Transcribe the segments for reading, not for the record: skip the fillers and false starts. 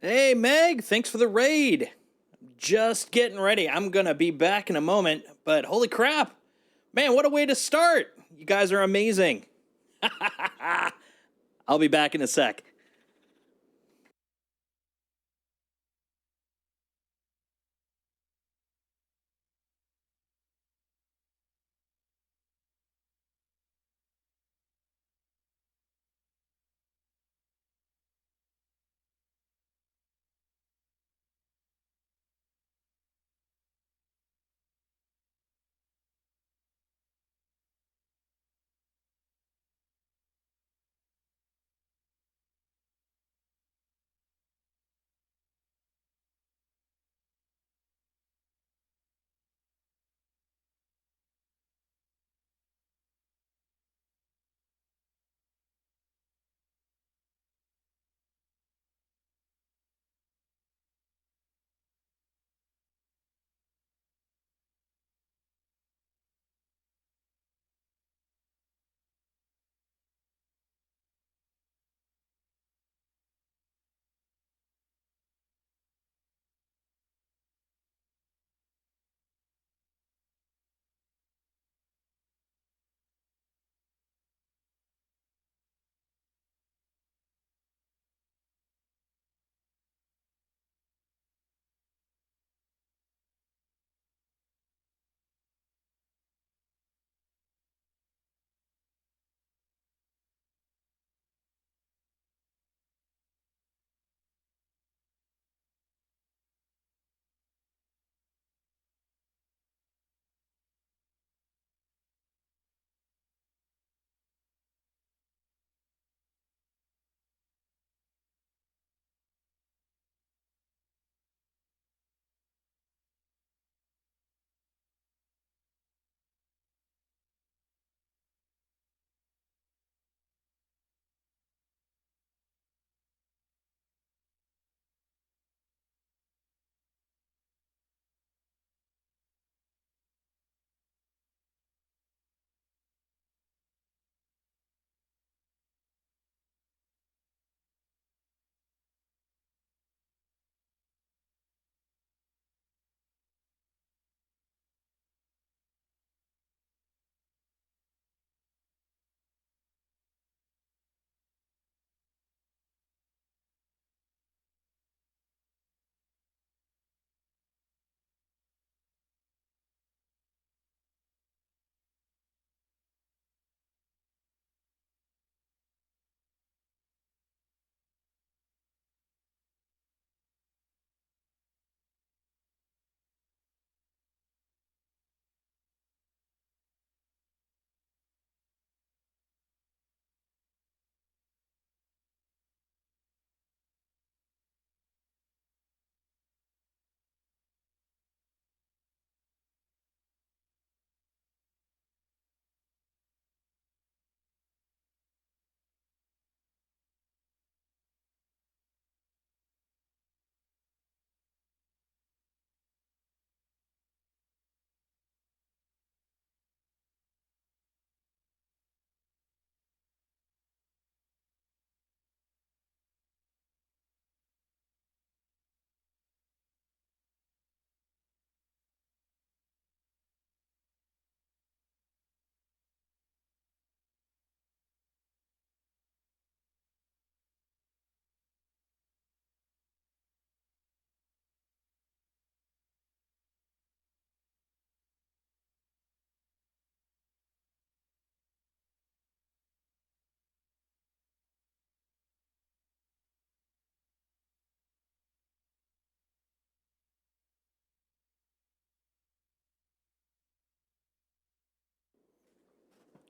Hey, Meg, thanks for the raid. Just getting ready. I'm gonna be back in a moment, but holy crap. Man, what a way to start. You guys are amazing. I'll be back in a sec.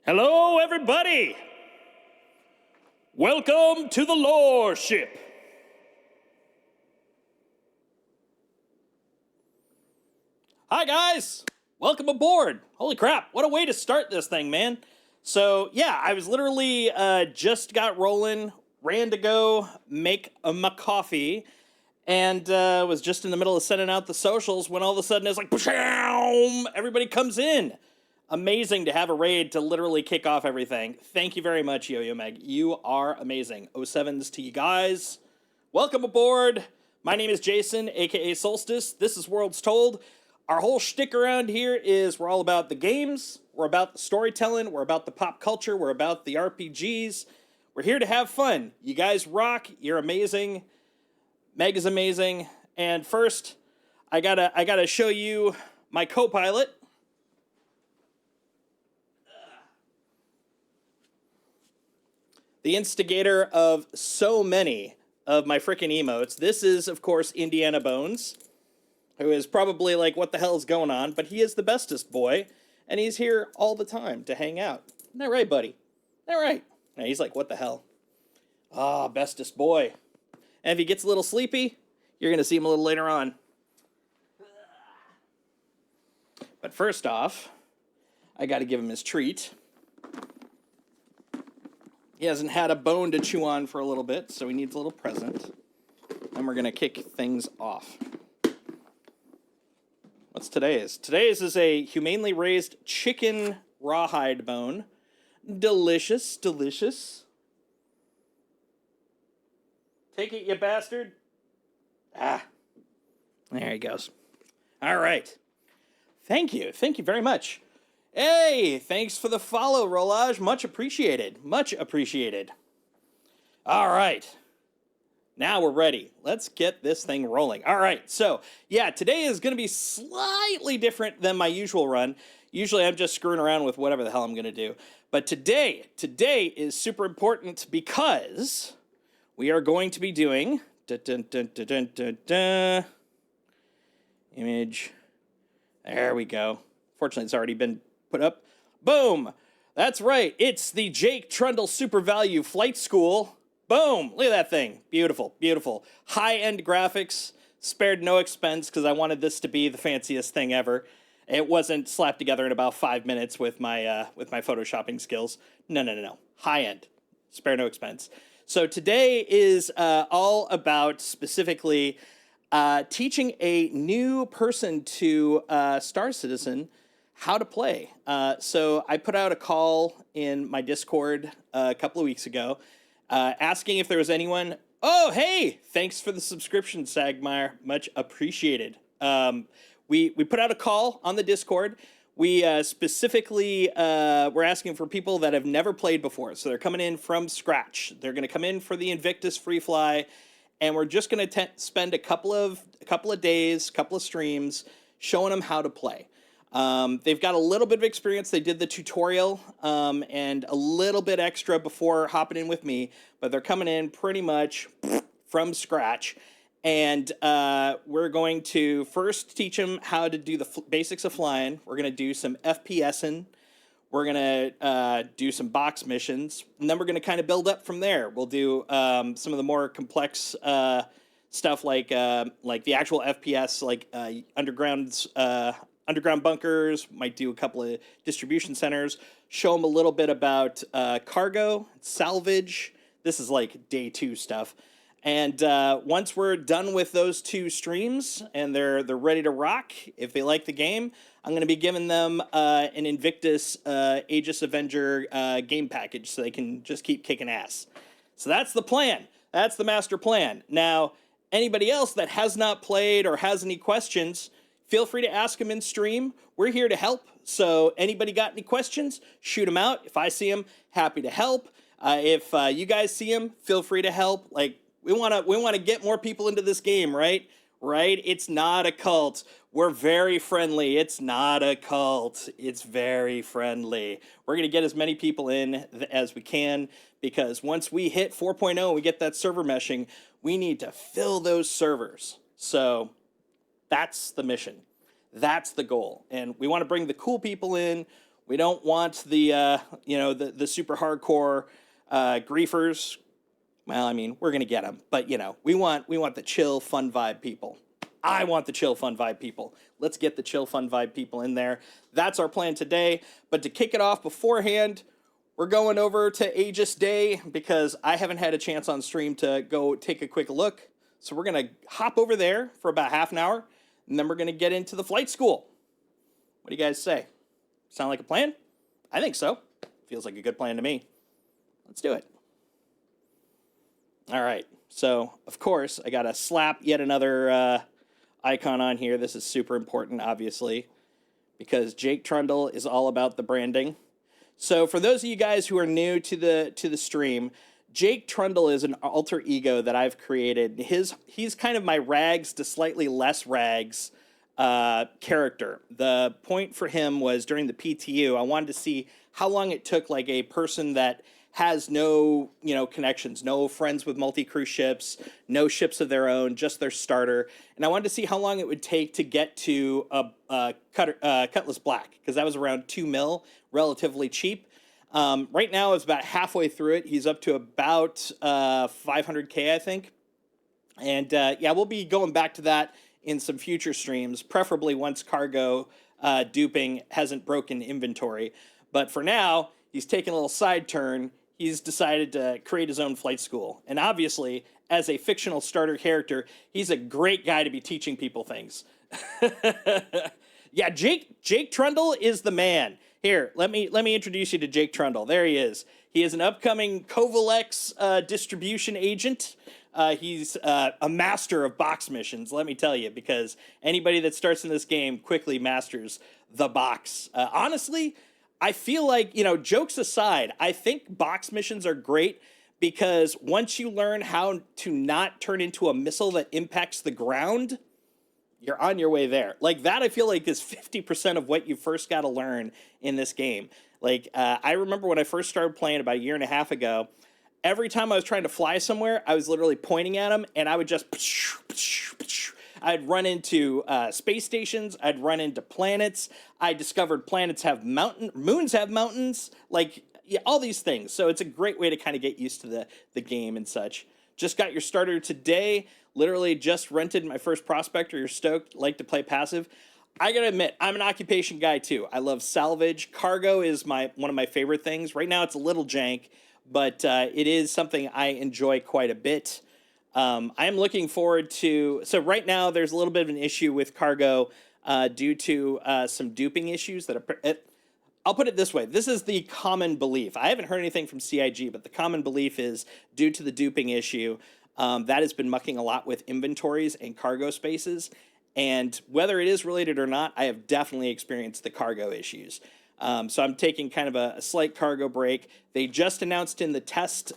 Hello, everybody. Welcome to the lore ship. Hi, guys. Welcome aboard. Holy crap. What a way to start this thing, man. So, yeah, I was literally just got rolling, ran to go make my coffee, and was just in the middle of sending out the socials when all of a sudden it's like, everybody comes in. Amazing to have a raid to literally kick off everything. Thank you very much, Yo-Yo Meg. You are amazing. 07s to you guys. Welcome aboard. My name is Jason, aka Solstice. This is Worlds Told. Our whole shtick around here is we're all about the games, we're about the storytelling, we're about the pop culture, we're about the RPGs. We're here to have fun. You guys rock, you're amazing. Meg is amazing. And first, I gotta show you my co-pilot. The instigator of so many of my frickin' emotes. This is, of course, Indiana Bones, who is probably like, what the hell is going on? But he is the bestest boy, and he's here all the time to hang out. Isn't that right, buddy? Isn't that right? And he's like, what the hell? Ah, bestest boy. And if he gets a little sleepy, you're going to see him a little later on. But first off, I got to give him his treat. He hasn't had a bone to chew on for a little bit, so he needs a little present. And we're going to kick things off. What's today's? Today's is a humanely raised chicken rawhide bone. Delicious, delicious. Take it, you bastard. Ah, there he goes. All right. Thank you very much. Hey, thanks for the follow, Rolage. Much appreciated. Much appreciated. All right. Now we're ready. Let's get this thing rolling. All right. So, yeah, today is going to be slightly different than my usual run. Usually I'm just screwing around with whatever the hell I'm going to do. But today is super important because we are going to be doing image. There we go. Fortunately, it's already been put up. Boom. That's right. It's the Jake Trundle Super Value Flight School. Boom. Look at that thing. Beautiful, beautiful. High-end graphics. Spared no expense because I wanted this to be the fanciest thing ever. It wasn't slapped together in about 5 minutes with my photoshopping skills. No. High-end. Spare no expense. So today is all about specifically teaching a new person to Star Citizen how to play. So I put out a call in my Discord a couple of weeks ago asking if there was anyone. Oh, hey, thanks for the subscription, Sagmire. Much appreciated. We put out a call on the Discord. We specifically were asking for people that have never played before. So they're coming in from scratch. They're going to come in for the Invictus free fly. And we're just going to spend a couple of days, couple of streams, showing them how to play. They've got a little bit of experience. They did the tutorial and a little bit extra before hopping in with me, but they're coming in pretty much from scratch. And we're going to first teach them how to do the basics of flying. We're going to do some FPSing. We're going to do some box missions. And then we're going to kind of build up from there. We'll do some of the more complex stuff like the actual FPS, like underground bunkers, might do a couple of distribution centers, show them a little bit about cargo, salvage. This is like day 2 stuff. And once we're done with those 2 streams and they're ready to rock, if they like the game, I'm going to be giving them an Invictus Aegis Avenger game package so they can just keep kicking ass. So that's the plan. That's the master plan. Now, anybody else that has not played or has any questions, feel free to ask them in stream. We're here to help. So anybody got any questions, shoot them out. If I see them, happy to help. If you guys see them, feel free to help. Like, we want to get more people into this game, right? Right? It's not a cult. We're very friendly. It's not a cult. It's very friendly. We're going to get as many people in as we can because once we hit 4.0 and we get that server meshing, we need to fill those servers. So that's the mission. That's the goal. And we want to bring the cool people in. We don't want the super hardcore griefers. Well, I mean, we're going to get them. But, we want the chill, fun vibe people. I want the chill, fun vibe people. Let's get the chill, fun vibe people in there. That's our plan today. But to kick it off beforehand, we're going over to Aegis Day because I haven't had a chance on stream to go take a quick look. So we're going to hop over there for about half an hour, and then we're going to get into the flight school. What do you guys say? Sound like a plan? I think so. Feels like a good plan to me. Let's do it. All right. So, of course, I got to slap yet another icon on here. This is super important, obviously, because Jake Trundle is all about the branding. So, for those of you guys who are new to the stream, Jake Trundle is an alter ego that I've created. He's kind of my rags to slightly less rags character. The point for him was during the PTU, I wanted to see how long it took like a person that has no, connections, no friends with multi-cruise ships, no ships of their own, just their starter. And I wanted to see how long it would take to get to a Cutlass Black, because that was around 2 mil, relatively cheap. Right now, it's about halfway through it. He's up to about 500K, I think. And yeah, we'll be going back to that in some future streams, preferably once cargo duping hasn't broken inventory. But for now, he's taking a little side turn. He's decided to create his own flight school. And obviously, as a fictional starter character, he's a great guy to be teaching people things. Yeah, Jake Trundle is the man. Here, let me introduce you to Jake Trundle. There he is. He is an upcoming Covalex distribution agent. He's a master of box missions, let me tell you, because anybody that starts in this game quickly masters the box. Honestly, I feel like, jokes aside, I think box missions are great because once you learn how to not turn into a missile that impacts the ground, you're on your way there. Like that, I feel like is 50% of what you first got to learn in this game. Like, I remember when I first started playing about a year and a half ago, every time I was trying to fly somewhere, I was literally pointing at them and I would just, I'd run into space stations. I'd run into planets. I discovered planets have moons have mountains, like yeah, all these things. So it's a great way to kind of get used to the game and such. Just got your starter today. Literally just rented my first prospector. You're stoked, like to play passive. I gotta admit, I'm an occupation guy too. I love salvage. Cargo is one of my favorite things. Right now it's a little jank, but it is something I enjoy quite a bit. I'm looking forward to... So right now there's a little bit of an issue with cargo due to some duping issues that are... I'll put it this way. This is the common belief. I haven't heard anything from CIG, but the common belief is due to the duping issue, that has been mucking a lot with inventories and cargo spaces. And whether it is related or not, I have definitely experienced the cargo issues. So I'm taking kind of a slight cargo break. They just announced in the test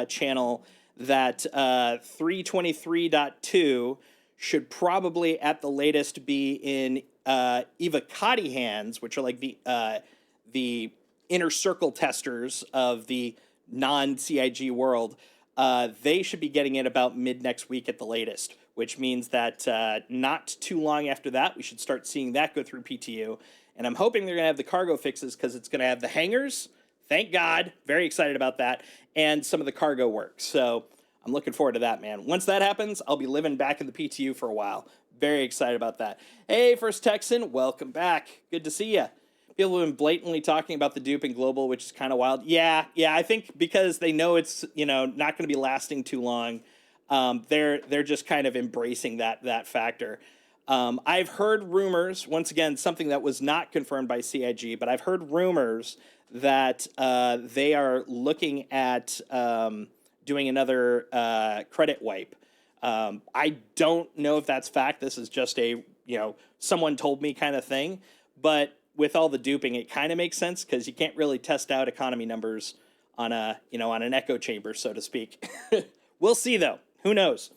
channel that 323.2 should probably at the latest be in Evocati hands, which are like the inner circle testers of the non-CIG world. They should be getting it about mid next week at the latest, which means that not too long after that, we should start seeing that go through PTU. And I'm hoping they're going to have the cargo fixes because it's going to have the hangars. Thank God. Very excited about that. And some of the cargo work. So I'm looking forward to that, man. Once that happens, I'll be living back in the PTU for a while. Very excited about that. Hey, First Texan, welcome back. Good to see you. People have been blatantly talking about the dupe in global, which is kind of wild. Yeah, I think because they know it's, not going to be lasting too long, they're just kind of embracing that factor. I've heard rumors, once again, something that was not confirmed by CIG, but I've heard rumors that they are looking at doing another credit wipe. I don't know if that's fact. This is just a, someone told me kind of thing, but with all the duping, it kind of makes sense because you can't really test out economy numbers on on an echo chamber, so to speak. We'll see though. Who knows?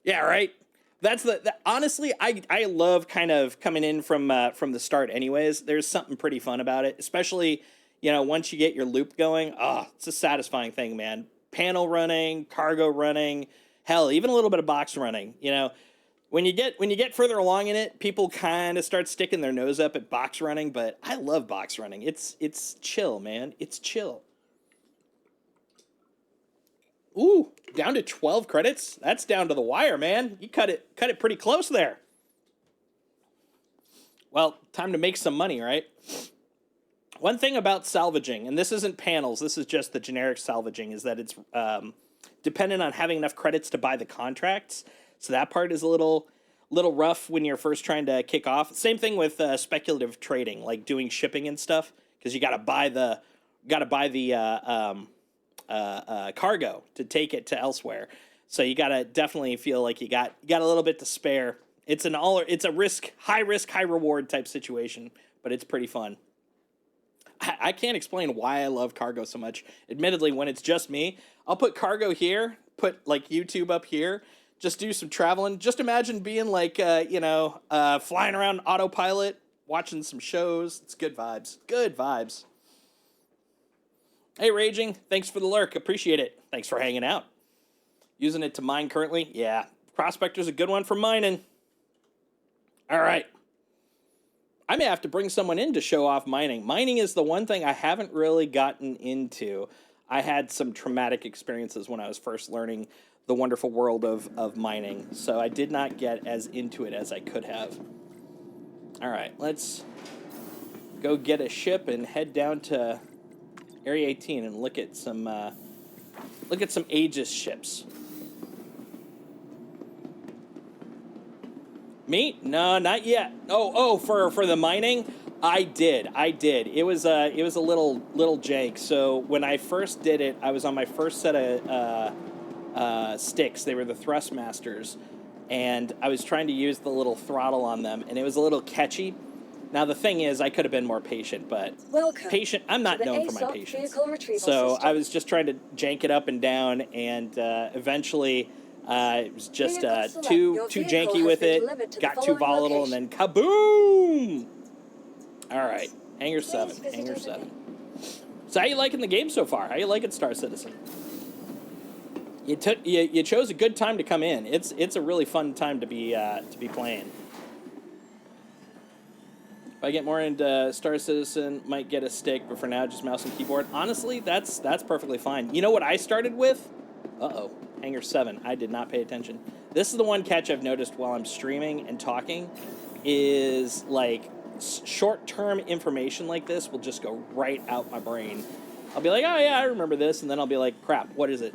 Yeah, right. That's honestly, I love kind of coming in from the start anyways. There's something pretty fun about it, especially, once you get your loop going. Oh, it's a satisfying thing, man. Panel running, cargo running, hell, even a little bit of box running, When you get further along in it, people kind of start sticking their nose up at box running, but I love box running. It's chill, man. It's chill. Ooh, down to 12 credits? That's down to the wire, man. You cut it pretty close there. Well, time to make some money, right? One thing about salvaging, and this isn't panels, this is just the generic salvaging, is that it's dependent on having enough credits to buy the contracts. So that part is a little rough when you're first trying to kick off. Same thing with speculative trading, like doing shipping and stuff, because you got to buy the cargo to take it to elsewhere. So you gotta definitely feel like you got a little bit to spare. It's a high risk, high reward type situation, but it's pretty fun. I can't explain why I love cargo so much. Admittedly, when it's just me, I'll put cargo here, put like YouTube up here, just do some traveling. Just imagine being like, flying around autopilot, watching some shows. It's good vibes. Good vibes. Hey, Raging. Thanks for the lurk. Appreciate it. Thanks for hanging out. Using it to mine currently? Yeah. Prospector's a good one for mining. All right. I may have to bring someone in to show off mining. Mining is the one thing I haven't really gotten into. I had some traumatic experiences when I was first learning the wonderful world of mining, so I did not get as into it as I could have. All right, let's go get a ship and head down to Area 18 and look at some Aegis ships. Me? No, not yet. Oh, for the mining, I did. It was a little jank. So when I first did it, I was on my first set of sticks. They were the Thrustmasters, and I was trying to use the little throttle on them, and it was a little catchy. Now the thing is, I could have been more patient, but I'm not known for my patience. So I was just trying to jank it up and down, and eventually. It was just too janky with it, got too volatile, and then kaboom! All right, Hangar 7. So how you liking the game so far? How you liking Star Citizen? You chose a good time to come in. It's a really fun time to be playing. If I get more into Star Citizen, might get a stick, but for now, just mouse and keyboard. Honestly, that's perfectly fine. You know what I started with? Uh-oh. Hangar 7. I did not pay attention. This is the one catch I've noticed while I'm streaming and talking is like short-term information like this will just go right out my brain. I'll be like, oh yeah, I remember this, and then I'll be like, crap, what is it?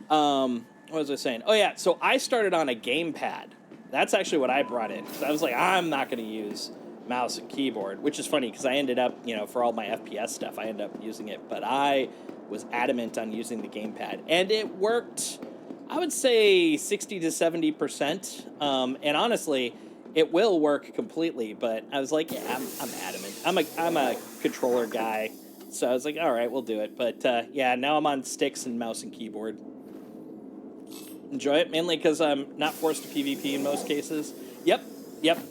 What was I saying? Oh yeah, so I started on a gamepad. That's actually what I brought in. So I was like, I'm not going to use mouse and keyboard, which is funny because I ended up, for all my FPS stuff, I ended up using it, but I was adamant on using the gamepad, and it worked. I would say 60 to 70%, and honestly, it will work completely. But I was like, yeah, I'm adamant. I'm a controller guy, so I was like, all right, we'll do it. But yeah, now I'm on sticks and mouse and keyboard. Enjoy it mainly because I'm not forced to PvP in most cases. Yep,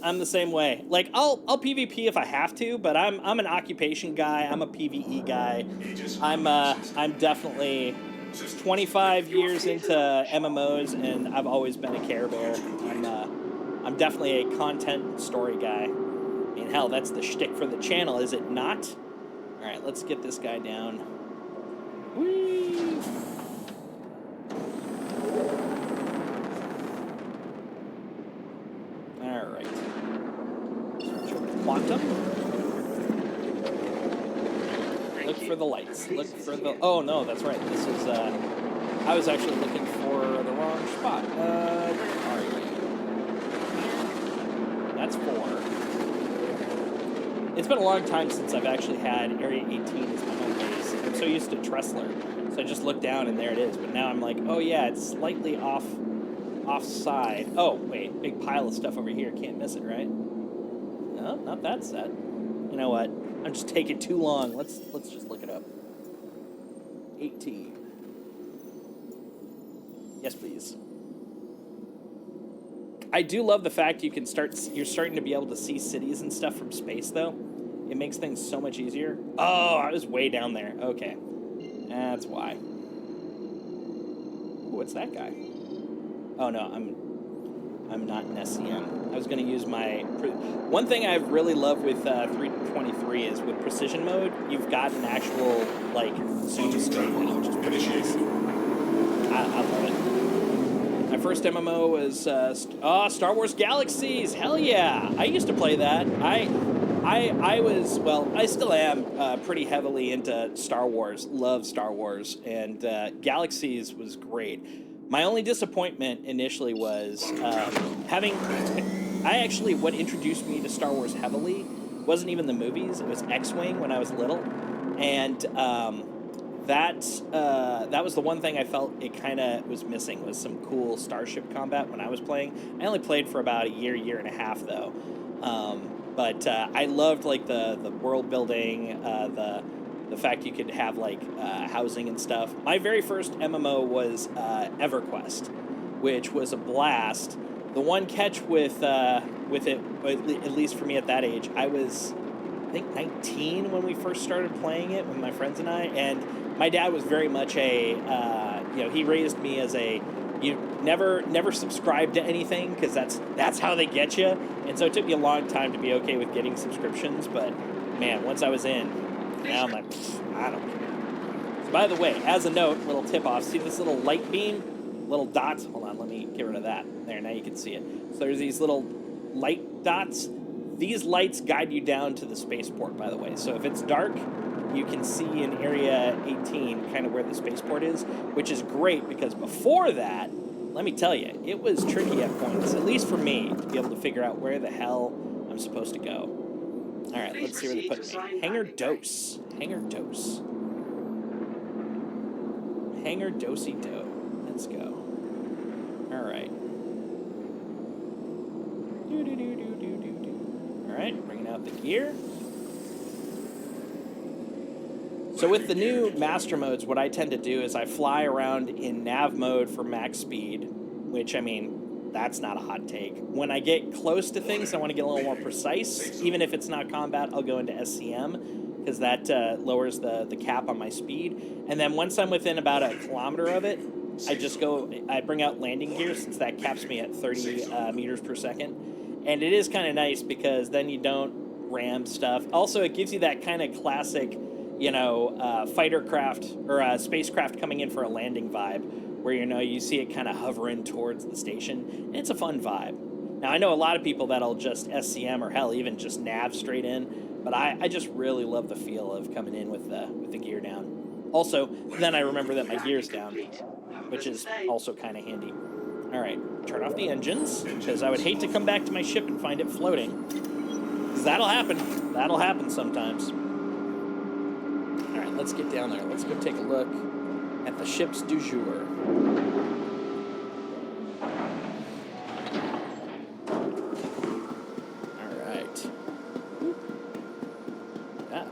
I'm the same way. Like I'll PvP if I have to, but I'm an occupation guy. I'm a PvE guy. I'm definitely 25 years into MMOs, and I've always been a Care Bear. I'm definitely a content story guy. I mean, hell, that's the shtick for the channel, is it not? All right, let's get this guy down. Whee! All right. Quantum. Look for the lights. Look for the... Oh, no, that's right. This is, I was actually looking for the wrong spot. Where are you? That's 4. It's been a long time since I've actually had Area 18 as my home base. I'm so used to Tressler. So I just looked down and there it is. But now I'm like, oh, yeah, it's slightly offside. Oh, wait, big pile of stuff over here. Can't miss it, right? No, not that set. You know what? I'm just taking too long. Let's just look it up. 18. Yes, please. I do love the fact you're starting to be able to see cities and stuff from space, though. It makes things so much easier. Oh, I was way down there. Okay. That's why. Ooh, what's that guy? Oh, no, I'm not an SCM. I was going to use my... One thing I've really loved with 323 is with precision mode, you've got an actual, like, zoom screen now, which is pretty nice. I love it. My first MMO was Star Wars Galaxies. Hell yeah! I used to play that. I was, well, I still am pretty heavily into Star Wars. Love Star Wars, and Galaxies was great. My only disappointment initially was what introduced me to Star Wars heavily wasn't even the movies. It was X-Wing when I was little, and that was the one thing I felt it kind of was missing, was some cool starship combat when I was playing. I only played for about a year and a half though, but I loved like the world building, the fact you could have like housing and stuff. My very first MMO was EverQuest, which was a blast. The one catch with it, at least for me at that age, I was, I think, 19 when we first started playing it with my friends and I, and my dad was very much a, he raised me as a, you never subscribe to anything because that's how they get you, and so it took me a long time to be okay with getting subscriptions, but man, once I was in, now I'm like, I don't care. So by the way, as a note, little tip off, see this little light beam? Little dots. Hold on, let me get rid of that. There, now you can see it. So there's these little light dots. These lights guide you down to the spaceport, by the way. So if it's dark, you can see in Area 18 kind of where the spaceport is, which is great because before that, let me tell you, it was tricky at points, at least for me, to be able to figure out where the hell I'm supposed to go. All right, let's see where they put me. Hangar Dose. Hangar Dose. Hangar Dosey Do. Let's go. All right. All right, bringing out the gear. So with the new master modes, what I tend to do is I fly around in nav mode for max speed, which, I mean, that's not a hot take. When I get close to things, I want to get a little more precise. Even if it's not combat, I'll go into SCM, because that lowers the cap on my speed. And then once I'm within about a kilometer of it, I bring out landing gear, since that caps me at 30 meters per second. And it is kind of nice because then you don't ram stuff. Also, it gives you that kind of classic, fighter craft or spacecraft coming in for a landing vibe, where, you see it kind of hovering towards the station. And it's a fun vibe. Now, I know a lot of people that'll just SCM or hell, even just nav straight in, but I just really love the feel of coming in with the gear down. Also, then I remember that my gear's down, which is also kind of handy. All right, turn off the engines, because I would hate to come back to my ship and find it floating. Because that'll happen. That'll happen sometimes. All right, let's get down there. Let's go take a look at the ships du jour. All right. Yeah.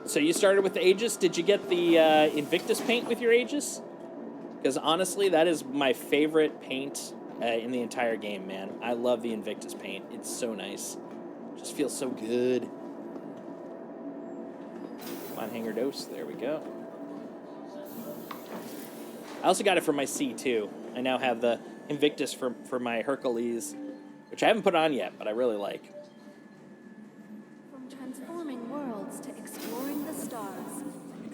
So you started with the Aegis. Did you get the Invictus paint with your Aegis? Because honestly, that is my favorite paint in the entire game, man. I love the Invictus paint. It's so nice. Just feels so good. Come on, Hangar Dose. There we go. I also got it for my C2. I now have the Invictus for my Hercules, which I haven't put on yet, but I really like. From transforming worlds to exploring the stars,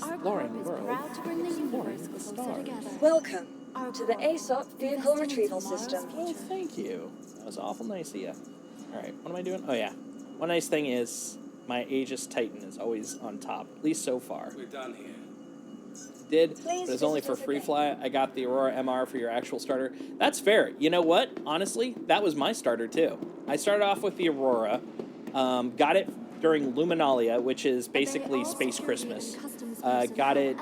Exploring our the group is world. proud to bring the universe the closer stars. together. Welcome Our to the world, ASOP Vehicle investing Retrieval into Mars' System. Oh, thank you. That was awful nice of you. All right, what am I doing? Oh, yeah. One nice thing is my Aegis Titan is always on top, at least so far. We're done here. Did, Please but it's only visit for us free again. fly. I got the Aurora MR for your actual starter. That's fair. You know what? Honestly, that was my starter too. I started off with the Aurora, got it during Luminalia, which is basically Space Christmas. Got it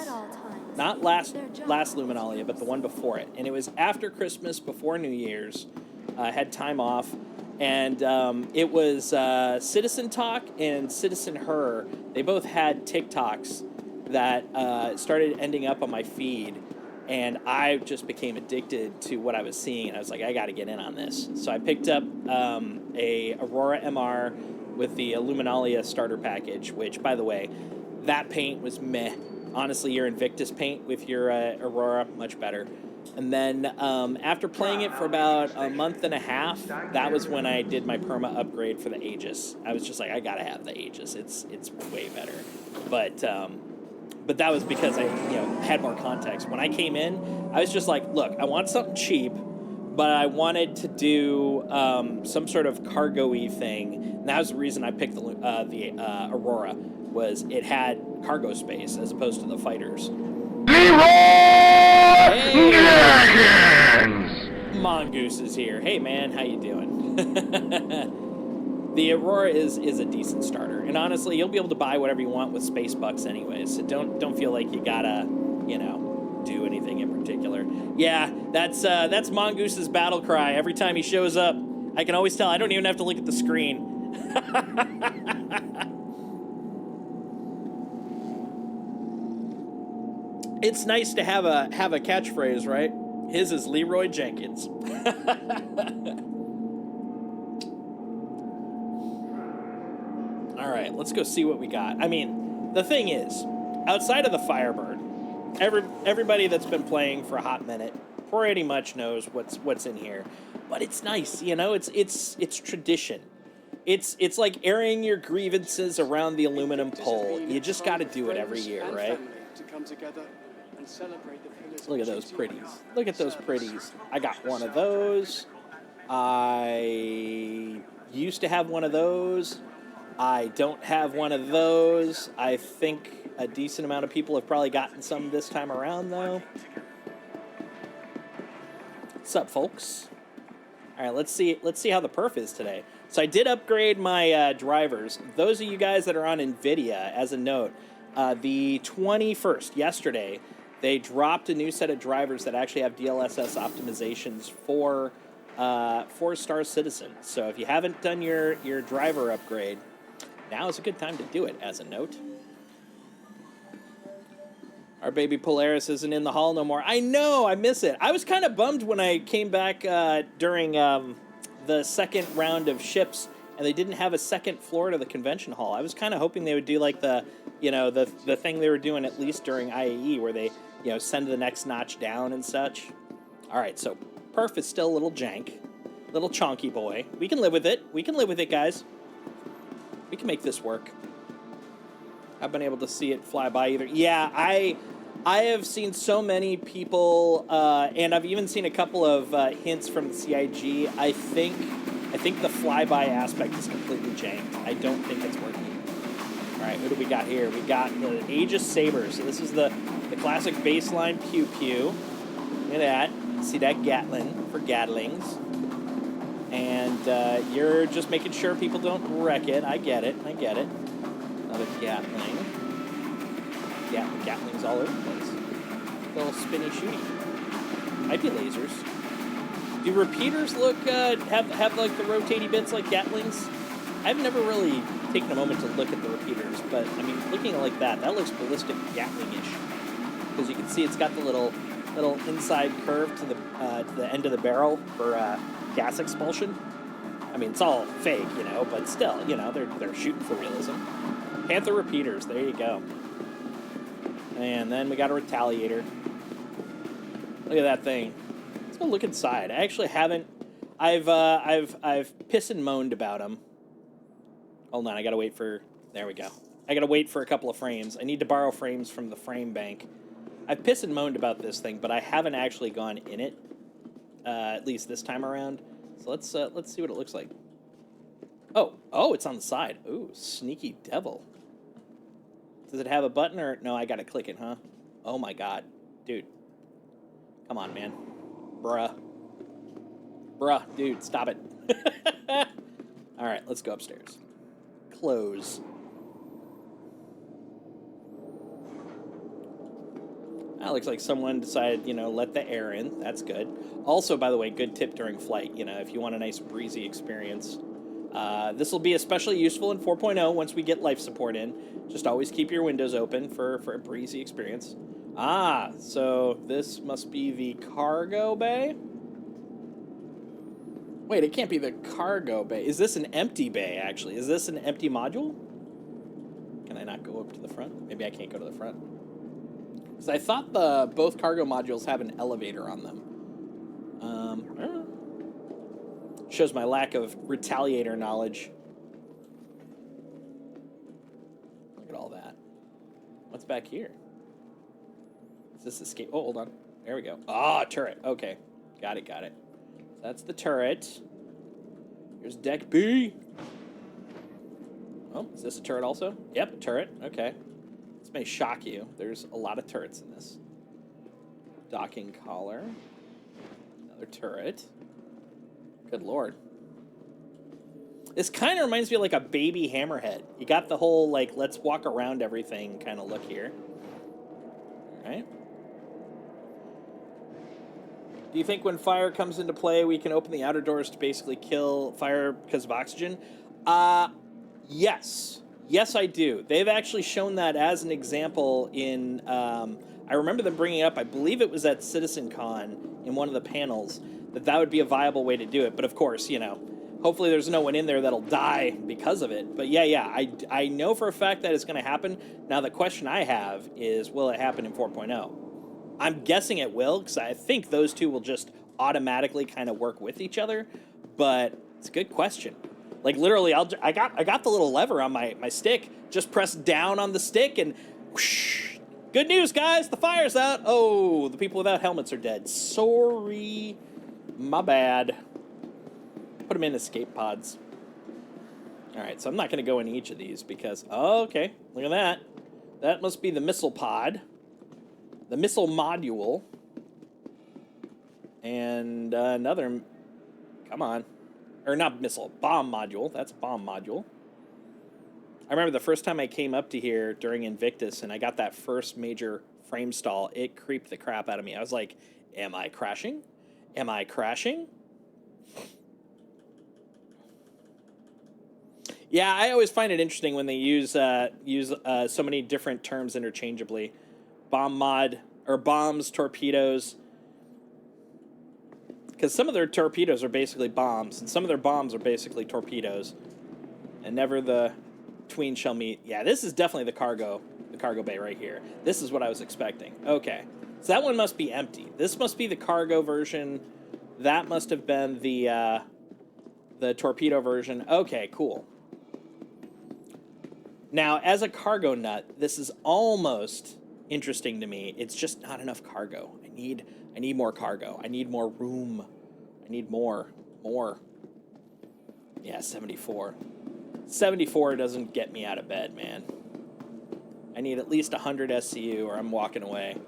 not last Luminalia, but the one before it, and it was after Christmas, before New Year's. Had time off, and it was Citizen Talk and Citizen Her. They both had TikToks that started ending up on my feed, and I just became addicted to what I was seeing, and I was like, I got to get in on this. So I picked up a Aurora MR with the Luminalia starter package, which, by the way, that paint was meh. Honestly, your Invictus paint with your Aurora, much better. And then after playing it for about a month and a half, that was when I did my perma upgrade for the Aegis. I was just like, I gotta have the Aegis. It's way better. But that was because I had more context. When I came in, I was just like, look, I want something cheap, but I wanted to do some sort of cargo-y thing. And that was the reason I picked the Aurora, was it had cargo space as opposed to the fighters. Hey! Mongoose is here. Hey man, how you doing? The Aurora is a decent starter, and honestly, you'll be able to buy whatever you want with space bucks anyways. So don't feel like you gotta, do anything in particular. Yeah, that's Mongoose's battle cry every time he shows up. I can always tell. I don't even have to look at the screen. It's nice to have a catchphrase, right? His is Leroy Jenkins. All right, let's go see what we got. I mean, the thing is, outside of the Firebird, everybody that's been playing for a hot minute pretty much knows what's in here. But it's nice, it's tradition. It's like airing your grievances around the aluminum pole. You just got to do it every year, right? Look at those pretties. Look at those pretties. I got one of those. I used to have one of those. I don't have one of those. I think a decent amount of people have probably gotten some this time around, though. What's up, folks? All right, let's see how the perf is today. So I did upgrade my drivers. Those of you guys that are on NVIDIA, as a note, the 21st, yesterday, they dropped a new set of drivers that actually have DLSS optimizations for Star Citizen. So if you haven't done your driver upgrade, now is a good time to do it, as a note. Our baby Polaris isn't in the hall no more. I know, I miss it. I was kind of bummed when I came back during the second round of ships, and they didn't have a second floor to the convention hall. I was kind of hoping they would do like the thing they were doing at least during IAE, where they, send the next notch down and such. All right, so perf is still a little jank, little chonky boy. We can live with it. We can live with it, guys. We can make this work. I've been able to see it fly by either. Yeah, I have seen so many people, and I've even seen a couple of hints from the CIG. I think the flyby aspect is completely janked. I don't think it's working. All right, who do we got here? We got the Aegis Saber. So this is the classic baseline pew pew. Look at that. See that Gatling for Gatlings. And you're just making sure people don't wreck it. I get it. Another Gatling. Gatlings all over the place. Little spinny shooty. Might be lasers. Do repeaters look have like the rotating bits like Gatlings? I've never really taken a moment to look at the repeaters, but I mean, looking like that looks ballistic Gatling-ish. Because you can see it's got the little inside curve to the end of the barrel for gas expulsion. I mean, it's all fake, but still, they're shooting for realism. Panther repeaters, there you go. And then we got a Retaliator. Look at that thing. Let's go look inside. I actually haven't. I've piss and moaned about them. Hold on, I gotta wait for. There we go. I gotta wait for a couple of frames. I need to borrow frames from the frame bank. I've piss and moaned about this thing, but I haven't actually gone in it. At least this time around. So let's see what it looks like. Oh, it's on the side. Ooh, sneaky devil. Does it have a button or no? I gotta click it, huh? Oh my god, dude. Come on, man. Bruh, dude, stop it. All right, let's go upstairs. Close. That looks like someone decided, let the air in. That's good. Also, by the way, good tip during flight, if you want a nice breezy experience. This will be especially useful in 4.0 once we get life support in. Just always keep your windows open for a breezy experience. Ah, so this must be the cargo bay? Wait, it can't be the cargo bay. Is this an empty bay, actually? Is this an empty module? Can I not go up to the front? Maybe I can't go to the front. Because I thought both cargo modules have an elevator on them. I don't know. Shows my lack of Retaliator knowledge. Look at all that. What's back here? Is this escape? Oh, hold on. There we go. Ah, turret. Okay. Got it. That's the turret. Here's deck B. Oh, is this a turret also? Yep, a turret. Okay. This may shock you. There's a lot of turrets in this. Docking collar. Another turret. Good lord. This kind of reminds me of like a baby hammerhead. You got the whole like let's walk around everything kind of look here. Right? Do you think when fire comes into play, we can open the outer doors to basically kill fire because of oxygen? Yes. Yes, I do. They've actually shown that as an example in, I remember them bringing it up, I believe it was at CitizenCon in one of the panels, that would be a viable way to do it. But of course, you know, hopefully there's no one in there that'll die because of it. But yeah, I know for a fact that it's going to happen. Now, the question I have is, will it happen in 4.0? I'm guessing it will, because I think those two will just automatically kind of work with each other. But it's a good question. Like literally, I got the little lever on my stick. Just press down on the stick and whoosh. Good news, guys, the fire's out. Oh, the people without helmets are dead. Sorry, my bad. Put them in escape pods. All right, so I'm not going to go into each of these because, oh, okay, look at that. That must be the missile pod. The missile module. And another, come on. Or not missile, bomb module. That's a bomb module. I remember the first time I came up to here during Invictus and I got that first major frame stall, it creeped the crap out of me. I was like, am I crashing? Am I crashing? Yeah, I always find it interesting when they use so many different terms interchangeably. Bomb mod, or bombs, torpedoes. Because some of their torpedoes are basically bombs, and some of their bombs are basically torpedoes. And never the tween shall meet. Yeah, this is definitely the cargo bay right here. This is what I was expecting. Okay, so that one must be empty. This must be the cargo version. That must have been the torpedo version. Okay, cool. Now, as a cargo nut, this is almost interesting to me. It's just not enough cargo. I need more cargo. I need more room. I need more. Yeah, 74. 74 doesn't get me out of bed, man. I need at least 100 SCU or I'm walking away.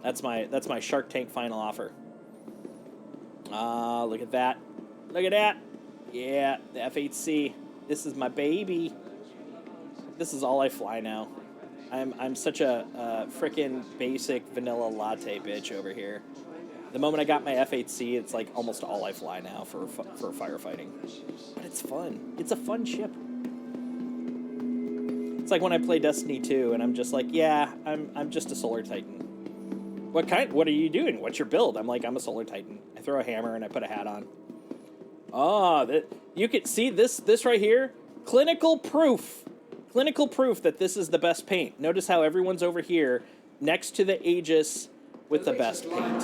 That's my Shark Tank final offer. Look at that. Look at that. Yeah, the F8C. This is my baby. This is all I fly now. I'm such a frickin' basic vanilla latte bitch over here. The moment I got my F8C, it's like almost all I fly now for firefighting. But it's fun. It's a fun ship. It's like when I play Destiny 2 and I'm just like, yeah, I'm just a Solar Titan. What are you doing? What's your build? I'm like, I'm a Solar Titan. I throw a hammer and I put a hat on. Oh, you can see this right here. Clinical proof that this is the best paint. Notice how everyone's over here next to the Aegis with the best paint.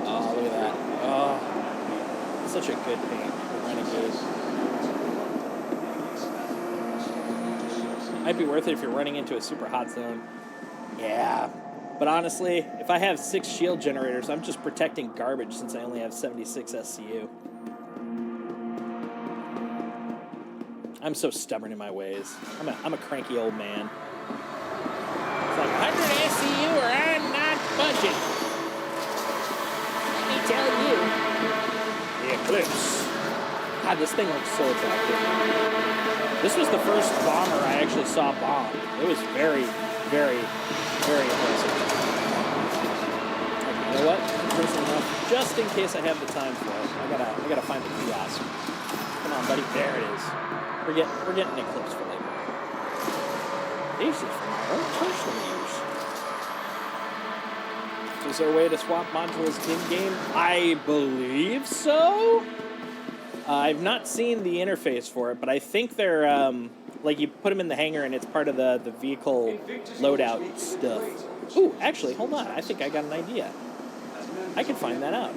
Oh, look at that. Oh, such a good paint. Renegade. Might be worth it if you're running into a super hot zone. Yeah. But honestly, if I have 6 shield generators, I'm just protecting garbage since I only have 76 SCU. I'm so stubborn in my ways. I'm a cranky old man. It's like 100 SCU or I'm not budging. Let me tell you. The Eclipse. God, this thing looks so attractive. This was the first bomber I actually saw bomb. It was very, very, very impressive. You know what? Impressive enough. Just in case I have the time for it, I gotta find the kiosk. Come on, buddy. There it is. We're getting Eclipse for later. Jesus, don't push the use. Is there a way to swap modules in-game? I believe so. I've not seen the interface for it, but I think they're, like you put them in the hangar and it's part of the vehicle loadout stuff. Ooh, actually, hold on. I think I got an idea. I can find that out.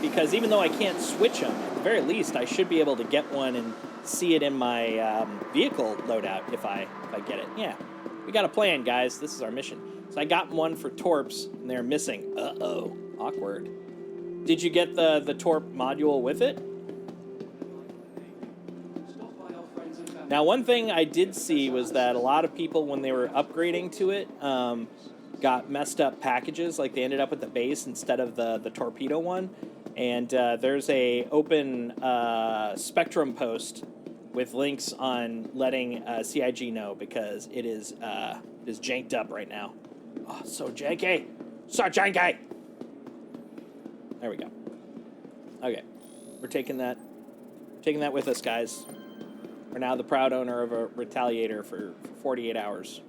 Because even though I can't switch them, at the very least, I should be able to get one and see it in my vehicle loadout if I get it. Yeah, we got a plan, guys. This is our mission. So I got one for Torps, and they're missing. Uh-oh. Awkward. Did you get the Torp module with it? Now, one thing I did see was that a lot of people, when they were upgrading to it, got messed up packages. Like, they ended up with the base instead of the torpedo one. And there's a open Spectrum post with links on letting CIG know because it is janked up right now. Oh, so janky. So janky. There we go. Okay. We're taking that with us, guys. We're now the proud owner of a Retaliator for 48 hours.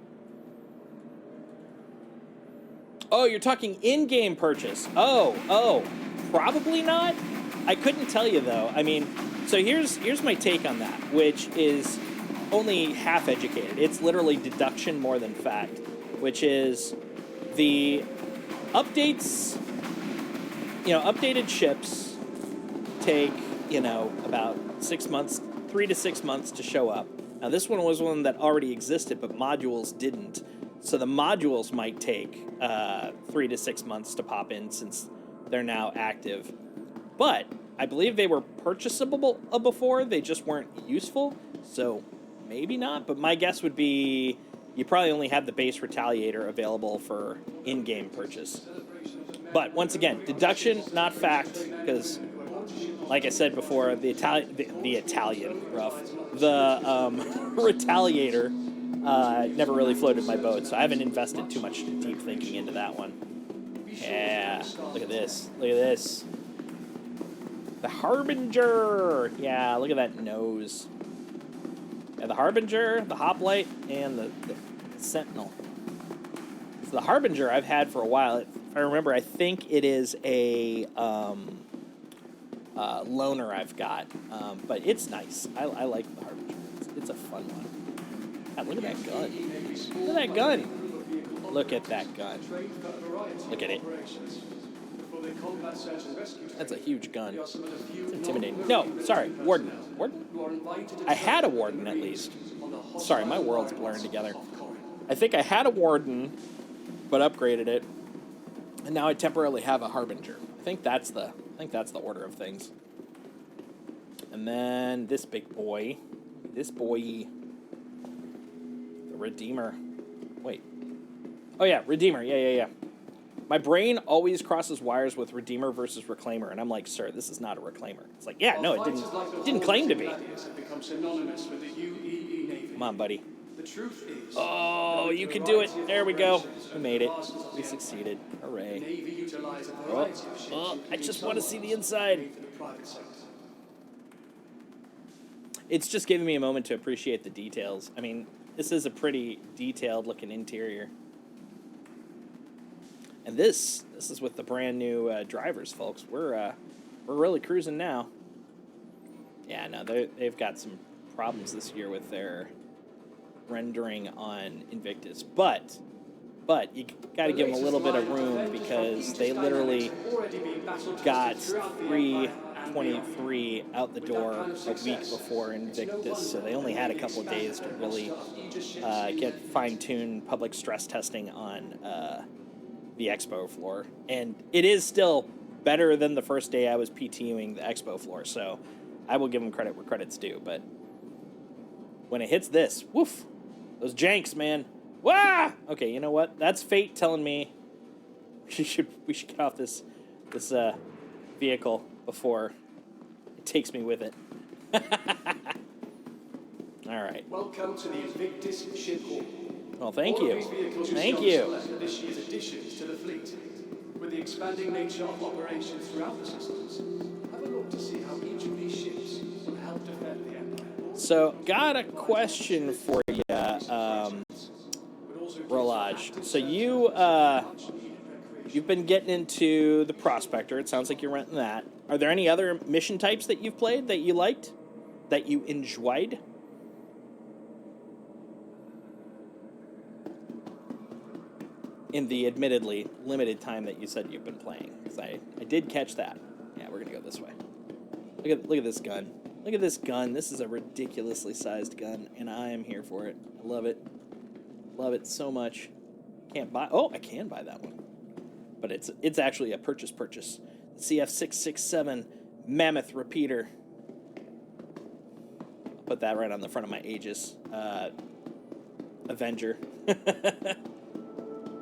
Oh, you're talking in-game purchase. Oh, probably not. I couldn't tell you though. I mean, so here's my take on that, which is only half educated. It's literally deduction more than fact, which is the updates, updated ships take, about 6 months, 3 to 6 months to show up. Now this one was one that already existed, but modules didn't. So the modules might take 3 to 6 months to pop in since they're now active. But I believe they were purchasable before, they just weren't useful. So maybe not, but my guess would be you probably only have the base Retaliator available for in-game purchase. But once again, deduction, not fact, because like I said before, the Retaliator never really floated my boat, so I haven't invested too much deep thinking into that one. Yeah, look at this. Look at this. The Harbinger. Yeah, look at that nose. Yeah, the Harbinger, the Hoplite, and the Sentinel. So the Harbinger I've had for a while. If I remember, I think it is a loaner I've got, but it's nice. I like the Harbinger. It's a fun one. God, look at that gun. Look at that gun. Look at that gun. Look at it. That's a huge gun. It's intimidating. No, sorry, Warden. Warden? I had a Warden at least. Sorry, my world's blurring together. I think I had a Warden, but upgraded it, and now I temporarily have a Harbinger. I think that's the order of things. And then this big boy, the Redeemer. Wait. Oh yeah, Redeemer. Yeah. My brain always crosses wires with Redeemer versus Reclaimer, and I'm like, sir, this is not a Reclaimer. It's like, yeah, no, it didn't claim to be. Come on, buddy. Oh, you can do it. There we go. We made it. We succeeded. Hooray. Oh, I just want to see the inside. It's just giving me a moment to appreciate the details. I mean, this is a pretty detailed looking interior. And this is with the brand new drivers, folks. We're really cruising now. Yeah, no, they've got some problems this year with their rendering on Invictus, but you got to give them a little bit of room because they literally got 323 out the door a week before Invictus, so they only had a couple of days to really get fine-tuned public stress testing on the expo floor, and it is still better than the first day I was PTing the expo floor, so I will give them credit where credit's due. But when it hits this, woof, those janks, man. Wah! Okay, you know what? That's fate telling me we should get off this vehicle before it takes me with it. All right. Welcome to the Invictus ship hall. Well, thank you. Thank you. This year's additions to the fleet. With the expanding nature of operations throughout the systems, have a look to see how each of these ships will help defend the Empire. So, got a question for you, Rolage. So you've been getting into the Prospector. It sounds like you're renting that. Are there any other mission types that you've played that you liked, that you enjoyed? In the admittedly limited time that you said you've been playing, because I did catch that. Yeah, we're gonna go this way. Look at this gun. Look at this gun. This is a ridiculously sized gun, and I am here for it. I love it. Love it so much. Can't buy. Oh, I can buy that one, but it's actually a purchase. CF667 Mammoth Repeater. I'll put that right on the front of my Aegis Avenger.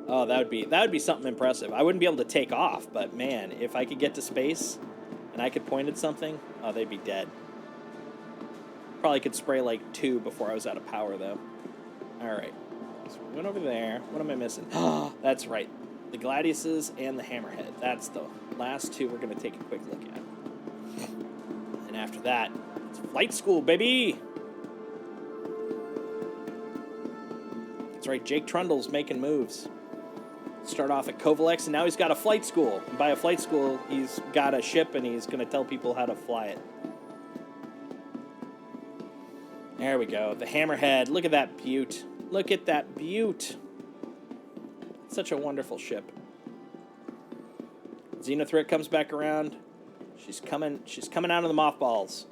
Oh, that would be something impressive. I wouldn't be able to take off, but man, if I could get to space, and I could point at something, oh, they'd be dead. Probably could spray like 2 before I was out of power, though. All right. So we went over there. What am I missing? Oh, that's right. The Gladiuses and the Hammerhead. That's the last 2 we're going to take a quick look at. And after that, it's flight school, baby! That's right, Jake Trundle's making moves. Start off at Kovalex, and now he's got a flight school. And by a flight school, he's got a ship, and he's going to tell people how to fly it. There we go. The Hammerhead. Look at that beaut. Look at that beaut. Such a wonderful ship. Xenothric comes back around. She's coming out of the mothballs.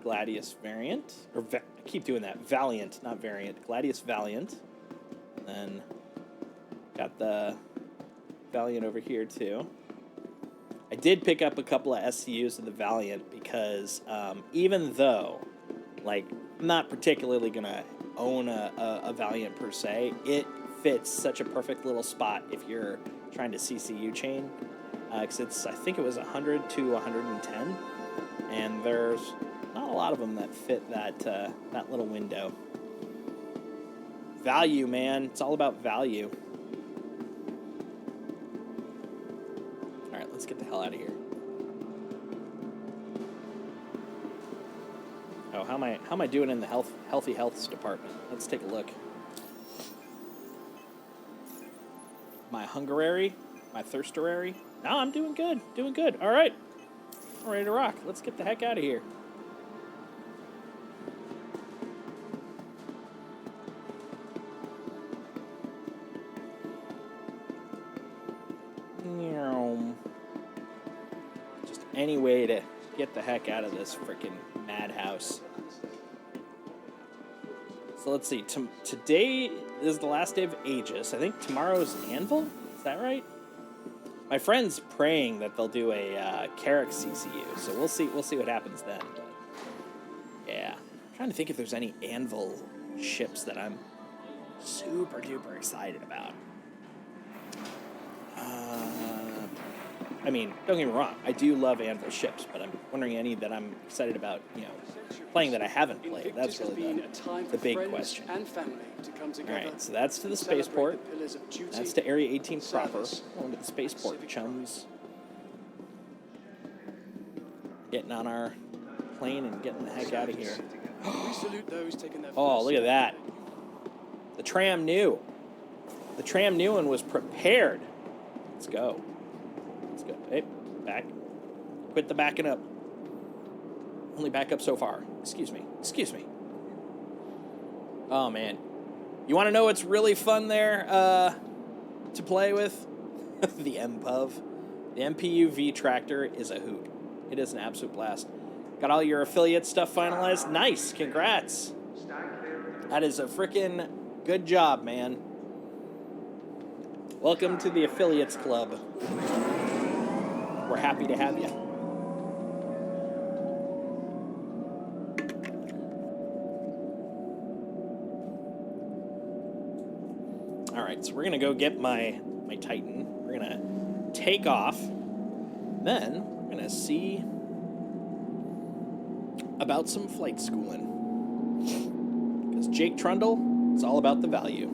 Gladius variant. I keep doing that. Valiant, not variant. Gladius Valiant. And then got the Valiant over here too. I did pick up a couple of SCUs of the Valiant because even though, like, I'm not particularly going to own a Valiant per se, it fits such a perfect little spot if you're trying to CCU chain. Because I think it was 100 to 110, and there's not a lot of them that fit that little window. Value, man. It's all about value. All right, let's get the hell out of here. Oh, how am I doing in the healthy healths department? Let's take a look. My hungerary, my thirsterary. No, I'm doing good. Doing good. All right. I'm ready to rock. Let's get the heck out of here. Just any way to get the heck out of this freaking madhouse. So let's see. Today is the last day of Aegis. I think tomorrow's Anvil. Is that right? My friend's praying that they'll do a Carrick CCU, so we'll see. We'll see what happens then. But yeah, I'm trying to think if there's any Anvil ships that I'm super duper excited about. I mean, don't get me wrong, I do love Anvil ships, but I'm wondering any that I'm excited about, playing that I haven't played. That's really the big question. All right, so that's to the spaceport. That's to Area 18 proper. Going to the spaceport, chums. Getting on our plane and getting the heck out of here. Oh, look at that. The Tram New. The Tram New one was prepared. Let's go. Let's go. Hey, back. Quit the backing up. Only back up so far. Excuse me. Excuse me. Oh, man. You want to know what's really fun there to play with? The MPUV. The MPU V Tractor is a hoot. It is an absolute blast. Got all your affiliate stuff finalized? Nice. Congrats. That is a freaking good job, man. Welcome to the Affiliates Club. We're happy to have you. All right, so we're gonna go get my Titan. We're gonna take off. Then we're gonna see about some flight schooling. Because Jake Trundle, it's all about the value.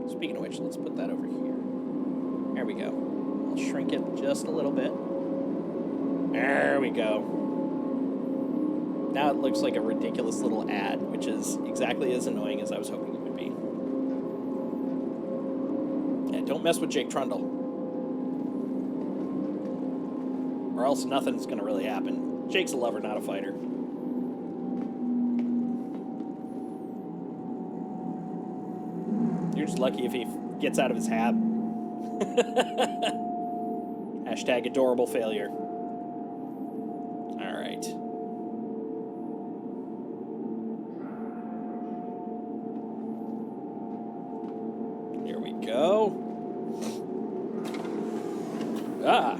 Speaking of which, let's put that over here. There we go. I'll shrink it just a little bit. There we go. Now it looks like a ridiculous little ad, which is exactly as annoying as I was hoping it would be. Yeah, don't mess with Jake Trundle. Or else nothing's going to really happen. Jake's a lover, not a fighter. You're just lucky if he gets out of his hab. Hashtag adorable failure. All right. Here we go. Ah.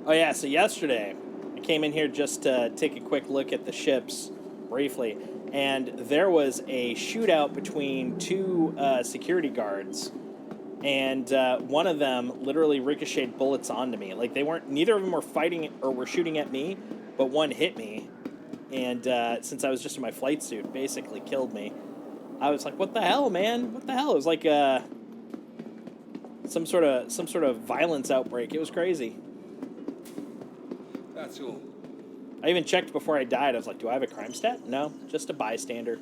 Oh yeah, so yesterday I came in here just to take a quick look at the ships briefly, and there was a shootout between 2 security guards and one of them literally ricocheted bullets onto me. Like, neither of them were fighting or were shooting at me, but one hit me, and since I was just in my flight suit, basically killed me. I was like, what the hell, man? What the hell? It was like some sort of violence outbreak. It was crazy. That's all. I even checked before I died. I was like, do I have a crime stat? No, just a bystander.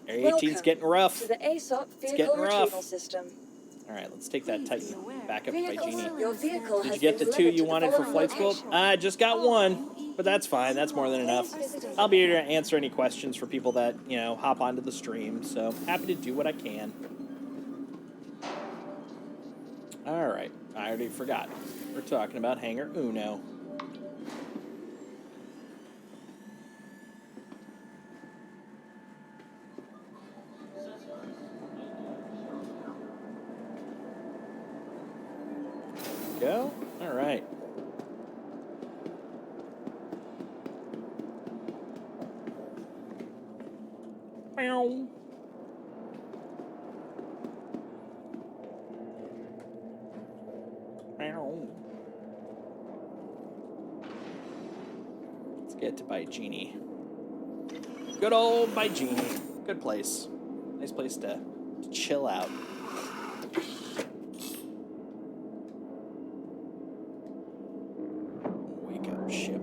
Area 18's getting rough. To the ASOP It's vehicle getting rough. retrieval system. All right, let's take that Titan back up by Genie. Your vehicle Did has you get the been 2 delivered you to wanted the for flight following school? action. I just got 1, but that's fine. That's more than enough. I'll be here to answer any questions for people that, hop onto the stream, so happy to do what I can. All right, I already forgot. We're talking about Hangar Uno. Go. All right. Meow. Meow. Let's get to By Genie. Good old By Genie. Good place. Nice place to chill out. Wake up, ship.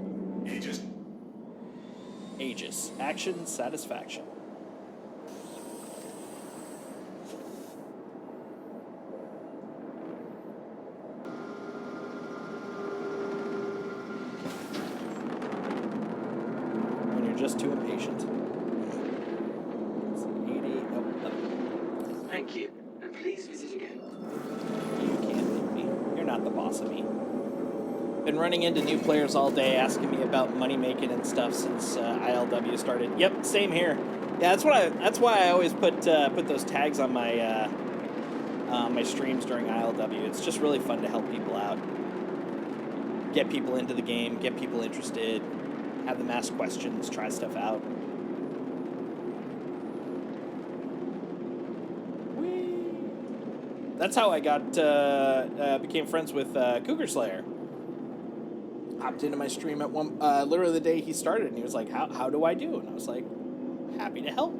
Aegis. Action, satisfaction. When you're just too impatient. It's 80. Nope. Thank you, and please visit again. You can't beat me. You're not the boss of me. Been running into new players all day asking me about money making and stuff since ILW started. Yep, same here. Yeah, that's why I always put those tags on my my streams during ILW. It's just really fun to help people out, get people into the game, get people interested, have them ask questions, try stuff out. Whee! That's how I became friends with Cougar Slayer. Hopped into my stream at literally the day he started, and he was like, how do I do? And I was like, happy to help.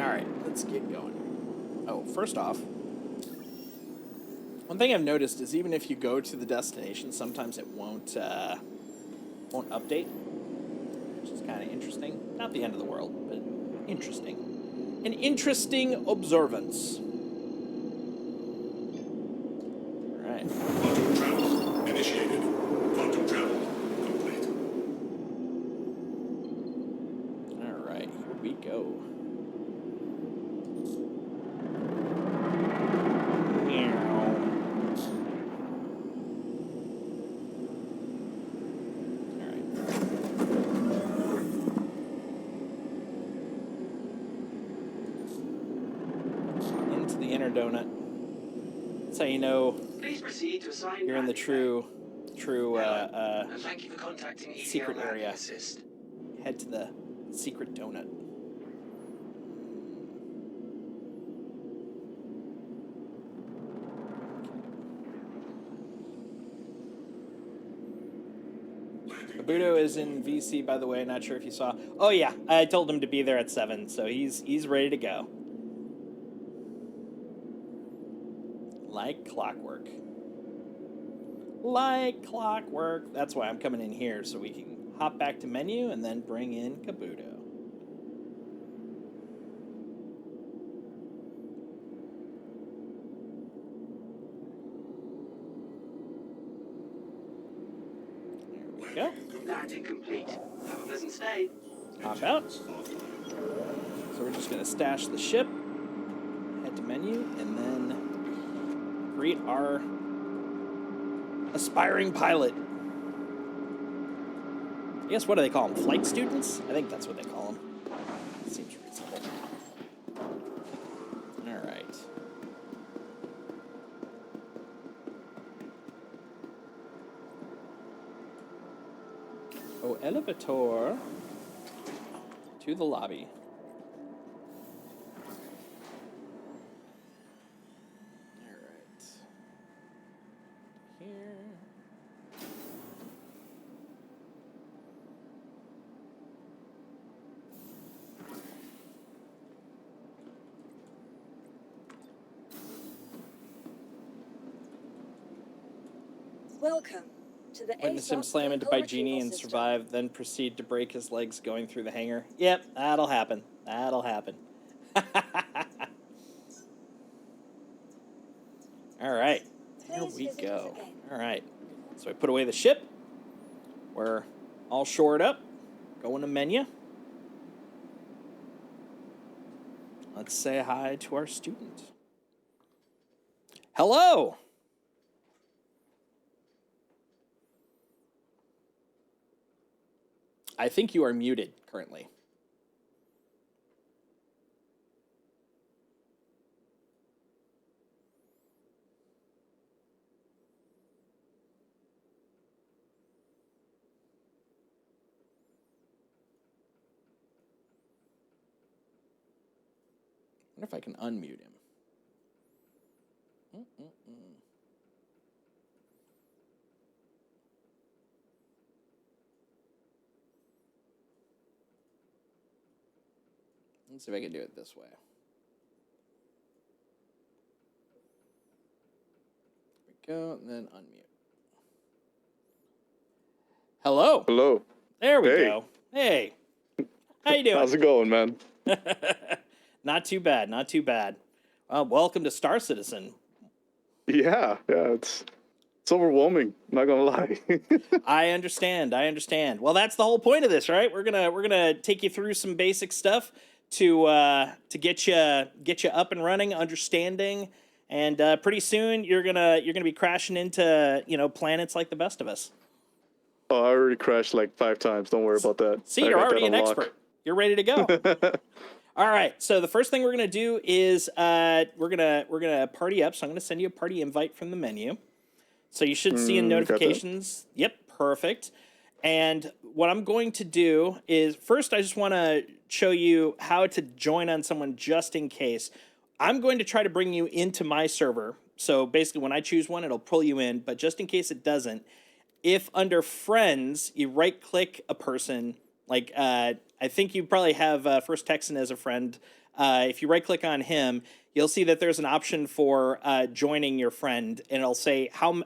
All right, let's get going. Oh, first off, one thing I've noticed is even if you go to the destination, sometimes it won't update, which is kind of interesting. Not the end of the world, but interesting. An interesting observance. Quantum travel initiated. Quantum travel complete. All right, here we go. Into the inner donut. That's how you know Please proceed to assign you're in the true and thank you for contacting ETL secret Landing area. Assist. Head to the secret donut. Kabuto is in VC, by the way. Not sure if you saw. Oh yeah, I told him to be there at 7, so he's ready to go. Like clockwork. Like clockwork. That's why I'm coming in here, so we can hop back to menu and then bring in Kabuto. There we go. Landing complete. Have a pleasant stay. Hop out. So we're just going to stash the ship, head to menu, and then greet our aspiring pilot. I guess what do they call them? Flight students? I think that's what they call them. Seems reasonable. All right. Oh, elevator. To To the lobby. All right. Here. Welcome to the Witness him slam into by Genie and survive, then proceed to break his legs going through the hangar. Yep, that'll happen. That'll happen. All right, here we go. All right, so I put away the ship. We're all shored up. Going to menu. Let's say hi to our student. Hello. I think you are muted currently. I wonder if I can unmute him. Let's see if I can do it this way. There we go, and then unmute. Hello. Hello. There we Hey. go. Hey. How you doing? How's it going, man? Not too bad, not too bad. Well, welcome to Star Citizen. Yeah, it's overwhelming, not gonna lie. I understand. Well, that's the whole point of this, right? We're gonna take you through some basic stuff to get you up and running, understanding, and pretty soon you're gonna be crashing into planets like the best of us. Oh, I already crashed like 5 times. Don't worry about that. See, I you're got already that an on lock. expert. You're ready to go. All right. So the first thing we're gonna do is we're gonna party up. So I'm gonna send you a party invite from the menu. So you should see in got that. notifications. Yep, perfect. And what I'm going to do is first I just want to show you how to join on someone just in case. I'm going to try to bring you into my server. So basically when I choose one, it'll pull you in. But just in case it doesn't, if under friends, you right click a person, like I think you probably have First Texan as a friend. If you right click on him, you'll see that there's an option for joining your friend, and it'll say how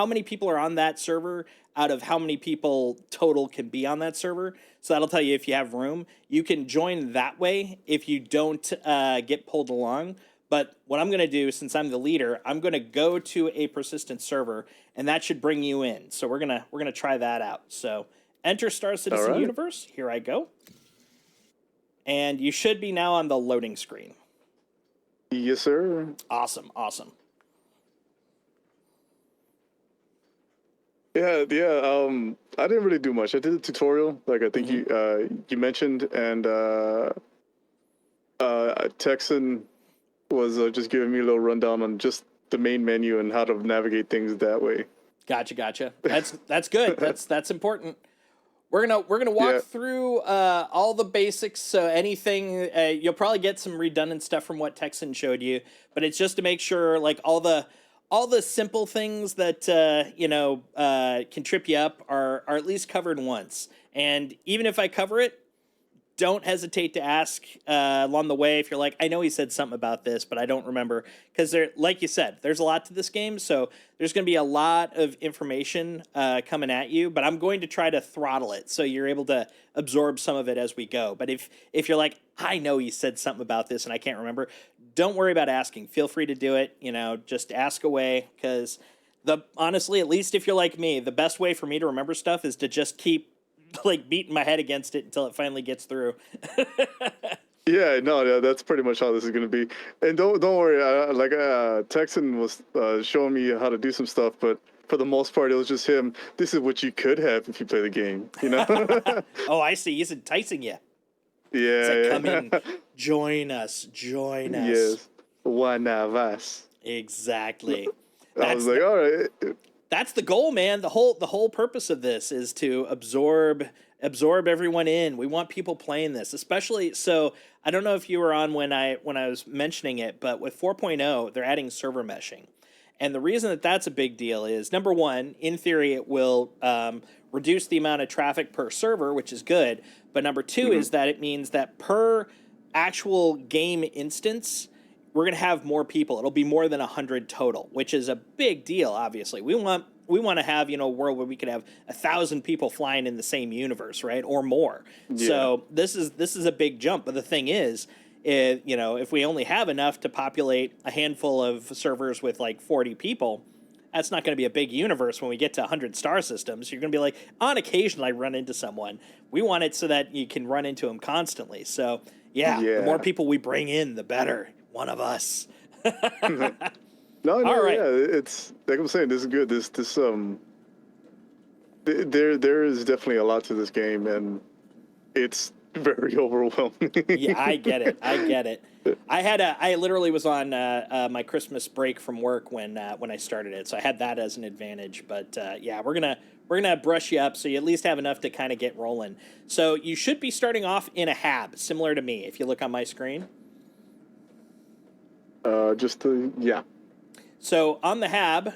many people are on that server out of how many people total can be on that server. So that'll tell you if you have room. You can join that way if you don't get pulled along. But what I'm going to do, since I'm the leader, I'm going to go to a persistent server, and that should bring you in. So we're gonna try that out. So enter Star Citizen right. Universe. Here I go. And you should be now on the loading screen. Yes, sir. Awesome. Yeah. I didn't really do much. I did a tutorial, like I think you mentioned, and Texan was just giving me a little rundown on just the main menu and how to navigate things that way. Gotcha. That's good. That's important. We're gonna walk through all the basics. So anything you'll probably get some redundant stuff from what Texan showed you, but it's just to make sure like all the simple things that can trip you up are at least covered once. And even if I cover it, don't hesitate to ask along the way if you're like, I know he said something about this, but I don't remember. Because like you said, there's a lot to this game, so there's going to be a lot of information coming at you. But I'm going to try to throttle it so you're able to absorb some of it as we go. But if you're like, I know he said something about this and I can't remember, don't worry about asking. Feel free to do it. Just ask away. Because honestly, at least if you're like me, the best way for me to remember stuff is to just keep beating my head against it until it finally gets through. Yeah, that's pretty much how this is gonna be. And don't worry, Texan was showing me how to do some stuff, but for the most part, it was just him. This is what you could have if you play the game, Oh, I see. He's enticing you. Yeah, Come in, join us. Yes, one of us. Exactly. I was like, all right. That's the goal, man. The whole purpose of this is to absorb everyone in. We want people playing this, especially. So I don't know if you were on when I was mentioning it, but with 4.0, they're adding server meshing. And the reason that that's a big deal is, number one, in theory, it will reduce the amount of traffic per server, which is good. But number two is that it means that per actual game instance, we're going to have more people. It'll be more than 100 total, which is a big deal, obviously. We want to have, a world where we could have 1,000 people flying in the same universe, right? Or more. Yeah. So this is a big jump. But the thing is, if we only have enough to populate a handful of servers with like 40 people, that's not going to be a big universe when we get to 100 star systems. You're going to be like, on occasion, I run into someone. We want it so that you can run into them constantly. So, the more people we bring in, the better. One of us. No, All right. yeah, it's like I'm saying, this is good. There is definitely a lot to this game, and it's very overwhelming. Yeah, I get it. I literally was on my Christmas break from work when I started it, so I had that as an advantage. But we're gonna brush you up so you at least have enough to kind of get rolling. So you should be starting off in a hab, similar to me. If you look on my screen. So on the hab,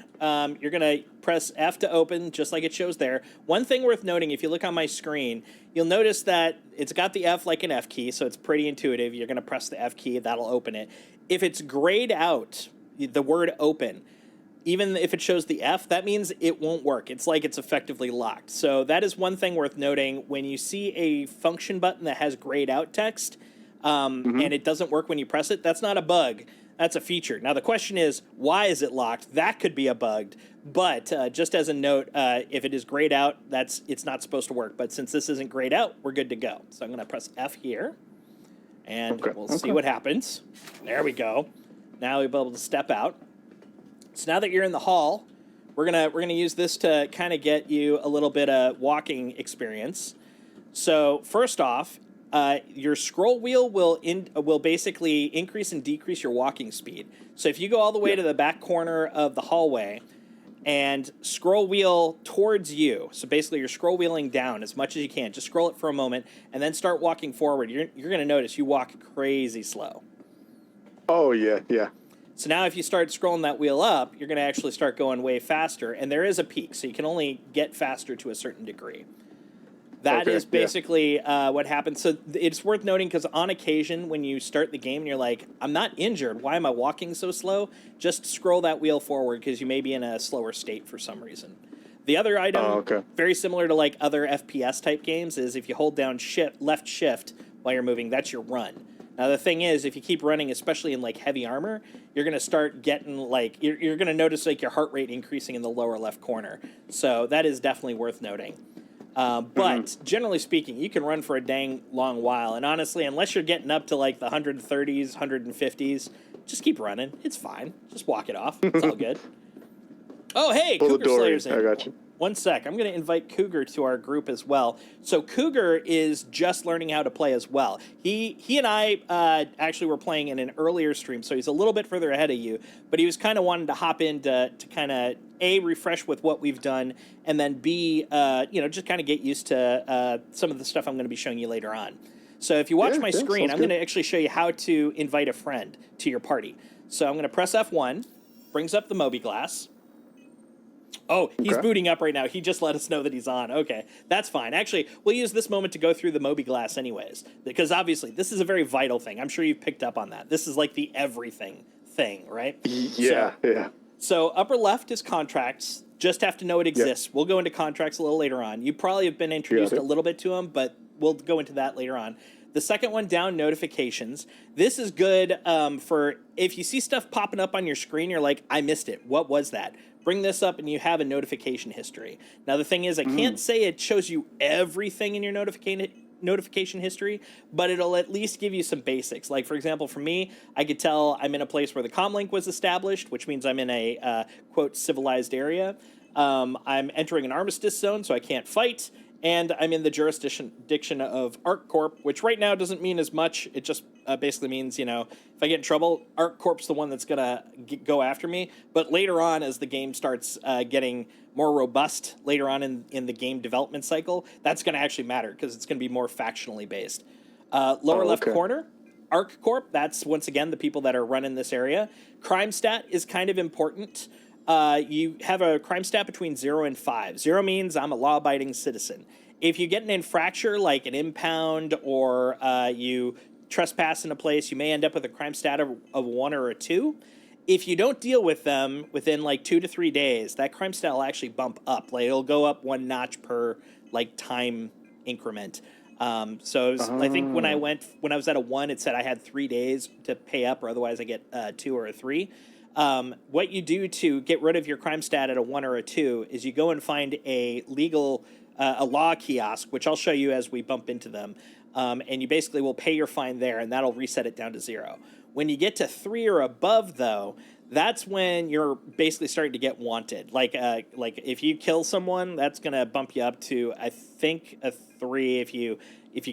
you're going to press F to open, just like it shows there. One thing worth noting, if you look on my screen, you'll notice that it's got the F like an F key, so it's pretty intuitive. You're going to press the F key, that'll open it. If it's grayed out, the word open, even if it shows the F, that means it won't work. It's like it's effectively locked. So that is one thing worth noting. When you see a function button that has grayed out text, and it doesn't work when you press it, that's not a bug. That's a feature. Now, the question is, why is it locked? That could be a bug. But just as a note, if it is grayed out, it's not supposed to work. But since this isn't grayed out, we're good to go. So I'm going to press F here, and we'll see what happens. There we go. Now we'll be able to step out. So now that you're in the hall, we're gonna use this to kind of get you a little bit of walking experience. So first off, your scroll wheel will basically increase and decrease your walking speed. So if you go all the way to the back corner of the hallway and scroll wheel towards you, so basically you're scroll wheeling down as much as you can, just scroll it for a moment and then start walking forward, you're going to notice you walk crazy slow. Oh, yeah. So now if you start scrolling that wheel up, you're going to actually start going way faster, and there is a peak, so you can only get faster to a certain degree. That is basically what happens. So it's worth noting because on occasion when you start the game and you're like, I'm not injured, why am I walking so slow? Just scroll that wheel forward because you may be in a slower state for some reason. The other item, very similar to like other FPS type games, is if you hold down left shift while you're moving, that's your run. Now the thing is, if you keep running, especially in like heavy armor, you're going to start getting like, you're going to notice like your heart rate increasing in the lower left corner. So that is definitely worth noting. But generally speaking, you can run for a dang long while. And honestly, unless you're getting up to like the 130s, 150s, just keep running. It's fine. Just walk it off. It's all good. Oh, hey, Cougar Slayer's in. I got you. One sec. I'm going to invite Cougar to our group as well. So Cougar is just learning how to play as well. He and I actually were playing in an earlier stream, so he's a little bit further ahead of you. But he was kind of wanting to hop in to kind of, A, refresh with what we've done, and then B, just kind of get used to some of the stuff I'm going to be showing you later on. So if you watch my screen, I'm going to actually show you how to invite a friend to your party. So I'm going to press F1, brings up the Mobi-Glass. Oh, he's booting up right now. He just let us know that he's on. Okay, that's fine. Actually, we'll use this moment to go through the Mobi-Glass anyways, because obviously this is a very vital thing. I'm sure you've picked up on that. This is like the everything thing, right? Yeah. So upper left is contracts. Just have to know it exists. We'll go into contracts a little later on. You probably have been introduced a little bit to them, but we'll go into that later on. The second one down, notifications. This is good for if you see stuff popping up on your screen, you're like, I missed it. What was that? Bring this up and you have a notification history. Now, the thing is, I can't say it shows you everything in your notification history, but it'll at least give you some basics. Like, for example, for me, I could tell I'm in a place where the comlink was established, which means I'm in a, quote, civilized area. I'm entering an armistice zone, so I can't fight. and I'm in the jurisdiction of ArcCorp, which right now doesn't mean as much. It just basically means, if I get in trouble, ArcCorp's the one that's going to go after me. But later on, as the game starts getting more robust, later on in the game development cycle, that's going to actually matter because it's going to be more factionally based. Lower left corner, ArcCorp, that's once again the people that are running this area. Crime stat is kind of important. You have a crime stat between 0 and 5. 0 means I'm a law-abiding citizen. If you get an infraction like an impound or you trespass in a place, you may end up with a crime stat of 1 or a 2. If you don't deal with them within like 2 to 3 days, that crime stat will actually bump up. Like it'll go up 1 notch per like time increment. So it was, I think when I was at a 1, it said I had 3 days to pay up, or otherwise I get 2 or a 3. What you do to get rid of your crime stat at a 1 or a 2 is you go and find a law kiosk, which I'll show you as we bump into them. And you basically will pay your fine there, and that'll reset it down to 0. When you get to 3 or above, though, that's when you're basically starting to get wanted. Like if you kill someone, that's going to bump you up to, I think, a 3. If you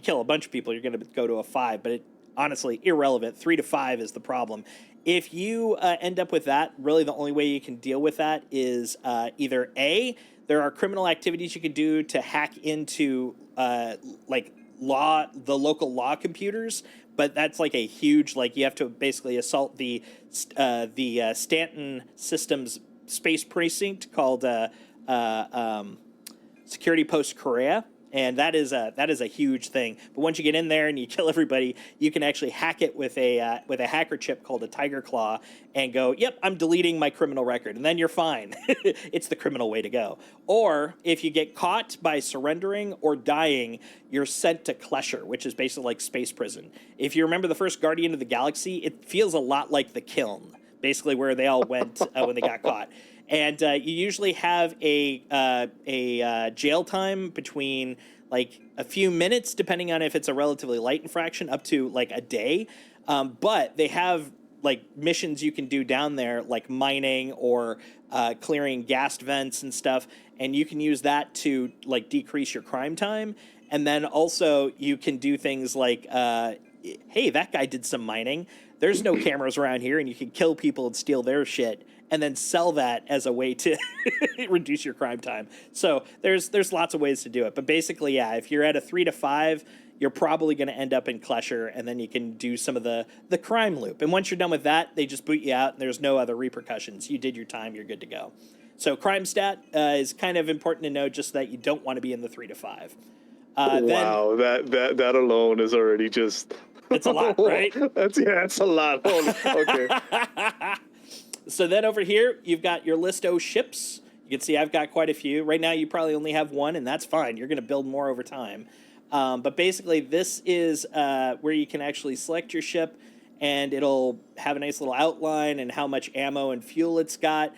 kill a bunch of people, you're going to go to a 5. But honestly, irrelevant. 3 to 5 is the problem. If you end up with that, really the only way you can deal with that is either A, there are criminal activities you can do to hack into the local law computers, but that's like a huge, you have to basically assault the Stanton Systems space precinct called Security Post Korea. And that is a huge thing. But once you get in there and you kill everybody, you can actually hack it with a hacker chip called a Tiger Claw and go, yep, I'm deleting my criminal record. And then you're fine. It's the criminal way to go. Or if you get caught by surrendering or dying, you're sent to Klesher, which is basically like space prison. If you remember the first Guardian of the Galaxy, it feels a lot like the Kiln, basically where they all went when they got caught. And you usually have a jail time between like a few minutes, depending on if it's a relatively light infraction, up to like a day. But they have like missions you can do down there, like mining or clearing gas vents and stuff. And you can use that to like decrease your crime time. And then also you can do things like, hey, that guy did some mining. There's no cameras around here, and you can kill people and steal their shit and then sell that as a way to reduce your crime time. So there's lots of ways to do it. But basically, yeah, if you're at a 3 to 5, you're probably going to end up in Klesher, and then you can do some of the crime loop. And once you're done with that, they just boot you out, and there's no other repercussions. You did your time, you're good to go. So crime stat is kind of important to know, just that you don't want to be in the 3 to 5. Wow, that alone is already just... It's a lot, right? That's a lot. Okay. So then over here, you've got your list of ships. You can see I've got quite a few. Right now, you probably only have 1, and that's fine. You're going to build more over time. But basically, this is where you can actually select your ship, and it'll have a nice little outline and how much ammo and fuel it's got.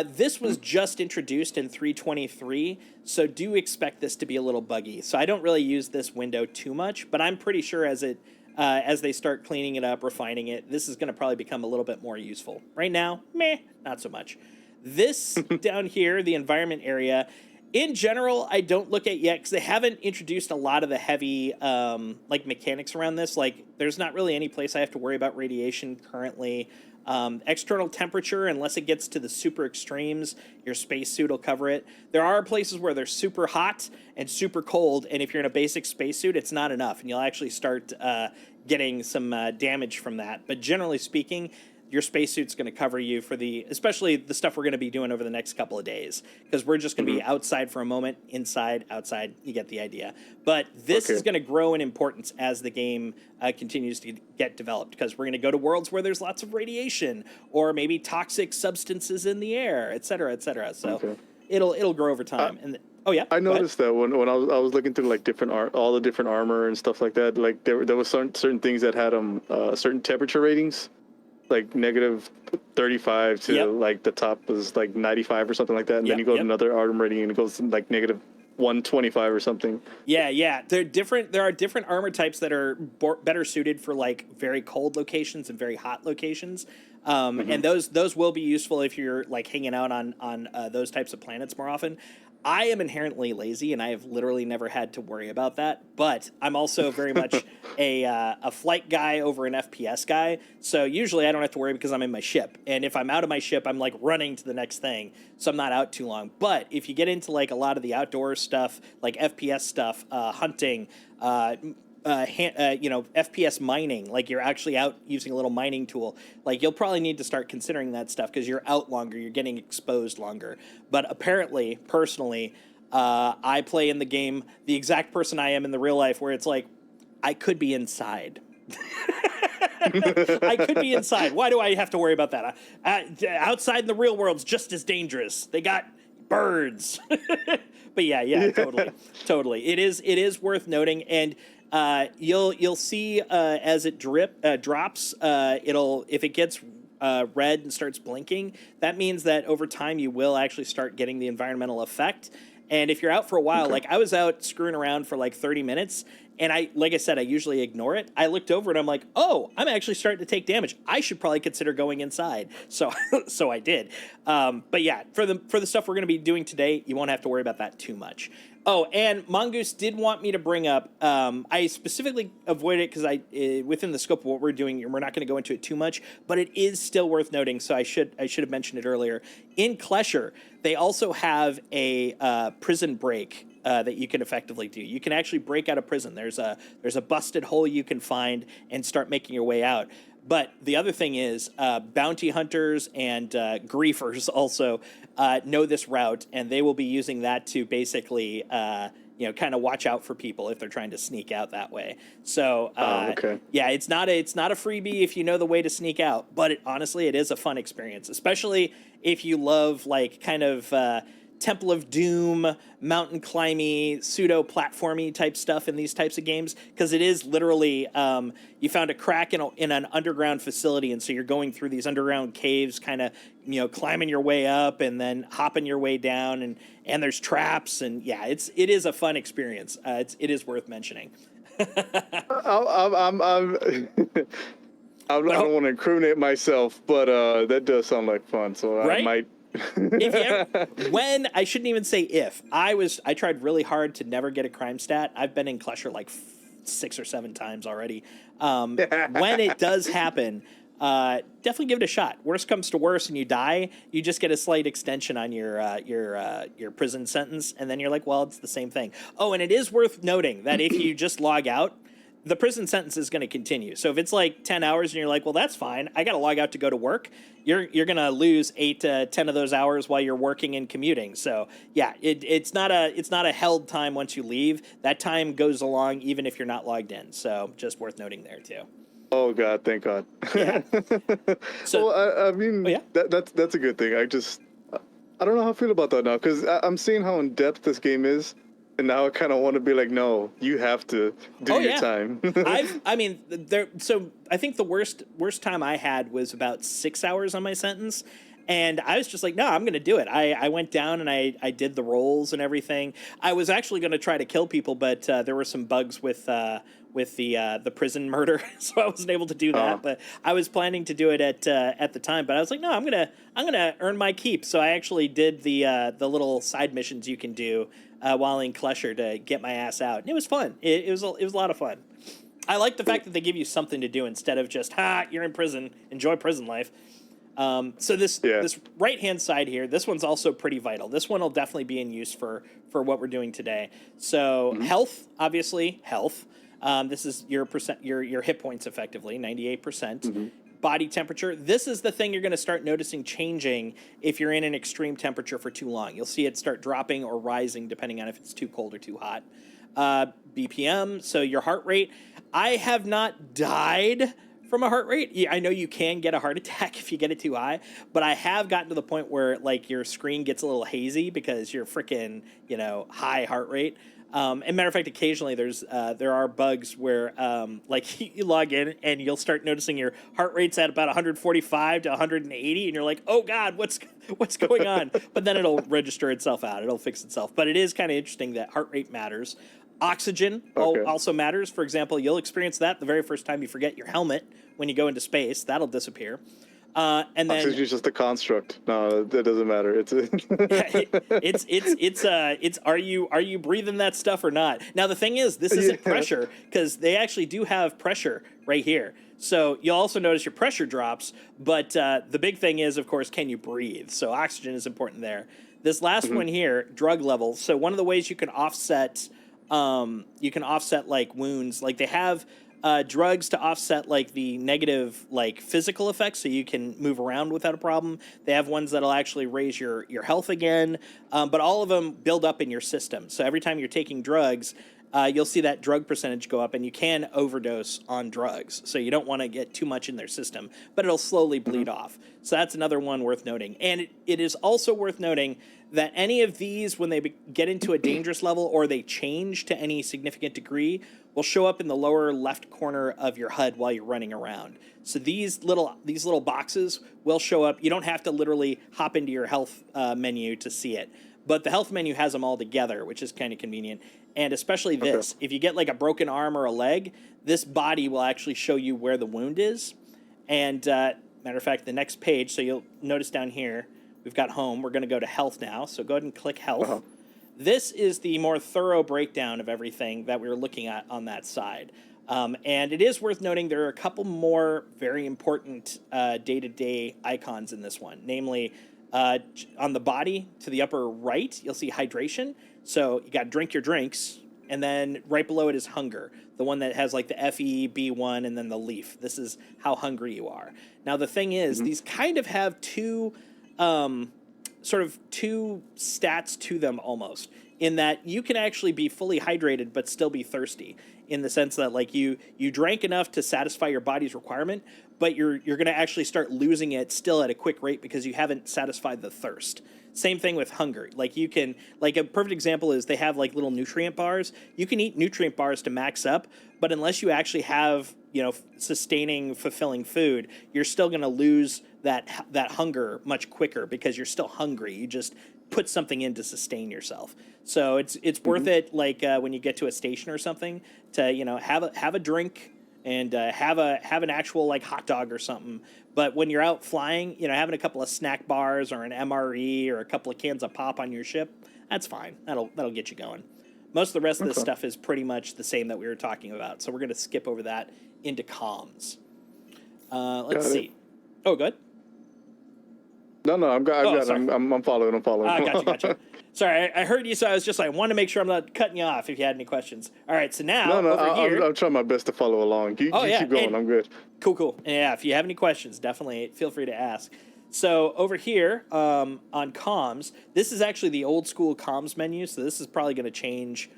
This was just introduced in 3.23, so do expect this to be a little buggy. So I don't really use this window too much, but I'm pretty sure as they start cleaning it up, refining it, this is going to probably become a little bit more useful. Right now, meh, not so much. This down here, the environment area, in general, I don't look at yet because they haven't introduced a lot of the heavy mechanics around this. Like, there's not really any place I have to worry about radiation currently. External temperature, unless it gets to the super extremes, your spacesuit will cover it. There are places where they're super hot and super cold, and if you're in a basic spacesuit, it's not enough, and you'll actually start getting some damage from that. But generally speaking, your spacesuit's going to cover you for especially the stuff we're going to be doing over the next couple of days, because we're just going to be outside for a moment, inside, outside, you get the idea. But this is going to grow in importance as the game continues to get developed, because we're going to go to worlds where there's lots of radiation, or maybe toxic substances in the air, et cetera, et cetera. So it'll grow over time. I noticed that when I was looking through like all the different armor and stuff like that, like there was certain things that had certain temperature ratings, like negative 35 to like the top was like 95 or something like that, and then you go to another armor rating and it goes to like negative 125 or something. Yeah. There are different armor types that are better suited for like very cold locations and very hot locations. And those will be useful if you're like hanging out on those types of planets more often. I am inherently lazy, and I have literally never had to worry about that. But I'm also very much a flight guy over an FPS guy. So usually I don't have to worry because I'm in my ship. And if I'm out of my ship, I'm like running to the next thing. So I'm not out too long. But if you get into like a lot of the outdoor stuff, like FPS stuff, hunting, FPS mining, like you're actually out using a little mining tool, like you'll probably need to start considering that stuff because you're out longer, you're getting exposed longer. But apparently, personally, I play in the game the exact person I am in the real life, where it's like, I could be inside. I could be inside. Why do I have to worry about that? Outside in the real world's just as dangerous. They got birds. But yeah, totally. It is worth noting, and you'll see as it drops. If it gets red and starts blinking, that means that over time you will actually start getting the environmental effect. And if you're out for a while, like I was out screwing around for like 30 minutes, and like I said, I usually ignore it. I looked over and I'm like, oh, I'm actually starting to take damage. I should probably consider going inside. So I did. But yeah, for the stuff we're going to be doing today, you won't have to worry about that too much. Oh, and Mongoose did want me to bring up, I specifically avoided it because within the scope of what we're doing, we're not going to go into it too much, but it is still worth noting, so I should have mentioned it earlier. In Klesher, they also have a prison break that you can effectively do. You can actually break out of prison. There's a busted hole you can find and start making your way out. But the other thing is bounty hunters and griefers also know this route, and they will be using that to basically kind of watch out for people if they're trying to sneak out that way. So yeah, it's not a freebie if you know the way to sneak out, but honestly, it is a fun experience, especially if you love like kind of Temple of Doom, mountain climbing, pseudo platformy type stuff in these types of games, because it is literally you found a crack in an underground facility, and so you're going through these underground caves, kind of climbing your way up and then hopping your way down, and there's traps, and yeah, it is a fun experience. It is worth mentioning. I'm I don't want to incriminate myself, but that does sound like fun, so right? I might. When I shouldn't even say if I tried really hard to never get a crime stat. I've been in Klesher like 6 or 7 times already. When it does happen, definitely give it a shot. Worst comes to worst and you die, you just get a slight extension on your prison sentence, and then you're like, well, it's the same thing. Oh, and it is worth noting that if you just log out, the prison sentence is going to continue. So if it's like 10 hours and you're like, well, that's fine, I got to log out to go to work, you're going to lose 8 to 10 of those hours while you're working and commuting. So yeah, it's not a held time once you leave. That time goes along even if you're not logged in. So just worth noting there too. Oh God, thank God. Yeah. So well, I mean, that's a good thing. I don't know how I feel about that now, because I'm seeing how in depth this game is. And now I kind of want to be like, no, you have to do your time. So I think the worst time I had was about 6 hours on my sentence. And I was just like, no, I'm going to do it. I went down and I did the rolls and everything. I was actually going to try to kill people, but there were some bugs with the prison murder, so I wasn't able to do that. But I was planning to do it at the time. But I was like, no, I'm gonna earn my keep. So I actually did the little side missions you can do while in Klesher to get my ass out, and it was fun. It was a lot of fun. I like the fact that they give you something to do instead of just you're in prison, enjoy prison life. So this right hand side here, this one's also pretty vital. This one will definitely be in use for what we're doing today. So health, obviously health. This is your hit points effectively, 98%. Body temperature. This is the thing you're going to start noticing changing if you're in an extreme temperature for too long. You'll see it start dropping or rising depending on if it's too cold or too hot. BPM, so your heart rate. I have not died from a heart rate. Yeah, I know you can get a heart attack if you get it too high, but I have gotten to the point where like your screen gets a little hazy because you're freaking, high heart rate. And matter of fact, occasionally there are bugs where like you log in and you'll start noticing your heart rate's at about 145 to 180, and you're like, oh God, what's going on? But then it'll register itself out. It'll fix itself. But it is kind of interesting that heart rate matters. Oxygen also matters. For example, you'll experience that the very first time you forget your helmet when you go into space. That'll disappear. And then Oxygen is just a construct. No, that doesn't matter. It's it's are you breathing that stuff or not? Now the thing is, this isn't Yeah. pressure, because they actually do have pressure right here. So you'll also notice your pressure drops, but the big thing is, of course, can you breathe? So oxygen is important there. This last one here, drug levels. So one of the ways you can offset like wounds, like they have drugs to offset like the negative like physical effects, so you can move around without a problem. They have ones that'll actually raise your health again, but all of them build up in your system. So every time you're taking drugs, you'll see that drug percentage go up, and you can overdose on drugs. So you don't want to get too much in their system, but it'll slowly bleed off. So that's another one worth noting. And it is also worth noting that any of these, when they get into a dangerous level or they change to any significant degree, will show up in the lower left corner of your HUD while you're running around. So these little boxes will show up. You don't have to literally hop into your health menu to see it, but the health menu has them all together, which is kind of convenient. And especially this, if you get like a broken arm or a leg, this body will actually show you where the wound is. And matter of fact, the next page, so you'll notice down here, we've got home. We're going to go to health now. So go ahead and click health. This is the more thorough breakdown of everything that we were looking at on that side. And it is worth noting there are a couple more very important day-to-day icons in this one. Namely, on the body to the upper right, you'll see hydration. So you got to drink your drinks. And then right below it is hunger, the one that has like the FEB1 and then the leaf. This is how hungry you are. Now, the thing is, these kind of have two stats to them almost, in that you can actually be fully hydrated but still be thirsty, in the sense that like you drank enough to satisfy your body's requirement, but you're going to actually start losing it still at a quick rate because you haven't satisfied the thirst. Same thing with hunger. Like you can, like a perfect example is they have like little nutrient bars. You can eat nutrient bars to max up, but unless you actually have, sustaining, fulfilling food, you're still going to lose that hunger much quicker because you're still hungry. You just put something in to sustain yourself. So it's worth it, like when you get to a station or something, to have a drink and have an actual like hot dog or something. But when you're out flying, having a couple of snack bars or an MRE or a couple of cans of pop on your ship, that's fine. That'll get you going. Most of the rest of this stuff is pretty much the same that we were talking about. So we're going to skip over that into comms. Let's see. Oh, good. No, I'm following. Gotcha. Sorry, I heard you, so I was just like, I want to make sure I'm not cutting you off if you had any questions. All right, so now over here. I'm trying my best to follow along. You keep going. I'm good. Cool. Yeah, if you have any questions, definitely feel free to ask. So over here on comms, this is actually the old school comms menu, so this is probably going to change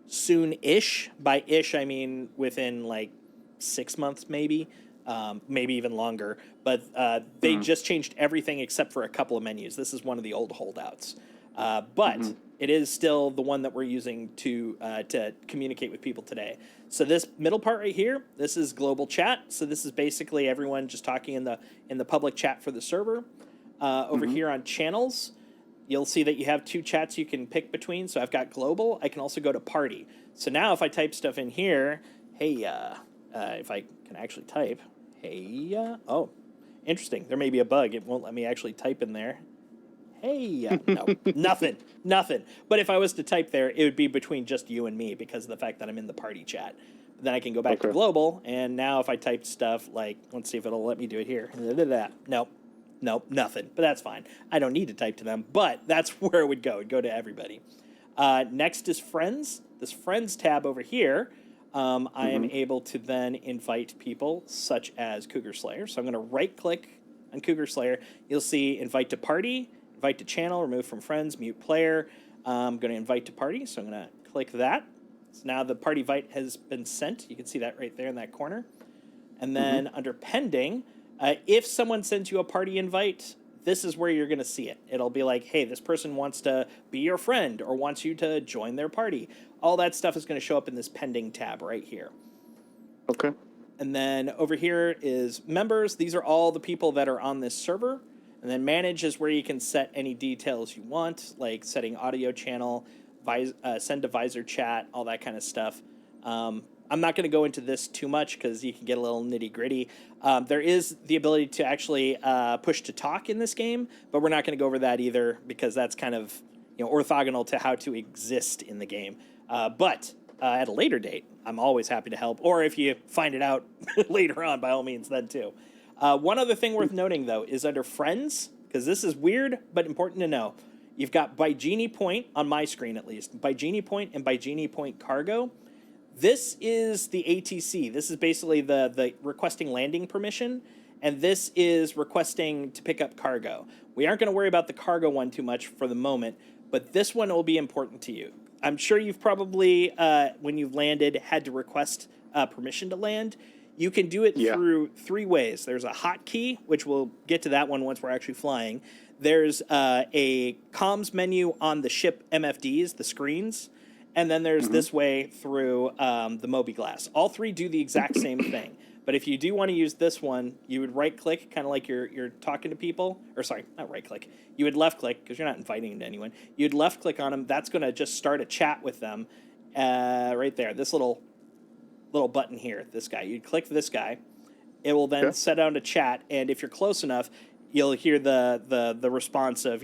soon-ish. By ish, I mean within like 6 months maybe. Maybe even longer, but they just changed everything except for a couple of menus. This is one of the old holdouts, but it is still the one that we're using to communicate with people today. So this middle part right here, this is global chat. So this is basically everyone just talking in the public chat for the server. Over here on channels, you'll see that you have two chats you can pick between. So I've got global. I can also go to party. So now if I type stuff in here, hey, if I can actually type. Hey, oh, interesting. There may be a bug. It won't let me actually type in there. Hey, no, nothing. But if I was to type there, it would be between just you and me because of the fact that I'm in the party chat. But then I can go back to global, and now if I type stuff like, let's see if it'll let me do it here. Nope, nothing. But that's fine. I don't need to type to them, but that's where it would go. It would go to everybody. Next is friends. This friends tab over here. I am able to then invite people such as Cougar Slayer. So I'm going to right-click on Cougar Slayer. You'll see invite to party, invite to channel, remove from friends, mute player. I'm going to invite to party, so I'm going to click that. So now the party invite has been sent. You can see that right there in that corner. And then under pending, if someone sends you a party invite, this is where you're going to see it. It'll be like, hey, this person wants to be your friend or wants you to join their party. All that stuff is going to show up in this pending tab right here. Okay. And then over here is members. These are all the people that are on this server. And then manage is where you can set any details you want, like setting audio channel, send to visor chat, all that kind of stuff. I'm I'm not going to go into this too much because you can get a little nitty gritty. There is the ability to actually push to talk in this game, but we're not going to go over that either because that's kind of orthogonal to how to exist in the game. But at a later date, I'm always happy to help. Or if you find it out later on, by all means, then too. One other thing worth noting, though, is under Friends, because this is weird but important to know. You've got by Genie Point, on my screen at least, by Genie Point and by Genie Point Cargo. This is the ATC. This is basically the requesting landing permission, and this is requesting to pick up cargo. We aren't going to worry about the cargo one too much for the moment, but this one will be important to you. I'm sure you've probably, when you've landed, had to request permission to land. You can do it through 3 ways. There's a hotkey, which we'll get to that one once we're actually flying. There's a comms menu on the ship MFDs, the screens. And then there's this way through the Moby Glass. All 3 do the exact same thing. But if you do want to use this one, you would right-click, kind of like you're talking to people. Or sorry, not right-click. You would left-click, because you're not inviting to anyone. You'd left-click on them. That's going to just start a chat with them right there. This little button here, this guy. You'd click this guy. It will then set down to chat. And if you're close enough, you'll hear the response of,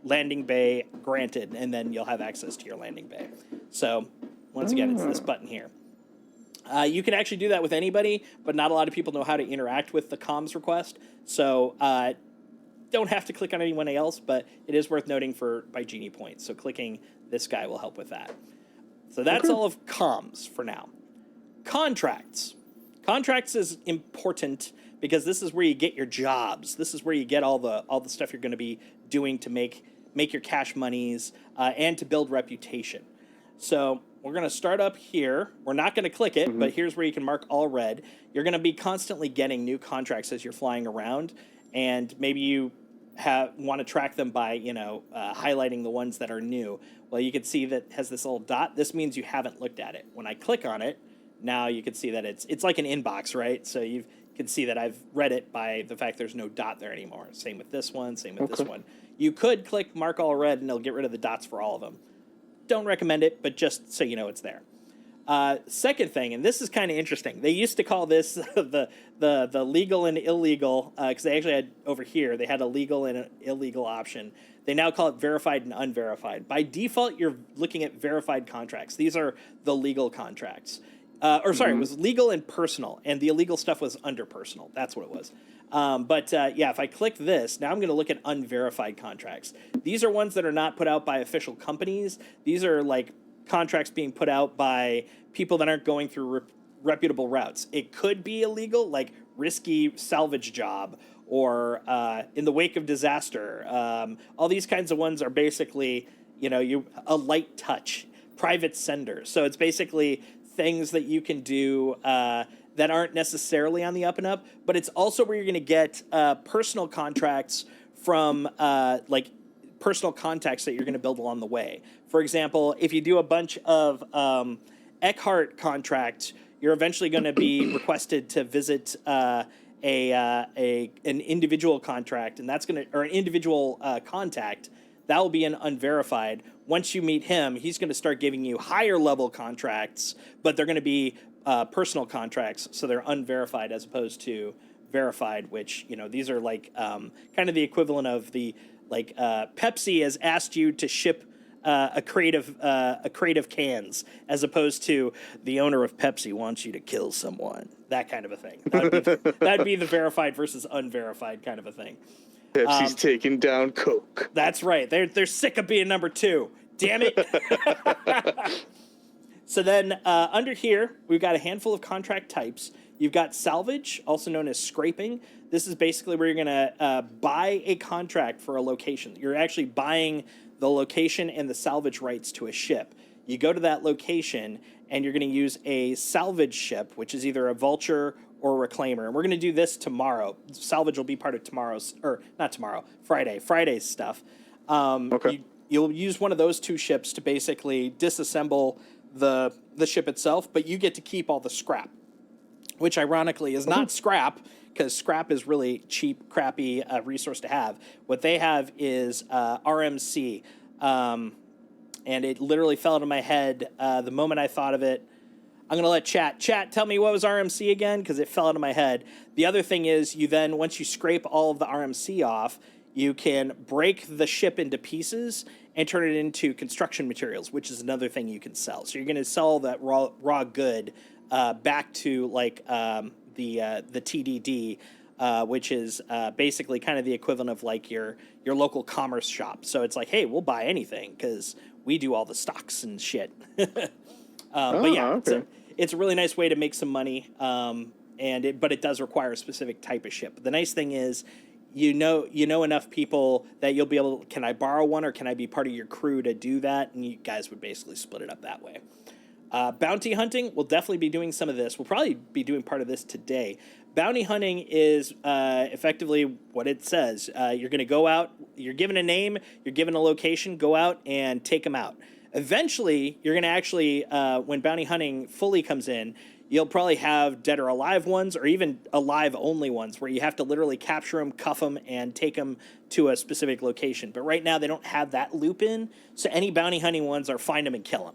landing bay granted, and then you'll have access to your landing bay. So once again, it's this button here. You can actually do that with anybody, but not a lot of people know how to interact with the comms request. So don't have to click on anyone else, but it is worth noting by Genie Point. So clicking this guy will help with that. So that's all of comms for now. Contracts. Contracts is important because this is where you get your jobs. This is where you get all the stuff you're going to be doing to make your cash monies and to build reputation. So we're going to start up here. We're not going to click it, but here's where you can mark all red. You're going to be constantly getting new contracts as you're flying around, and maybe you want to track them by highlighting the ones that are new. Well, you can see that has this little dot. This means you haven't looked at it. When I click on it, now you can see that it's like an inbox, right? So you can see that I've read it by the fact there's no dot there anymore. Same with this one, same with this one. You could click mark all red and it'll get rid of the dots for all of them. Don't recommend it, but just so you know it's there. Second thing, and this is kind of interesting. They used to call this the legal and illegal, because they actually had over here, they had a legal and an illegal option. They now call it verified and unverified. By default, you're looking at verified contracts. These are the legal contracts. It was legal and personal, and the illegal stuff was under personal. That's what it was. If I click this, now I'm going to look at unverified contracts. These are ones that are not put out by official companies. These are like contracts being put out by people that aren't going through reputable routes. It could be illegal, like risky salvage job or in the wake of disaster. All these kinds of ones are basically, a light touch, private sender. So it's basically things that you can do that aren't necessarily on the up and up, but it's also where you're going to get personal contracts from personal contacts that you're going to build along the way. For example, if you do a bunch of Eckhart contracts, you're eventually going to be requested to visit an individual contract, and that's going to, or an individual contact. That will be an unverified. Once you meet him, he's going to start giving you higher level contracts, but they're going to be personal contracts, so they're unverified as opposed to verified, which, these are like kind of the equivalent of the, Pepsi has asked you to ship a crate of cans, as opposed to the owner of Pepsi wants you to kill someone. That kind of a thing. That'd be the verified versus unverified kind of a thing. Pepsi's taking down Coke. That's right. They're sick of being number 2. Damn it. So then under here, we've got a handful of contract types. You've got salvage, also known as scraping. This is basically where you're going to buy a contract for a location. You're actually buying the location and the salvage rights to a ship. You go to that location, and you're going to use a salvage ship, which is either a vulture or reclaimer. And we're going to do this tomorrow. Salvage will be part of Friday's stuff. You'll use one of those 2 ships to basically disassemble the ship itself, but you get to keep all the scrap, which ironically is not scrap, because scrap is really cheap, crappy resource to have. What they have is RMC, and it literally fell out of my head the moment I thought of it. I'm going to let chat tell me what was RMC again, because it fell out of my head. The other thing is you then, once you scrape all of the RMC off, you can break the ship into pieces and turn it into construction materials, which is another thing you can sell. So you're going to sell that raw good back to like the TDD, which is basically kind of the equivalent of like your local commerce shop. So it's like, hey, we'll buy anything because we do all the stocks and shit. But yeah, okay. it's a really nice way to make some money, but it does require a specific type of ship. The nice thing is, you know enough people that you'll be able to, can I borrow one or can I be part of your crew to do that? And you guys would basically split it up that way. Bounty hunting, we'll definitely be doing some of this. We'll probably be doing part of this today. Bounty hunting is effectively what it says. You're going to go out, you're given a name, you're given a location, go out and take them out. Eventually, you're going to actually, when bounty hunting fully comes in, you'll probably have dead or alive ones or even alive only ones where you have to literally capture them, cuff them, and take them to a specific location. But right now, they don't have that loop in, so any bounty hunting ones are find them and kill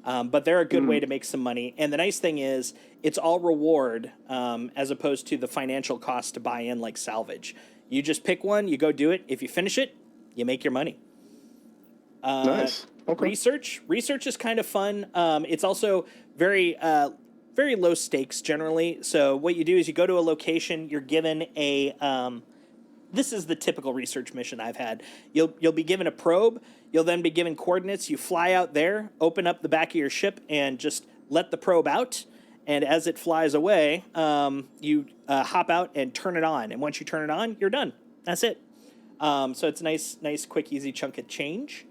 them. But they're a good way to make some money. And the nice thing is, it's all reward as opposed to the financial cost to buy in like salvage. You just pick one, you go do it. If you finish it, you make your money. Nice. Okay. Research is kind of fun. It's also very low stakes generally. So what you do is you go to a location, you're given a this is the typical research mission I've had. You'll be given a probe, you'll then be given coordinates, you fly out there, open up the back of your ship and just let the probe out. And as it flies away, you hop out and turn it on. And once you turn it on, you're done. That's it. So it's a nice, quick, easy chunk of change.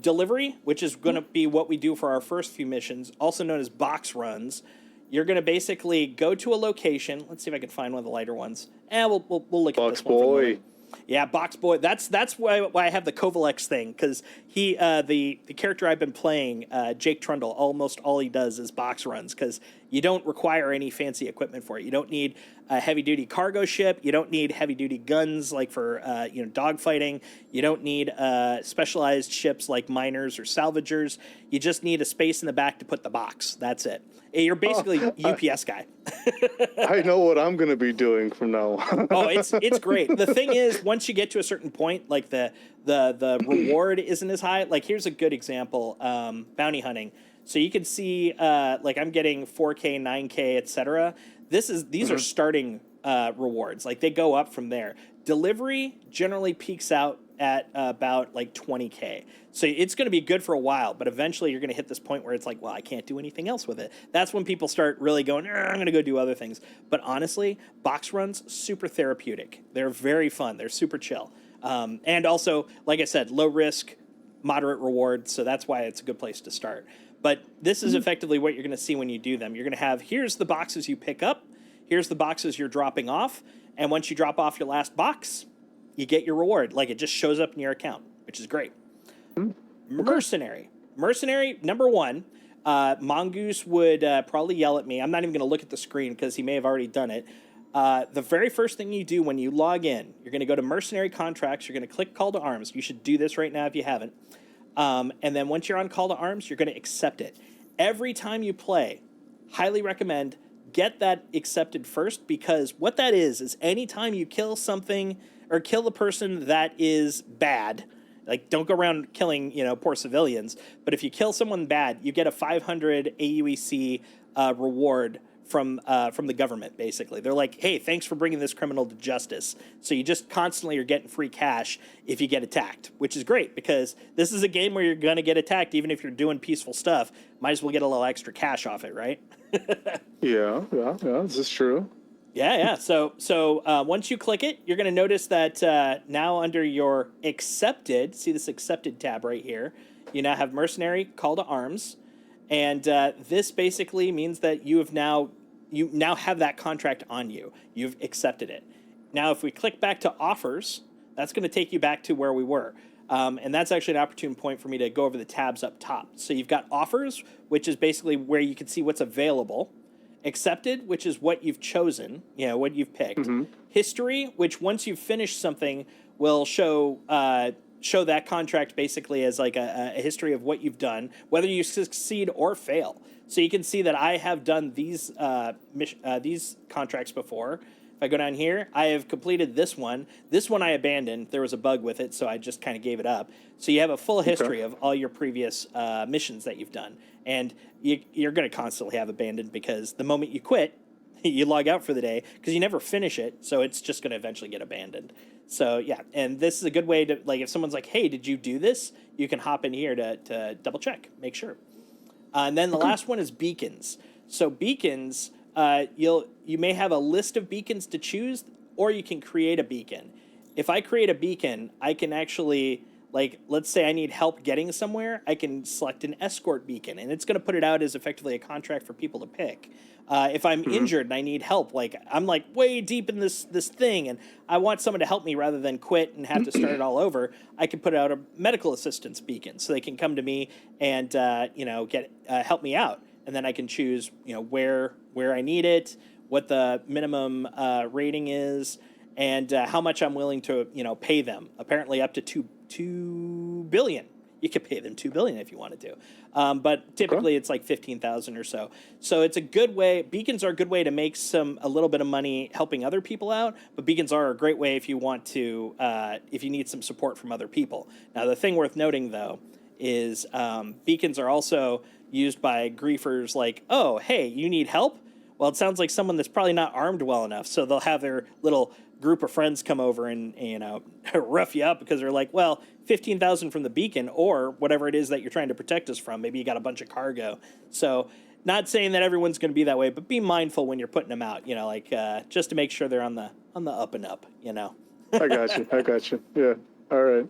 Delivery, which is going to be what we do for our first few missions, also known as box runs. You're going to basically go to a location. Let's see if I can find one of the lighter ones. We'll look at this one. Box Boy. Yeah, Box Boy. That's why I have the Kovalex thing, because he the character I've been playing, Jake Trundle, almost all he does is box runs, because you don't require any fancy equipment for it. You don't need a heavy duty cargo ship. You don't need heavy duty guns like for dogfighting. You don't need specialized ships like miners or salvagers. You just need a space in the back to put the box. That's it. You're basically UPS guy. I know what I'm going to be doing from now on. Oh, it's great. The thing is, once you get to a certain point, like the reward isn't as high. Like here's a good example: bounty hunting. So you can see, like I'm getting 4K, 9K, etc. These are starting rewards. Like they go up from there. Delivery generally peaks out at about like 20K. So it's going to be good for a while, but eventually you're going to hit this point where it's like, well, I can't do anything else with it. That's when people start really going, I'm going to go do other things. But honestly, box runs, super therapeutic. They're very fun. They're super chill. And also, like I said, low risk, moderate reward. So that's why it's a good place to start. But this is effectively what you're going to see when you do them. You're going to have, here's the boxes you pick up. Here's the boxes you're dropping off. And once you drop off your last box, you get your reward. Like it just shows up in your account, which is great. Mercenary, number one. Mongoose would probably yell at me. I'm not even going to look at the screen because he may have already done it. The very first thing you do when you log in, you're going to go to Mercenary Contracts. You're going to click Call to Arms. You should do this right now if you haven't. And then once you're on Call to Arms, you're going to accept it. Every time you play, highly recommend get that accepted first, because what that is anytime you kill something or kill the person that is bad, like don't go around killing, poor civilians, but if you kill someone bad, you get a 500 AUEC reward from the government, basically. They're like, hey, thanks for bringing this criminal to justice. So you just constantly are getting free cash if you get attacked, which is great because this is a game where you're going to get attacked even if you're doing peaceful stuff. Might as well get a little extra cash off it, right? Yeah, this is true. Yeah. So once you click it, you're going to notice that now under your accepted, see this accepted tab right here, you now have Mercenary, Call to Arms. And this basically means that you now have that contract on you. You've accepted it. Now, if we click back to offers, that's going to take you back to where we were. And that's actually an opportune point for me to go over the tabs up top. So you've got offers, which is basically where you can see what's available. Accepted, which is what you've chosen, what you've picked. Mm-hmm. History, which once you've finished something will show show that contract basically as like a history of what you've done, whether you succeed or fail. So you can see that I have done these contracts before. If I go down here, I have completed this one. This one I abandoned. There was a bug with it, so I just kind of gave it up. So you have a full history of all your previous missions that you've done. And you're going to constantly have abandoned because the moment you quit, you log out for the day because you never finish it. So it's just going to eventually get abandoned. So, yeah, and this is a good way to, like, if someone's like, hey, did you do this? You can hop in here to double check, make sure. And then the last one is beacons. So beacons... you may have a list of beacons to choose, or you can create a beacon. If I create a beacon, I can actually, like, let's say I need help getting somewhere, I can select an escort beacon, and it's going to put it out as effectively a contract for people to pick. If I'm injured and I need help, like, I'm like way deep in this thing, and I want someone to help me rather than quit and have to start it all over, I can put out a medical assistance beacon so they can come to me and get help me out. And then I can choose, where I need it, what the minimum rating is, and how much I'm willing to, pay them. Apparently, up to $2 billion. You could pay them $2 billion if you wanted to, but typically it's like 15,000 or so. So it's a good way. Beacons are a good way to make a little bit of money helping other people out. But beacons are a great way if you want to, if you need some support from other people. Now, the thing worth noting though is beacons are also used by griefers like, oh, hey, you need help? Well, it sounds like someone that's probably not armed well enough. So they'll have their little group of friends come over and rough you up because they're like, well, 15,000 from the beacon or whatever it is that you're trying to protect us from. Maybe you got a bunch of cargo. So not saying that everyone's going to be that way, but be mindful when you're putting them out, just to make sure they're on the up and up, I got you. Yeah. All right.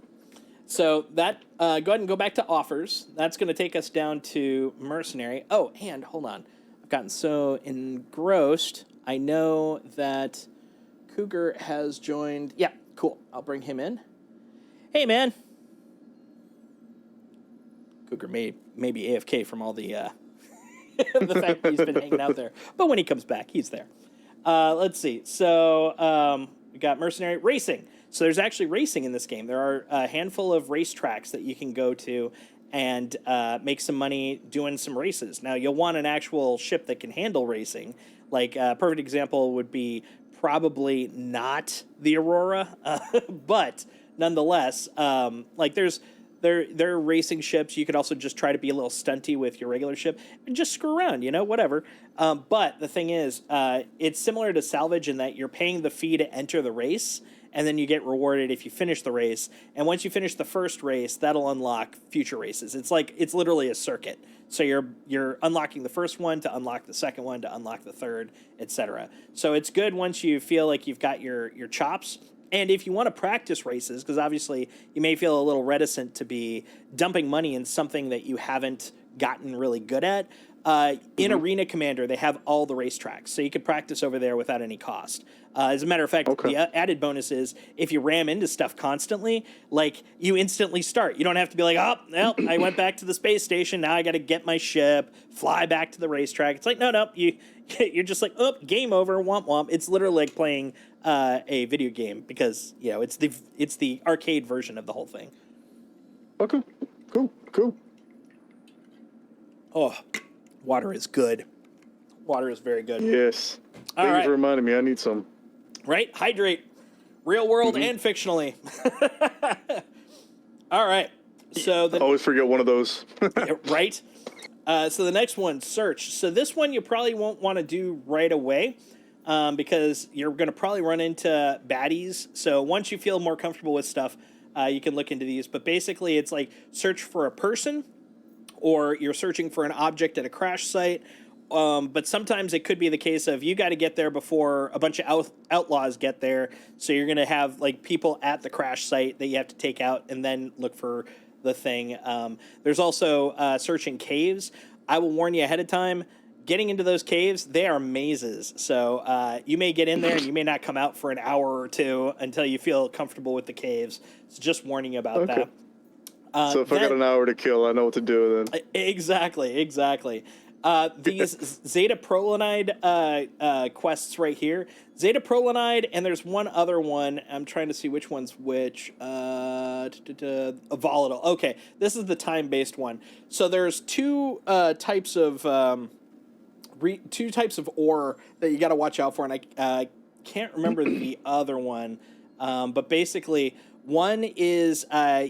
So that, go ahead and go back to offers. That's going to take us down to mercenary. Oh, and hold on. I've gotten so engrossed. I know that Cougar has joined. Yeah, cool. I'll bring him in. Hey, man. Cougar may be AFK from all the the fact that he's been hanging out there. But when he comes back, he's there. Let's see. So we got mercenary racing. So there's actually racing in this game. There are a handful of race tracks that you can go to and make some money doing some races. Now, you'll want an actual ship that can handle racing. Like, a perfect example would be probably not the Aurora, but nonetheless, there are racing ships. You could also just try to be a little stunty with your regular ship and just screw around, whatever. But the thing is, it's similar to salvage in that you're paying the fee to enter the race, and then you get rewarded if you finish the race. And once you finish the first race, that'll unlock future races. It's literally a circuit. So you're unlocking the first one to unlock the second one to unlock the third, etc. So it's good once you feel like you've got your chops. And if you want to practice races, because obviously you may feel a little reticent to be dumping money in something that you haven't gotten really good at, in Arena Commander, they have all the racetracks, so you could practice over there without any cost. As a matter of fact, the added bonus is if you ram into stuff constantly, like you instantly start. You don't have to be like, oh, well, I went back to the space station. Now I got to get my ship, fly back to the racetrack. It's like, no, you're just like, oh, game over, womp womp. It's literally like playing a video game because it's the arcade version of the whole thing. Okay, cool. Oh, water is good. Water is very good. Yes. Thank you for reminding me. I need some. Right? Hydrate. Real world and fictionally. All right. So I always forget one of those. Right? So the next one, search. So this one you probably won't want to do right away because you're going to probably run into baddies. So once you feel more comfortable with stuff, you can look into these. But basically it's like search for a person, or you're searching for an object at a crash site. But sometimes it could be the case of you got to get there before a bunch of outlaws get there. So you're going to have like people at the crash site that you have to take out and then look for the thing. There's also searching caves. I will warn you ahead of time, getting into those caves, they are mazes. So you may get in there and you may not come out for an hour or two until you feel comfortable with the caves. So just warning you about that. So if I got an hour to kill, I know what to do then. Exactly. These Zeta Prolanide quests right here. Zeta Prolanide, and there's one other one. I'm trying to see which one's which. A volatile. Okay, this is the time-based one. So there's two types of ore that you got to watch out for, and I can't remember the other one. But basically, one is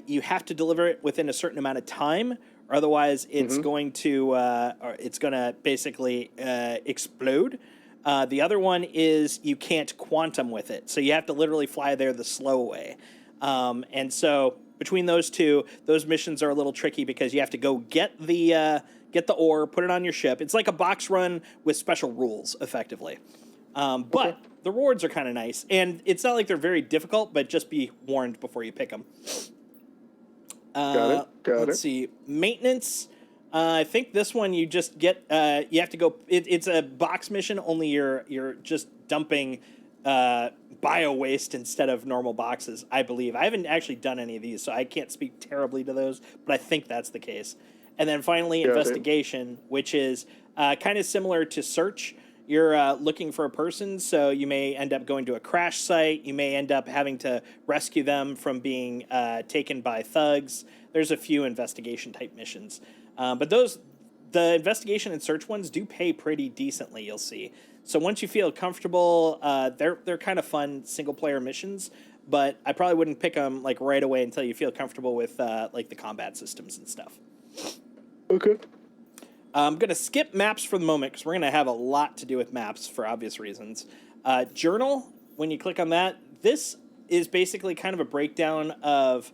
you have to deliver it within a certain amount of time, or otherwise it's going to basically explode. The other one is you can't quantum with it, so you have to literally fly there the slow way. And so between those two, those missions are a little tricky because you have to go get the ore, put it on your ship. It's like a box run with special rules, effectively. But the rewards are kind of nice, and it's not like they're very difficult, but just be warned before you pick them. Got it. Let's see. Maintenance. I think this one you just get. You have to go. It's a box mission. Only you're just dumping bio waste instead of normal boxes. I believe. I haven't actually done any of these, so I can't speak terribly to those. But I think that's the case. And then finally, investigation, which is kind of similar to search. You're looking for a person, so you may end up going to a crash site. You may end up having to rescue them from being taken by thugs. There's a few investigation type missions. But the investigation and search ones do pay pretty decently, you'll see. So once you feel comfortable, they're kind of fun single player missions, but I probably wouldn't pick them like right away until you feel comfortable with like the combat systems and stuff. Okay. I'm going to skip maps for the moment because we're going to have a lot to do with maps for obvious reasons. Journal, when you click on that, this is basically kind of a breakdown of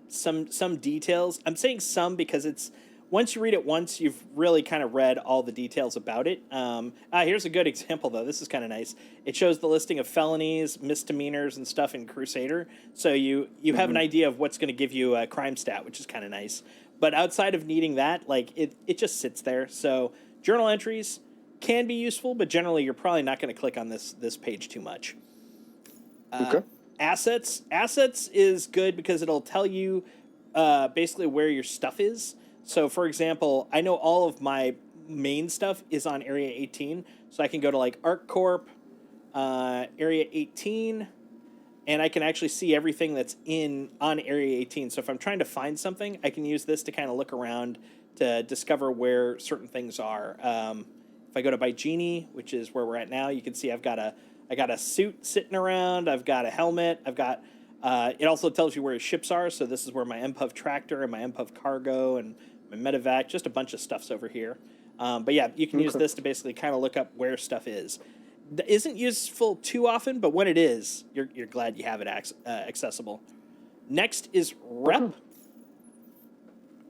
some details. I'm saying some because it's once you read it once, you've really kind of read all the details about it. Here's a good example, though. This is kind of nice. It shows the listing of felonies, misdemeanors, and stuff in Crusader. So you have an idea of what's going to give you a crime stat, which is kind of nice. But outside of needing that, like it just sits there. So journal entries can be useful, but generally you're probably not going to click on this page too much. Okay. Assets is good because it'll tell you basically where your stuff is. So for example, I know all of my main stuff is on Area 18, so I can go to like ArcCorp, Area 18. And I can actually see everything that's on Area 18. So if I'm trying to find something, I can use this to kind of look around to discover where certain things are. If I go to Bygenie, which is where we're at now, you can see I got a suit sitting around. I've got a helmet. I've got. It also tells you where your ships are. So this is where my MPUV tractor and my MPUV cargo and my medevac, just a bunch of stuff's over here. But yeah, you can use this to basically kind of look up where stuff is. Isn't useful too often, but when it is, you're glad you have it accessible. Next is rep.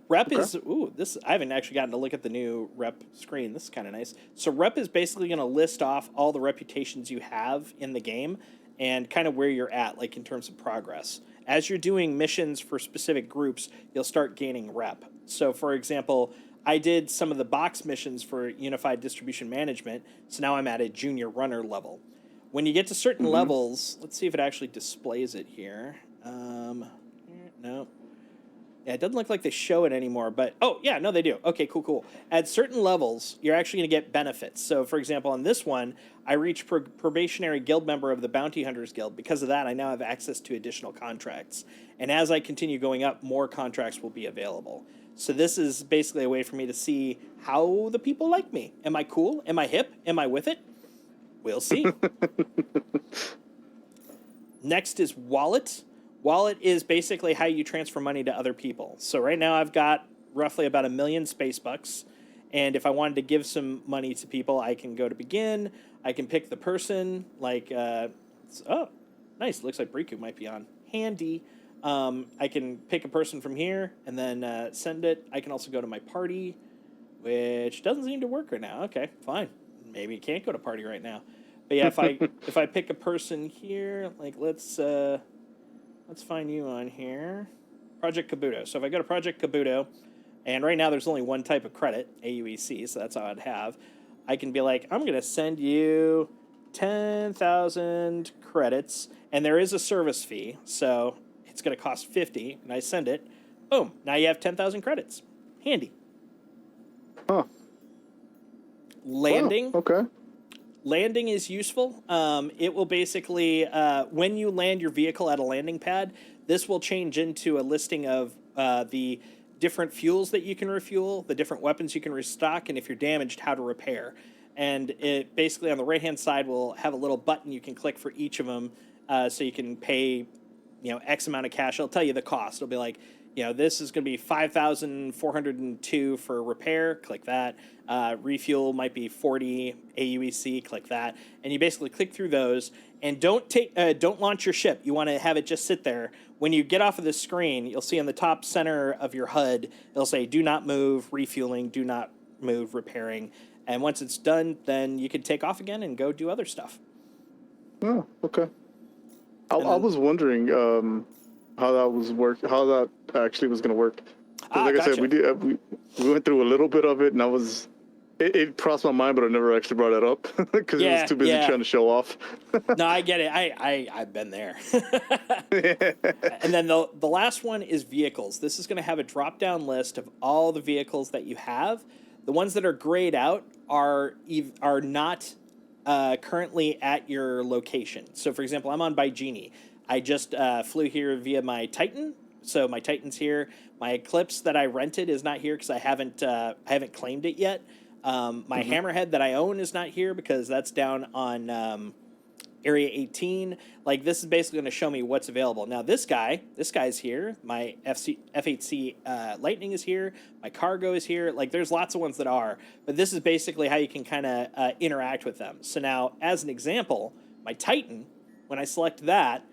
Rep is this. I haven't actually gotten to look at the new rep screen. This is kind of nice. So rep is basically going to list off all the reputations you have in the game and kind of where you're at, like in terms of progress. As you're doing missions for specific groups, you'll start gaining rep. So, for example, I did some of the box missions for Unified Distribution Management, so now I'm at a junior runner level. When you get to certain levels, let's see if it actually displays it here. No. Yeah, it doesn't look like they show it anymore, but, oh, yeah, no, they do. Okay, cool. At certain levels, you're actually going to get benefits. So, for example, on this one, I reached probationary guild member of the Bounty Hunters Guild. Because of that, I now have access to additional contracts. And as I continue going up, more contracts will be available. So this is basically a way for me to see how the people like me. Am I cool? Am I hip? Am I with it? We'll see. Next is wallet. Wallet is basically how you transfer money to other people. So right now I've got roughly about 1 million space bucks. And if I wanted to give some money to people, I can go to begin. I can pick the person. Like, oh, nice. Looks like Briku might be on. Handy. I can pick a person from here and then send it. I can also go to my party, which doesn't seem to work right now. Okay, fine. Maybe you can't go to party right now. But yeah, if I pick a person here, like let's find you on here, Project Kabuto. So if I go to Project Kabuto, and right now there's only one type of credit, AUEC, so that's all I'd have. I can be like, I'm going to send you 10,000 credits, and there is a service fee, so it's going to cost 50, and I send it. Boom. Now you have 10,000 credits. Handy. Huh. landing. Oh, okay. Landing is useful. It will basically, when you land your vehicle at a landing pad, this will change into a listing of the different fuels that you can refuel, the different weapons you can restock, and if you're damaged, how to repair. And it basically on the right-hand side will have a little button you can click for each of them, so you can pay, X amount of cash. It'll tell you the cost. It'll be like, this is going to be 5,402 for repair. Click that. Refuel might be 40 AUEC. Click that, and you basically click through those. And don't launch your ship. You want to have it just sit there. When you get off of the screen, you'll see in the top center of your HUD, it'll say "Do not move," refueling, "Do not move," repairing. And once it's done, then you can take off again and go do other stuff. Oh, okay. I was wondering how that actually was going to work. 'Cause like gotcha. I said, we went through a little bit of it, and it crossed my mind, but I never actually brought it up because I was too busy trying to show off. No, I get it. I've been there. And then the last one is vehicles. This is going to have a drop-down list of all the vehicles that you have. The ones that are grayed out are not currently at your location. So, for example, I'm on Baijini. I just flew here via my Titan. So my Titan's here. My Eclipse that I rented is not here because I haven't claimed it yet. My Hammerhead that I own is not here because that's down on Area 18. Like, this is basically going to show me what's available. Now, this guy's here. My F8C Lightning is here. My Cargo is here. Like, there's lots of ones that are. But this is basically how you can kind of interact with them. So now, as an example, my Titan, when I select that,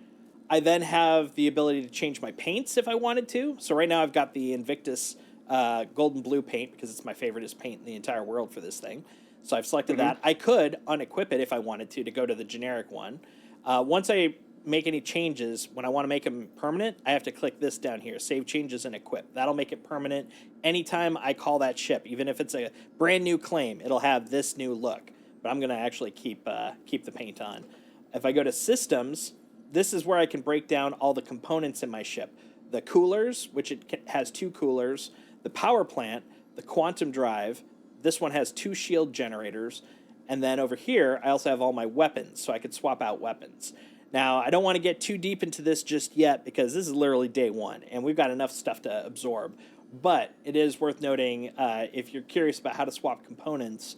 I then have the ability to change my paints if I wanted to. So right now I've got the Invictus golden blue paint because it's my favoriteest paint in the entire world for this thing. So I've selected that. I could unequip it if I wanted to go to the generic one. Once I make any changes, when I want to make them permanent, I have to click this down here, Save Changes and Equip. That'll make it permanent. Anytime I call that ship, even if it's a brand new claim, it'll have this new look. But I'm going to actually keep the paint on. If I go to Systems, this is where I can break down all the components in my ship. The coolers, which has 2 coolers, the power plant, the quantum drive. This one has 2 shield generators. And then over here, I also have all my weapons, so I could swap out weapons. Now, I don't want to get too deep into this just yet because this is literally day 1, and we've got enough stuff to absorb. But it is worth noting, if you're curious about how to swap components,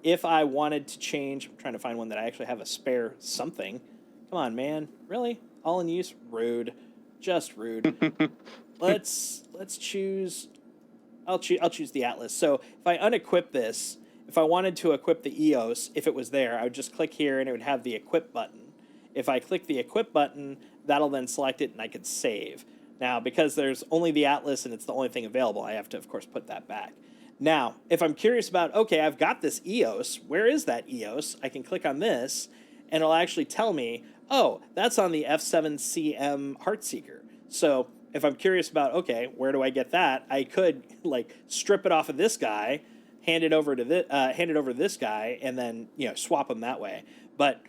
if I wanted to change, I'm trying to find one that I actually have a spare something. Come on, man. Really? All in use? Rude. Just rude. Let's choose. I'll choose the Atlas. So if I unequip this, if I wanted to equip the EOS, if it was there, I would just click here and it would have the equip button. If I click the equip button, that'll then select it and I could save. Now, because there's only the Atlas and it's the only thing available, I have to, of course, put that back. Now, if I'm curious about, okay, I've got this EOS. Where is that EOS? I can click on this and it'll actually tell me, oh, that's on the F7CM Heartseeker. So if I'm curious about, okay, where do I get that? I could strip it off of this guy, hand it over to this guy, and then swap them that way. But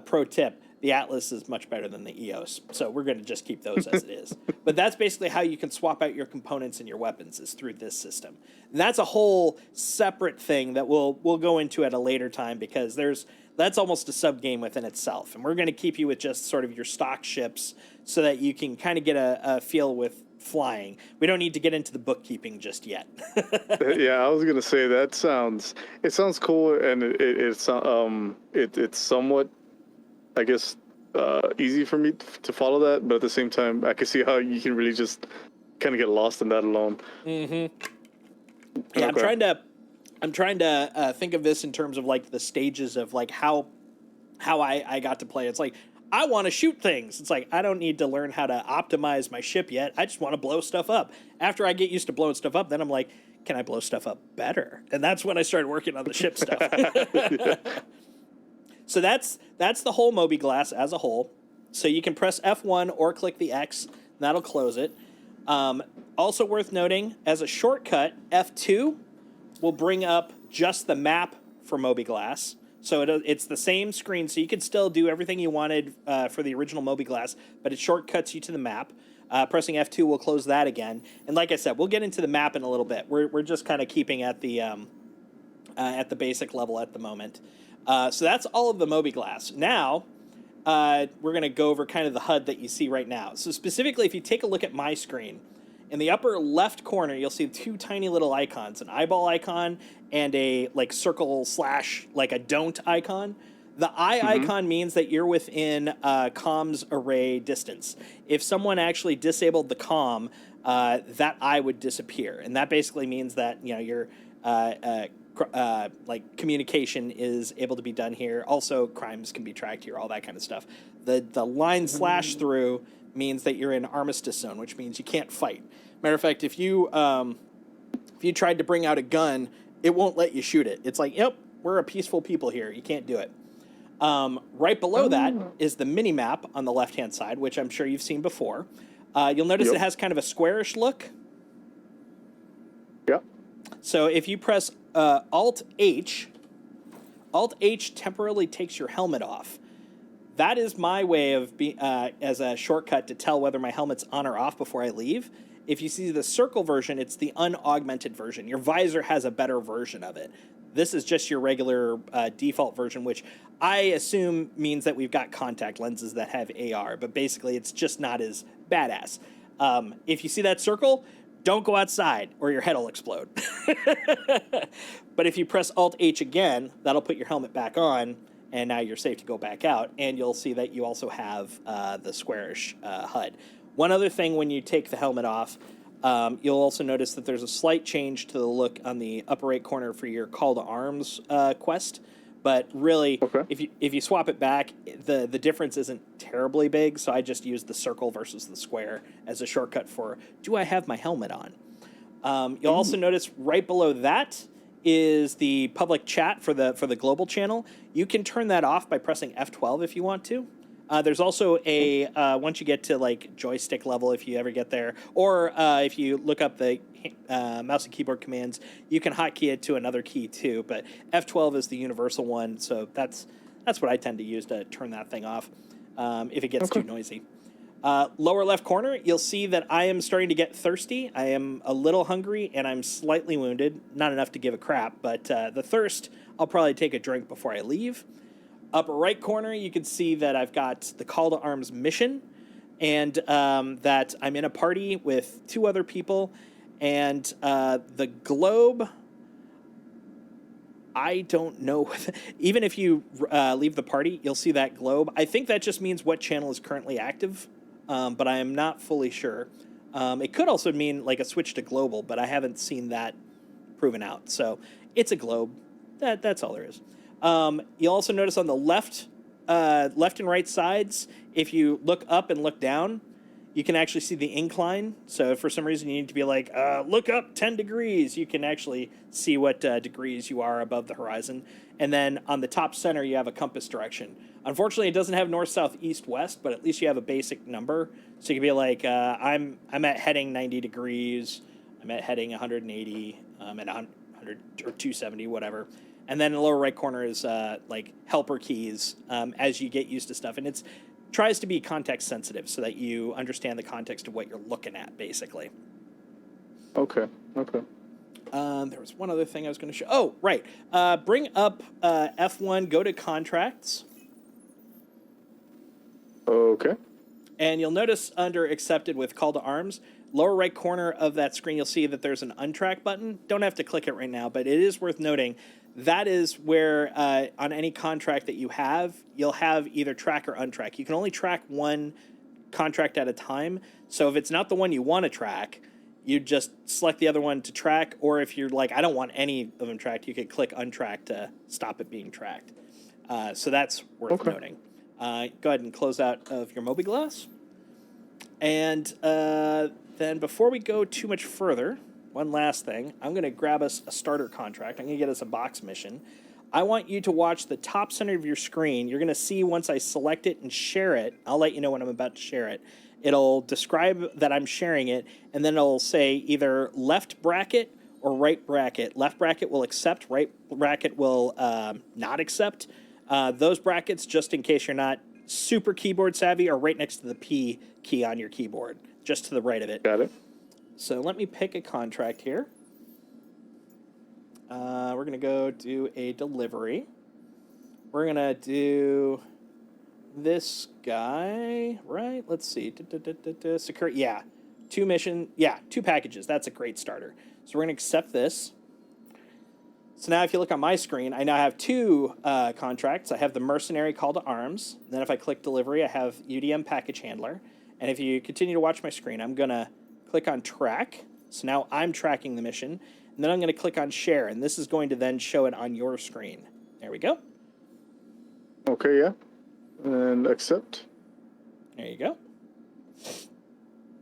pro tip: the Atlas is much better than the EOS, so we're going to just keep those as it is. But that's basically how you can swap out your components and your weapons is through this system. And that's a whole separate thing that we'll go into at a later time because that's almost a sub-game within itself. And we're going to keep you with just sort of your stock ships so that you can kind of get a feel with flying. We don't need to get into the bookkeeping just yet. Yeah, I was going to say it sounds cool, and it's somewhat, I guess, easy for me to follow that, but at the same time, I can see how you can really just kind of get lost in that alone. Mm-hmm. Yeah, okay. I'm trying to think of this in terms of the stages of how I got to play. It's I want to shoot things. It's I don't need to learn how to optimize my ship yet. I just want to blow stuff up. After I get used to blowing stuff up, then I'm can I blow stuff up better? And that's when I started working on the ship stuff. Yeah. So that's the whole mobiGlas as a whole. So you can press F1 or click the X, and that'll close it. Also worth noting, as a shortcut, F2 will bring up just the map for mobiGlas. So it's the same screen, so you can still do everything you wanted for the original mobiGlas, but it shortcuts you to the map. Pressing F2 will close that again. And like I said, we'll get into the map in a little bit. We're just kind of keeping at the at the basic level at the moment. So that's all of the Moby Glass. Now, we're going to go over kind of the HUD that you see right now. So specifically, if you take a look at my screen, in the upper left corner, you'll see two tiny little icons, an eyeball icon and a like circle / like a don't icon. The eye icon means that you're within comms array distance. If someone actually disabled the comm, that eye would disappear, and that basically means that your like communication is able to be done here. Also, crimes can be tracked here, all that kind of stuff. The line / through means that you're in armistice zone, which means you can't fight. Matter of fact, if you tried to bring out a gun, it won't let you shoot it. It's like, yep, we're a peaceful people here. You can't do it. Right below that is the mini map on the left-hand side, which I'm sure you've seen before. You'll notice it has kind of a squarish look. Yeah. So if you press Alt-H temporarily takes your helmet off. That is my way of as a shortcut to tell whether my helmet's on or off before I leave. If you see the circle version, it's the unaugmented version. Your visor has a better version of it. This is just your regular default version, which I assume means that we've got contact lenses that have AR, but basically it's just not as badass. If you see that circle, don't go outside or your head will explode. But if you press Alt-H again, that'll put your helmet back on, and now you're safe to go back out, and you'll see that you also have the squarish HUD. One other thing when you take the helmet off, you'll also notice that there's a slight change to the look on the upper right corner for your Call to Arms quest. But really, if you swap it back, the difference isn't terribly big, so I just use the circle versus the square as a shortcut for, do I have my helmet on? You'll also notice right below that is the public chat for the global channel. You can turn that off by pressing F12 if you want to. There's also a once you get to like joystick level, if you ever get there, or if you look up the mouse and keyboard commands, you can hotkey it to another key too. But F12 is the universal one, so that's what I tend to use to turn that thing off if it gets too noisy. Lower left corner, you'll see that I am starting to get thirsty. I am a little hungry, and I'm slightly wounded. Not enough to give a crap, but the thirst, I'll probably take a drink before I leave. Upper right corner, you can see that I've got the Call to Arms mission, and that I'm in a party with 2 other people, and the globe, I don't know. Even if you leave the party, you'll see that globe. I think that just means what channel is currently active, but I am not fully sure. It could also mean like a switch to global, but I haven't seen that proven out. So it's a globe. That's all there is. You'll also notice on the left and right sides, if you look up and look down, you can actually see the incline. So if for some reason you need to be like, look up 10 degrees, you can actually see what degrees you are above the horizon. And then on the top center, you have a compass direction. Unfortunately, it doesn't have north, south, east, west, but at least you have a basic number. So you can be like, I'm at heading 90 degrees. I'm at heading 180. I'm at 100 or 270, whatever. And then in the lower right corner is like helper keys as you get used to stuff. And it tries to be context sensitive so that you understand the context of what you're looking at, basically. Okay. There was one other thing I was going to show. Oh, right. Bring up F1, go to contracts. Okay. And you'll notice under accepted with Call to Arms, lower right corner of that screen, you'll see that there's an untrack button. Don't have to click it right now, but it is worth noting. That is where on any contract that you have, you'll have either track or untrack. You can only track one contract at a time. So if it's not the one you want to track, you just select the other one to track. Or if you're like, I don't want any of them tracked, you could click untrack to stop it being tracked. So that's worth noting. Go ahead and close out of your Moby Glass. And then before we go too much further, one last thing. I'm going to grab us a starter contract. I'm going to get us a box mission. I want you to watch the top center of your screen. You're going to see once I select it and share it, I'll let you know when I'm about to share it. It'll describe that I'm sharing it, and then it'll say either left bracket or right bracket. Left bracket will accept, right bracket will not accept. Those brackets, just in case you're not super keyboard savvy, are right next to the P key on your keyboard, just to the right of it. Got it. So let me pick a contract here. We're going to go do a delivery. We're going to do this guy, right? Let's see. Secure. Yeah. 2 mission. Yeah, 2 packages. That's a great starter. So we're going to accept this. So now if you look on my screen, I now have 2 contracts. I have the Mercenary Call to Arms. Then if I click Delivery, I have UDM Package Handler. And if you continue to watch my screen, I'm going to click on Track. So now I'm tracking the mission. And then I'm going to click on Share. And this is going to then show it on your screen. There we go. Okay, yeah. And accept. There you go.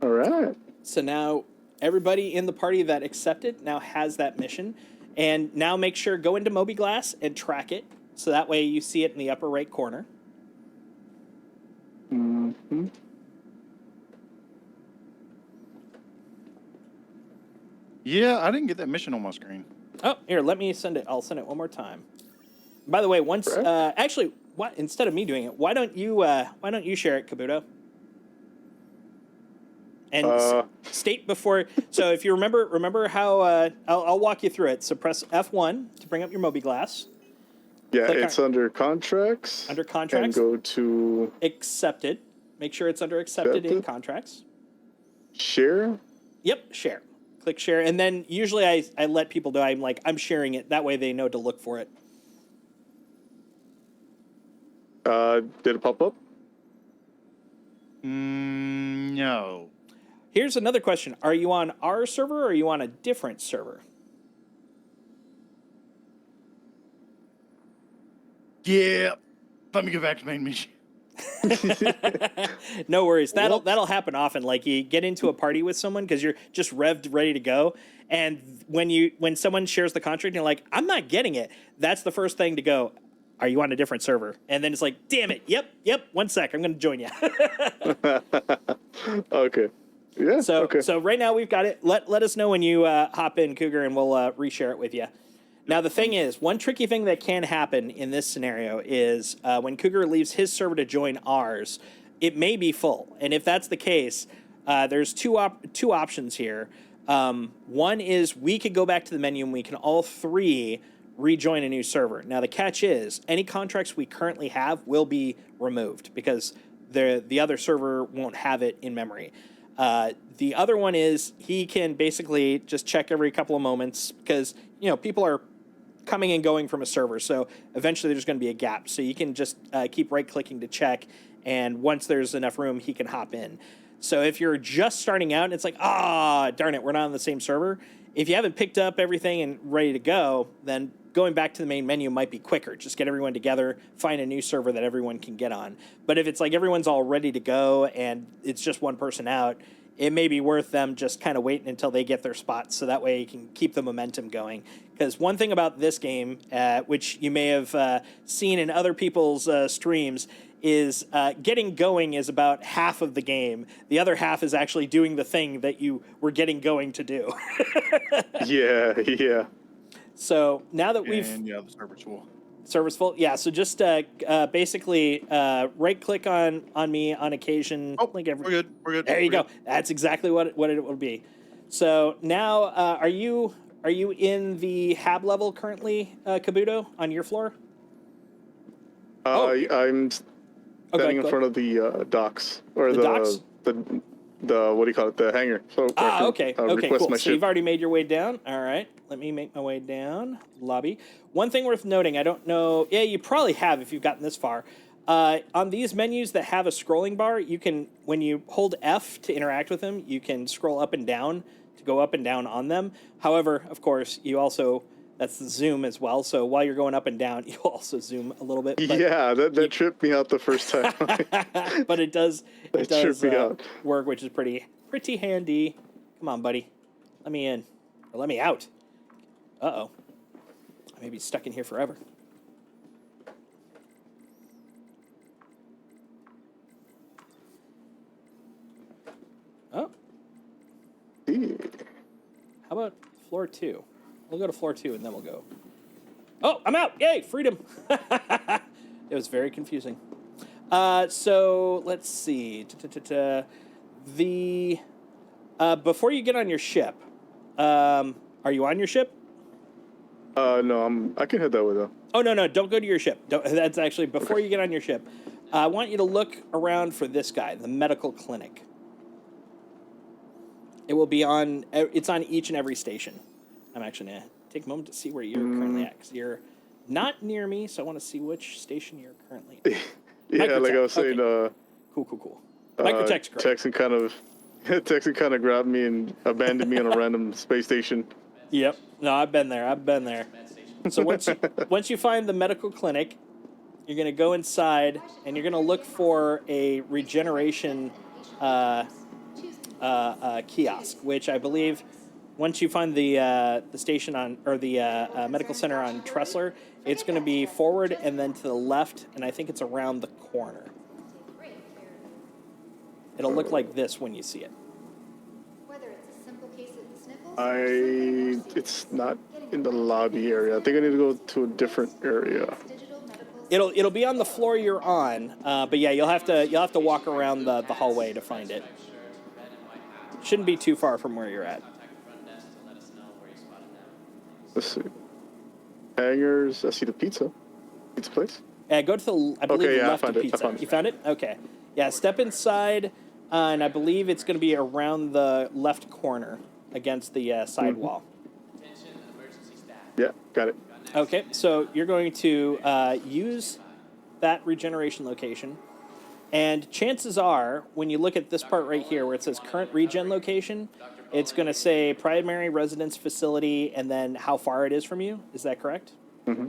All right. So now everybody in the party that accepted now has that mission. And now make sure, go into MobiGlass and track it. So that way you see it in the upper right corner. Mm-hmm. Yeah, I didn't get that mission on my screen. Oh, here, let me send it. I'll send it one more time. By the way, once actually, what instead of me doing it, why don't you share it, Kabuto? And state before. So if you remember how I'll walk you through it. So press F1 to bring up your MobiGlass. Yeah, Click it's under contracts. Under contracts. And go to accepted. Make sure it's under accepted in contracts. Share. Yep, share. Click share, and then usually I let people know I'm sharing it. That way they know to look for it. Did it pop up? No. Here's another question. Are you on our server or are you on a different server? Yeah. Let me go back to main mission. No worries. That'll happen often. Like you get into a party with someone because you're just revved, ready to go, and when someone shares the contract, and you're like, I'm not getting it. That's the first thing to go. Are you on a different server? And then it's like, damn it. Yep. 1 sec. I'm going to join you. Okay. Yeah. So right now we've got it. Let us know when you hop in, Cougar, and we'll reshare it with you. Now, the thing is, one tricky thing that can happen in this scenario is when Cougar leaves his server to join ours, it may be full. And if that's the case, there's two options here. One is we could go back to the menu and we can all 3 rejoin a new server. Now, the catch is any contracts we currently have will be removed because the other server won't have it in memory. The other one is he can basically just check every couple of moments because, people are coming and going from a server. So eventually there's going to be a gap. So you can just keep right-clicking to check. And once there's enough room, he can hop in. So if you're just starting out and it's like, darn it, we're not on the same server. If you haven't picked up everything and ready to go, then going back to the main menu might be quicker. Just get everyone together, find a new server that everyone can get on. But if it's like everyone's all ready to go and it's just one person out, it may be worth them just kind of waiting until they get their spots so that way you can keep the momentum going. Because one thing about this game, which you may have seen in other people's streams, is getting going is about half of the game. The other half is actually doing the thing that you were getting going to do. Yeah. So now that The server's full. Server's full? Yeah, so just basically right-click on me on occasion. Oh, we're good. There you go. That's exactly what it will be. So now, are you in the hab level currently, Kabuto, on your floor? I'm standing in front of the docks or The docks? the what do you call it? The hangar. So Okay, request cool. my So ship. you've already made your way down. All right, let me make my way down. Lobby. One thing worth noting, I don't know. Yeah, you probably have if you've gotten this far. On these menus that have a scrolling bar, you can, when you hold F to interact with them, you can scroll up and down to go up and down on them. However, of course, you also, that's the zoom as well. So while you're going up and down, you'll also zoom a little bit. But Yeah, that tripped me out the first time. but it does tripped me out. work, which is pretty handy. Come on, buddy. Let me in. Or let me out. Uh-oh. I may be stuck in here forever. Oh. How about floor 2? We'll go to floor 2 and then we'll go. Oh, I'm out! Yay, freedom! It was very confusing. So let's see. The before you get on your ship, are you on your ship? No, I can head that way though. Oh, no, don't go to your ship. That's actually before you get on your ship. I want you to look around for this guy, the medical clinic. It will be it's on each and every station. I'm actually going to take a moment to see where you're currently at, because you're not near me, so I want to see which station you're currently at. Yeah, Microtech. like I was saying, Okay. Cool. Microtech's great. Texan kind of grabbed me and abandoned me on a random space station. Yep. No, I've been there. So once you find the medical clinic, you're going to go inside and you're going to look for a regeneration kiosk, which I believe once you find the station on, or the medical center on Tressler, it's going to be forward and then to the left, and I think it's around the corner. It'll look like this when you see it. It's not in the lobby area. I think I need to go to a different area. It'll be on the floor you're on, but yeah, you'll have to walk around the hallway to find it. Shouldn't be too far from where you're at. Let's see. Hangers. I see the pizza place. Go to the, I believe, Okay, yeah, left I of found it. pizza. I found it. You found it? Okay. Yeah, step inside, and I believe it's going to be around the left corner against the side wall. Yeah, got it. Okay, so you're going to use that regeneration location, and chances are, when you look at this part right here where it says current regen location, it's going to say primary residence facility and then how far it is from you. Is that correct? Mm-hmm.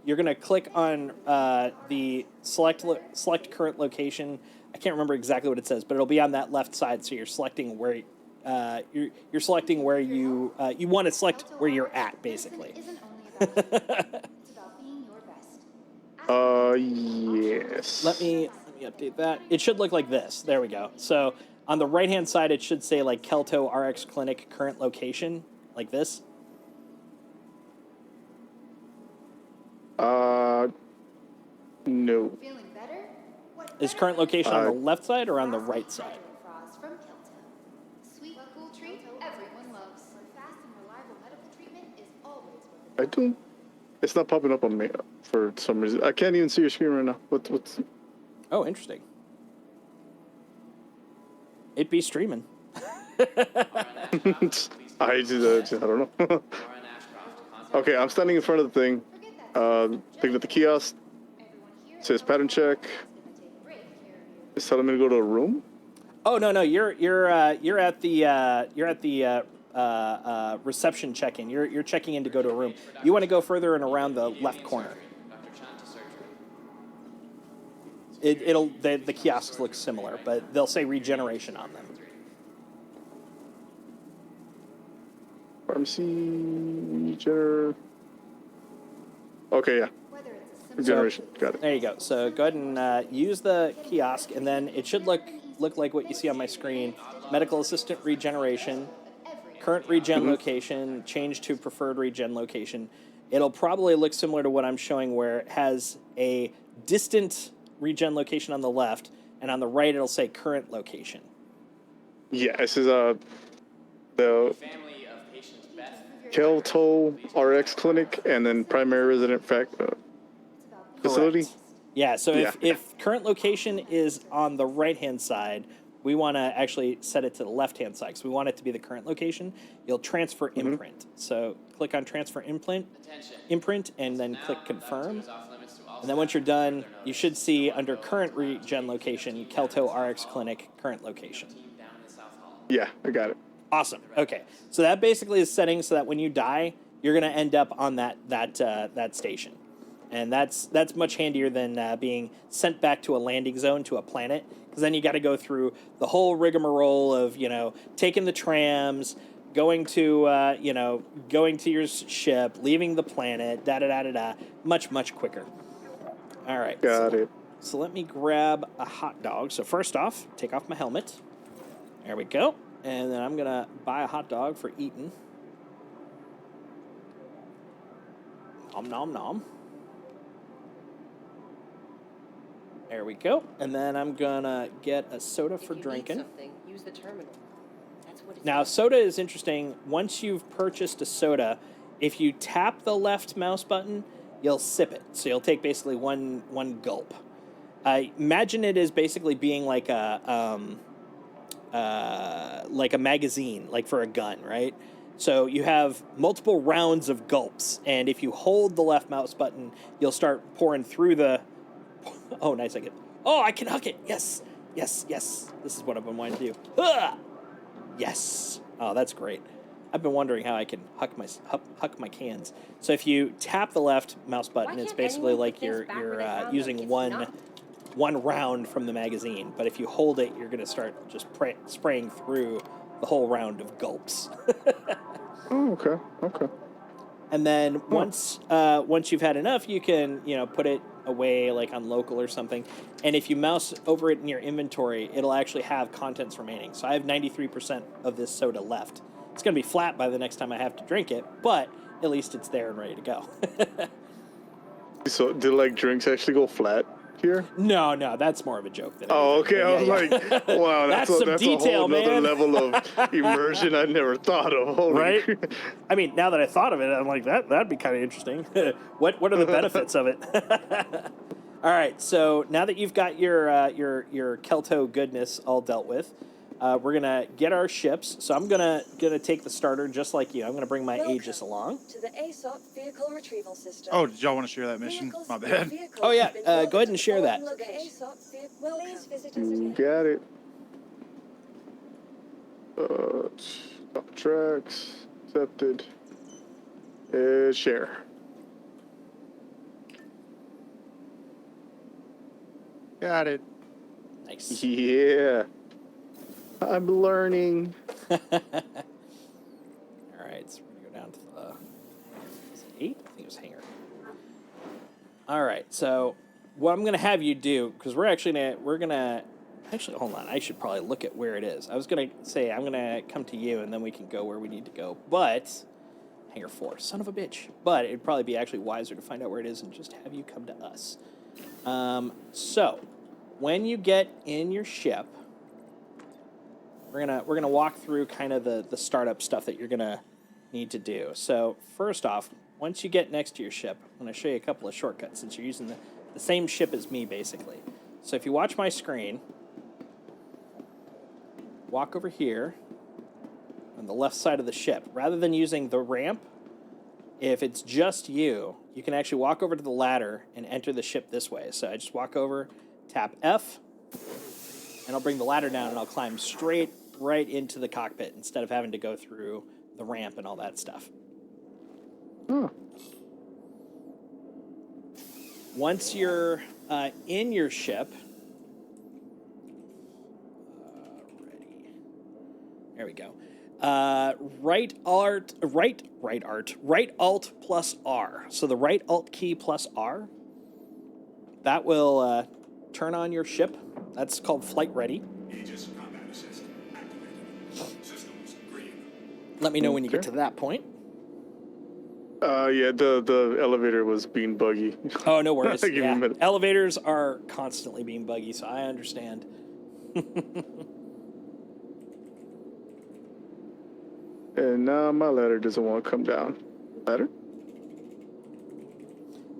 You're going to click on the select current location. I can't remember exactly what it says, but it'll be on that left side. So you're selecting where you're selecting where you want to select where you're at, basically. Yes. Let me update that. It should look like this. There we go. So on the right hand side, it should say like Kelto RX Clinic current location, like this. No. Is current location on the left side or on the right side? I don't. It's not popping up on me for some reason. I can't even see your screen right now. What's? Oh, interesting. It be streaming. I don't know. Okay, I'm standing in front of the thing. Looking at the kiosk. It says pattern check. It's telling me to go to a room. Oh no, you're at the reception check-in. You're checking in to go to a room. You want to go further and around the left corner. The kiosks look similar, but they'll say regeneration on them. Pharmacy, okay, yeah. Regeneration, got it. There you go. So go ahead and use the kiosk, and then it should look like what you see on my screen. Medical assistant regeneration, current regen location, change to preferred regen location. It'll probably look similar to what I'm showing, where it has a distant regen location on the left, and on the right it'll say current location. Yeah, this is the Kelto RX Clinic, and then primary resident facility. Correct. Yeah, so if current location is on the right-hand side, we want to actually set it to the left-hand side, because we want it to be the current location. You'll transfer imprint. So click on transfer imprint, and then click confirm. And then once you're done, you should see under current regen location, Kelto RX Clinic, current location. Yeah, I got it. Awesome. Okay, so that basically is setting so that when you die, you're going to end up on that station. And that's much handier than being sent back to a landing zone, to a planet, because then you got to go through the whole rigmarole of, taking the trams, going to your ship, leaving the planet, much quicker. All right. Got it. So let me grab a hot dog. So first off, take off my helmet. There we go. And then I'm going to buy a hot dog for eating. Nom nom nom. There we go. And then I'm going to get a soda for drinking. Use the terminal. That's what Now, soda is interesting. Once you've purchased a soda, if you tap the left mouse button, you'll sip it. So you'll take basically one gulp. Imagine it as basically being like a magazine, like for a gun, right? So you have multiple rounds of gulps, and if you hold the left mouse button, you'll start pouring through the... Oh, nice, I get... Oh, I can huck it! Yes! Yes, yes! This is what I've been wanting to do. Yes! Oh, that's great. I've been wondering how I can huck my cans. So if you tap the left mouse button, it's basically like you're using one round from the magazine. But if you hold it, you're going to start just spraying through the whole round of gulps. Oh, okay. Okay. And then once you've had enough, you can put it away like on local or something. And if you mouse over it in your inventory, it'll actually have contents remaining. So I have 93% of this soda left. It's going to be flat by the next time I have to drink it, but at least it's there and ready to go. So, do like drinks actually go flat here? No, that's more of a joke than Oh, anything. okay. I was like, wow, that's some detail, a whole man. nother level of immersion I never thought of. Holy Right? crap. I mean, now that I thought of it, I'm like, that'd be kind of interesting. What are the benefits of it? All right, so now that you've got your Kelto goodness all dealt with, we're gonna get our ships. So I'm gonna take the starter just like you. I'm gonna bring my Aegis along. To the ASOP vehicle retrieval system. Oh, did y'all want to share that mission? My bad. Oh, yeah, go ahead and share that. Please visit us again. Got it. Stop tracks. Accepted. Share. Got it. Nice. Yeah. I'm learning. All right, so we're gonna go down to the... Was it 8? I think it was hangar. All right, so what I'm gonna have you do, because we're gonna actually, hold on, I should probably look at where it is. I was gonna say I'm gonna come to you and then we can go where we need to go, but hangar 4, son of a bitch. But it'd probably be actually wiser to find out where it is and just have you come to us. So when you get in your ship, we're gonna walk through kind of the startup stuff that you're gonna need to do. So first off, once you get next to your ship, I'm gonna show you a couple of shortcuts since you're using the same ship as me basically. So if you watch my screen, walk over here on the left side of the ship. Rather than using the ramp, if it's just you, you can actually walk over to the ladder and enter the ship this way. So I just walk over, tap F, and I'll bring the ladder down and I'll climb straight right into the cockpit instead of having to go through the ramp and all that stuff. Oh. Once you're in your ship, ready. There we go. Right alt plus R. So the right alt key plus R, that will turn on your ship. That's called flight ready. Aegis combat assist activated. Systems green. Let me know when you get to that point. Yeah, the elevator was being buggy. Oh, no worries. Give me a Yeah. minute. Elevators are constantly being buggy, so I understand. And now my ladder doesn't want to come down. Ladder?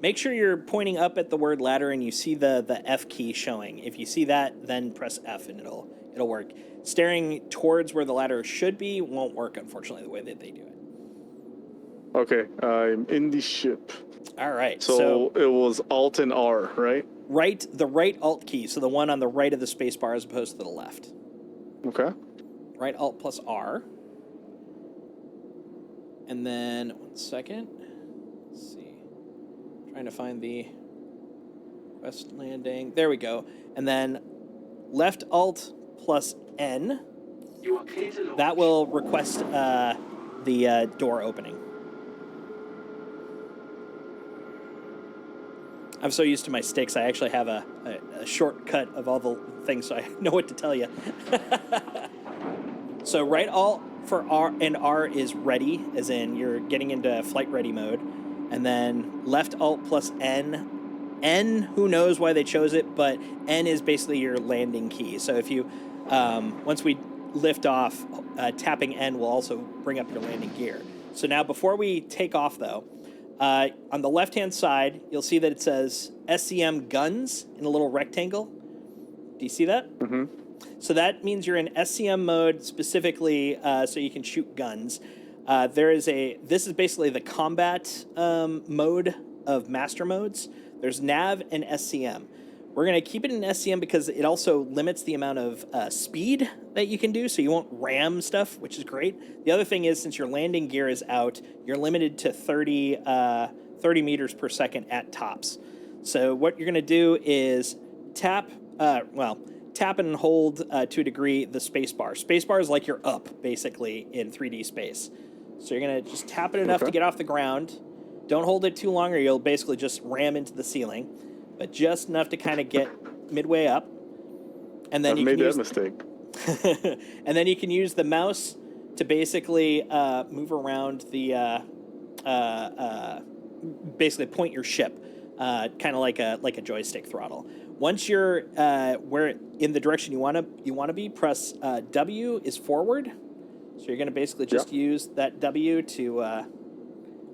Make sure you're pointing up at the word ladder and you see the F key showing. If you see that, then press F and it'll work. Staring towards where the ladder should be won't work, unfortunately, the way that they do it. Okay, I'm in the ship. All right. So it was Alt and R, right? The right Alt key, so the one on the right of the space bar as opposed to the left. Okay. Right Alt plus R. And then, 1 second. Let's see. Trying to find the quest landing. There we go. And then left Alt plus N. You are clear to launch. That will request the door opening. I'm so used to my sticks, I actually have a shortcut of all the things, so I know what to tell you. So right Alt for R and R is ready, as in you're getting into flight ready mode. And then left Alt plus N. N, who knows why they chose it, but N is basically your landing key. So if you, once we lift off, tapping N will also bring up your landing gear. So now before we take off, though, on the left-hand side, you'll see that it says SCM Guns in a little rectangle. Do you see that? Mm-hmm. So that means you're in SCM mode specifically so you can shoot guns. This is basically the combat mode of master modes. There's nav and SCM. We're going to keep it in SCM because it also limits the amount of speed that you can do, so you won't ram stuff, which is great. The other thing is, since your landing gear is out, you're limited to 30 meters per second at tops. So what you're going to do is tap and hold to a degree the space bar. Space bar is like you're up, basically, in 3D space. So you're going to just tap it enough to get off the ground. Don't hold it too long or you'll basically just ram into the ceiling. But just enough to kind of get midway up. And then I've made that mistake. And then you can use the mouse to basically move around the... basically point your ship, kind of like a joystick throttle. Once you're where in the direction you want to be, press W is forward. So you're going to basically just use that W to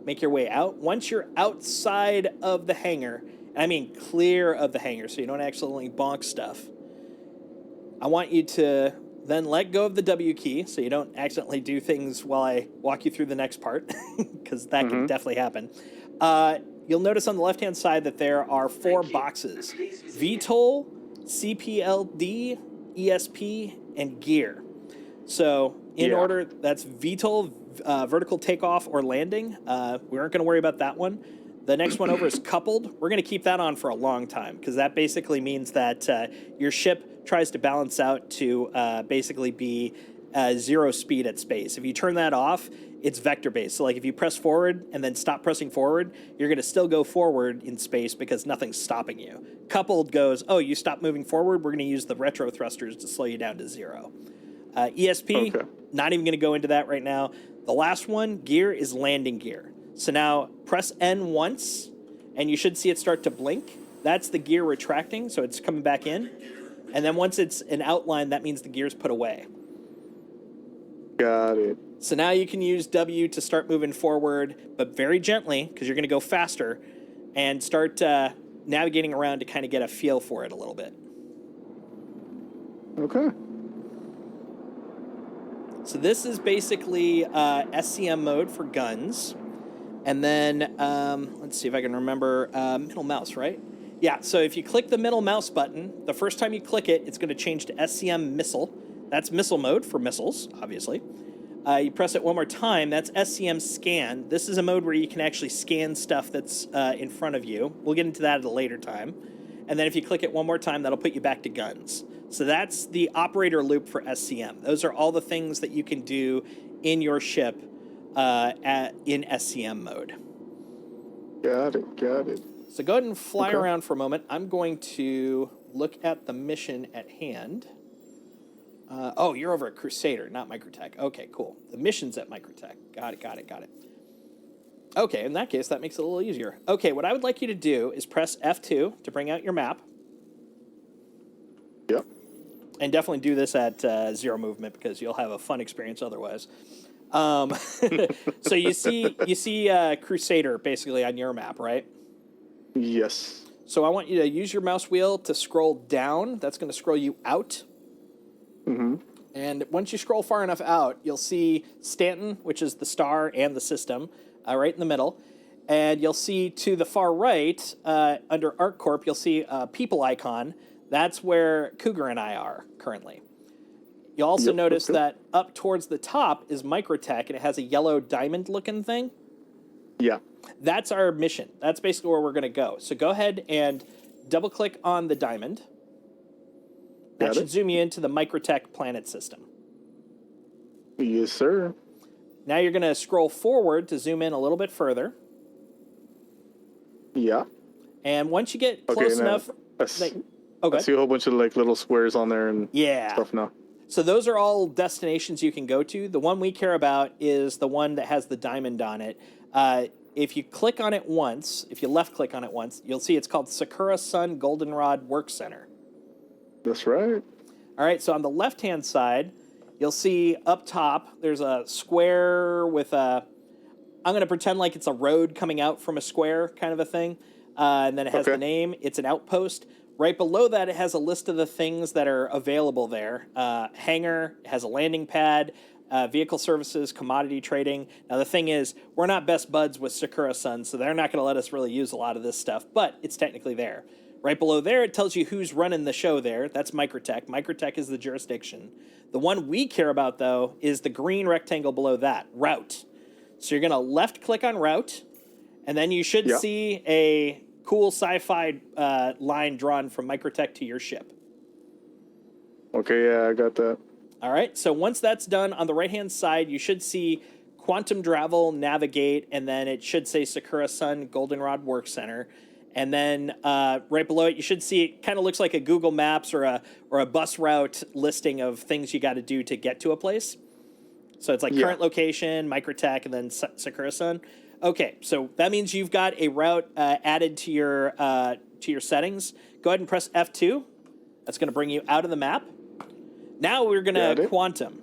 make your way out. Once you're outside of the hangar, and I mean clear of the hangar, so you don't accidentally bonk stuff, I want you to then let go of the W key so you don't accidentally do things while I walk you through the next part, because that can definitely happen. You'll notice on the left-hand side that there are 4 boxes: VTOL, CPLD, ESP, and gear. So in order, that's VTOL, vertical takeoff or landing. We aren't going to worry about that one. The next one over is coupled. We're going to keep that on for a long time because that basically means that your ship tries to balance out to basically be 0 speed at space. If you turn that off, it's vector-based. So like if you press forward and then stop pressing forward, you're going to still go forward in space because nothing's stopping you. Coupled goes, oh, you stop moving forward, we're going to use the retro thrusters to slow you down to 0. ESP, not even going to go into that right now. The last one, gear, is landing gear. So now press N once, and you should see it start to blink. That's the gear retracting, so it's coming back in. And then once it's an outline, that means the gear's put away. Got it. So now you can use W to start moving forward, but very gently, because you're going to go faster, and start navigating around to kind of get a feel for it a little bit. Okay. So this is basically SCM mode for guns. And then, let's see if I can remember, middle mouse, right? Yeah, so if you click the middle mouse button, the first time you click it, it's going to change to SCM missile. That's missile mode for missiles, obviously. You press it one more time, that's SCM scan. This is a mode where you can actually scan stuff that's in front of you. We'll get into that at a later time. And then if you click it one more time, that'll put you back to guns. So that's the operator loop for SCM. Those are all the things that you can do in your ship in SCM mode. Got it. So go ahead and fly around for a moment. I'm going to look at the mission at hand. Oh, you're over at Crusader, not Microtech. Okay, cool. The mission's at Microtech. Got it. Okay, in that case, that makes it a little easier. Okay, what I would like you to do is press F2 to bring out your map. Yep. And definitely do this at 0 movement because you'll have a fun experience otherwise. So you see Crusader basically on your map, right? Yes. So I want you to use your mouse wheel to scroll down. That's going to scroll you out. Mm-hmm. And once you scroll far enough out, you'll see Stanton, which is the star and the system, right in the middle. And you'll see to the far right, under ArcCorp, you'll see a people icon. That's where Cougar and I are currently. You'll also notice that up towards the top is Microtech, and it has a yellow diamond-looking thing. Yeah. That's our mission. That's basically where we're going to go. So go ahead and double-click on the diamond. That should zoom you into the Microtech planet system. Yes, sir. Now you're going to scroll forward to zoom in a little bit further. Yeah. And once you get close enough... I see a whole bunch of like little squares on there and stuff now. So those are all destinations you can go to. The one we care about is the one that has the diamond on it. If you click on it once, if you left-click on it once, you'll see it's called Sakura Sun Goldenrod Work Center. That's right. All right, so on the left-hand side, you'll see up top, there's a square with a I'm going to pretend like it's a road coming out from a square kind of a thing. And then it has the name. It's an outpost. Right below that, it has a list of the things that are available there. Hangar, it has a landing pad, vehicle services, commodity trading. Now, the thing is, we're not best buds with Sakura-san, so they're not going to let us really use a lot of this stuff, but it's technically there. Right below there, it tells you who's running the show there. That's Microtech. Microtech is the jurisdiction. The one we care about, though, is the green rectangle below that, Route. So you're going to left-click on Route, and then you should see a cool sci-fi line drawn from Microtech to your ship. Okay, yeah, I got that. All right, so once that's done, on the right-hand side, you should see Quantum Travel, Navigate, and then it should say Sakura-Sun Goldenrod Work Center. And then right below it, you should see it kind of looks like a Google Maps or a bus route listing of things you got to do to get to a place. So it's like current location, Microtech, and then Sakura-Sun. Okay, so that means you've got a route added to your settings. Go ahead and press F2. That's going to bring you out of the map. Now we're going to quantum.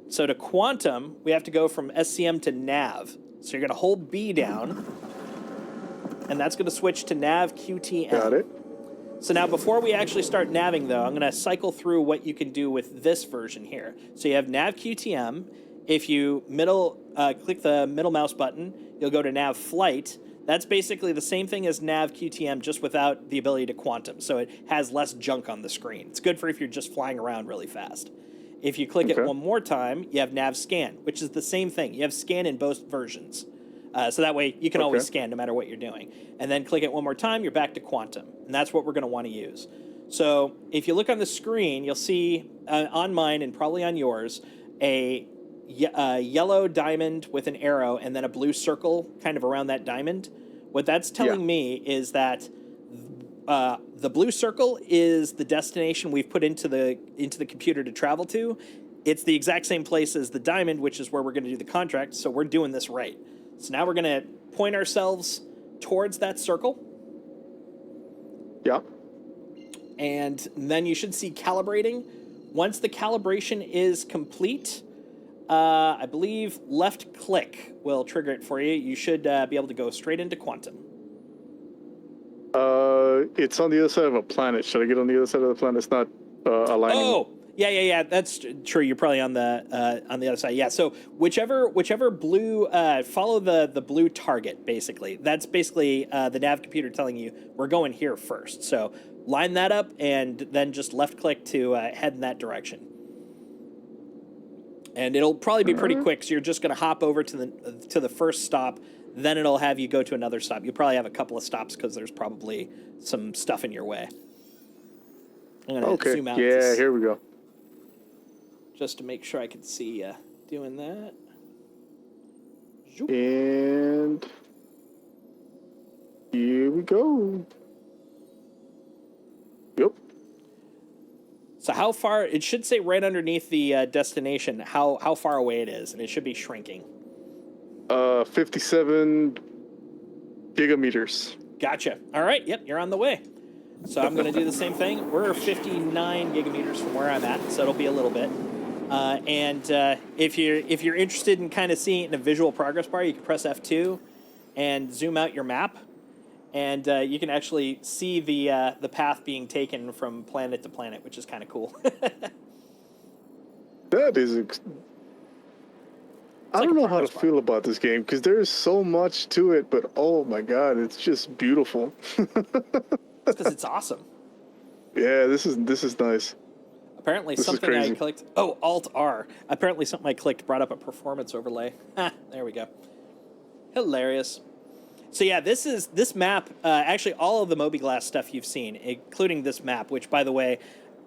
So to quantum, we have to go from SCM to nav. So you're going to hold B down, and that's going to switch to nav QTM. Got it. So now before we actually start navving, though, I'm going to cycle through what you can do with this version here. So you have nav QTM. If you click the middle mouse button, you'll go to nav flight. That's basically the same thing as nav QTM, just without the ability to quantum. So it has less junk on the screen. It's good for if you're just flying around really fast. If you click it one more time, you have nav scan, which is the same thing. You have scan in both versions. So that way you can always scan no matter what you're doing. And then click it one more time, you're back to quantum. And that's what we're going to want to use. So if you look on the screen, you'll see on mine and probably on yours, a yellow diamond with an arrow and then a blue circle kind of around that diamond. What that's telling me is that the blue circle is the destination we've put into the computer to travel to. It's the exact same place as the diamond, which is where we're going to do the contract. So we're doing this right. So now we're going to point ourselves towards that circle. Yeah. And then you should see calibrating. Once the calibration is complete, I believe left click will trigger it for you. You should be able to go straight into quantum. It's on the other side of a planet. Should I get on the other side of the planet? It's not aligning. Oh, yeah. That's true. You're probably on the other side. Yeah. So whichever blue, follow the blue target. Basically, that's basically the nav computer telling you we're going here first. So line that up and then just left click to head in that direction. And it'll probably be pretty quick. So you're just going to hop over to the first stop. Then it'll have you go to another stop. You'll probably have a couple of stops because there's probably some stuff in your way. I'm going to zoom out. Yeah, here we go. Just to make sure I can see you doing that. And here we go. Yep. So how far, it should say right underneath the destination how far away it is, and it should be shrinking. 57 gigameters. Gotcha. All right, yep, you're on the way. So I'm going to do the same thing. We're 59 gigameters from where I'm at, so it'll be a little bit. And if you're interested in kind of seeing it in a visual progress bar, you can press F2 and zoom out your map, and you can actually see the path being taken from planet to planet, which is kind of cool. That is. I don't know how to feel about this game because there's so much to it, but oh my god, it's just beautiful. Because it's awesome. Yeah, this is nice. Apparently something I clicked. Oh, Alt-R. Apparently something I clicked brought up a performance overlay. There we go. Hilarious. So yeah, this map, actually all of the Moby-Glass stuff you've seen, including this map, which by the way,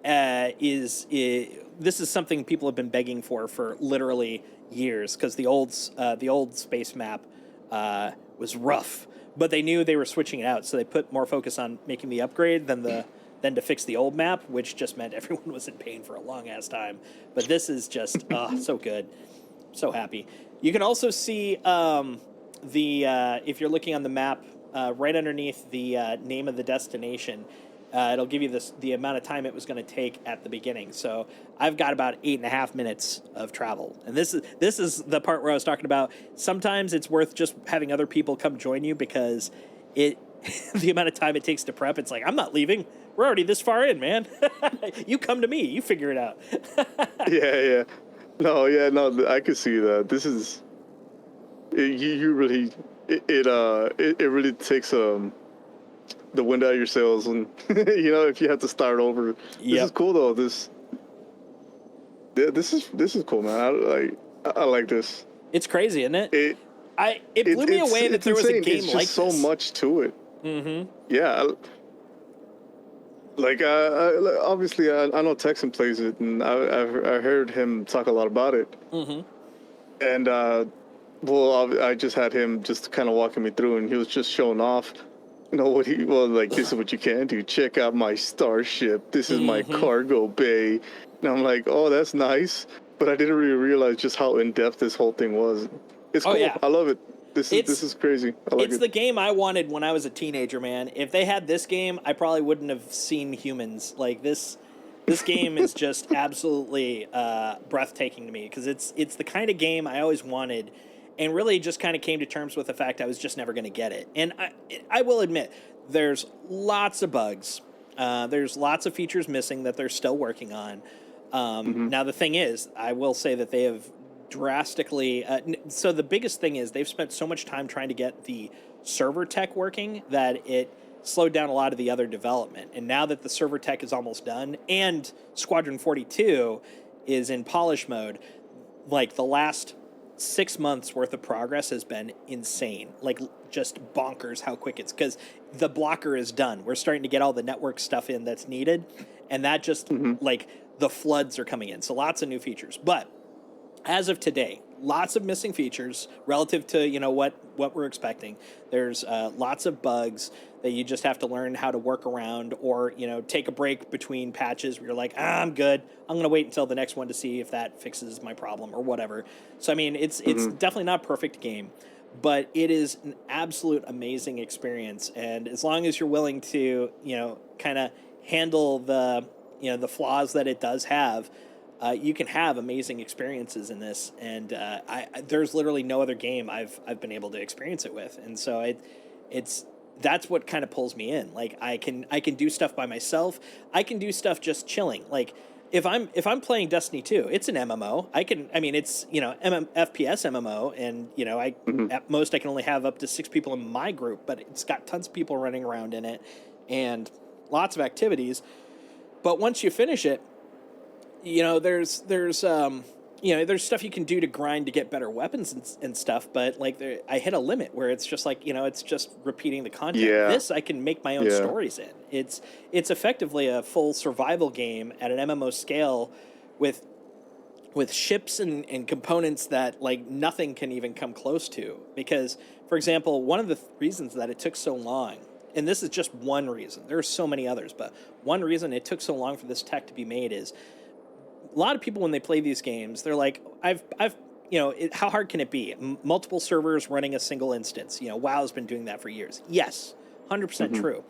this is something people have been begging for literally years, because the old space map was rough, but they knew they were switching it out, so they put more focus on making the upgrade than to fix the old map, which just meant everyone was in pain for a long ass time. But this is just so good, so happy. You can also see if you're looking on the map right underneath the name of the destination, It'll give you the amount of time it was going to take at the beginning. So I've got about 8.5 minutes of travel, and this is the part where I was talking about. Sometimes it's worth just having other people come join you because it the amount of time it takes to prep. It's like, I'm not leaving. We're already this far in, man. You come to me. You figure it out. Yeah. No, I could see that. This is you really it really takes the wind out of your sails, and if you have to start over. This is cool though. This is cool, man. I like this. It's crazy, isn't it? It blew me away that there was a game it's like just so this. much to it. Mm-hmm. Yeah. Like obviously I know Texan plays it, and I heard him talk a lot about it. Mm-hmm. And I just had him just kind of walking me through, and he was just showing off. What he was like. This is what you can do. Check out my starship. This is my cargo bay. And I'm like, oh, that's nice. But I didn't really realize just how in depth this whole thing was. It's cool. Yeah. I love it. This is crazy. I like it. It's the game I wanted when I was a teenager, man. If they had this game, I probably wouldn't have seen humans. Like this game is just absolutely breathtaking to me because it's the kind of game I always wanted, and really just kind of came to terms with the fact I was just never going to get it. And I will admit, there's lots of bugs. There's lots of features missing that they're still working on. Now, the thing is, I will say that they have drastically... so the biggest thing is they've spent so much time trying to get the server tech working that it slowed down a lot of the other development. And now that the server tech is almost done and Squadron 42 is in polish mode, like the last 6 months worth of progress has been insane. Like just bonkers how quick it's, because the blocker is done. We're starting to get all the network stuff in that's needed, and that just like the floods are coming in. So lots of new features. But as of today, lots of missing features relative to what we're expecting. There's lots of bugs that you just have to learn how to work around, or take a break between patches where you're like, I'm good. I'm gonna wait until the next one to see if that fixes my problem or whatever. So I mean, it's definitely not a perfect game, but it is an absolute amazing experience. And as long as you're willing to kind of handle the flaws that it does have, you can have amazing experiences in this, and there's literally no other game I've been able to experience it with, and so that's what kind of pulls me in. Like I can do stuff by myself. I can do stuff just chilling. Like if I'm playing Destiny 2, it's an MMO. It's FPS MMO, and at most I can only have up to 6 people in my group, but it's got tons of people running around in it, and lots of activities. But once you finish it, there's stuff you can do to grind to get better weapons and stuff, but like I hit a limit where it's just like, it's just repeating the content. Yeah. This I can make my own stories in. It's effectively a full survival game at an MMO scale with ships and components that like nothing can even come close to. Because, for example, one of the reasons that it took so long, and this is just one reason, there are so many others, but one reason it took so long for this tech to be made is a lot of people, when they play these games, they're like, how hard can it be? Multiple servers running a single instance. WoW's been doing that for years. Yes, 100% true.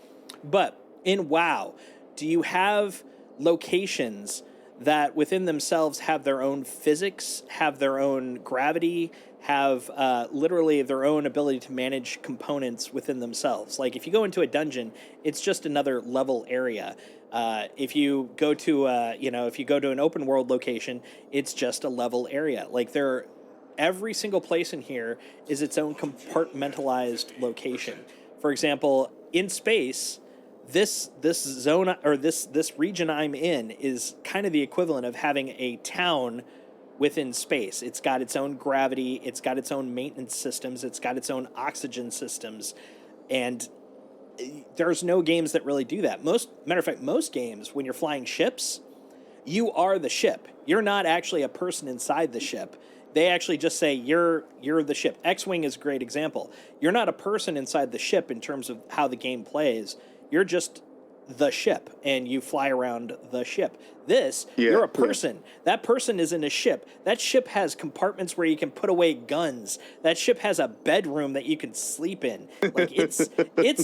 But in WoW, do you have locations that within themselves have their own physics, have their own gravity, have literally their own ability to manage components within themselves? Like if you go into a dungeon, it's just another level area. If you go to an open world location, it's just a level area. Like every single place in here is its own compartmentalized location. For example, in space, this zone or this region I'm in is kind of the equivalent of having a town within space. It's got its own gravity, it's got its own maintenance systems, it's got its own oxygen systems, and there's no games that really do that. Matter of fact, most games, when you're flying ships, you are the ship. You're not actually a person inside the ship. They actually just say you're the ship. X-Wing is a great example. You're not a person inside the ship in terms of how the game plays. You're just the ship and you fly around the ship. This, Yeah, you're a yeah. person. That person is in a ship. That ship has compartments where you can put away guns. That ship has a bedroom that you can sleep in. Like it's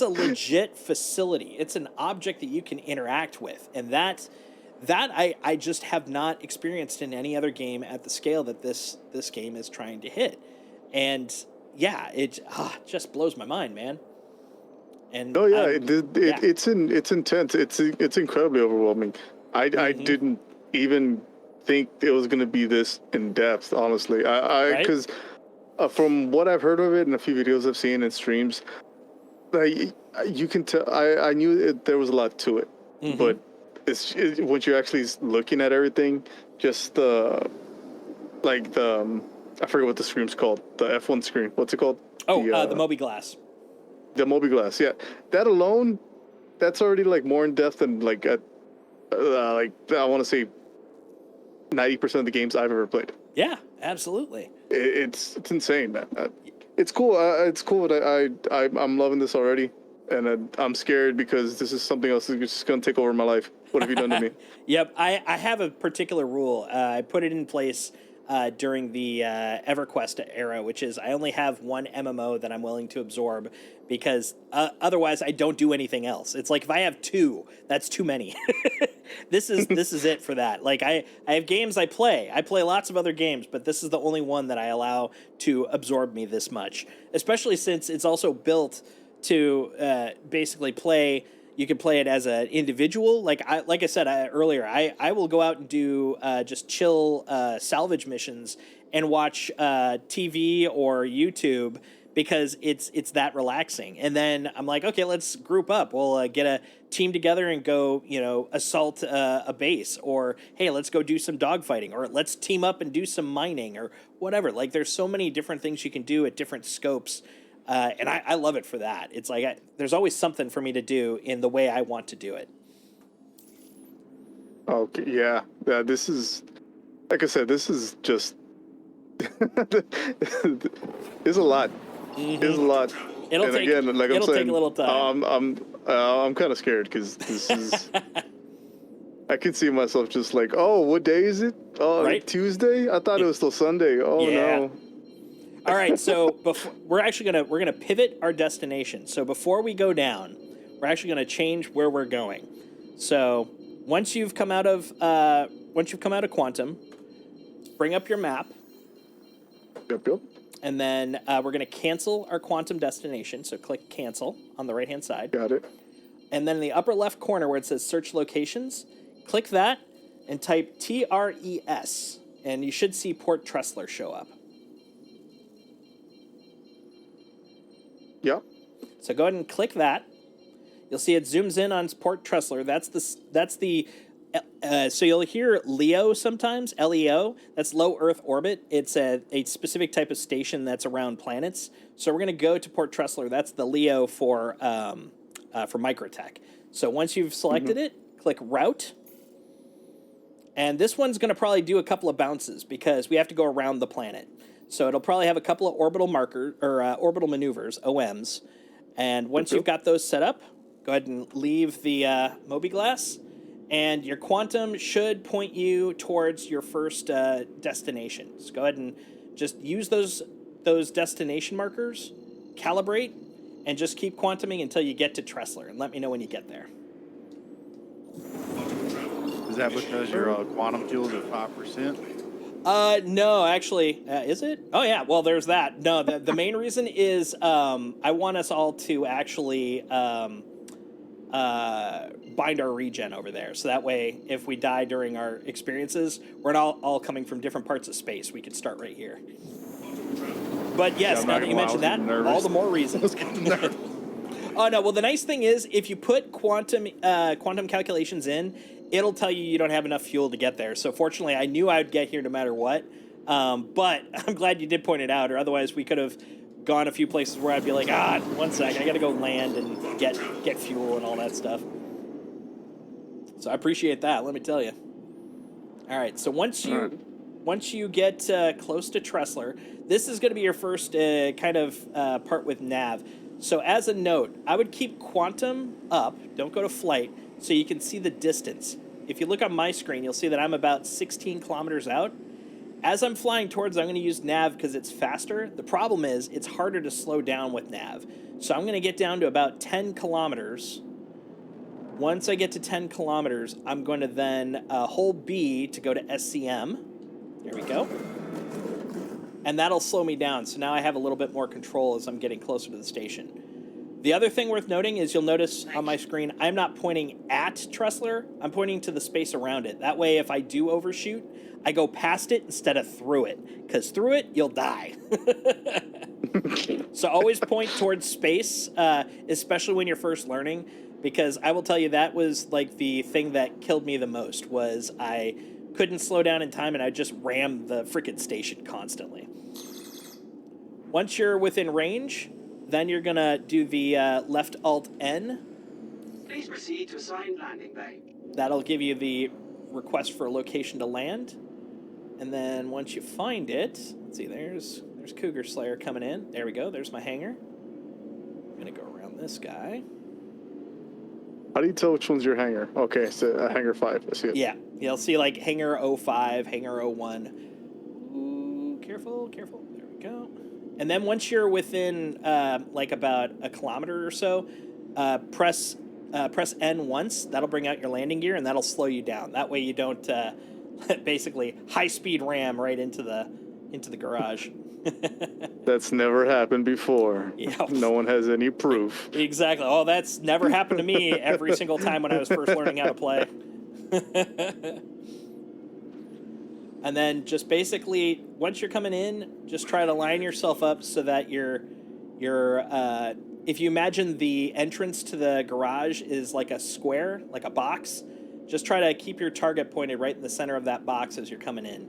a legit facility. It's an object that you can interact with. And that I just have not experienced in any other game at the scale that this game is trying to hit. And yeah, it just blows my mind, man. And Oh yeah, yeah. it's intense. It's incredibly overwhelming. I didn't even think it was gonna be this in depth. Honestly, Right? because from what I've heard of it and a few videos I've seen and streams, you can tell. I knew there was a lot to it, but once you're actually looking at everything, just like the I forget what the screen's called. The F1 screen. What's it called? The Moby Glass. The Moby Glass, yeah. That alone, that's already like more in depth than like I want to say 90% of the games I've ever played. Yeah, absolutely. It's insane, man. It's cool. It's cool. I'm loving this already, and I'm scared because this is something else that's just gonna take over my life. What have you done to me? Yep, I have a particular rule. I put it in place during the EverQuest era, which is I only have one MMO that I'm willing to absorb because otherwise I don't do anything else. It's like if I have two, that's too many. This is it for that. Like I have games I play. I play lots of other games, but this is the only one that I allow to absorb me this much. Especially since it's also built to basically play. You can play it as an individual. Like I said earlier, I will go out and do just chill salvage missions and watch TV or YouTube because it's that relaxing. And then I'm like, okay, let's group up. We'll get a team together and go, assault a base, or hey, let's go do some dogfighting, or let's team up and do some mining or whatever. Like there's so many different things you can do at different scopes. And I love it for that. It's like there's always something for me to do in the way I want to do it. Okay, yeah. This is, like I said, this is just. It's a lot. It's a lot. It'll and take again, like I'm it'll saying, take a little time. I'm kind of scared because this is. I can see myself just like, oh, what day is it? Oh, Right? Tuesday. I thought it was still Sunday. Oh Yeah. no. All right, so we're gonna pivot our destination. So before we go down, we're actually gonna change where we're going. So once you've come out of Quantum, bring up your map, Yep. and then we're gonna cancel our Quantum destination. So click cancel on the right hand side, Got it. and then in the upper left corner where it says search locations, click that and type TRES, and you should see Port Tressler show up. Yep. So go ahead and click that. You'll see it zooms in on Port Tressler. So you'll hear LEO sometimes, LEO. That's low Earth orbit. It's a specific type of station that's around planets. So we're going to go to Port Tressler. That's the LEO for Microtech. So once you've selected it, click route. And this one's going to probably do a couple of bounces because we have to go around the planet. So it'll probably have a couple of orbital orbital maneuvers, OMs. And once you've got those set up, go ahead and leave the Moby Glass, and your Quantum should point you towards your first destination. So go ahead and just use those destination markers, calibrate, and just keep quantuming until you get to Tressler, and let me know when you get there. Is that because your quantum fuel's at 5%? No, actually, is it? Oh yeah, well there's that. No, the main reason is I want us all to actually bind our regen over there. So that way, if we die during our experiences, we're not all coming from different parts of space. We could start right here. But yes, Yeah, now that you mentioned that, all the more reasons. Oh no, well the nice thing is if you put quantum calculations in, it'll tell you don't have enough fuel to get there. So fortunately, I knew I'd get here no matter what. But I'm glad you did point it out, or otherwise we could have gone a few places where I'd be like, one sec, I gotta go land and get fuel and all that stuff. So I appreciate that, let me tell you. All right, so once you get close to Tressler, this is gonna be your first kind of part with nav. So as a note, I would keep Quantum up, don't go to flight, so you can see the distance. If you look on my screen, you'll see that I'm about 16 kilometers out. As I'm flying towards, I'm going to use nav because it's faster. The problem is it's harder to slow down with nav. So I'm going to get down to about 10 kilometers. Once I get to 10 kilometers, I'm going to then hold B to go to SCM. There we go. And that'll slow me down. So now I have a little bit more control as I'm getting closer to the station. The other thing worth noting is you'll notice on my screen, I'm not pointing at Tressler. I'm pointing to the space around it. That way, if I do overshoot, I go past it instead of through it. Because through it, you'll die. So always point towards space, especially when you're first learning. Because I will tell you, that was like the thing that killed me the most, was I couldn't slow down in time and I just rammed the frickin' station constantly. Once you're within range, then you're gonna do the left Alt N. Please proceed to assigned landing bay. That'll give you the request for a location to land. And then once you find it, let's see, there's Cougar Slayer coming in. There we go, there's my hangar. I'm gonna go around this guy. How do you tell which one's your hangar? Okay, so hangar 5. I see it. Yeah, you'll see like hangar 05, hangar 01. Ooh, careful, careful. There we go. And then once you're within like about a kilometer or so, press N once. That'll bring out your landing gear and that'll slow you down. That way you don't basically high-speed ram right into the garage. That's never happened before. Yeah. No one has any proof. Exactly. Oh, that's never happened to me every single time when I was first learning how to play. And then just basically, once you're coming in, just try to line yourself up so that you're if you imagine the entrance to the garage is like a square, like a box, just try to keep your target pointed right in the center of that box as you're coming in.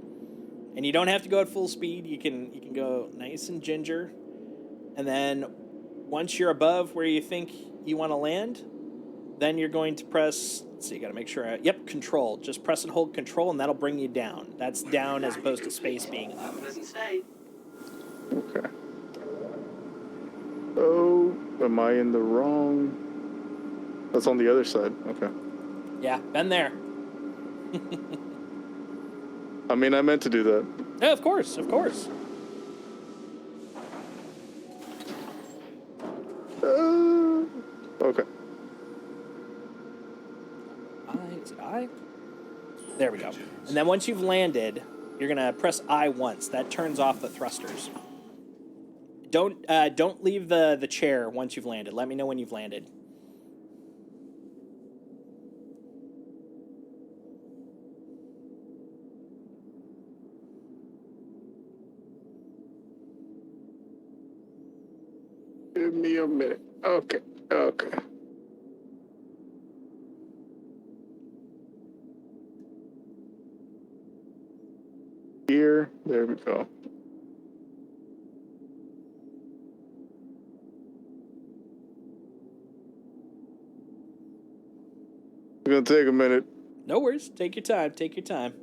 And you don't have to go at full speed. You can go nice and ginger. And then once you're above where you think you want to land, then you're going to press, let's see, you got to make sure, yep, control. Just press and hold control, and that'll bring you down. That's down as opposed to space being up. Have a pleasant stay. Okay. Oh, am I in the wrong? That's on the other side. Okay. Yeah, been there. I mean, I meant to do that. Yeah, of course, of course. Okay. Is it I? There we go. And then once you've landed, you're gonna press I once. That turns off the thrusters. Don't leave the chair once you've landed. Let me know when you've landed. Give me a minute. Okay. Okay. Here. There we go. It's gonna take a minute. No worries. Take your time. Take your time.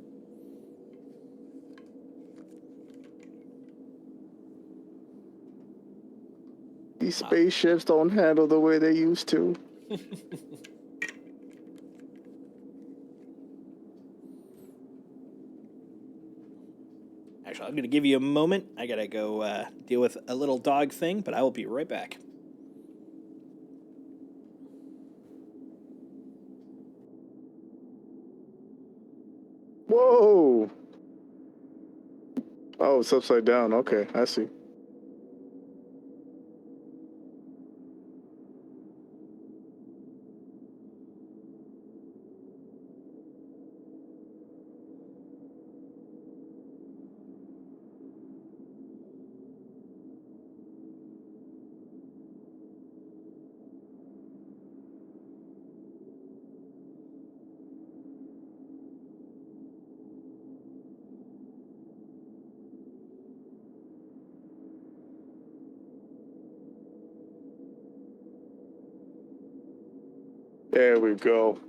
These spaceships don't handle the way they used to. Actually, I'm going to give you a moment. I got to go deal with a little dog thing, but I will be right back. Whoa! Oh, it's upside down. Okay, I see. There we go.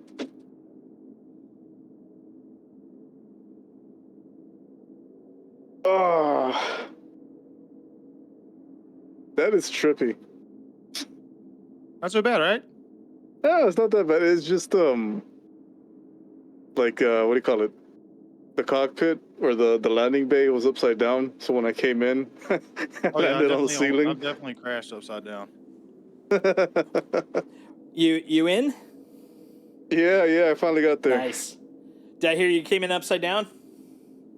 Ah, that is trippy. Not so bad, right? No, it's not that bad. It's just like what do you call it? The cockpit or the landing bay was upside down. So when I came in, I Oh yeah, landed on the I've ceiling. definitely crashed upside down. You in? Yeah, I finally got there. Nice. Did I hear you came in upside down?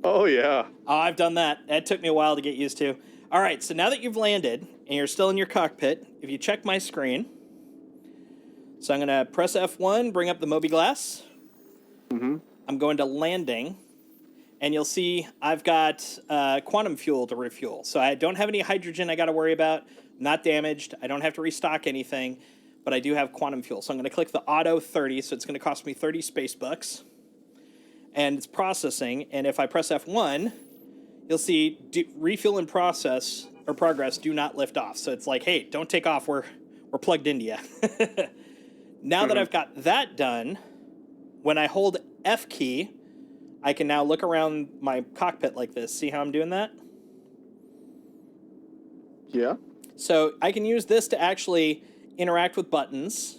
Oh yeah. Oh, I've done that. That took me a while to get used to. All right, so now that you've landed and you're still in your cockpit, if you check my screen, so I'm going to press F1, bring up the Moby Glass. Mm-hmm. I'm going to landing, and you'll see I've got quantum fuel to refuel. So I don't have any hydrogen I got to worry about. Not damaged. I don't have to restock anything, but I do have quantum fuel. So I'm going to click the Auto 30, so it's going to cost me 30 space bucks. And it's processing, and if I press F1, you'll see refuel in progress do not lift off. So it's like, hey, don't take off. We're plugged into you. Now that I've got that done, when I hold F key, I can now look around my cockpit like this. See how I'm doing that? Yeah. So I can use this to actually interact with buttons,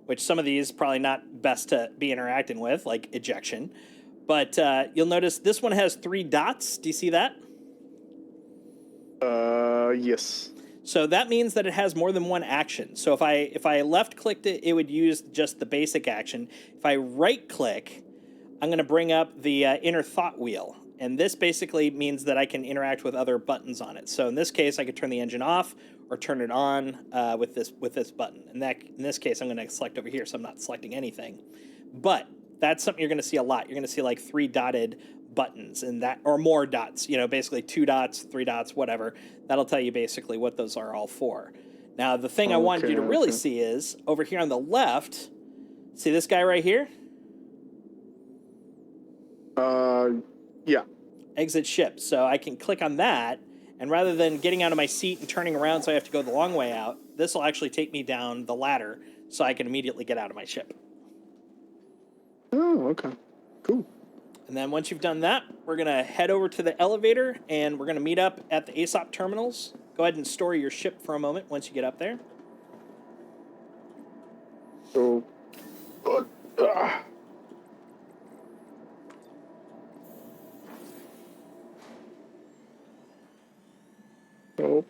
which some of these probably not best to be interacting with, like ejection. But you'll notice this one has 3 dots. Do you see that? Yes. So that means that it has more than one action. So if I left clicked it, it would use just the basic action. If I right click, I'm going to bring up the inner thought wheel. And this basically means that I can interact with other buttons on it. So in this case, I could turn the engine off or turn it on with this button. And in this case, I'm going to select over here, so I'm not selecting anything. But that's something you're going to see a lot. You're going to see like 3 dotted buttons and that, or more dots. You know, basically 2 dots, 3 dots, whatever. That'll tell you basically what those are all for. Now, the thing I wanted you to really see is over here on the left. See this guy right here? Yeah. Exit ship. So I can click on that, and rather than getting out of my seat and turning around so I have to go the long way out, this will actually take me down the ladder so I can immediately get out of my ship. Oh, okay. Cool. And then once you've done that, we're going to head over to the elevator, and we're going to meet up at the ASOP terminals. Go ahead and store your ship for a moment once you get up there. So, Nope.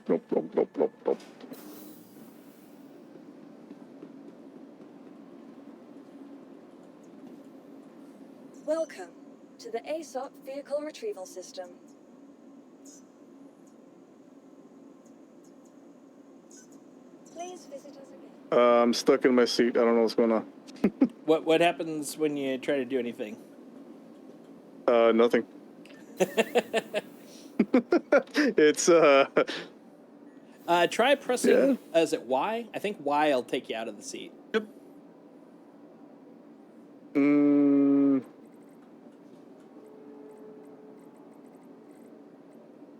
Welcome to the ASOP Vehicle Retrieval System. Please visit us again. I'm stuck in my seat. I don't know what's going on. What happens when you try to do anything? Nothing. It's Try pressing, Yeah. is it Y? I think Y will take you out of the seat.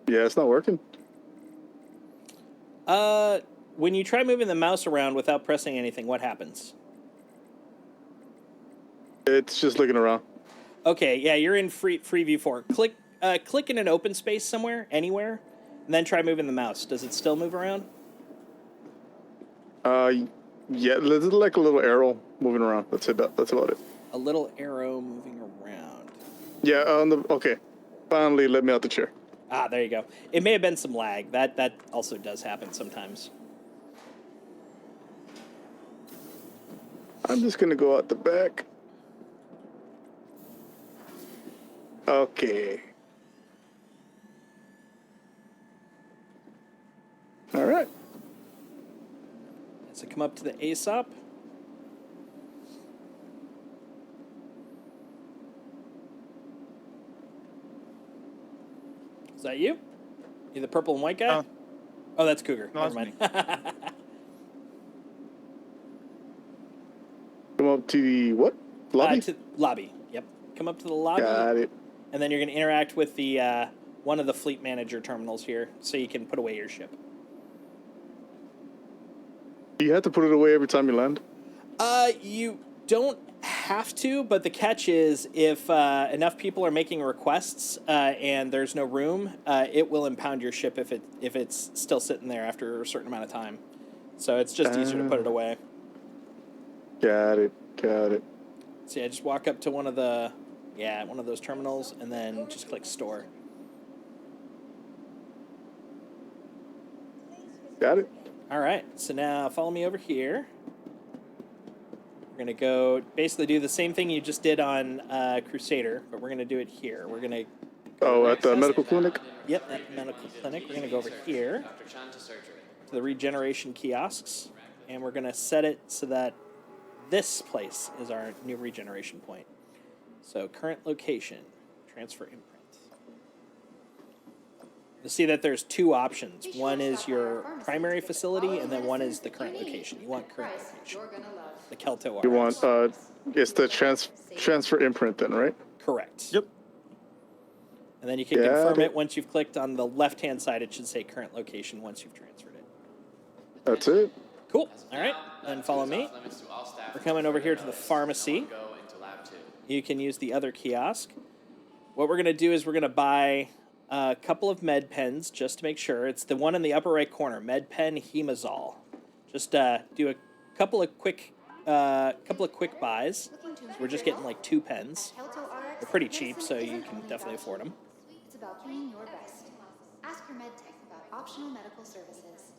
Yeah, it's not working. When you try moving the mouse around without pressing anything, what happens? It's just looking around. Okay, yeah, you're in free view 4. Click in an open space somewhere, anywhere, and then try moving the mouse. Does it still move around? Yeah, there's like a little arrow moving around. That's it. That's about it. A little arrow moving around. Yeah, okay. Finally let me out the chair. Ah, there you go. It may have been some lag. That also does happen sometimes. I'm just gonna go out the back. Okay. All right. So come up to the ASOP. Is that you? You the purple and white guy? Oh, that's Cougar. No, Never mind. Come up to the what? Lobby? To lobby. Yep. Come up to the lobby. Got it. And then you're going to interact with the one of the fleet manager terminals here, so you can put away your ship. Do you have to put it away every time you land? You don't have to, but the catch is if enough people are making requests and there's no room, it will impound your ship if it's still sitting there after a certain amount of time. So it's just easier to put it away. Got it. Got it. So yeah, just walk up to one of those terminals, and then just click store. Got it. All right, so now follow me over here. We're gonna go basically do the same thing you just did on Crusader, but we're gonna do it here. We're gonna Oh, at the medical clinic? Yep, at the medical clinic. We're gonna go over here to the regeneration kiosks, and we're gonna set it so that this place is our new regeneration point. So current location, transfer imprint. You'll see that there's two options. One is your primary facility, and then one is the current location. You want current location. The Kelto You RX. want, it's the transfer imprint then, right? Correct. Yep. And then you can Got confirm it. it once you've clicked on the left-hand side. It should say current location once you've transferred it. That's it. Cool. All right. Then follow me. We're coming over here to the pharmacy. You can use the other kiosk. What we're going to do is we're going to buy a couple of med pens just to make sure. It's the one in the upper right corner, med pen hemazole. Just do a couple of quick buys. So we're just getting like 2 pens. They're pretty cheap, so you can definitely afford them. It's about being your best. Ask your med tech about optional medical services.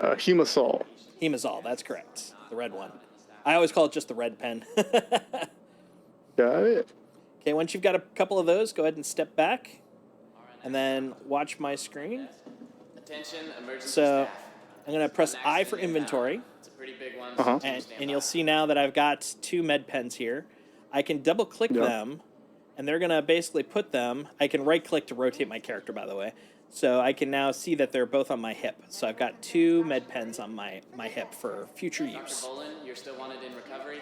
Hemasol. Hemazole, that's correct. The red one. I always call it just the red pen. Got it. Okay, once you've got a couple of those, go ahead and step back, and then watch my screen. Attention, emergency So staff. I'm going to press I for inventory, It's a pretty big one. Uh-huh. and you'll see now that I've got 2 med pens here. I can double-click Yeah. them, and they're going to basically put them... I can right-click to rotate my character, by the way. So I can now see that they're both on my hip. So I've got 2 med pens on my hip for future use. Dr. Bolin, you're still wanted in recovery.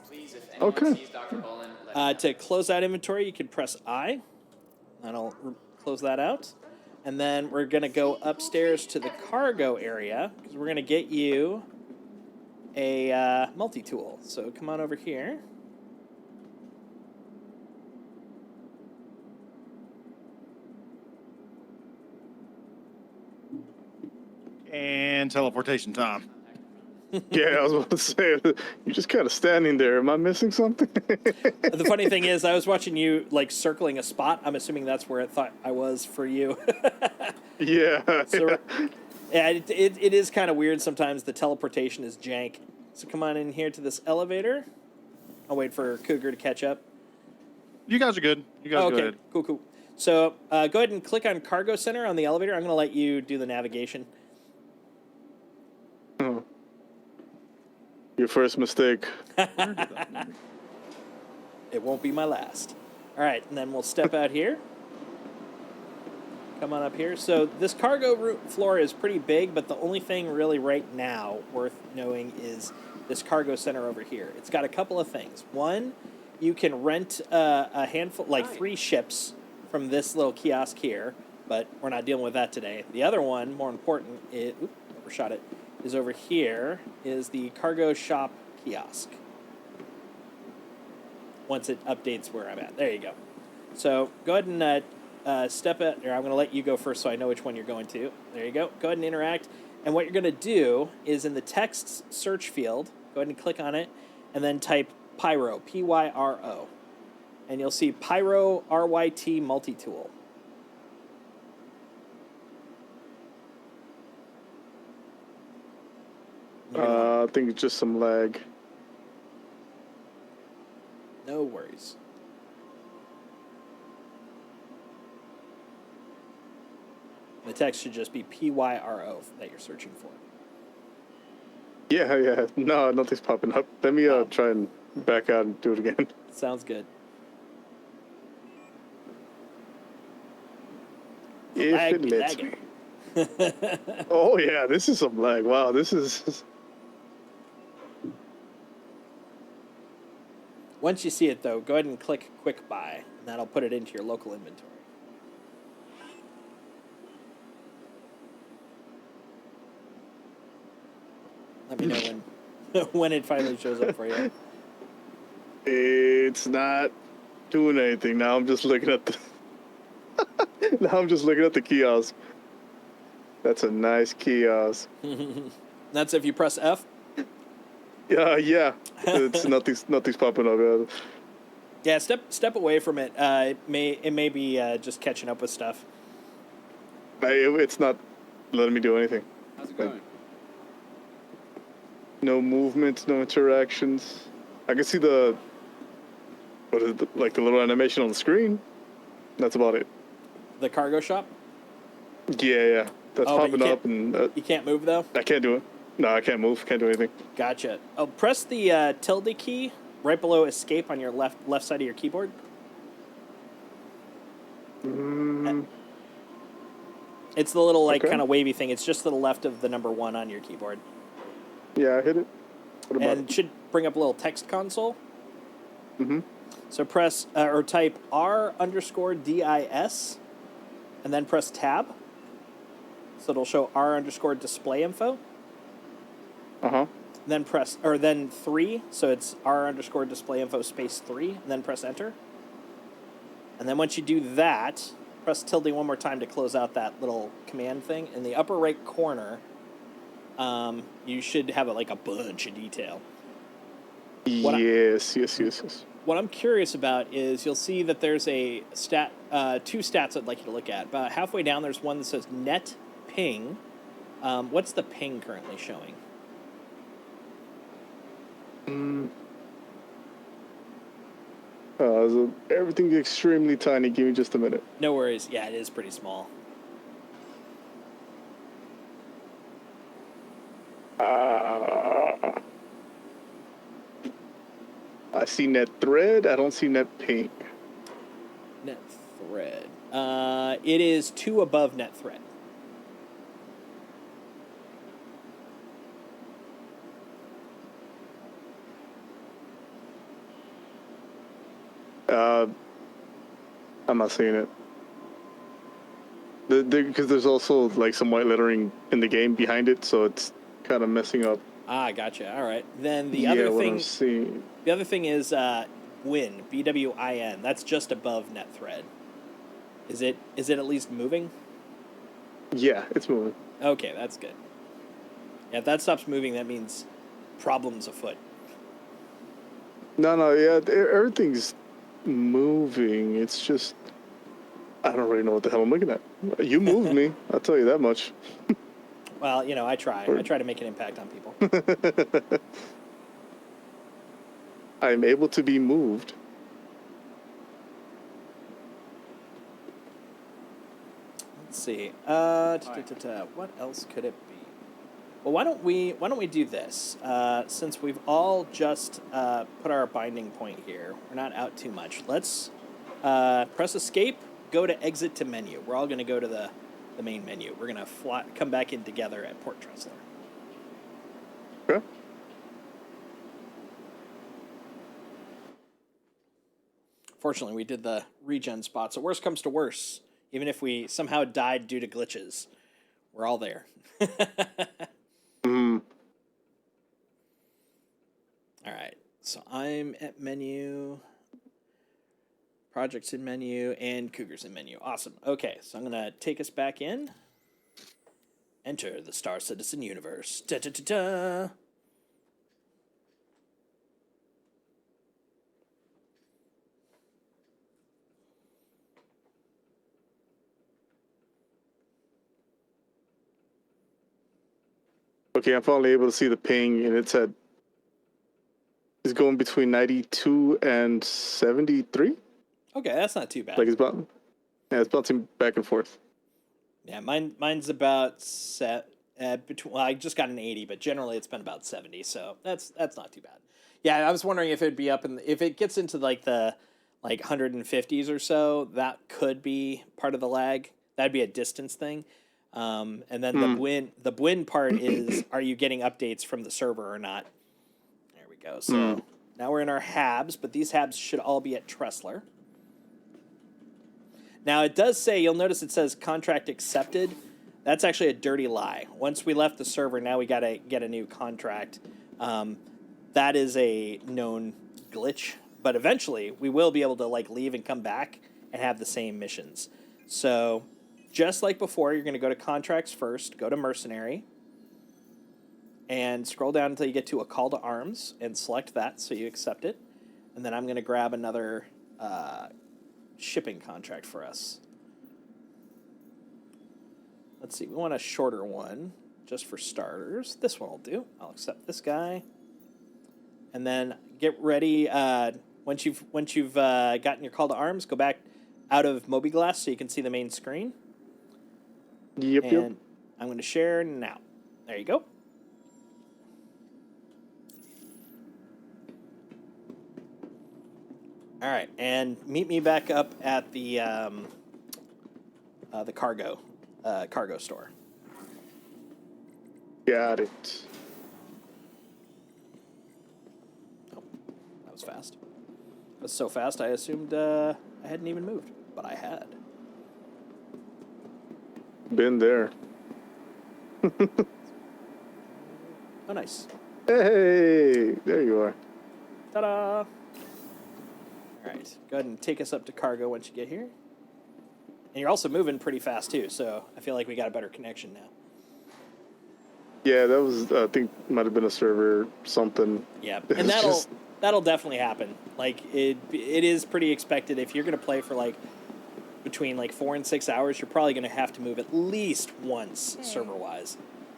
Please, if anyone Okay. sees Dr. Bolin, let To close out inventory, you can press I. That'll close that out. And then we're going to go upstairs to the cargo area because we're going to get you a multi-tool. So come on over here. And teleportation time. Yeah, I was about to say, you're just kind of standing there. Am I missing something? The funny thing is, I was watching you like circling a spot. I'm assuming that's where it thought I was for you. Yeah. So, Yeah. yeah, it is kind of weird sometimes. The teleportation is jank. So come on in here to this elevator. I'll wait for Cougar to catch up. You guys are good. You guys go Okay, ahead. cool. So go ahead and click on Cargo Center on the elevator. I'm going to let you do the navigation. Oh. Your first mistake. It won't be my last. All right, and then we'll step out here. Come on up here. So this cargo floor is pretty big, but the only thing really right now worth knowing is this cargo center over here. It's got a couple of things. One, you can rent a handful, like 3 ships from this little kiosk here, but we're not dealing with that today. The other one, more important, overshot it, is over here, is the cargo shop kiosk. Once it updates where I'm at. There you go. So go ahead and step it, or I'm going to let you go first so I know which one you're going to. There you go. Go ahead and interact. And what you're going to do is in the text search field, go ahead and click on it, and then type Pyro, Pyro. And you'll see Pyro RYT multi-tool. I think it's just some lag. No worries. The text should just be PYRO that you're searching for. Yeah. No, nothing's popping up. Let me try and back out and do it again. Sounds good. If Lag it be lets lagging. me. Oh yeah, this is some lag. Wow, this is. Once you see it, though, go ahead and click Quick Buy, and that'll put it into your local inventory. Let me know when it finally shows up for you. It's not doing anything. Now I'm just looking at the. Now I'm just looking at the kiosk. That's a nice kiosk. That's if you press F. Yeah. It's nothing's popping up. Yeah, step away from it. It may be just catching up with stuff. It's not letting me do anything. How's it going? No movement, no interactions. I can see the the little animation on the screen. That's about it. The cargo shop. Yeah. That's Oh, but popping up, and you can't move though. I can't do it. No, I can't move. Can't do anything. Gotcha. Oh, press the tilde key right below escape on your left side of your keyboard. It's the little kind of wavy thing. It's just to the left of the number 1 on your keyboard. Yeah, I hit it. What about And it should bring up a little text console. Mm-hmm. So press or type R_DIS and then press tab. So it'll show R_display info. Uh-huh. Then then 3. So it's R_display info space 3 and then press enter. And then once you do that, press tilde one more time to close out that little command thing. In the upper right corner, you should have a bunch of detail. Yes. What I'm curious about is you'll see that there's a two stats I'd like you to look at. About halfway down, there's one that says net ping. What's the ping currently showing? Everything's extremely tiny. Give me just a minute. No worries. Yeah, it is pretty small. I see net thread. I don't see net ping. Net thread. It is 2 above net thread. I'm not seeing it. Because there's also some white lettering in the game behind it, so it's kind of messing up. Ah, gotcha. All right. Then the Yeah, other what thing. I'm seeing. The other thing is Win, BWIN. That's just above net thread. Is it at least moving? Yeah, it's moving. Okay, that's good. Yeah, if that stops moving, that means problems afoot. No, yeah, everything's moving. It's just I don't really know what the hell I'm looking at. You moved me. I'll tell you that much. Well, I try. I try to make an impact on people. I'm able to be moved. Let's see. What else could it be? Well, why don't we do this? Since we've all just put our binding point here, we're not out too much. Let's press escape, go to exit to menu. We're all going to go to the main menu. We're going to come back in together at Port Trundle. Okay. Fortunately, we did the regen spot, so worst comes to worst. Even if we somehow died due to glitches, we're all there. Mm. All right, so I'm at menu, projects in menu, and Cougars in menu. Awesome. Okay, so I'm going to take us back in. Enter the Star Citizen universe. Da-da-da-da. Okay, I'm finally able to see the ping, and it's going between 92 and 73. Okay, that's not too bad. It's bouncing back and forth. Yeah, mine's about between. Well, I just got an 80, but generally it's been about 70, so that's not too bad. Yeah, I was wondering if it'd be up if it gets into the 150s or so, that could be part of the lag. That'd be a distance thing. And then the Bwin part is, are you getting updates from the server or not? There we go. So now we're in our habs, but these habs should all be at Tressler. Now it does say, you'll notice it says contract accepted. That's actually a dirty lie. Once we left the server, now we got to get a new contract. That is a known glitch, but eventually we will be able to leave and come back and have the same missions. So just like before, you're going to go to contracts first, go to mercenary, and scroll down until you get to a call to arms and select that so you accept it. And then I'm going to grab another shipping contract for us. Let's see, we want a shorter one just for starters. This one will do. I'll accept this guy. And then get ready. Once you've gotten your call to arms, go back out of mobiGlas so you can see the main screen. Yep. And I'm going to share now. There you go. All right, and meet me back up at the cargo store. Got it. Oh, that was fast. That was so fast, I assumed I hadn't even moved, but I had. Been there. Oh, nice. Hey, there you are. Ta-da! All right, go ahead and take us up to cargo once you get here. And you're also moving pretty fast, too, so I feel like we got a better connection now. Yeah, that was, I think, might have been a server something. Yeah, It's and just- that'll definitely happen. Like, it is pretty expected. If you're going to play for, like, between, like, 4 and 6 hours, you're probably going to have to move at least once, server-wise.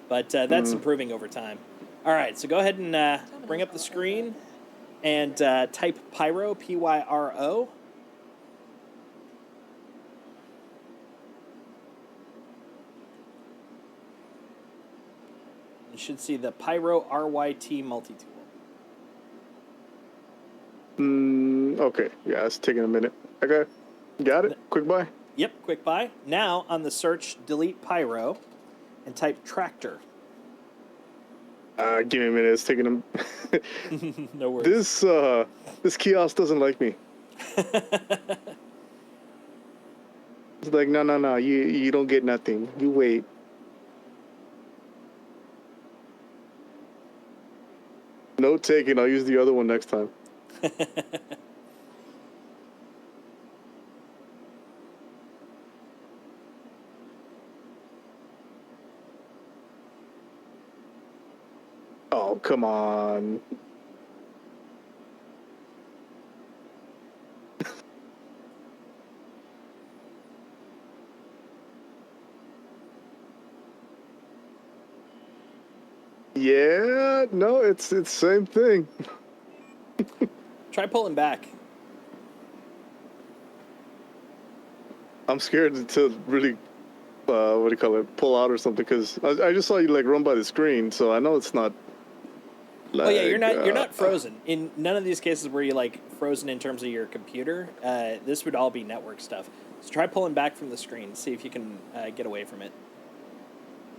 But that's improving over time. All right, so go ahead and bring up the screen and type Pyro, Pyro. You should see the Pyro RYT multi-tool. Okay. Yeah, it's taking a minute. Okay. Got it. Quick buy. Yep, quick buy. Now, on the search, delete Pyro and type Tractor. Give me a minute. It's taking them. No worries. This kiosk doesn't like me. It's like, no. You don't get nothing. You wait. No taking. I'll use the other one next time. Oh, come on. Yeah, no, it's same thing. Try pulling back. I'm scared to really, what do you call it, pull out or something, because I just saw you like run by the screen, so I know it's not. Like, Oh yeah, you're not frozen. In none of these cases where you like frozen in terms of your computer. This would all be network stuff. So try pulling back from the screen. See if you can get away from it.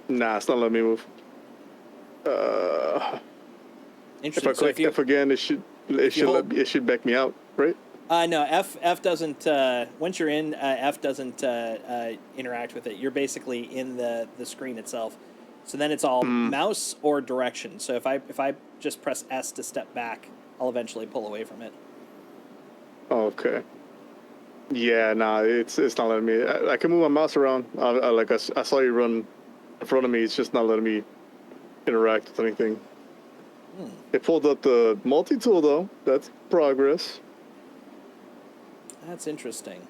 Nah, it's not letting me move. Interesting. If I click F again, it should back me out, right? No, F doesn't. Once you're in, F doesn't interact with it. You're basically in the screen itself. So then it's all mouse or direction. So if I just press S to step back, I'll eventually pull away from it. Okay. Yeah, nah, it's not letting me. I can move my mouse around. I saw you run in front of me. It's just not letting me interact with anything. It pulled up the multi-tool though. That's progress. That's interesting.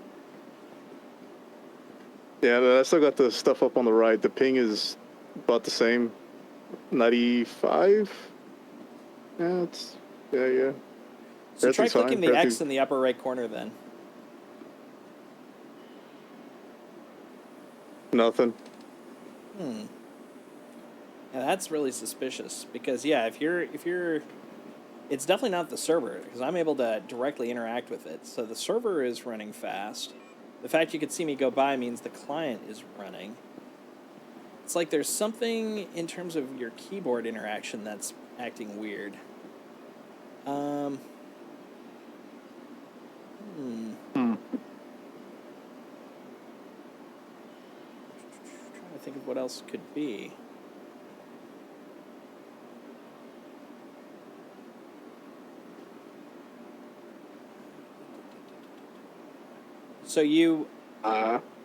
Yeah, I still got the stuff up on the right. The ping is about the same. 95? Yeah, yeah. So try Everything's fine. clicking the X in the upper right corner then. Nothing. Yeah, that's really suspicious because yeah, if you're it's definitely not the server because I'm able to directly interact with it. So the server is running fast. The fact you could see me go by means the client is running. It's like there's something in terms of your keyboard interaction that's acting weird. Trying to think of what else could be. So you,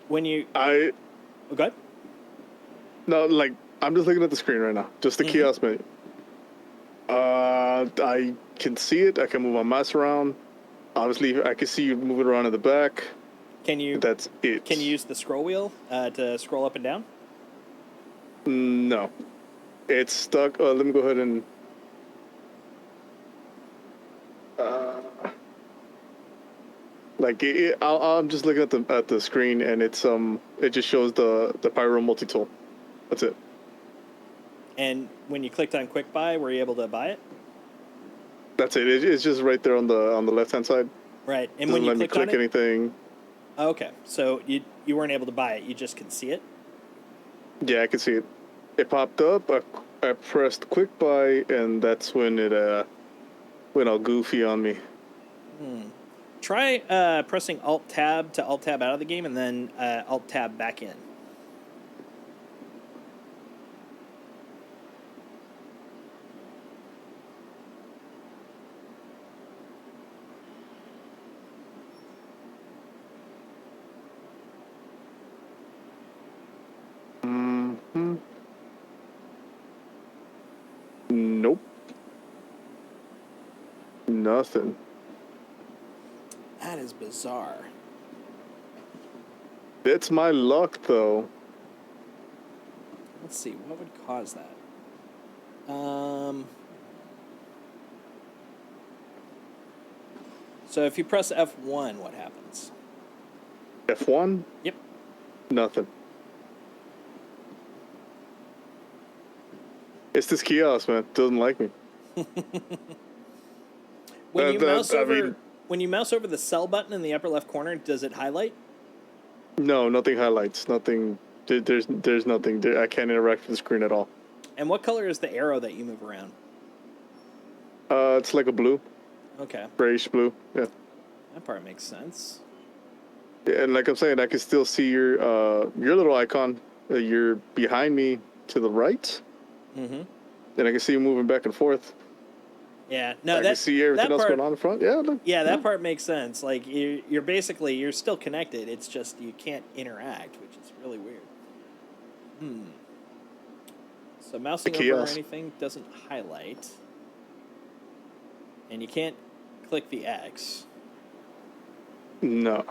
when you, I oh, go ahead. no, like I'm just looking at the screen right now, just the kiosk menu. I can see it. I can move my mouse around. Obviously, I can see you moving around in the back. Can you? That's it. Can you use the scroll wheel to scroll up and down? No, it's stuck. Let me go ahead and. I'm just looking at the screen, and it just shows the pyro multi tool. That's it. And when you clicked on quick buy, were you able to buy it? That's it. It's just right there on the left hand side. Right. And Doesn't when you let me clicked on click it, anything. okay. So you weren't able to buy it. You just can see it. Yeah, I can see it. It popped up. I pressed quick buy, and that's when it went all goofy on me. Try pressing Alt Tab to Alt Tab out of the game, and then Alt Tab back in. Nope. Nothing. That is bizarre. That's my luck, though. Let's see, what would cause that? So if you press F1, what happens? F1? Yep. Nothing. It's this kiosk, man. Doesn't like me. When you mouse over the sell button in the upper left corner, does it highlight? No, nothing highlights. Nothing. There's nothing. I can't interact with the screen at all. And what color is the arrow that you move around? It's like a blue. Okay. Grayish blue. Yeah. That part makes sense. Yeah, and like I'm saying, I can still see your little icon. You're behind me to the right. Mm-hmm. And I can see you moving back and forth. Yeah. No, I can see everything else going on in the front. Yeah. Look. Yeah, that part makes sense. Like you're still connected. It's just you can't interact, which is really weird. So mousing over anything doesn't highlight, and you can't click the X. No.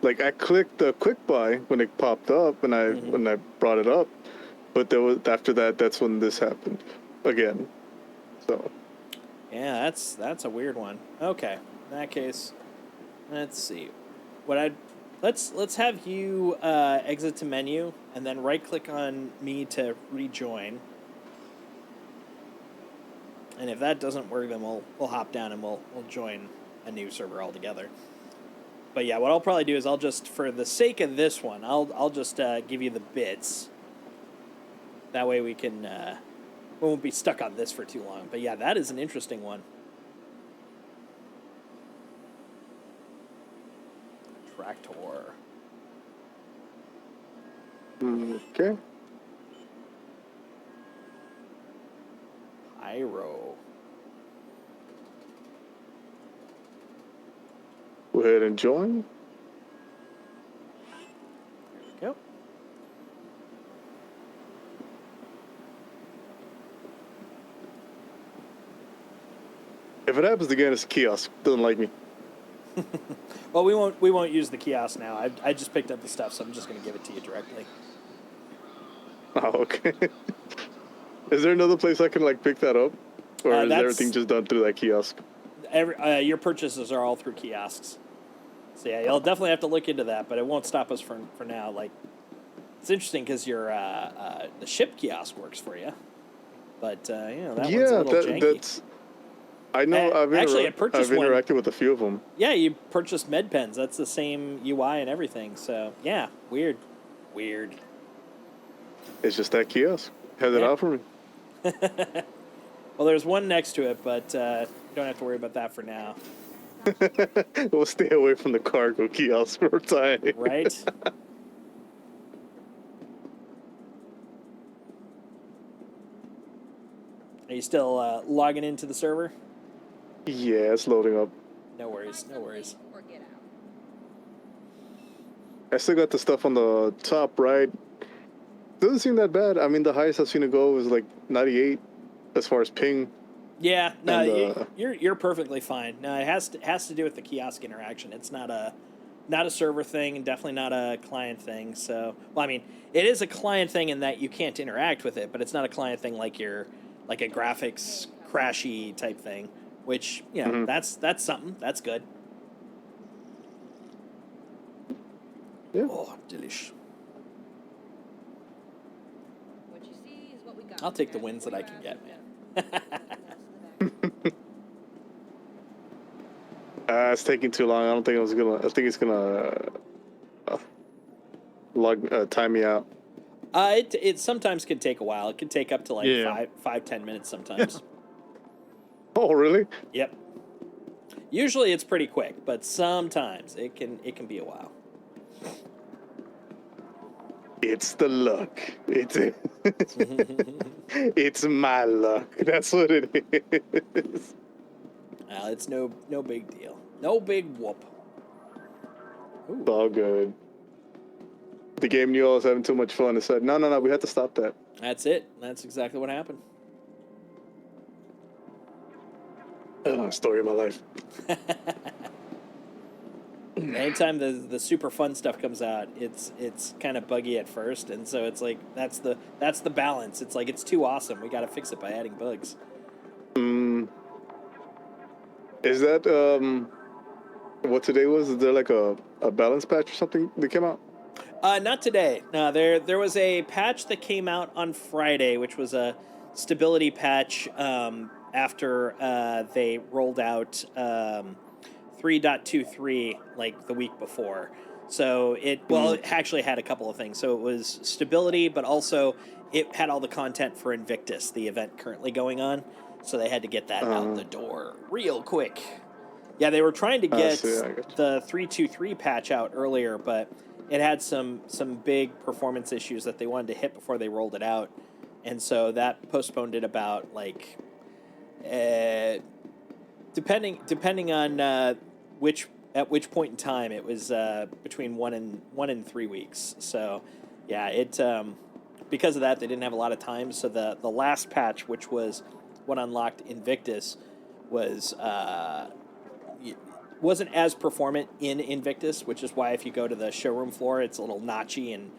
Like I clicked the quick buy when it popped up, and when I brought it up, but after that, that's when this happened again. So. Yeah, that's a weird one. Okay, in that case, let's see. Let's have you exit to menu and then right click on me to rejoin. And if that doesn't work, then we'll hop down and we'll join a new server altogether. But yeah, what I'll probably do is I'll just, for the sake of this one, I'll just give you the bits. That way we won't be stuck on this for too long. But yeah, that is an interesting one. Tractor. Okay. Pyro. Go ahead and join. There we go. If it happens again, it's a kiosk. Doesn't like me. Well, we won't use the kiosk now. I just picked up the stuff, so I'm just going to give it to you directly. Oh, okay. Is there another place I can pick that up, or is everything just done through that kiosk? Your purchases are all through kiosks. So yeah, you'll definitely have to look into that, but it won't stop us for now. It's interesting because your the ship kiosk works for you, but that one's a little janky. That's. I know. I've interacted with a few of them. Yeah, you purchased med pens. That's the same UI and everything. So yeah, weird. It's just that kiosk has it out for me. Well, there's one next to it, but you don't have to worry about that for now. We'll stay away from the cargo kiosk for a time. Right? Are you still logging into the server? Yeah, it's loading up. No worries. I still got the stuff on the top right. Doesn't seem that bad. I mean, the highest I've seen it go was 98 as far as ping. Yeah, no, And, you're perfectly fine. No, it has to do with the kiosk interaction. It's not a server thing, and definitely not a client thing. So, well, I mean, it is a client thing in that you can't interact with it, but it's not a client thing like like a graphics crashy type thing. Which that's something. That's good. Yeah. Oh, delish. What you see is what we got. I'll take the wins that I can get, man. It's taking too long. I don't think it was gonna. I think it's gonna time me out. It sometimes can take a while. It can take up to like Yeah. 10 minutes sometimes. Oh, really? Yep. Usually it's pretty quick, but sometimes it can be a while. It's the luck. It's my luck. That's what it is. It's no big deal. No big whoop. Ooh. It's all good. The game knew I was having too much fun and said, no, we had to stop that. That's it. That's exactly what happened. Story of my life. Anytime the super fun stuff comes out, it's kind of buggy at first, and so it's like that's the balance. It's like it's too awesome. We got to fix it by adding bugs. Is that what today was? Is there like a balance patch or something that came out? Not today. No, there was a patch that came out on Friday, which was a stability patch after they rolled out 3.23 like the week before. So it actually had a couple of things. So it was stability, but also it had all the content for Invictus, the event currently going on. So they had to get that out the door real quick. Yeah, they were trying to get the 3.23 patch out earlier, but it had some big performance issues that they wanted to hit before they rolled it out. And so that postponed it about like depending on which point in time, it was between 1 and 3 weeks. So yeah, it because of that they didn't have a lot of time. So the last patch, which was what unlocked Invictus, wasn't as performant in Invictus, which is why if you go to the showroom floor, it's a little notchy and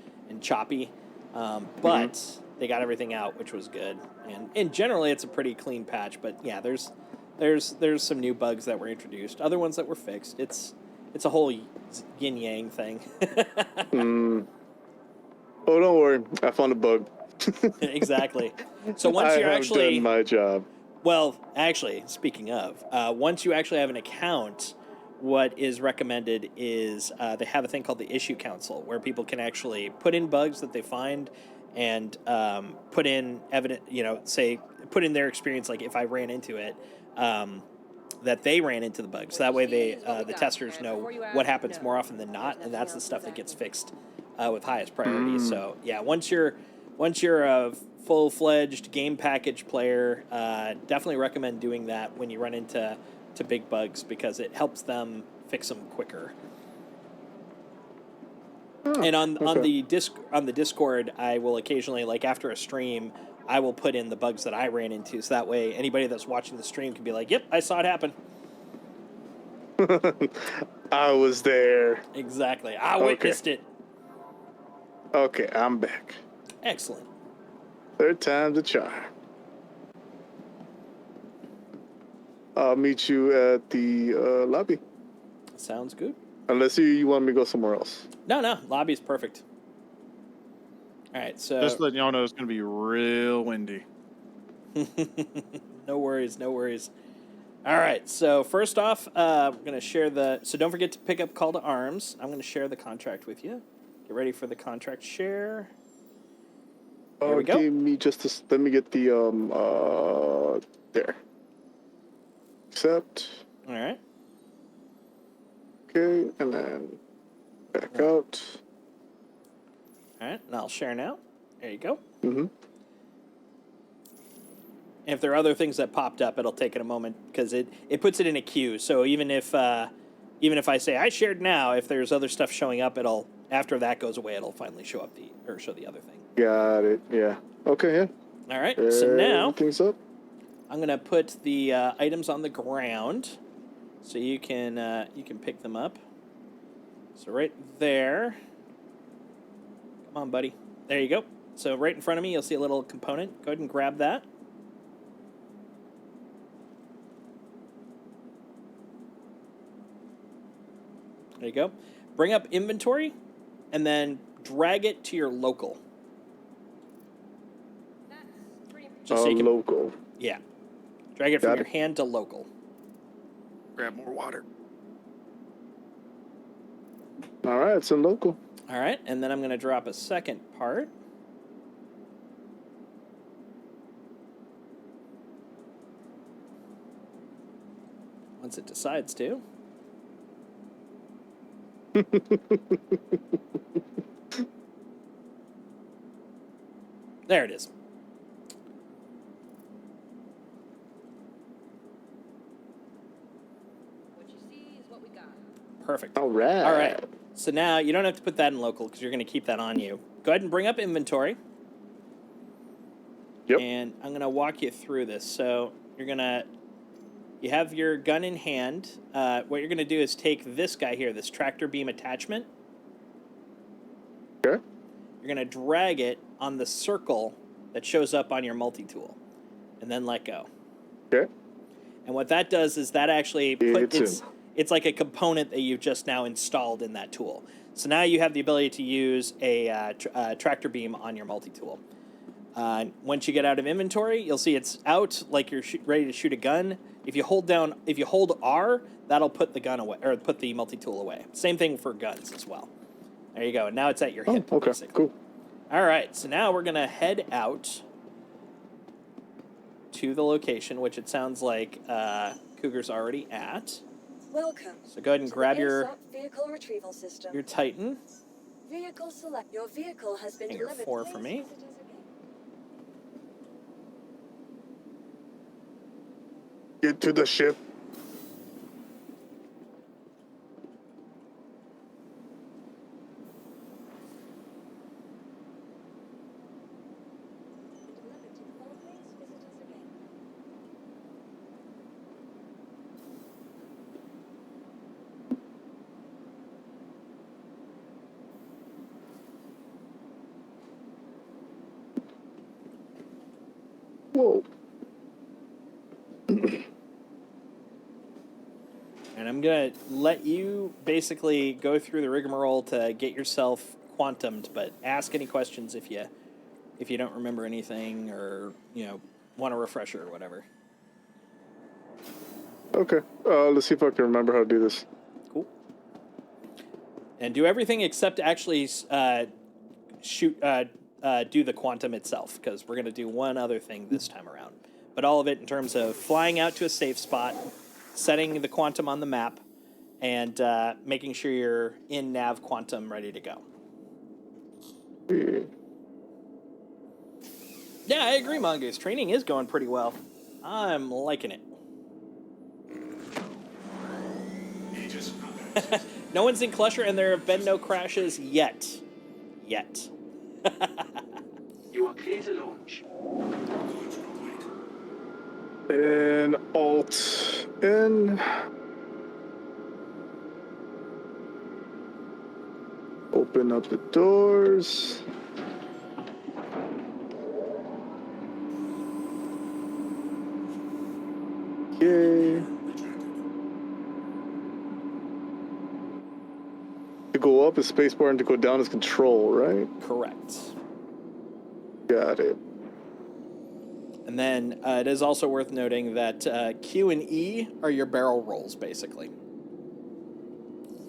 choppy. But they got everything out, which was good. And generally, it's a pretty clean patch. But yeah, there's some new bugs that were introduced, other ones that were fixed. It's a whole yin yang thing. Oh, don't worry, I found a bug. Exactly. So once I you're have done my job. Well, actually, speaking of, once you actually have an account, what is recommended is they have a thing called the Issue Council, where people can actually put in bugs that they find and put in evidence, put in their experience, like if I ran into it, that they ran into the bugs. So that way the testers know what happens more often than not, and that's the stuff that gets fixed with highest priority. So yeah, once you're a full-fledged game package player, definitely recommend doing that when you run into big bugs, because it helps them fix them quicker. And on the Discord, I will occasionally, like after a stream, I will put in the bugs that I ran into, so that way anybody that's watching the stream can be like, "Yep, I saw it happen." I was there. Exactly, I witnessed it. Okay, I'm back. Excellent. Third time's a charm. I'll meet you at the lobby. Sounds good. Unless you want me to go somewhere else. No, lobby's perfect. All right, so Just letting y'all know it's going to be real windy. No worries. All right, so first off, we're going to share so don't forget to pick up Call to Arms. I'm going to share the contract with you. Get ready for the contract share. There we go. Give me let me get the there. Accept. All right. Okay, and then back out. All right, and I'll share now. There you go. Mm-hmm. If there are other things that popped up, it'll take it a moment because it puts it in a queue. So even if I say I shared now, if there's other stuff showing up, after that goes away, it'll finally show the other thing. Got it. Yeah. Okay. Yeah. All right. So now everything's up. I'm gonna put the items on the ground, so you can pick them up. So right there. Come on, buddy. There you go. So right in front of me, you'll see a little component. Go ahead and grab that. There you go. Bring up inventory, and then drag it to your local. Just so you can, local. yeah. Drag it from Got your it. hand to local. Grab more water. All right, it's in local. All right, and then I'm going to drop a second part. Once it decides to. There it is. What you see is what we got. Perfect. All right. All right. So now you don't have to put that in local because you're going to keep that on you. Go ahead and bring up inventory. Yep. And I'm going to walk you through this. So you have your gun in hand. What you're going to do is take this guy here, this tractor beam attachment. Okay. You're going to drag it on the circle that shows up on your multi-tool and then let go. Okay. And what that does is that actually it's like a component that you've just now installed in that tool. So now you have the ability to use a tractor beam on your multi-tool. Once you get out of inventory, you'll see it's out like you're ready to shoot a gun. If you hold R, that'll put the gun away or put the multi-tool away. Same thing for guns as well. There you go. Now it's at your hip. Okay. Basically. Cool. All right. So now we're gonna head out to the location, which it sounds like Cougar's already at. Welcome. So go ahead and grab your ASOP vehicle retrieval system. your Titan. Vehicle select. Your vehicle has been Hangar delivered. 4 for me. Please visit us again. Get to the ship. Delivered to the phone. Please visit us again. Whoa. And I'm going to let you basically go through the rigmarole to get yourself quantumed, but ask any questions if you don't remember anything or, want a refresher or whatever. Okay. Let's see if I can remember how to do this. Cool. And do everything except actually do the quantum itself, because we're going to do one other thing this time around. But all of it in terms of flying out to a safe spot, setting the quantum on the map, and making sure you're in nav quantum ready to go. Yeah, I agree, Mongoose. Training is going pretty well. I'm liking it. No one's in Cluster, and there have been no crashes yet. Yet. You are clear to launch. And Alt N. Open up the doors. Okay. To go up is spacebar and to go down is control, right? Correct. Got it. And then it is also worth noting that Q and E are your barrel rolls, basically.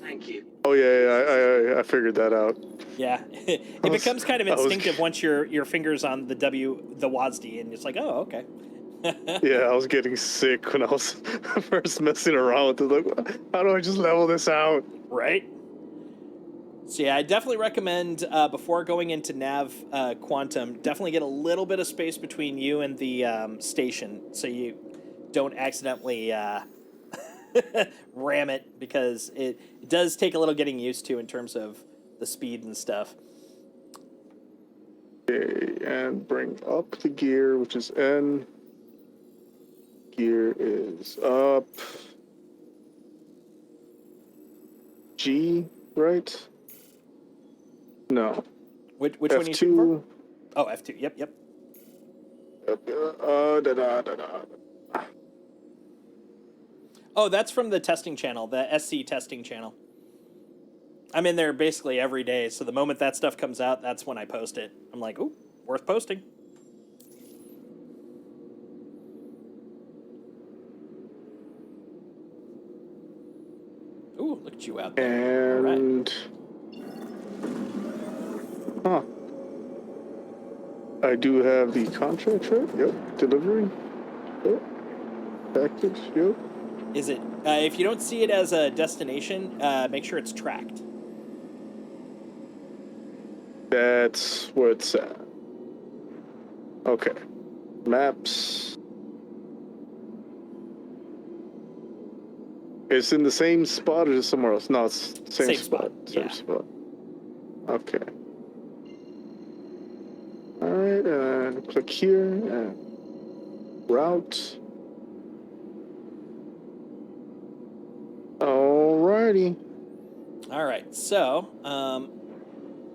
Thank you. Oh yeah, I figured that out. Yeah, it becomes kind of instinctive once your fingers on the WASD, and it's like, oh, okay. Yeah, I was getting sick when I was first messing around with it. Like, how do I just level this out? Right? So yeah, I definitely recommend before going into nav quantum, definitely get a little bit of space between you and the station, so you don't accidentally ram it, because it does take a little getting used to in terms of the speed and stuff. Okay, and bring up the gear, which is N. here is up. G, right? No. Which one are you shooting F2. for? Oh, F2. Yep, yep. Da-da. Oh, that's from the testing channel, the SC testing channel. I'm in there basically every day, so the moment that stuff comes out, that's when I post it. I'm like, ooh, worth posting. Ooh, look at you out there. All right. And huh. I do have the contract, right? Yep. Delivery. Yep. Package. Yep. Is it, if you don't see it as a destination, make sure it's tracked. That's where it's at. Okay. Maps. It's in the same spot or just somewhere else? No, it's the same spot. Same yeah. spot. Okay. Alright, and click here and route. Alrighty. All right, so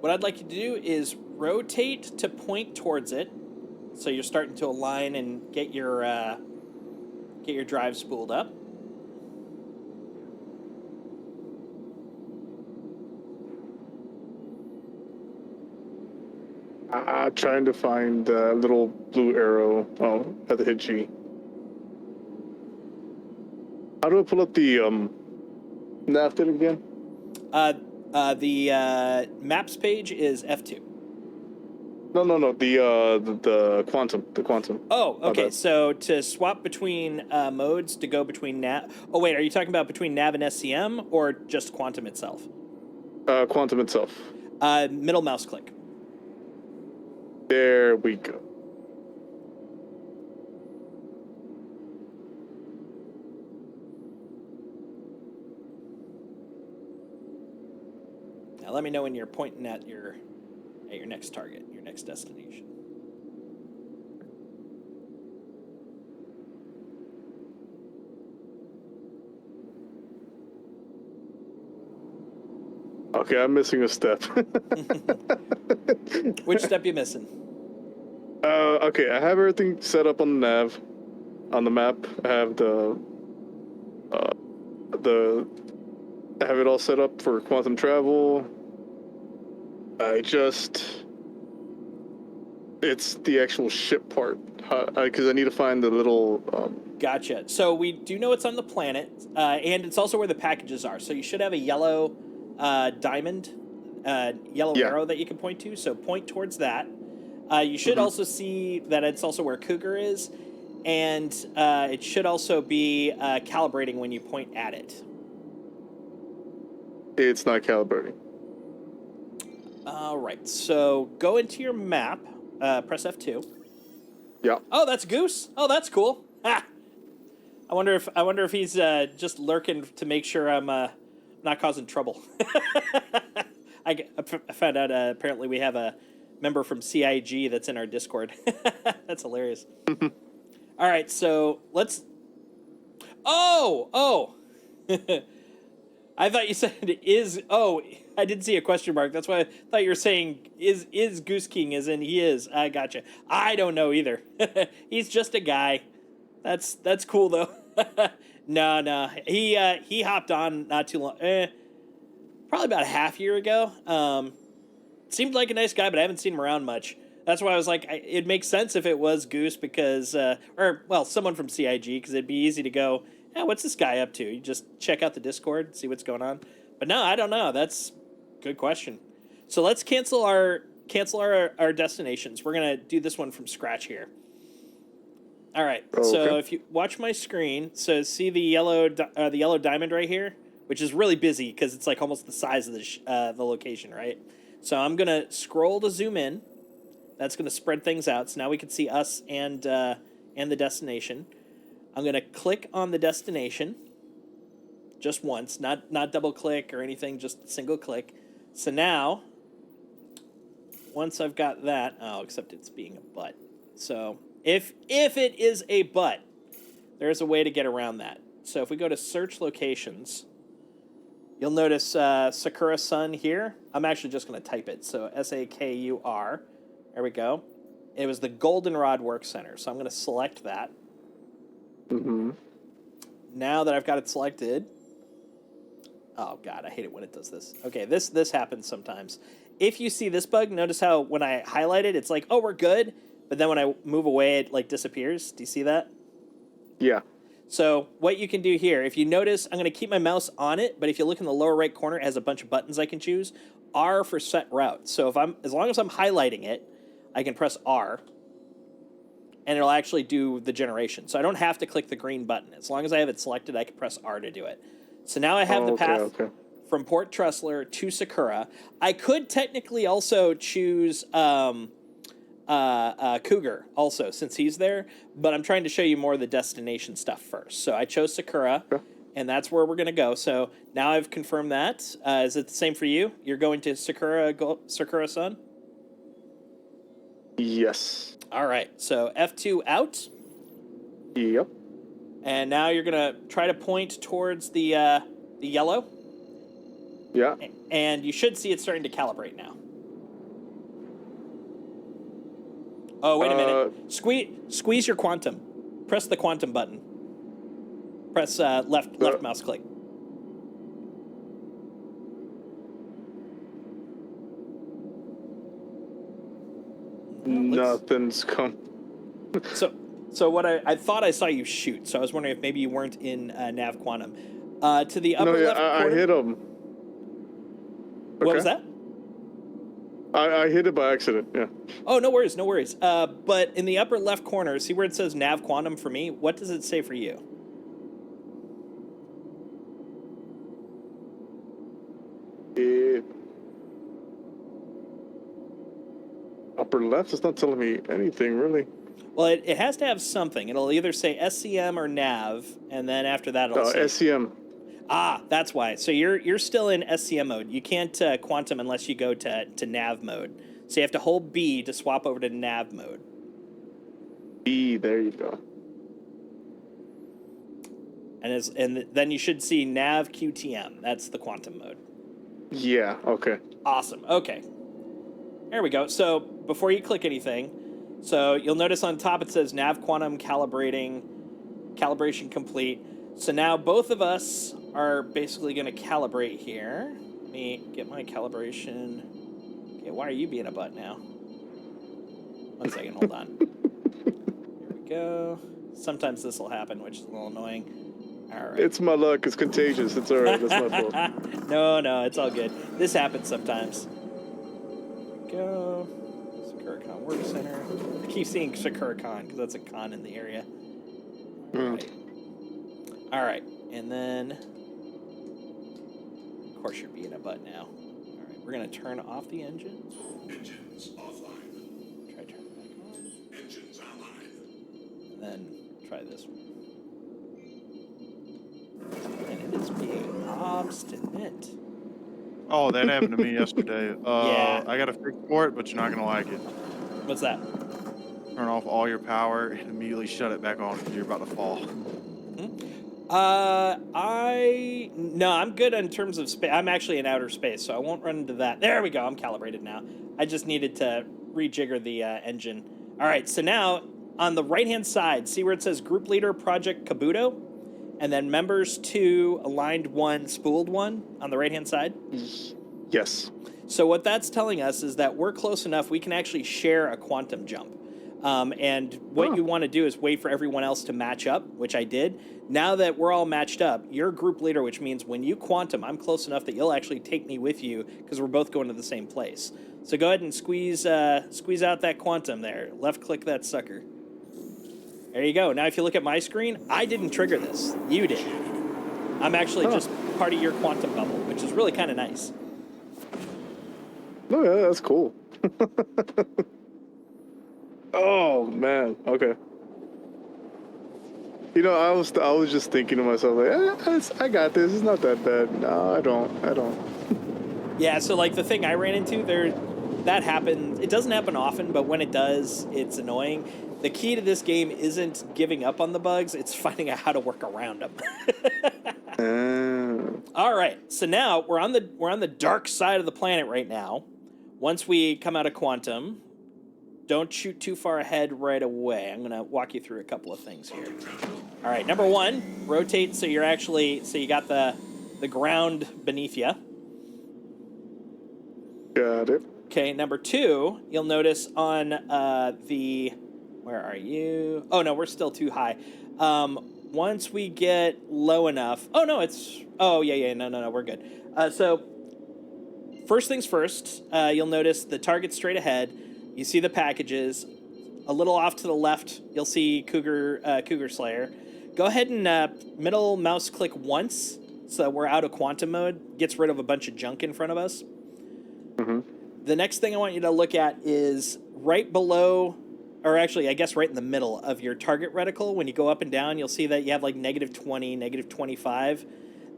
what I'd like you to do is rotate to point towards it, so you're starting to align and get your drive spooled up. Trying to find the little blue arrow. Oh, at the hit G. How do I pull up the nav thing again? The maps page is F2. No. The quantum. The quantum. Oh, okay. bad. So to swap between modes to go between nav. Oh wait, are you talking about between nav and SCM or just quantum itself? Quantum itself. Middle mouse click. There we go. Now let me know when you're pointing at your next target, your next destination. Okay, I'm missing a step. Which step you missing? Okay, I have everything set up on the nav, on the map. I have I have it all set up for quantum travel. It's the actual ship part, because I need to find the little. Gotcha. So we do know it's on the planet, and it's also where the packages are. So you should have a yellow diamond, yellow arrow that you can point to. So point towards that. You should also see that it's also where Cougar is, and it should also be calibrating when you point at it. It's not calibrating. All right, so go into your map, press F2. Yeah. Oh, that's Goose. Oh, that's cool. Ah. I wonder if he's just lurking to make sure I'm not causing trouble. I found out apparently we have a member from CIG that's in our Discord. That's hilarious. All right, so let's. Oh. I thought you said is. Oh, I didn't see a question mark. That's why I thought you were saying is Goose King, as in he is. I gotcha. I don't know either. He's just a guy. That's cool though. No. He hopped on not too long. Probably about a half year ago. Seemed like a nice guy, but I haven't seen him around much. That's why I was like, it makes sense if it was Goose because, someone from CIG, because it'd be easy to go, what's this guy up to? You just check out the Discord, see what's going on. But no, I don't know. That's a good question. So let's cancel our destinations. We're gonna do this one from scratch here. All right. Okay. So if you watch my screen, so see the yellow diamond right here, which is really busy because it's like almost the size of the location, right? So I'm gonna scroll to zoom in. That's gonna spread things out. So now we can see us and the destination. I'm going to click on the destination just once, not double click or anything, just single click. So now, once I've got that, except it's being a butt. So if it is a butt, There's a way to get around that. So if we go to search locations, you'll notice Sakura Sun here. I'm actually just going to type it. So SAKUR. There we go. It was the Goldenrod Work Center. So I'm going to select that. Mm-hmm. Now that I've got it selected. Oh, God, I hate it when it does this. Okay, this happens sometimes. If you see this bug, notice how when I highlight it, it's like, oh, we're good. But then when I move away, it like disappears. Do you see that? Yeah. So what you can do here, if you notice, I'm going to keep my mouse on it, but if you look in the lower right corner, it has a bunch of buttons I can choose. R for set route. So as long as I'm highlighting it, I can press R, and it'll actually do the generation. So I don't have to click the green button. As long as I have it selected, I can press R to do it. So now I have the path from Port Tressler to Sakura. I could technically also choose Cougar also, since he's there, but I'm trying to show you more of the destination stuff first. So I chose Sakura, and that's where we're going to go. So now I've confirmed that. Is it the same for you? You're going to Sakura Sun? Yes. All right, so F2 out. Yep. And now you're going to try to point towards the yellow. Yeah. And you should see it starting to calibrate now. Oh, wait a minute. Squeeze your quantum. Press the quantum button. Press left mouse click. Nothing's come. So what I thought I saw you shoot. So I was wondering if maybe you weren't in Nav Quantum. To the upper left corner. I hit him. Okay. What was that? I hit it by accident, yeah. Oh, no worries. But in the upper left corner, see where it says Nav Quantum for me? What does it say for you? Upper left is not telling me anything, really. Well, it has to have something. It'll either say SCM or Nav, and then after that it'll say... SCM. Ah, that's why. So you're still in SCM mode. You can't quantum unless you go to Nav mode. So you have to hold B to swap over to Nav mode. B, there you go. And then you should see Nav QTM. That's the quantum mode. Yeah, okay. Awesome. Okay. There we go. So before you click anything, so you'll notice on top it says Nav Quantum calibration complete. So now both of us are basically going to calibrate here. Let me get my calibration. Okay, why are you being a butt now? 1 second, hold on. Here we go. Sometimes this will happen, which is a little annoying. All right. It's my luck. It's contagious. It's all right. That's my fault. No, it's all good. This happens sometimes. Go. Sakura Con Work Center. I keep seeing Sakura Con because that's a con in the area. All right. And then, of course, you're being a butt now. All right, we're going to turn off the engine. Engines offline. Try turn it back on. Engines online. And then try this one. And it is being obstinate. Oh, that happened to me yesterday. Yeah. I got a fix for it, but you're not going to like it. What's that? Turn off all your power and immediately shut it back on because you're about to fall. No, I'm good in terms of space. I'm actually in outer space, so I won't run into that. There we go. I'm calibrated now. I just needed to rejigger the engine. All right, so now on the right-hand side, see where it says Group Leader Project Kabuto? And then Members 2, Aligned 1, Spooled 1 on the right-hand side? Yes. So what that's telling us is that we're close enough, we can actually share a quantum jump. And what you want to do is wait for everyone else to match up, which I did. Now that we're all matched up, you're group leader, which means when you quantum, I'm close enough that you'll actually take me with you because we're both going to the same place. So go ahead and squeeze out that quantum there. Left click that sucker. There you go. Now if you look at my screen, I didn't trigger this. You did. I'm actually just part of your quantum bubble, which is really kind of nice. Oh, yeah, that's cool. Oh, man. Okay. You know, I was just thinking to myself, like, I got this. It's not that bad. No, I don't. Yeah, so like the thing I ran into that happens. It doesn't happen often, but when it does, it's annoying. the key to this game isn't giving up on the bugs, it's finding out how to work around them. All right, so now we're on the dark side of the planet right now. Once we come out of Quantum, don't shoot too far ahead right away. I'm gonna walk you through a couple of things here. All right, number one, rotate so you got the ground beneath you. Got it. Okay, number two, you'll notice on where are you? Oh no, we're still too high. Once we get low enough, no, we're good. So first things first, you'll notice the target straight ahead. You see the packages. A little off to the left, you'll see Cougar Slayer. Go ahead and middle mouse click once, so we're out of quantum mode. Gets rid of a bunch of junk in front of us. Mm-hmm. The next thing I want you to look at is right below, or actually, I guess right in the middle of your target reticle. When you go up and down, you'll see that you have like -20, -25.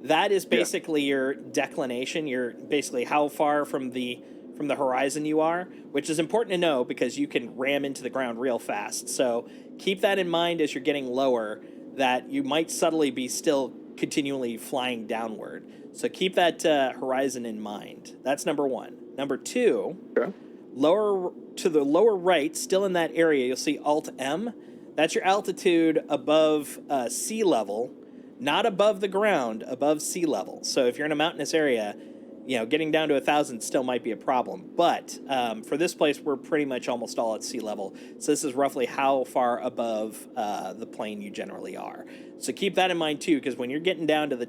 That is basically your declination. You're basically how far from the horizon you are, which is important to know because you can ram into the ground real fast. So keep that in mind as you're getting lower, that you might subtly be still continually flying downward. So keep that horizon in mind. That's number one. Number two, lower to the lower right, still in that area, you'll see Alt-M. That's your altitude above sea level, not above the ground, above sea level. So if you're in a mountainous area, getting down to 1,000 still might be a problem. But for this place, we're pretty much almost all at sea level. So this is roughly how far above the plane you generally are. So keep that in mind, too, because when you're getting down to the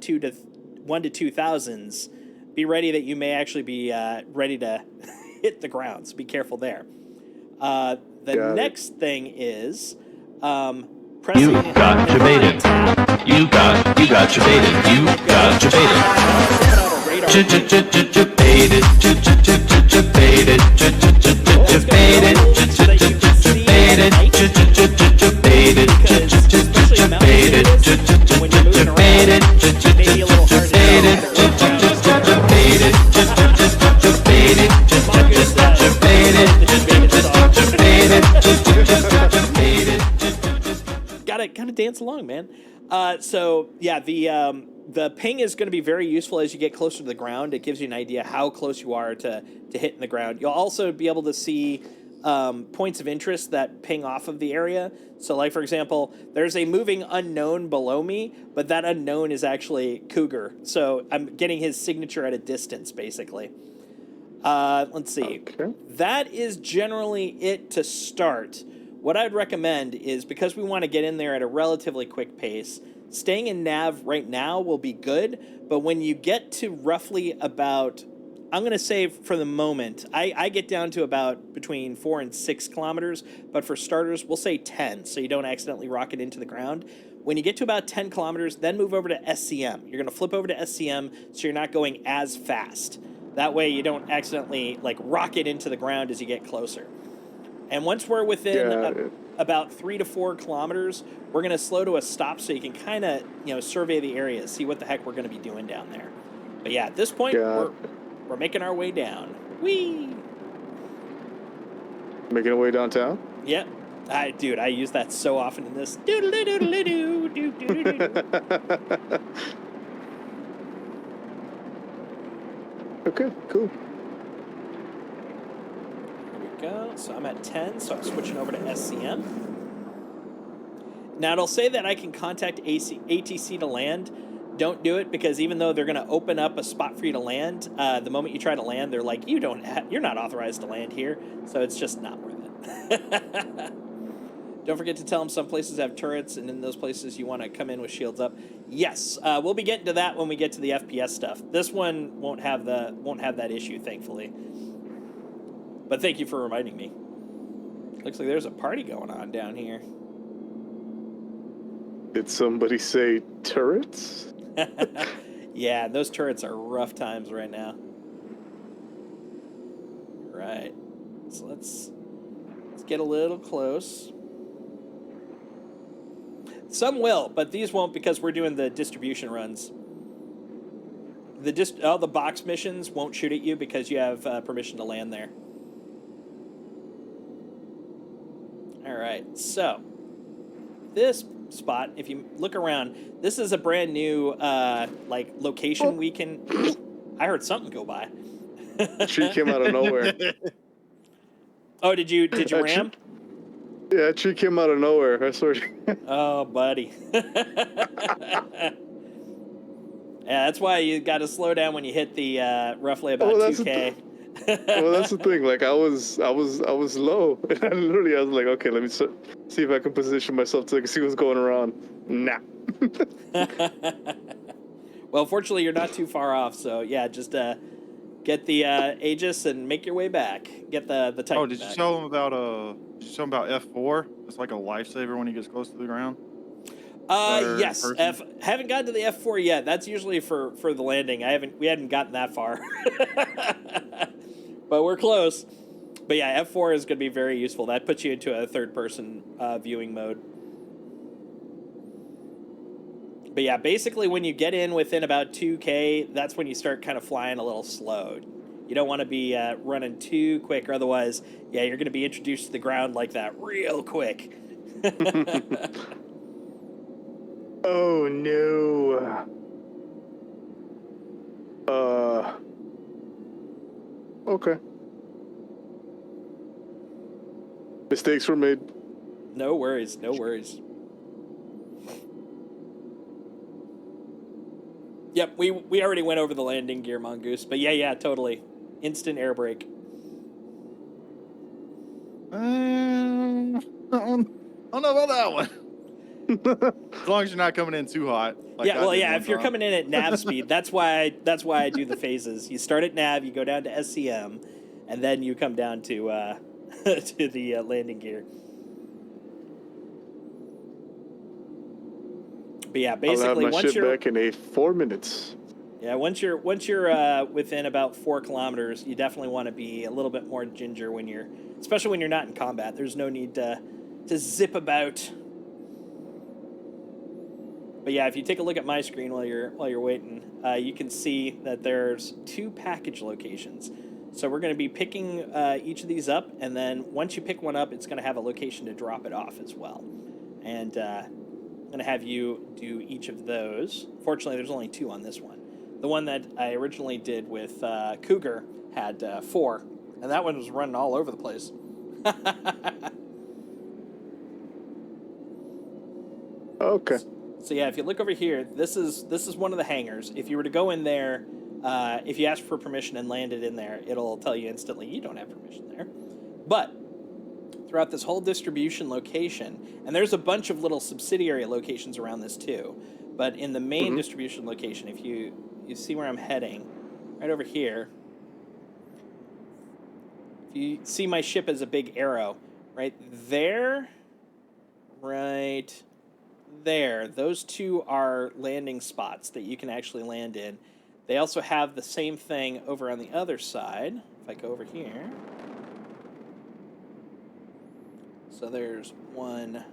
1 to 2,000s, be ready that you may actually be ready to hit the ground. So be careful there. The next thing is pressing... You got your baited. You got your baited. You got your baited. Baited. Gotta dance along, man. So yeah, the ping is going to be very useful as you get closer to the ground. It gives you an idea how close you are to hitting the ground. You'll also be able to see points of interest that ping off of the area. So like, for example, there's a moving unknown below me, but that unknown is actually Cougar. So I'm getting his signature at a distance, basically. Let's see. Okay. That is generally it to start. What I'd recommend is, because we want to get in there at a relatively quick pace, staying in nav right now will be good, but when you get to roughly about, I'm going to say for the moment, I get down to about between 4 and 6 kilometers, but for starters, we'll say 10, so you don't accidentally rocket into the ground. When you get to about 10 kilometers, then move over to SCM. You're going to flip over to SCM so you're not going as fast. That way you don't accidentally rocket into the ground as you get closer. And once we're within about 3 to 4 kilometers, we're going to slow to a stop so you can kind of, survey the area, see what the heck we're going to be doing down there. But yeah, at this point, we're making our way down. Whee! Making our way downtown? Yep. Dude, I use that so often in this. Doodle-doo-doodle-doo, doo-doo-doo-doo. Okay, cool. Go. So I'm at 10, so I'm switching over to SCM. Now it'll say that I can contact ATC to land. Don't do it, because even though they're going to open up a spot for you to land, the moment you try to land, they're like, you're not authorized to land here. So it's just not worth it. Don't forget to tell them some places have turrets, and in those places you want to come in with shields up. Yes, we'll be getting to that when we get to the FPS stuff. This one won't have that issue, thankfully. But thank you for reminding me. Looks like there's a party going on down here. Did somebody say turrets? Yeah, those turrets are rough times right now. Right. So let's get a little close. Some will, but these won't, because we're doing the distribution runs. All the box missions won't shoot at you because you have permission to land there. All right, so this spot, if you look around, this is a brand new like location we can. I heard something go by. A tree came out of nowhere. Oh, did you ram? Yeah, a tree came out of nowhere. I swear. Oh, buddy. Yeah, that's why you got to slow down when you hit the roughly about 2K. Well, that's the thing. Like I was low, and I was like, okay, let me see if I can position myself to see what's going around. Nah. Well, fortunately, you're not too far off. So yeah, just get the Aegis and make your way back. Get the Titan. Oh, did you tell him about F4? It's like a lifesaver when he gets close to the ground. Yes. Haven't gotten to the F4 yet. That's usually for the landing. We hadn't gotten that far. But we're close. But yeah, F4 is going to be very useful. That puts you into a third-person viewing mode. But yeah, basically when you get in within about 2K, that's when you start kind of flying a little slow. You don't want to be running too quick, or otherwise, yeah, you're going to be introduced to the ground like that real quick. Oh no. Okay. Mistakes were made. No worries, no worries. Yep, we already went over the landing gear, Mongoose, but yeah, totally. Instant air brake. I don't know about that one. As long as you're not coming in too hot. Like yeah, well, yeah. If you're coming in at nav speed, that's why I do the phases. You start at nav, you go down to SCM, and then you come down to to the landing gear. But yeah, basically I'll have my ship back in 4 minutes. Yeah, once you're within about 4 kilometers, you definitely want to be a little bit more ginger especially when you're not in combat. There's no need to zip about. But yeah, if you take a look at my screen while you're waiting, you can see that there's 2 package locations. So we're going to be picking each of these up, and then once you pick one up, it's going to have a location to drop it off as well. And I'm going to have you do each of those. Fortunately, there's only 2 on this one. The one that I originally did with Cougar had 4, and that one was running all over the place. Okay. So yeah, if you look over here, this is one of the hangars. If you were to go in there, if you ask for permission and land it in there, it'll tell you instantly you don't have permission there. But throughout this whole distribution location, and there's a bunch of little subsidiary locations around this too, but in the main distribution location, if you see where I'm heading, right over here, if you see my ship as a big arrow, right there, those 2 are landing spots that you can actually land in. They also have the same thing over on the other side. If I go over here. So there's one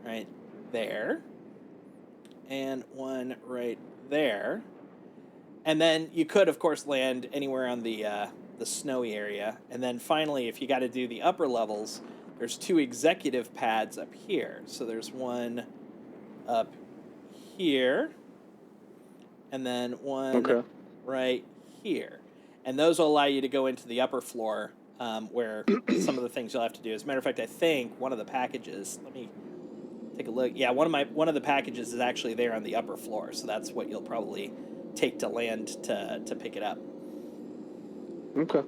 right there. And one right there. And then you could, of course, land anywhere on the snowy area. And then finally, if you got to do the upper levels, there's 2 executive pads up here. So there's one up here, and then one right here. And those will allow you to go into the upper floor where some of the things you'll have to do. As a matter of fact, I think one of the packages, let me take a look. Yeah, one of the packages is actually there on the upper floor. So that's what you'll probably take to land to pick it up. Okay.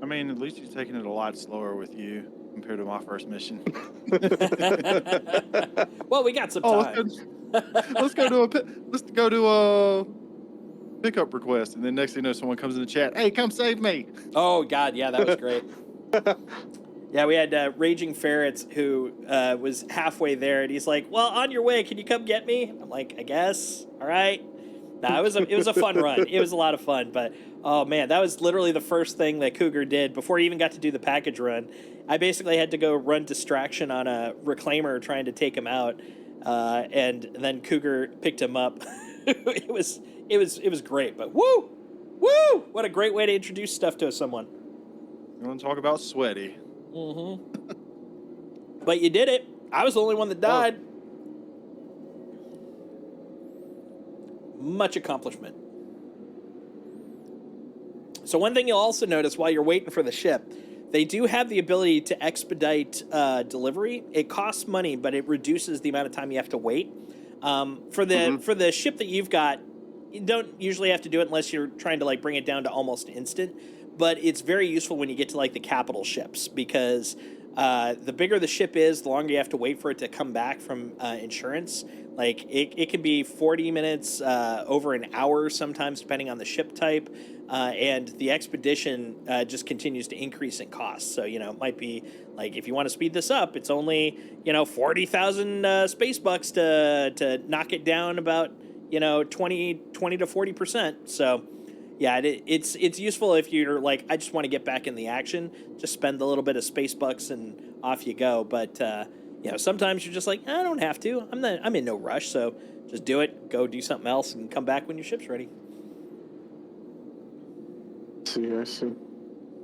I mean, at least he's taking it a lot slower with you compared to my first mission. Well, we got some time. Let's go to a pickup request, and then next thing you know, someone comes in the chat. Hey, come save me! Oh God, yeah, that was great. Yeah, we had Raging Ferrets who was halfway there, and he's like, "Well, on your way, can you come get me?" I'm like, "I guess. All right." No, it was a fun run. It was a lot of fun, but oh man, that was literally the first thing that Cougar did before he even got to do the package run. I basically had to go run distraction on a reclaimer trying to take him out, and then Cougar picked him up. It was great, but woo, what a great way to introduce stuff to someone. You want to talk about sweaty? But you did it. I was the only one that died. Much accomplishment. So one thing you'll also notice while you're waiting for the ship, they do have the ability to expedite delivery. It costs money, but it reduces the amount of time you have to wait. For the ship that you've got, you don't usually have to do it unless you're trying to like bring it down to almost instant. But it's very useful when you get to like the capital ships because the bigger the ship is, the longer you have to wait for it to come back from insurance. Like it can be 40 minutes, over an hour sometimes, depending on the ship type. And the expedition just continues to increase in cost. So, it might be like if you want to speed this up, it's only, 40,000 space bucks to knock it down about, 20 to 40%. So, yeah, it's useful if you're like, I just want to get back in the action, just spend a little bit of space bucks and off you go. But, sometimes you're just like, I don't have to. I'm in no rush. So just do it, go do something else and come back when your ship's ready. I see.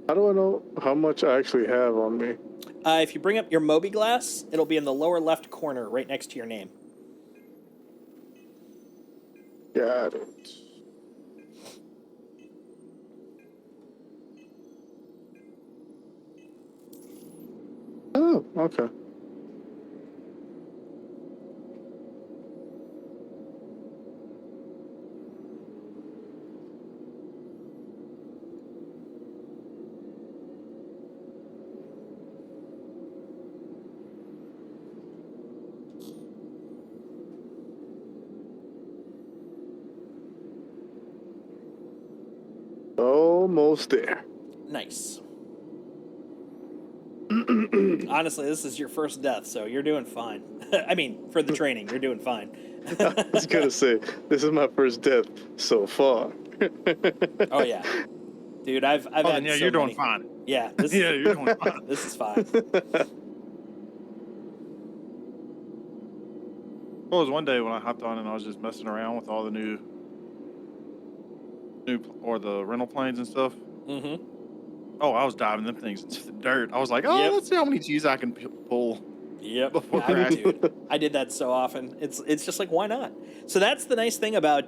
How do I know how much I actually have on me? If you bring up your Moby glass, it'll be in the lower left corner, right next to your name. Got it. Oh, okay. Almost there. Nice. Honestly, this is your first death, so you're doing fine. I mean, for the training, you're doing fine. I was gonna say, this is my first death so far. Oh yeah, dude, I've had yeah, so you're many. doing fine. Yeah, Yeah, you're doing fine. This is fine. Well, it was one day when I hopped on and I was just messing around with all the new or the rental planes and stuff. Mm-hmm. Oh, I was diving them things into the dirt. I was like, oh, Yep. let's see how many G's I can pull. Yep. Before Dude, I did that so often. It's just like, why not? So that's the nice thing about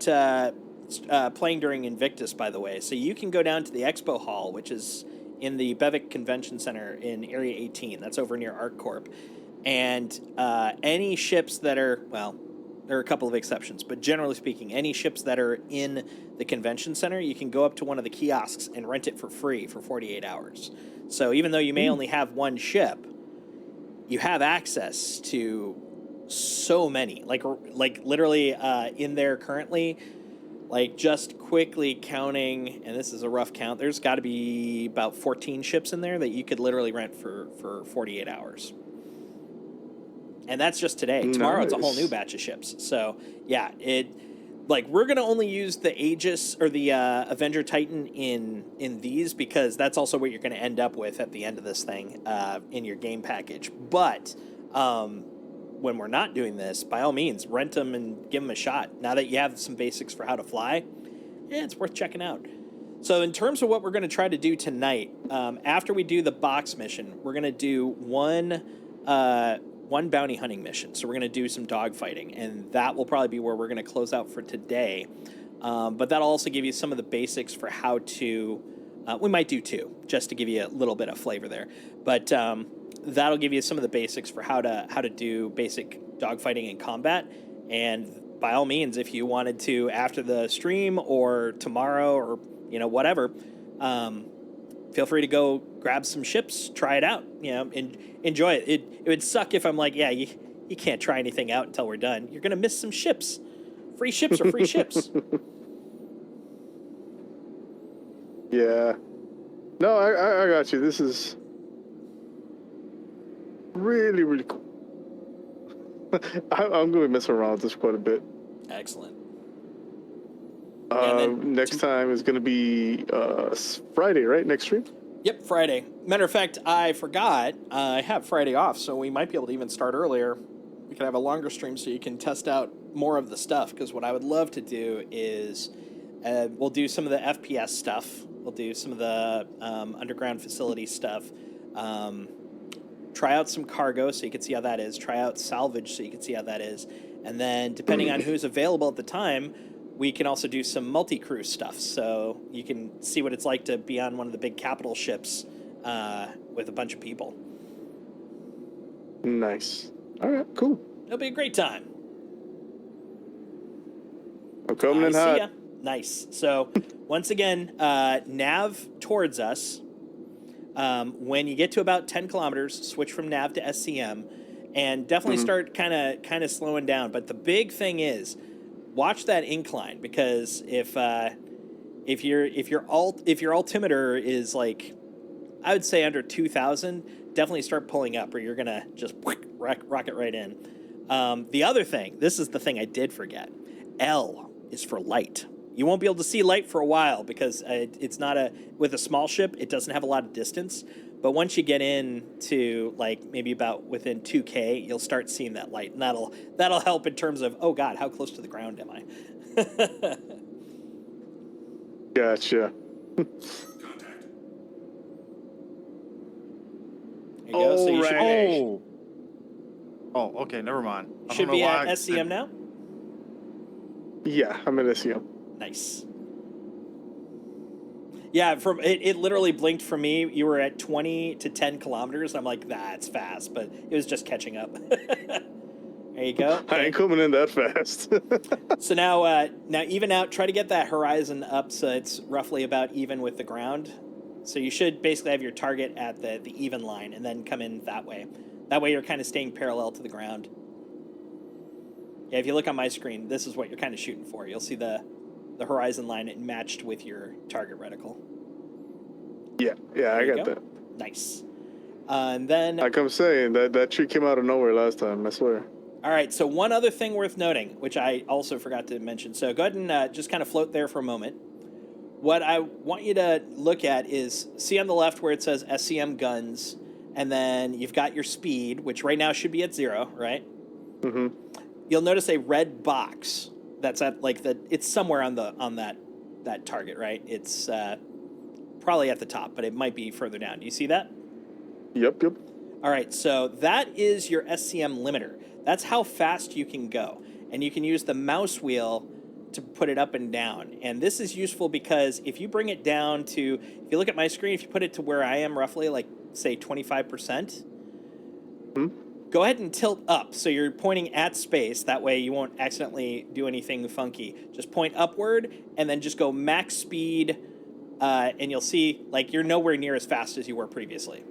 playing during Invictus, by the way. So you can go down to the Expo Hall, which is in the Bevic Convention Center in Area 18. That's over near ArcCorp. And any ships that are, well, there are a couple of exceptions, but generally speaking, any ships that are in the convention center, you can go up to one of the kiosks and rent it for free for 48 hours. So even though you may only have one ship, you have access to so many. Like literally in there currently, like just quickly counting, and this is a rough count, there's got to be about 14 ships in there that you could literally rent for 48 hours. And that's just today. Tomorrow it's a whole new batch of ships. So yeah, we're gonna only use the Aegis or the Avenger Titan in these because that's also what you're gonna end up with at the end of this thing in your game package. But when we're not doing this, by all means, rent them and give them a shot. Now that you have some basics for how to fly, it's worth checking out. So in terms of what we're gonna try to do tonight, after we do the box mission, we're gonna do one bounty hunting mission. So we're going to do some dogfighting, and that will probably be where we're going to close out for today. But that'll also give you some of the basics for how to, we might do two, just to give you a little bit of flavor there. But that'll give you some of the basics for how to do basic dogfighting and combat. And by all means, if you wanted to, after the stream or tomorrow or, whatever, feel free to go grab some ships, try it out, and enjoy it. It would suck if I'm like, yeah, you can't try anything out until we're done. You're going to miss some ships. Free ships are free ships. Yeah. No, I got you. This is really, really cool. I'm going to be messing around with this quite a bit. Excellent. Next time is going to be Friday, right? Next stream? Yep, Friday. Matter of fact, I forgot I have Friday off, so we might be able to even start earlier. We could have a longer stream so you can test out more of the stuff, because what I would love to do is we'll do some of the FPS stuff. We'll do some of the underground facility stuff. try out some cargo so you can see how that is. Try out salvage so you can see how that is. And then depending on who's available at the time, we can also do some multi-crew stuff. So you can see what it's like to be on one of the big capital ships with a bunch of people. Nice. All right, cool. It'll be a great time. I'm coming in See hot. ya. Nice. So once again, nav towards us. When you get to about 10 kilometers, switch from nav to SCM, and definitely start kind of slowing down. But the big thing is, watch that incline, because if your altimeter is like, I would say under 2,000, definitely start pulling up, or you're gonna just rocket right in. The other thing, this is the thing I did forget. L is for light. You won't be able to see light for a while because it's not with a small ship, it doesn't have a lot of distance. But once you get in to like maybe about within 2K, you'll start seeing that light, and that'll help in terms of, oh God, how close to the ground am I? Gotcha. There you go. So you should Oh, okay, never mind. I should don't be know at why SCM now. Yeah, I'm at SCM. Nice. Yeah, it literally blinked for me. You were at 20 to 10 kilometers. I'm like, that's fast, but it was just catching up. There you go. I ain't coming in that fast. So now even out. Try to get that horizon up so it's roughly about even with the ground. So you should basically have your target at the even line, and then come in that way. That way you're kind of staying parallel to the ground. Yeah, if you look on my screen, this is what you're kind of shooting for. You'll see the horizon line matched with your target reticle. Yeah, I got that. Nice. And then... Like I'm saying, that tree came out of nowhere last time, I swear. All right, so one other thing worth noting, which I also forgot to mention. So go ahead and just kind of float there for a moment. What I want you to look at is, see on the left where it says SCM guns, and then you've got your speed, which right now should be at 0, right? Mm-hmm. You'll notice a red box that's at like it's somewhere on that target, right? It's probably at the top, but it might be further down. Do you see that? Yep. All right, so that is your SCM limiter. That's how fast you can go. And you can use the mouse wheel to put it up and down. And this is useful because if you bring it down to, if you look at my screen, if you put it to where I am roughly, like say 25%, go ahead and tilt up. So you're pointing at space. That way you won't accidentally do anything funky. Just point upward and then just go max speed. And you'll see like you're nowhere near as fast as you were previously.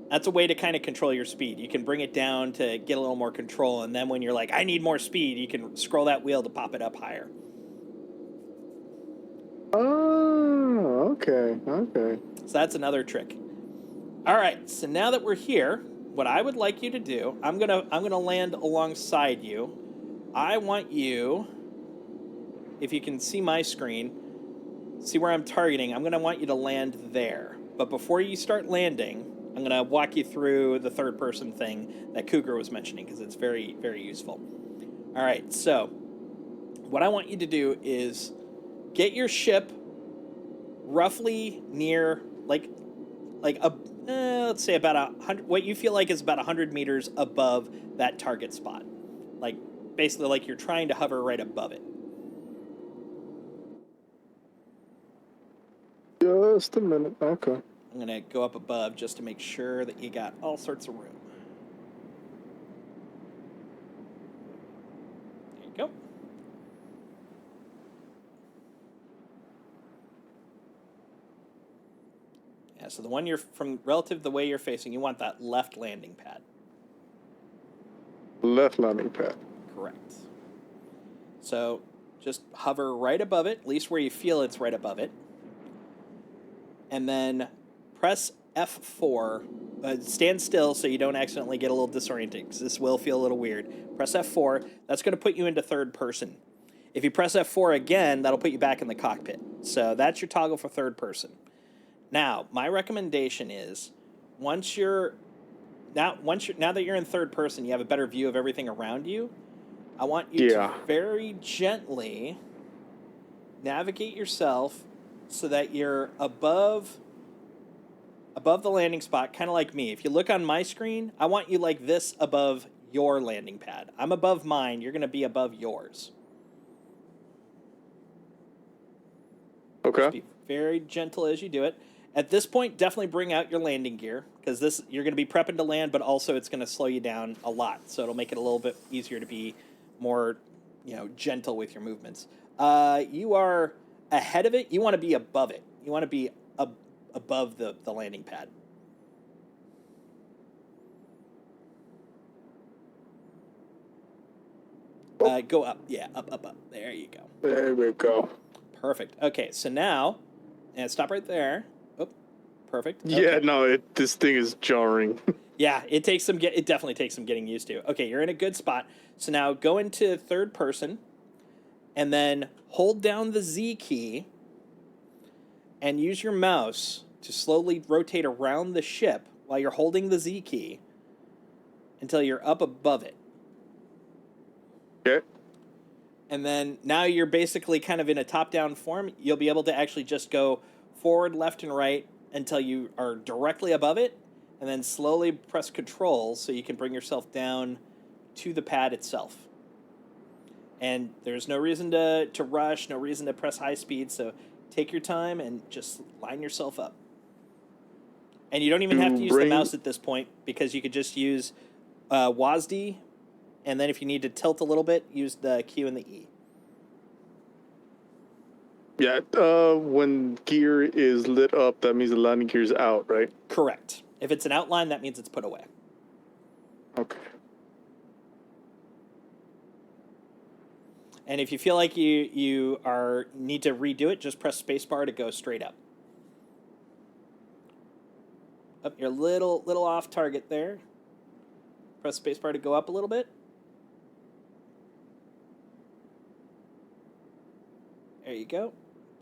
That's a way to kind of control your speed. You can bring it down to get a little more control, and then when you're like, I need more speed, you can scroll that wheel to pop it up higher. Oh, okay. So that's another trick. All right, so now that we're here, what I would like you to do, I'm gonna land alongside you. I want you, if you can see my screen, see where I'm targeting, I'm gonna want you to land there. But before you start landing, I'm going to walk you through the third-person thing that Cougar was mentioning because it's very, very useful. All right, so what I want you to do is get your ship roughly near, let's say about 100, what you feel like is about 100 meters above that target spot. Like, basically like you're trying to hover right above it. Just a minute, okay. I'm going to go up above just to make sure that you got all sorts of room. There you go. Yeah, so the one you're from, relative to the way you're facing, you want that left landing pad. Left landing pad. Correct. So just hover right above it, at least where you feel it's right above it. And then press F4. Stand still so you don't accidentally get a little disoriented, because this will feel a little weird. Press F4. That's going to put you into third person. If you press F4 again, that'll put you back in the cockpit. So that's your toggle for third person. Now, my recommendation is now that you're in third person, you have a better view of everything around you. I want you to very gently navigate yourself so that you're above above the landing spot, kind of like me. If you look on my screen, I want you like this above your landing pad. I'm above mine. You're going to be above yours. Okay. Just be very gentle as you do it. At this point, definitely bring out your landing gear because this you're going to be prepping to land, but also it's going to slow you down a lot. So it'll make it a little bit easier to be more, gentle with your movements. You are ahead of it. You want to be above it. You want to be above the landing pad. Go up. Yeah, up. There you go. There we go. Perfect. Okay, so now, and stop right there. Oh, perfect. Yeah, Okay. no, this thing is jarring. Yeah, it definitely takes some getting used to. Okay, you're in a good spot. So now go into third person, and then hold down the Z key, and use your mouse to slowly rotate around the ship while you're holding the Z key until you're up above it. Okay. And then now you're basically kind of in a top-down form. You'll be able to actually just go forward, left, and right until you are directly above it, and then slowly press Control so you can bring yourself down to the pad itself. And there's no reason to rush, no reason to press high speed, so take your time and just line yourself up. And you don't even have to use the mouse at this point because you could just use WASD, and then if you need to tilt a little bit, use the Q and the E. Yeah, when gear is lit up, that means the landing gear is out, right? Correct. If it's an outline, that means it's put away. Okay. And if you feel like you need to redo it, just press spacebar to go straight up. Up, you're a little off target there. Press spacebar to go up a little bit. There you go.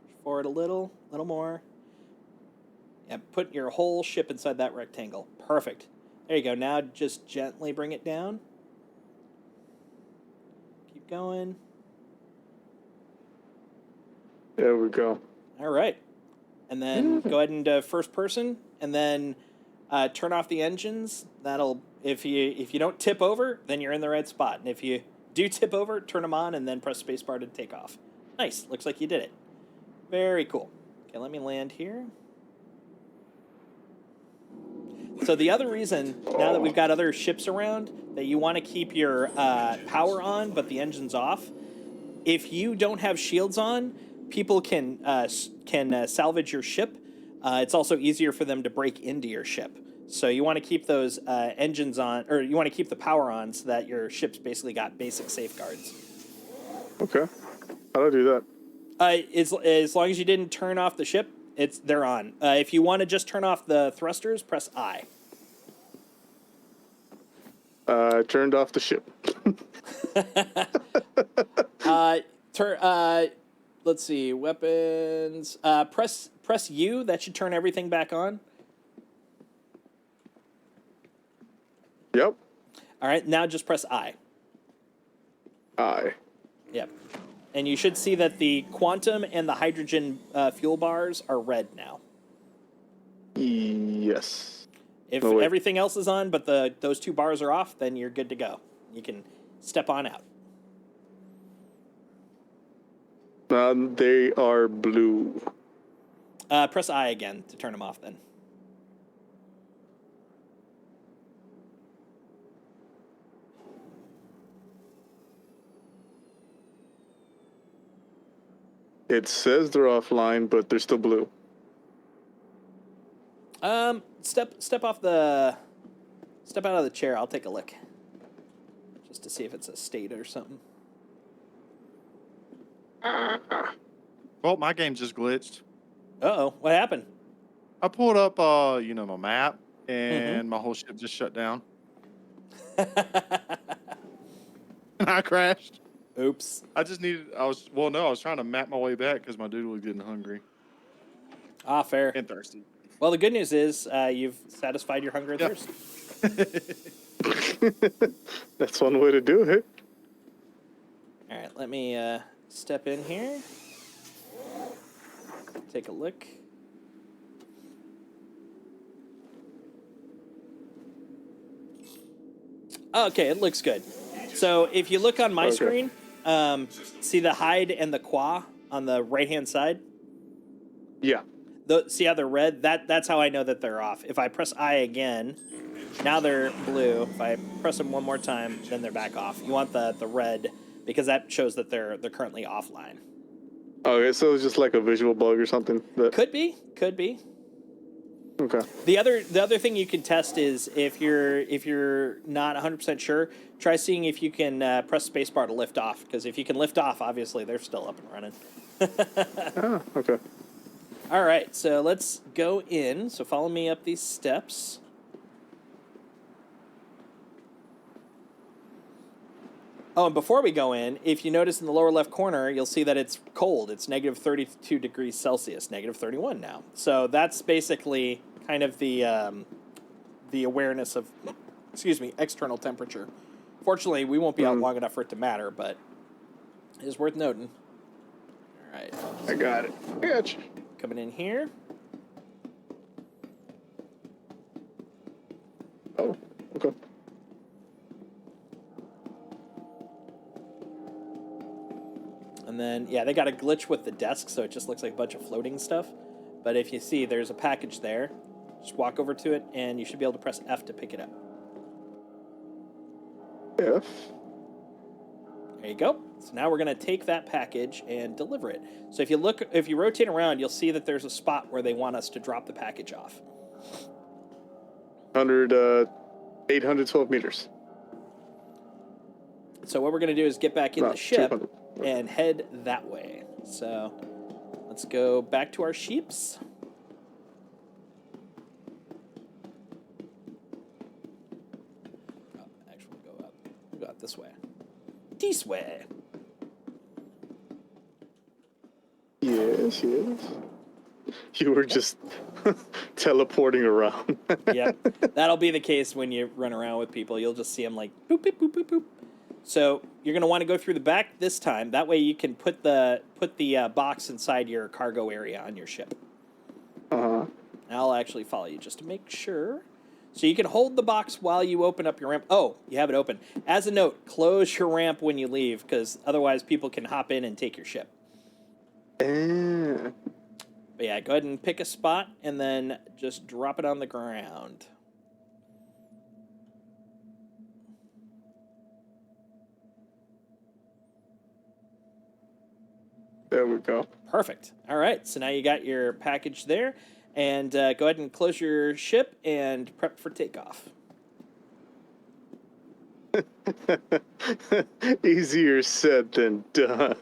Push forward a little more. Yeah, put your whole ship inside that rectangle. Perfect. There you go. Now just gently bring it down. Keep going. There we go. All right. And then go ahead and first person, and then turn off the engines. That'll if you don't tip over, then you're in the right spot. And if you do tip over, turn them on, and then press spacebar to take off. Nice. Looks like you did it. Very cool. Okay, let me land here. So the other reason, now that we've got other ships around, that you want to keep your power on, but the engine's off, if you don't have shields on, people can salvage your ship. It's also easier for them to break into your ship. So you want to keep those engines on, or you want to keep the power on so that your ship's basically got basic safeguards. Okay. How do I do that? As long as you didn't turn off the ship, they're on. If you want to just turn off the thrusters, press I. Turned off the ship. Let's see, weapons. Press U. That should turn everything back on. Yep. All right, now just press I. I. Yep. And you should see that the quantum and the hydrogen fuel bars are red now. Yes. If everything else is on, but those two bars are off, then you're good to go. You can step on out. They are blue. Press I again to turn them off then. It says they're offline, but they're still blue. Step out of the chair. I'll take a look, just to see if it's a state or something. Well, my game just glitched. Uh-oh, what happened? I pulled up, my map, and my whole ship just shut down. And I crashed. Oops. I was trying to map my way back because my dude was getting hungry. Ah, fair. And thirsty. Well, the good news is you've satisfied your hunger and thirst. That's one way to do it. All right, let me step in here. Take a look. Oh, okay, it looks good. So if you look on my Okay. screen, see the hide and the qua on the right-hand side? Yeah. See how they're red? That's how I know that they're off. If I press I again, now they're blue. If I press them one more time, then they're back off. You want the red because that shows that they're currently offline. Okay, so it's just like a visual bug or something. Could be. Okay. The other thing you can test is if you're not 100% sure, try seeing if you can press spacebar to lift off. Because if you can lift off, obviously they're still up and running. Okay. All right, so let's go in. So follow me up these steps. Oh, and before we go in, if you notice in the lower left corner, you'll see that it's cold. It's negative 32 degrees Celsius, negative 31 now. So that's basically kind of the awareness of, external temperature. Fortunately, we won't be out long enough for it to matter, but it is worth noting. All right. I got it. I got you. Coming in here. Oh, okay. And then, yeah, they got a glitch with the desk, so it just looks like a bunch of floating stuff. But if you see, there's a package there. Just walk over to it, and you should be able to press F to pick it up. F. There you go. So now we're going to take that package and deliver it. So if you rotate around, you'll see that there's a spot where they want us to drop the package off. 812 meters. So what we're going to do is get back in No, the ship 200. and head that way. So let's go back to our sheeps. Oh, actually, go up. We'll go out this way. This way. Yes. You were just teleporting around. Yep. That'll be the case when you run around with people. You'll just see them like boop, boop, boop, boop, boop. So you're going to want to go through the back this time. That way you can put the box inside your cargo area on your ship. Uh-huh. I'll actually follow you just to make sure. So you can hold the box while you open up your ramp. Oh, you have it open. As a note, close your ramp when you leave, because otherwise people can hop in and take your ship. But yeah, go ahead and pick a spot and then just drop it on the ground. There we go. Perfect. All right, so now you got your package there. And go ahead and close your ship and prep for takeoff. Easier said than done.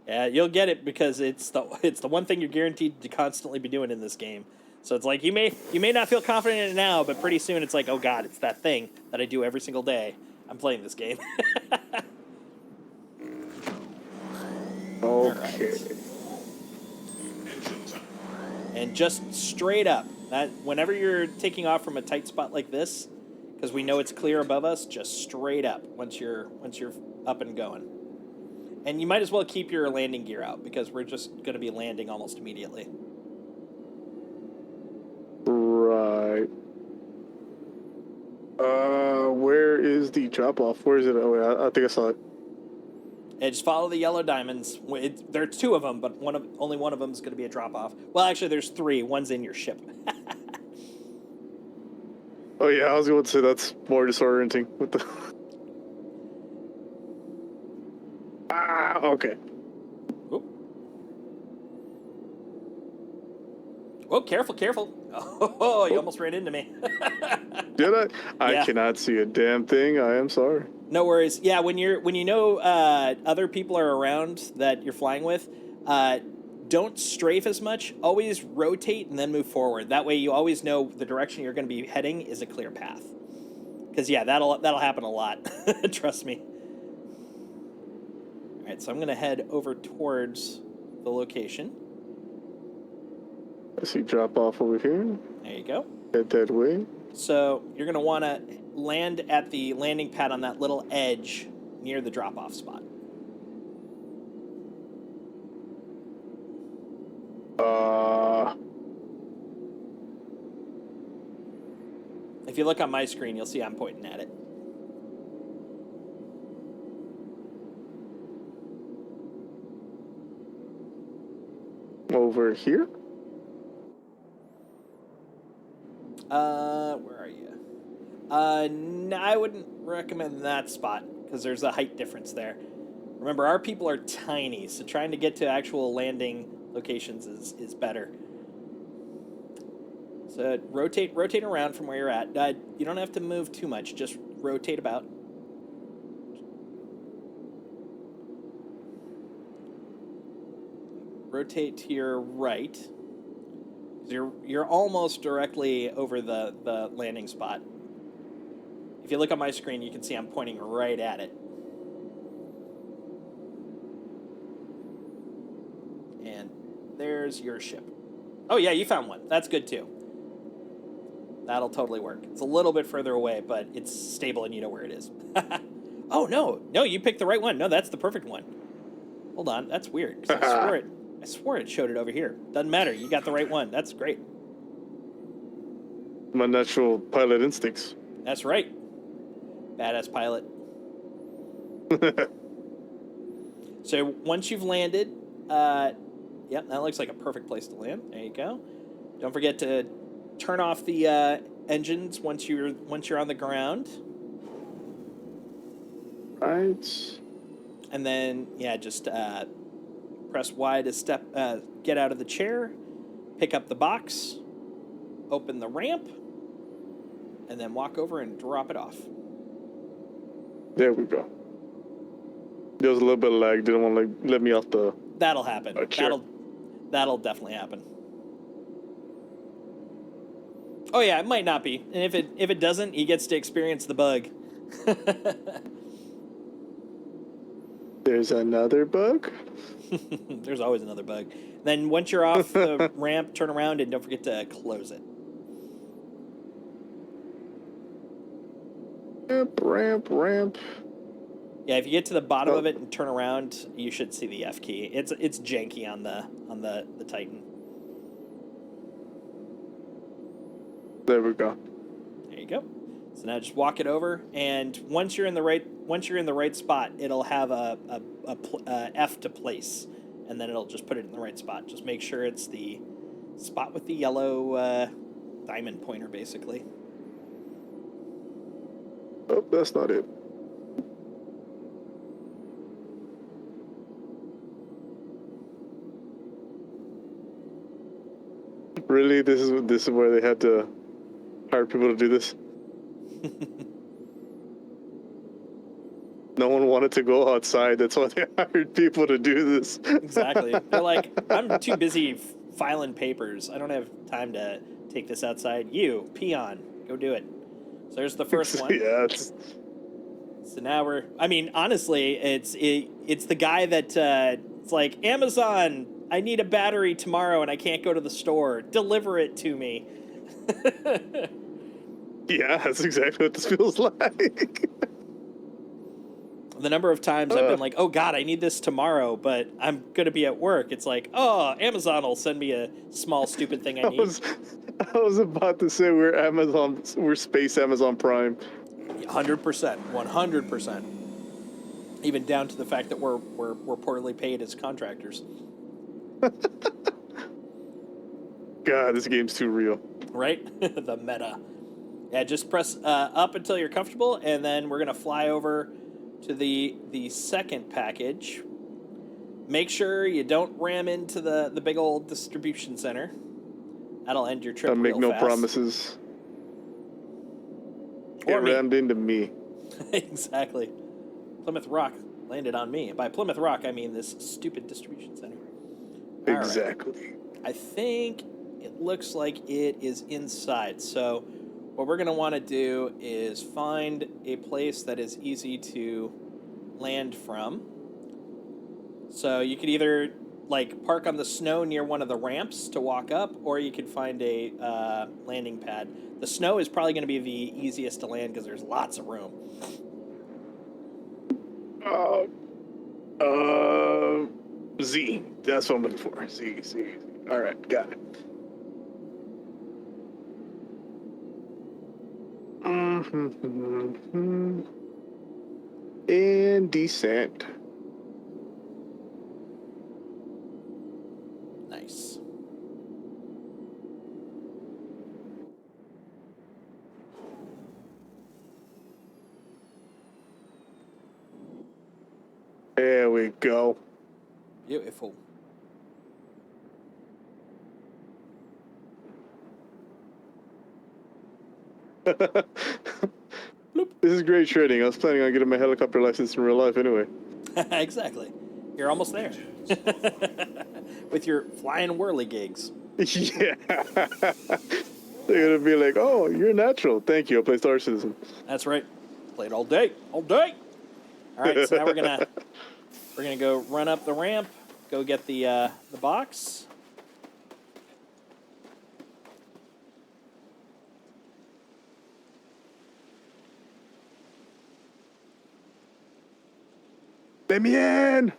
Yeah, you'll get it because it's the one thing you're guaranteed to constantly be doing in this game. So it's like you may not feel confident in it now, but pretty soon it's like, oh god, it's that thing that I do every single day. I'm playing this game. Okay. And just straight up, that whenever you're taking off from a tight spot like this, because we know it's clear above us, just straight up once you're up and going. And you might as well keep your landing gear out because we're just going to be landing almost immediately. Right. Where is the drop off? Where is it? Oh, wait, I think I saw it. And just follow the yellow diamonds. There are two of them, but only one of them is going to be a drop off. Well, actually, there's three. One's in your ship. Oh yeah, I was going to say that's more disorienting with the. Okay. Oop. Oh, careful. Oh, you almost ran into me. Did I? I Yeah. cannot see a damn thing. I am sorry. No worries. Yeah, when you know other people are around that you're flying with, don't strafe as much. Always rotate and then move forward. That way you always know the direction you're going to be heading is a clear path. Because yeah, that'll happen a lot. Trust me. All right, so I'm going to head over towards the location. I see drop off over here. There you go. Head that way. So you're going to want to land at the landing pad on that little edge near the drop-off spot. If you look on my screen, you'll see I'm pointing at it. Over here? Where are you? No, I wouldn't recommend that spot because there's a height difference there. Remember, our people are tiny, so trying to get to actual landing locations is better. So rotate around from where you're at. You don't have to move too much, just rotate about. Rotate to your right. You're almost directly over the landing spot. If you look on my screen, you can see I'm pointing right at it. And there's your ship. Oh yeah, you found one. That's good too. That'll totally work. It's a little bit further away, but it's stable and you know where it is. Oh no, you picked the right one. No, that's the perfect one. Hold on, that's weird. 'Cause I swore it showed it over here. Doesn't matter. You got the right one. That's great. My natural pilot instincts. That's right. Badass pilot. So once you've landed, yep, that looks like a perfect place to land. There you go. Don't forget to turn off the engines once you're on the ground. Right. And then yeah, just press Y to get out of the chair, pick up the box, open the ramp, and then walk over and drop it off. There we go. There was a little bit of lag. Didn't want to let me off the. That'll happen. Chair. That'll definitely happen. Oh yeah, it might not be. And if it doesn't, he gets to experience the bug. There's another bug. There's always another bug. Then once you're off the ramp, turn around and don't forget to close it. Ramp. Yeah, if you get to the bottom of it and turn around, you should see the F key. It's janky on the Titan. There we go. There you go. So now just walk it over, and once you're in the right spot, it'll have a F to place, and then it'll just put it in the right spot. Just make sure it's the spot with the yellow diamond pointer, basically. Oh, that's not it. Really, this is where they had to hire people to do this. No one wanted to go outside. That's why they hired people to do this. Exactly. They're like, I'm too busy filing papers. I don't have time to take this outside. You, peon, go do it. So there's the first one. Yeah. So now honestly, it's the guy that it's like, Amazon, I need a battery tomorrow and I can't go to the store. Deliver it to me. Yeah, that's exactly what this feels like. The number of times I've been like, oh God, I need this tomorrow, but I'm going to be at work. It's like, oh, Amazon will send me a small stupid thing I need. I was about to say we're space Amazon Prime. 100%, 100%. Even down to the fact that we're poorly paid as contractors. God, this game's too real. Right? The meta. Yeah, just press up until you're comfortable, and then we're gonna fly over to the second package. Make sure you don't ram into the big old distribution center. That'll end your trip. Make real no fast. promises. Or Get me. rammed into me. Exactly. Plymouth Rock landed on me. By Plymouth Rock, I mean this stupid distribution center. All Exactly. right. I think it looks like it is inside. So what we're going to want to do is find a place that is easy to land from. So you could either park on the snow near one of the ramps to walk up, or you could find a landing pad. The snow is probably going to be the easiest to land because there's lots of room. Z. That's what I'm looking for. Z. All right, got it. And descent. Nice. There we go. Beautiful. This is great training. I was planning on getting my helicopter license in real life anyway. Exactly. You're almost there. With your flying whirly gigs. Yeah. They're gonna be like, "Oh, you're natural. Thank you. I play Star Citizen." That's right. Played all day. All day. All right, so now we're gonna go run up the ramp, go get the box. Let me in.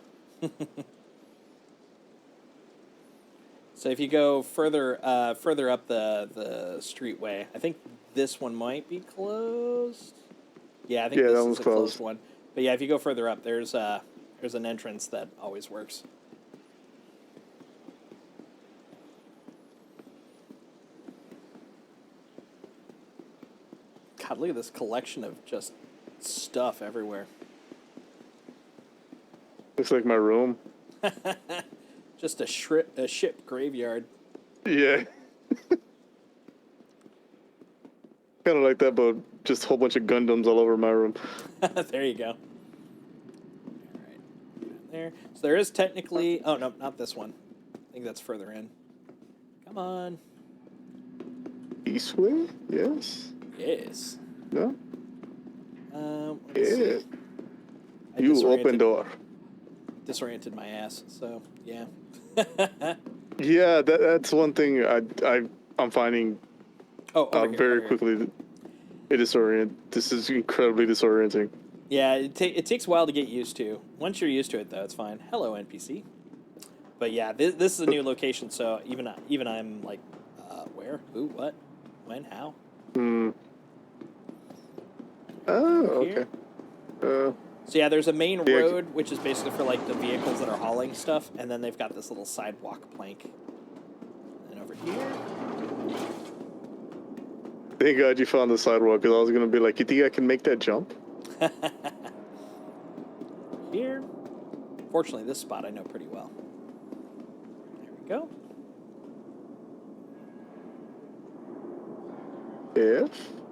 So if you go further up the streetway, I think this one might be closed. Yeah, I think Yeah, this that is one's a closed closed. one. But yeah, if you go further up, there's an entrance that always works. God, look at this collection of just stuff everywhere. Looks like my room. Just a ship graveyard. Yeah. Kind of like that, but just a whole bunch of Gundams all over my room. There you go. All right, there. So there is technically. Oh no, not this one. I think that's further in. Come on. Eastway? Yes. Yes. No. Let's see. Yeah. I You open door. disoriented my ass. So yeah. Yeah, that's one thing I'm finding Oh, over here, very over here. quickly. This is incredibly disorienting. Yeah, it takes a while to get used to. Once you're used to it, though, it's fine. Hello, NPC. But yeah, this is a new location, so even I'm like, where, who, what, when, how? Hmm. Oh, Here. okay. So yeah, there's a main Yeah, road, which is basically for like the vehicles that are hauling stuff, and then they've got this little sidewalk plank. And over here. Thank God you found the sidewalk, because I was gonna be like, you think I can make that jump? Here. Fortunately, this spot I know pretty well. There we go.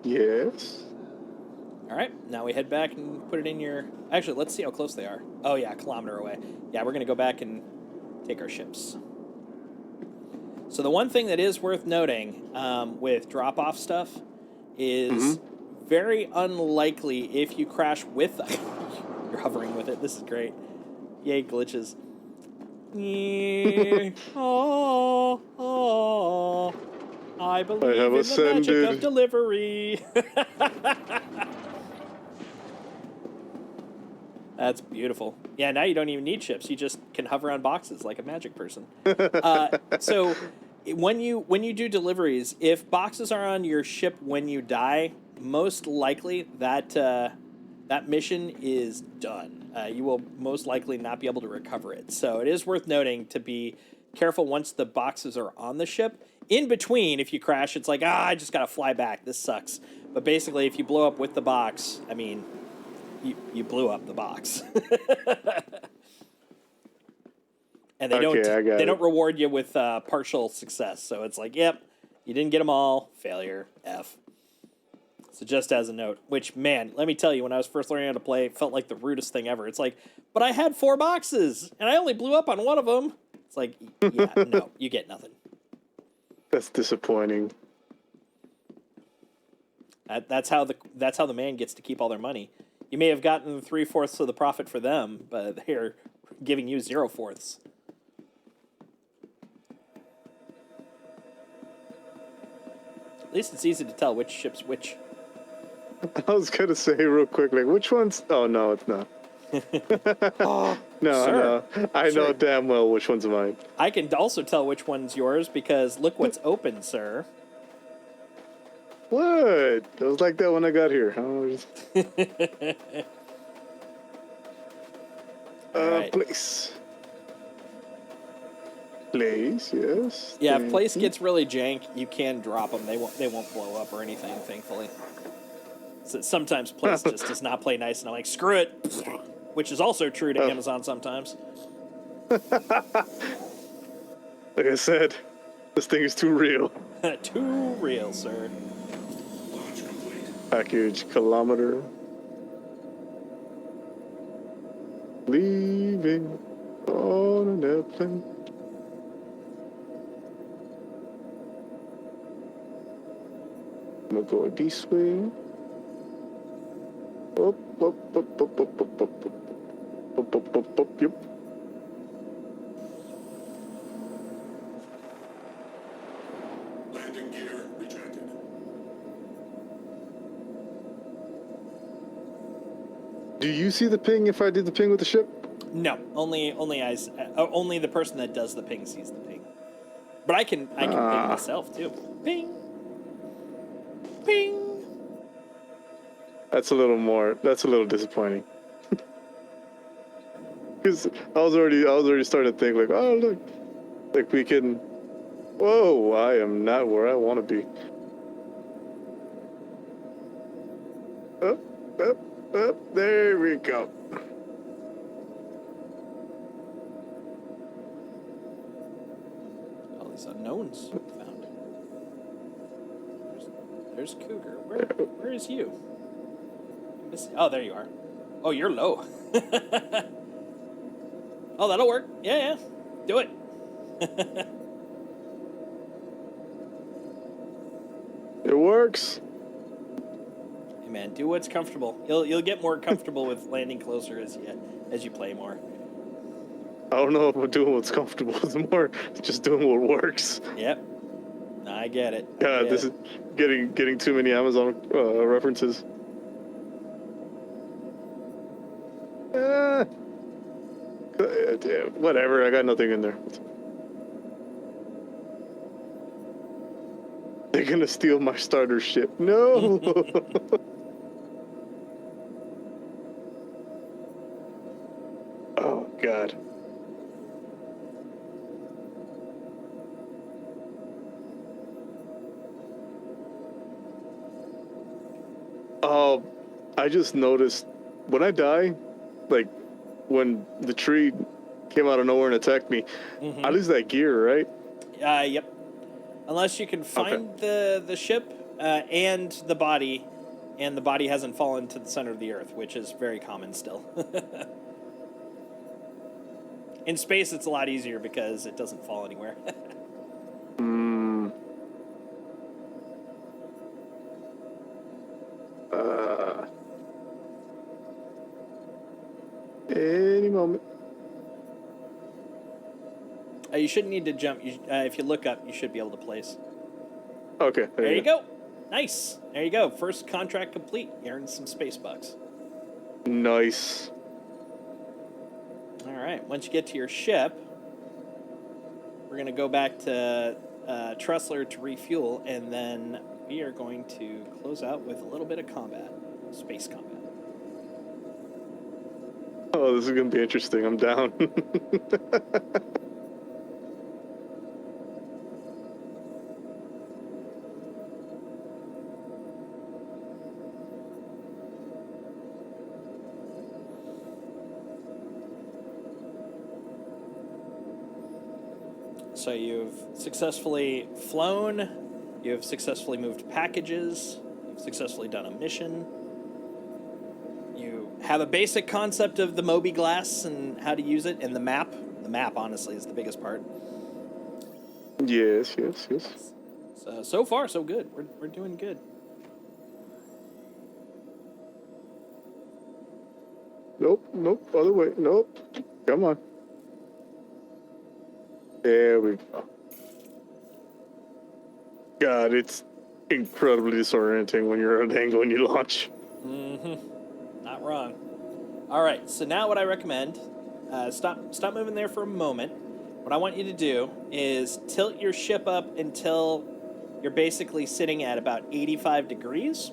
Yes. All right, now we head back and put it in your... Actually, let's see how close they are. Oh, yeah, a kilometer away. Yeah, we're going to go back and take our ships. So the one thing that is worth noting with drop-off stuff is very unlikely if you crash with... You're hovering with it. This is great. Yay, glitches. Oh, I believe in the magic of delivery. That's beautiful. Yeah, now you don't even need ships. You just can hover on boxes like a magic person. So when you do deliveries, if boxes are on your ship when you die, most likely that that mission is done. You will most likely not be able to recover it. So it is worth noting to be careful once the boxes are on the ship. In between, if you crash, it's like, I just got to fly back. This sucks. But basically, if you blow up with the box, I mean... You blew up the box. And they don't reward you with partial success. So it's like, yep, you didn't get them all. Failure. F. So just as a note, which, man, let me tell you, when I was first learning how to play, it felt like the rudest thing ever. It's like, but I had 4 boxes, and I only blew up on one of them. It's like, yeah, no, you get nothing. That's disappointing. That's how the man gets to keep all their money. You may have gotten 3/4 of the profit for them, but they're giving you 0/4. At least it's easy to tell which ship's which. I was gonna say real quick, like, which one's... Oh, no, it's not. No, I know damn well which one's mine. I can also tell which one's yours because look what's open, sir. What? It was like that when I got here. I don't know. Alright. Place. Place, yes. Yeah, if Thank place you. gets really jank, you can drop them. They won't blow up or anything, thankfully. So sometimes place just does not play nice, and I'm like, screw it. Which is also true to Amazon sometimes. Like I said, this thing is too real. Too real, sir. Launch complete. Package kilometer. Leaving on an airplane. I'm gonna go this way. Up, up, up, up, up, up, up, up, up, up, up, up, yep. Landing gear rejected. Do you see the ping if I did the ping with the ship? No, only the person that does the ping sees the ping. But I can ping myself too. Ping, ping. That's a little disappointing. Because I was already starting to think like, oh look, like we can. Whoa, I am not where I want to be. Up, up, up. There we go. All these unknowns found. There's Cougar. Where is you? Oh, there you are. Oh, you're low. Oh, that'll work. Yeah. Do it. It works. Hey man, do what's comfortable. You'll get more comfortable with landing closer as you play more. I don't know if I'm doing what's comfortable. It's more just doing what works. Yep. I get it. God, this is getting too many Amazon references. Whatever, I got nothing in there. They're gonna steal my starter ship. No! Oh, God. Oh, I just noticed when I die, like when the tree came out of nowhere and attacked me, I lose that gear, right? Yep. Unless you can find the ship and the body hasn't fallen to the center of the Earth, which is very common still. In space, it's a lot easier because it doesn't fall anywhere. Any moment. You shouldn't need to jump. If you look up, you should be able to place. Okay. There you go. Nice. There you go. First contract complete. You earned some space bucks. Nice. All right. Once you get to your ship, we're going to go back to Trustler to refuel, and then we are going to close out with a little bit of combat, space combat. Oh, this is gonna be interesting. I'm down. So you've successfully flown, you have successfully moved packages, you've successfully done a mission, you have a basic concept of the Moby glass and how to use it, and the map. The map, honestly, is the biggest part. Yes. So far, so good. We're doing good. Nope. Other way. Nope. Come on. There we go. God, it's incredibly disorienting when you're at an angle and you launch. Not wrong. All right, so now what I recommend, stop moving there for a moment. What I want you to do is tilt your ship up until you're basically sitting at about 85 degrees.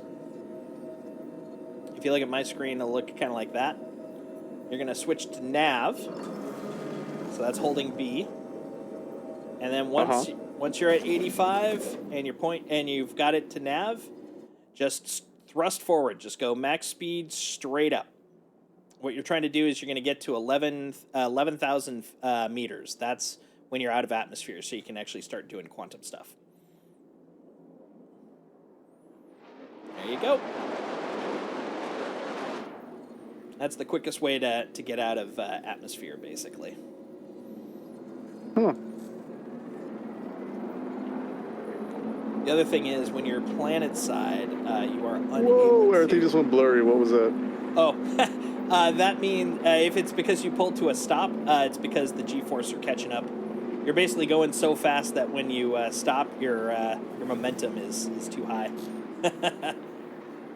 If you look at my screen, it'll look kind of like that. You're going to switch to nav. So that's holding B. And then once you're at 85 and you've got it to nav, just thrust forward. Just go max speed straight up. What you're trying to do is you're going to get to 11,000 meters. That's when you're out of atmosphere, so you can actually start doing quantum stuff. There you go. That's the quickest way to get out of atmosphere, basically. Huh. The other thing is, when you're planet side, you are unable Whoa, to... everything just went blurry. What was that? Oh, that means if it's because you pulled to a stop, it's because the G-force are catching up. You're basically going so fast that when you stop, your momentum is too high.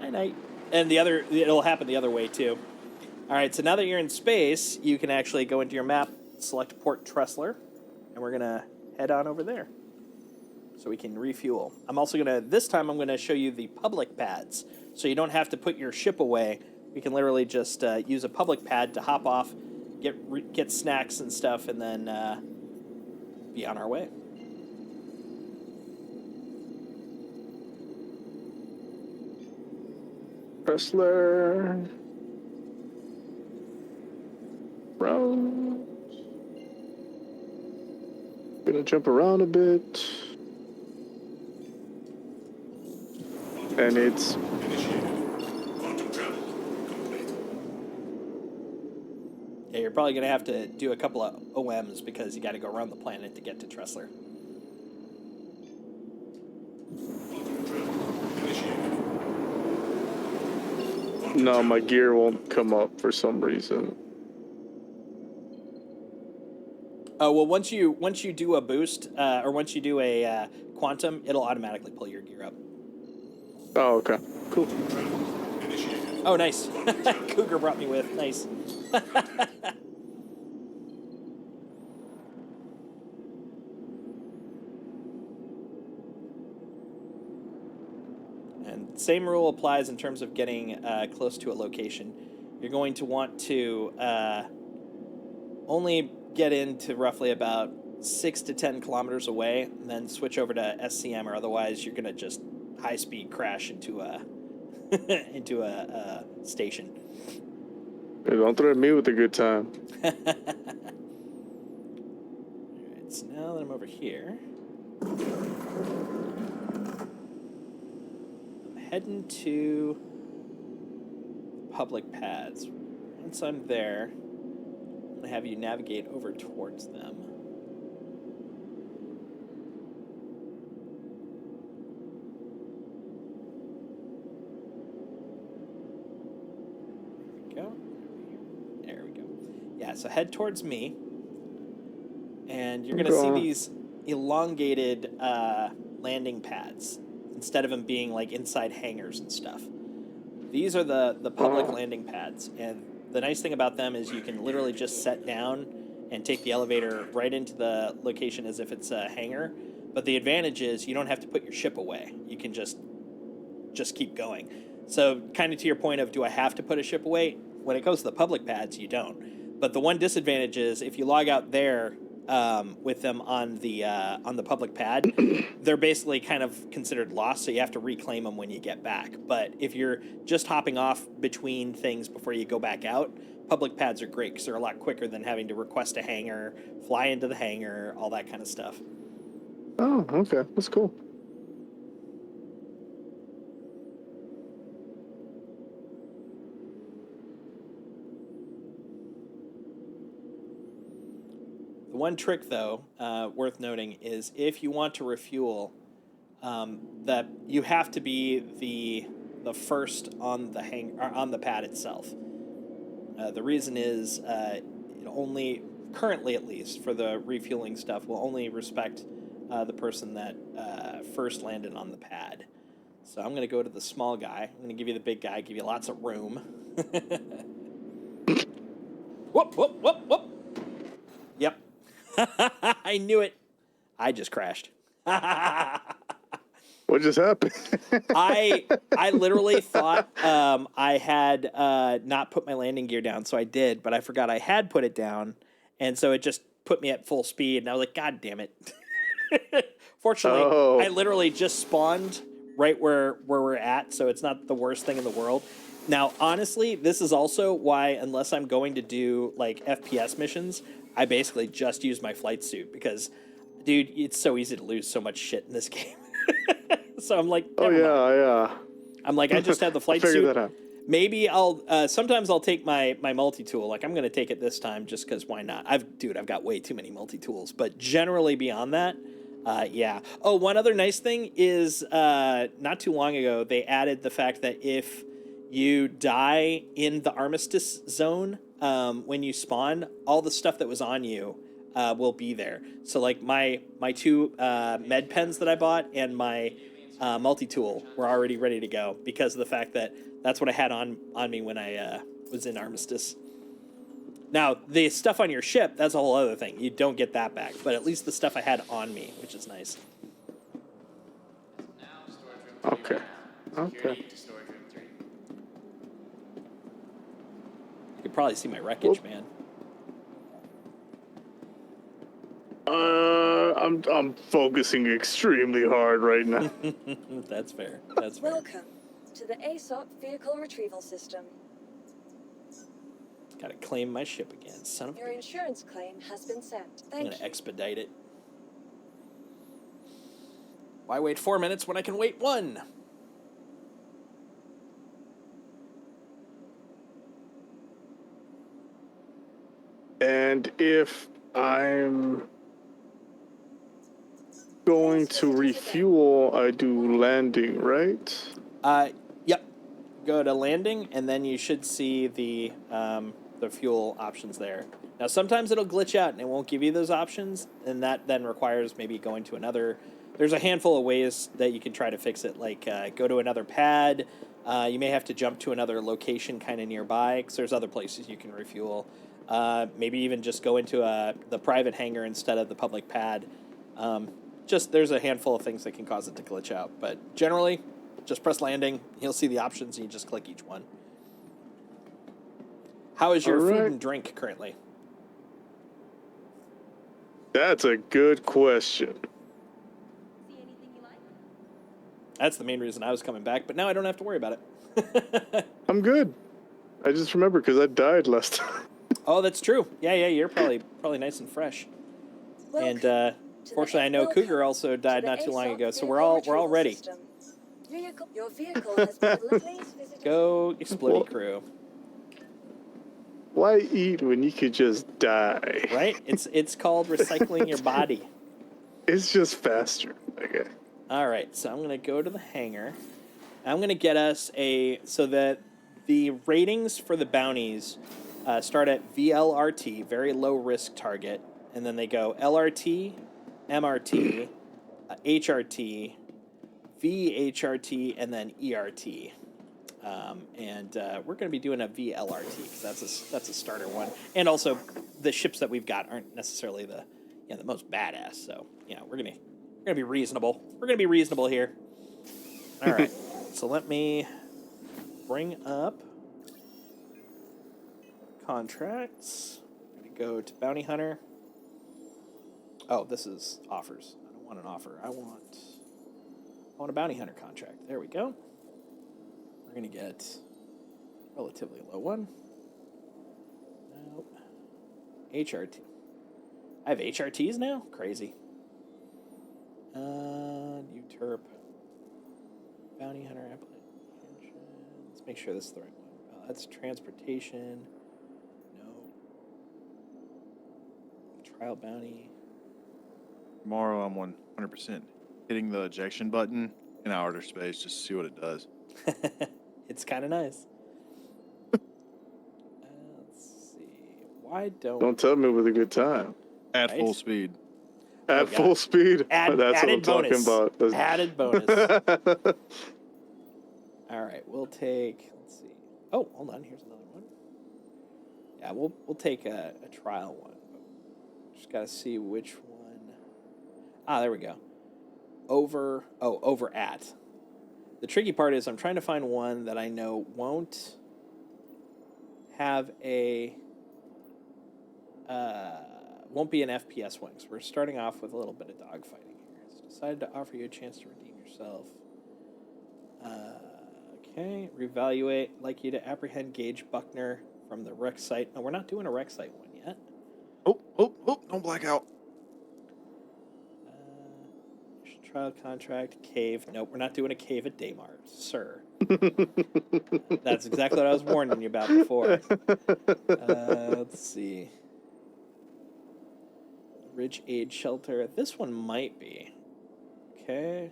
Night. And it'll happen the other way too. All right, so now that you're in space, you can actually go into your map, select Port Tressler, and we're gonna head on over there so we can refuel. This time I'm gonna show you the public pads, so you don't have to put your ship away. We can literally just use a public pad to hop off, get snacks and stuff, and then be on our way. Tressler. Round. Gonna jump around a bit. And it's Quantum travel complete. Yeah, you're probably gonna have to do a couple of OMs because you got to go around the planet to get to Tressler. Quantum travel initiated. no, my gear won't come up for some reason. Oh, well, once you do a boost, or once you do a quantum, it'll automatically pull your gear up. Oh, okay. Cool. Oh, nice. Cougar brought me with. Nice. And same rule applies in terms of getting close to a location. You're going to want to only get into roughly about 6 to 10 kilometers away, and then switch over to SCM, or otherwise you're going to just high-speed crash into a into a station. Hey, don't threaten me with a good time. Alright, so now that I'm over here, I'm heading to public pads. Once I'm there, I'm going to have you navigate over towards them. There we go. Yeah, so head towards me, and you're going to see these elongated landing pads instead of them being like inside hangars and stuff. These are the public landing pads, and the nice thing about them is you can literally just set down and take the elevator right into the location as if it's a hangar. But the advantage is you don't have to put your ship away. You can just keep going. So kind of to your point of, do I have to put a ship away? When it goes to the public pads, you don't. But the one disadvantage is if you log out there with them on the public pad, they're basically kind of considered lost, so you have to reclaim them when you get back. But if you're just hopping off between things before you go back out, public pads are great because they're a lot quicker than having to request a hangar, fly into the hangar, all that kind of stuff. Oh, okay. That's cool. The one trick, though, worth noting is if you want to refuel, that you have to be the first on the pad itself. The reason is it only, currently at least, for the refueling stuff, will only respect the person that first landed on the pad. So I'm going to go to the small guy. I'm going to give you the big guy, give you lots of room. Whoop, whoop, whoop, whoop. Yep. I knew it. I just crashed. What just happened? I literally thought I had not put my landing gear down, so I did, but I forgot I had put it down, and so it just put me at full speed, and I was like, God damn it. Fortunately, Oh. I literally just spawned right where we're at, so it's not the worst thing in the world. Now, honestly, this is also why, unless I'm going to do like FPS missions, I basically just use my flight suit because, dude, it's so easy to lose so much shit in this game. So I'm like, Oh never mind. yeah. I'm like, I just have the flight Figure suit. that out. Maybe I'll sometimes I'll take my multi-tool. Like I'm gonna take it this time just because why not? I've got way too many multi-tools. But generally beyond that, yeah. Oh, one other nice thing is not too long ago they added the fact that if you die in the armistice zone when you spawn, all the stuff that was on you will be there. So like my two med pens that I bought and my multi-tool were already ready to go because of the fact that that's what I had on me when I was in Armistice. Now, the stuff on your ship, that's a whole other thing. You don't get that back, but at least the stuff I had on me, which is nice. Okay. Security to storage room 3. You can probably see my wreckage, man. I'm focusing extremely hard right now. That's fair. That's fair. Welcome to the ASOP Vehicle Retrieval System. Gotta claim my ship again, son of a Your bitch. insurance claim has been sent. I'm Thank gonna you. expedite it. Why wait 4 minutes when I can wait 1? And if I'm going to refuel, I do landing, right? Yep. Go to landing, and then you should see the fuel options there. Now, sometimes it'll glitch out, and it won't give you those options, and that then requires maybe going to another... There's a handful of ways that you can try to fix it, like go to another pad. You may have to jump to another location kind of nearby, because there's other places you can refuel. Maybe even just go into the private hangar instead of the public pad. Just there's a handful of things that can cause it to glitch out, but generally, just press landing. You'll see the options, and you just click each one. How is your food and drink currently? That's a good question. That's the main reason I was coming back, but now I don't have to worry about it. I'm good. I just remember because I died last time. Oh, that's true. Yeah, you're probably nice and fresh. And fortunately, I know Cougar also died not too long ago, so we're all ready. Your vehicle has been please visit. Go, Explodey crew. Why eat when you could just die? Right? It's called recycling your body. It's just faster. Okay. All right, so I'm gonna go to the hangar. I'm gonna get us so that the ratings for the bounties start at VLRT, very low risk target, and then they go LRT, MRT, HRT, VHRT, and then ERT. We're going to be doing a VLRT because that's a starter one. And also, the ships that we've got aren't necessarily the most badass. So we're gonna be reasonable. We're gonna be reasonable here. All right. So let me bring up contracts. I'm gonna go to Bounty Hunter. Oh, this is offers. I don't want an offer. I want a Bounty Hunter contract. There we go. We're going to get a relatively low one. Nope. HRT. I have HRTs now? Crazy. New Terp. Bounty Hunter application. Let's make sure this is the right one. That's transportation. No. Trial bounty. Tomorrow I'm 100% hitting the ejection button in outer space just to see what it does. It's kind of nice. Let's see. Why Don't tell me with a good time. At Right? full speed. At full speed. That's what I'm added bonus. talking about. Added bonus. All right, we'll take. Let's see. Oh, hold on. Here's another one. Yeah, we'll take a trial one. Just gotta see which one. Ah, there we go. over at. The tricky part is I'm trying to find one that I know won't have a won't be an FPS wing. So we're starting off with a little bit of dogfighting here. It's decided to offer you a chance to redeem yourself. Okay, reevaluate. Like you to apprehend Gage Buckner from the wreck site. No, we're not doing a wreck site one yet. Oh, don't black out. Trial contract, cave. Nope, we're not doing a cave at Daymar, sir. That's exactly what I was warning you about before. Let's see. Ridge Aid Shelter. This one might be. Okay.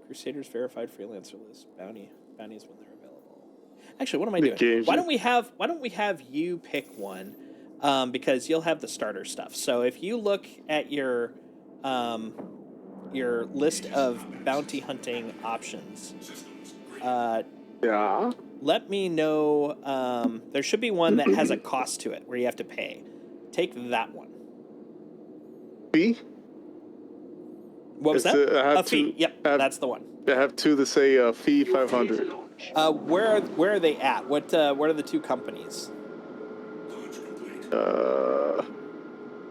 Crusaders verified freelancer list. Bounties when they're available. Actually, what am I doing? Why don't we have you pick one? Because you'll have the starter stuff. So if you look at your list of bounty hunting options, Yeah. let me know. There should be one that has a cost to it where you have to pay. Take that one. Fee? What was It's that? a fee. Yep, that's the one. I have two that say fee 500. Where are they at? What are the two companies?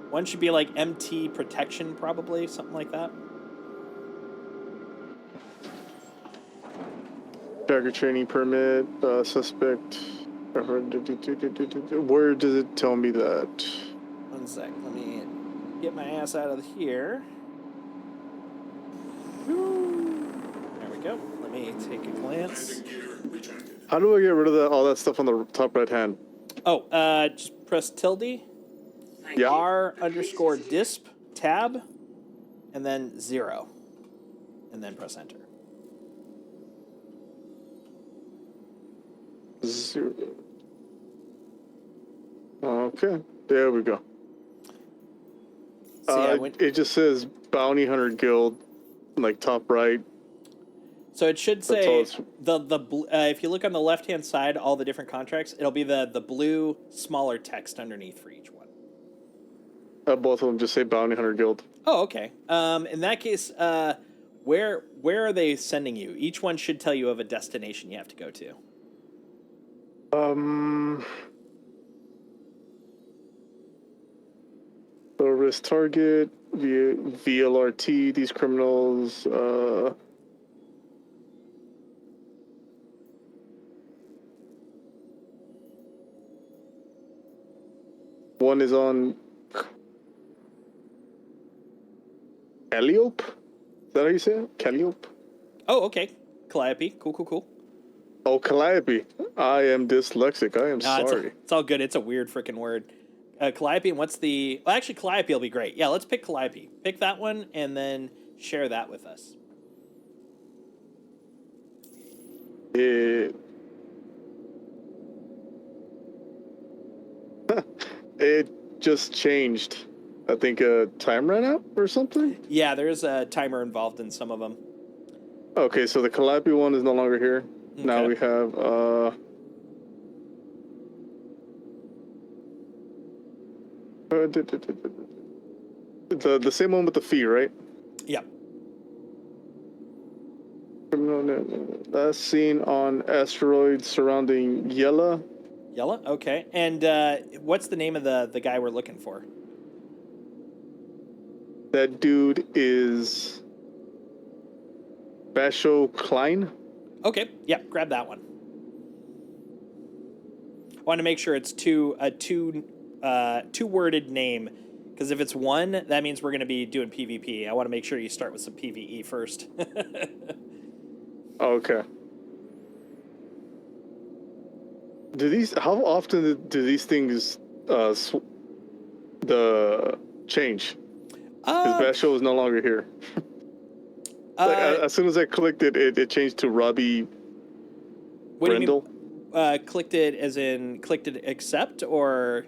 One should be like MT Protection, probably something like that. Tracker training permit, suspect. Where does it tell me that? One sec. Let me get my ass out of here. There we go. Let me take a glance. How do I get rid of all that stuff on the top right hand? Oh, just press tilde, Yeah. R_disp, tab, and then 0. And then press enter. 0. Okay, there we go. It just says Bounty Hunter Guild, like top right. So it should say if you look on the left hand side, all the different contracts, it'll be the blue smaller text underneath for each one. Both of them just say Bounty Hunter Guild. Oh, okay. In that case, where are they sending you? Each one should tell you of a destination you have to go to. So risk target, VLRT, these criminals, one is on Calliope? Is that how you say it? Calliope? Oh, okay. Calliope. Cool. Oh, Calliope. I am dyslexic. I am sorry. It's all good. It's a weird freaking word. Calliope, and what's the... Well, actually, Calliope will be great. Yeah, let's pick Calliope. Pick that one, and then share that with us. It just changed. I think time ran out or something? Yeah, there is a timer involved in some of them. Okay, so the Calliope one is no longer here. Okay. Now we have... the same one with the fee, right? Yep. Last seen on asteroids surrounding Yella. Yella? Okay. And what's the name of the guy we're looking for? That dude is Basho Klein. Okay. Yep. Grab that one. I want to make sure it's two worded name, because if it's one, that means we're going to be doing PvP. I want to make sure you start with some PvE first. Okay. How often do these things change? Because Basho is no longer here. As soon as I clicked it, it changed to Robbie Trundle. Clicked it as in clicked it accept, or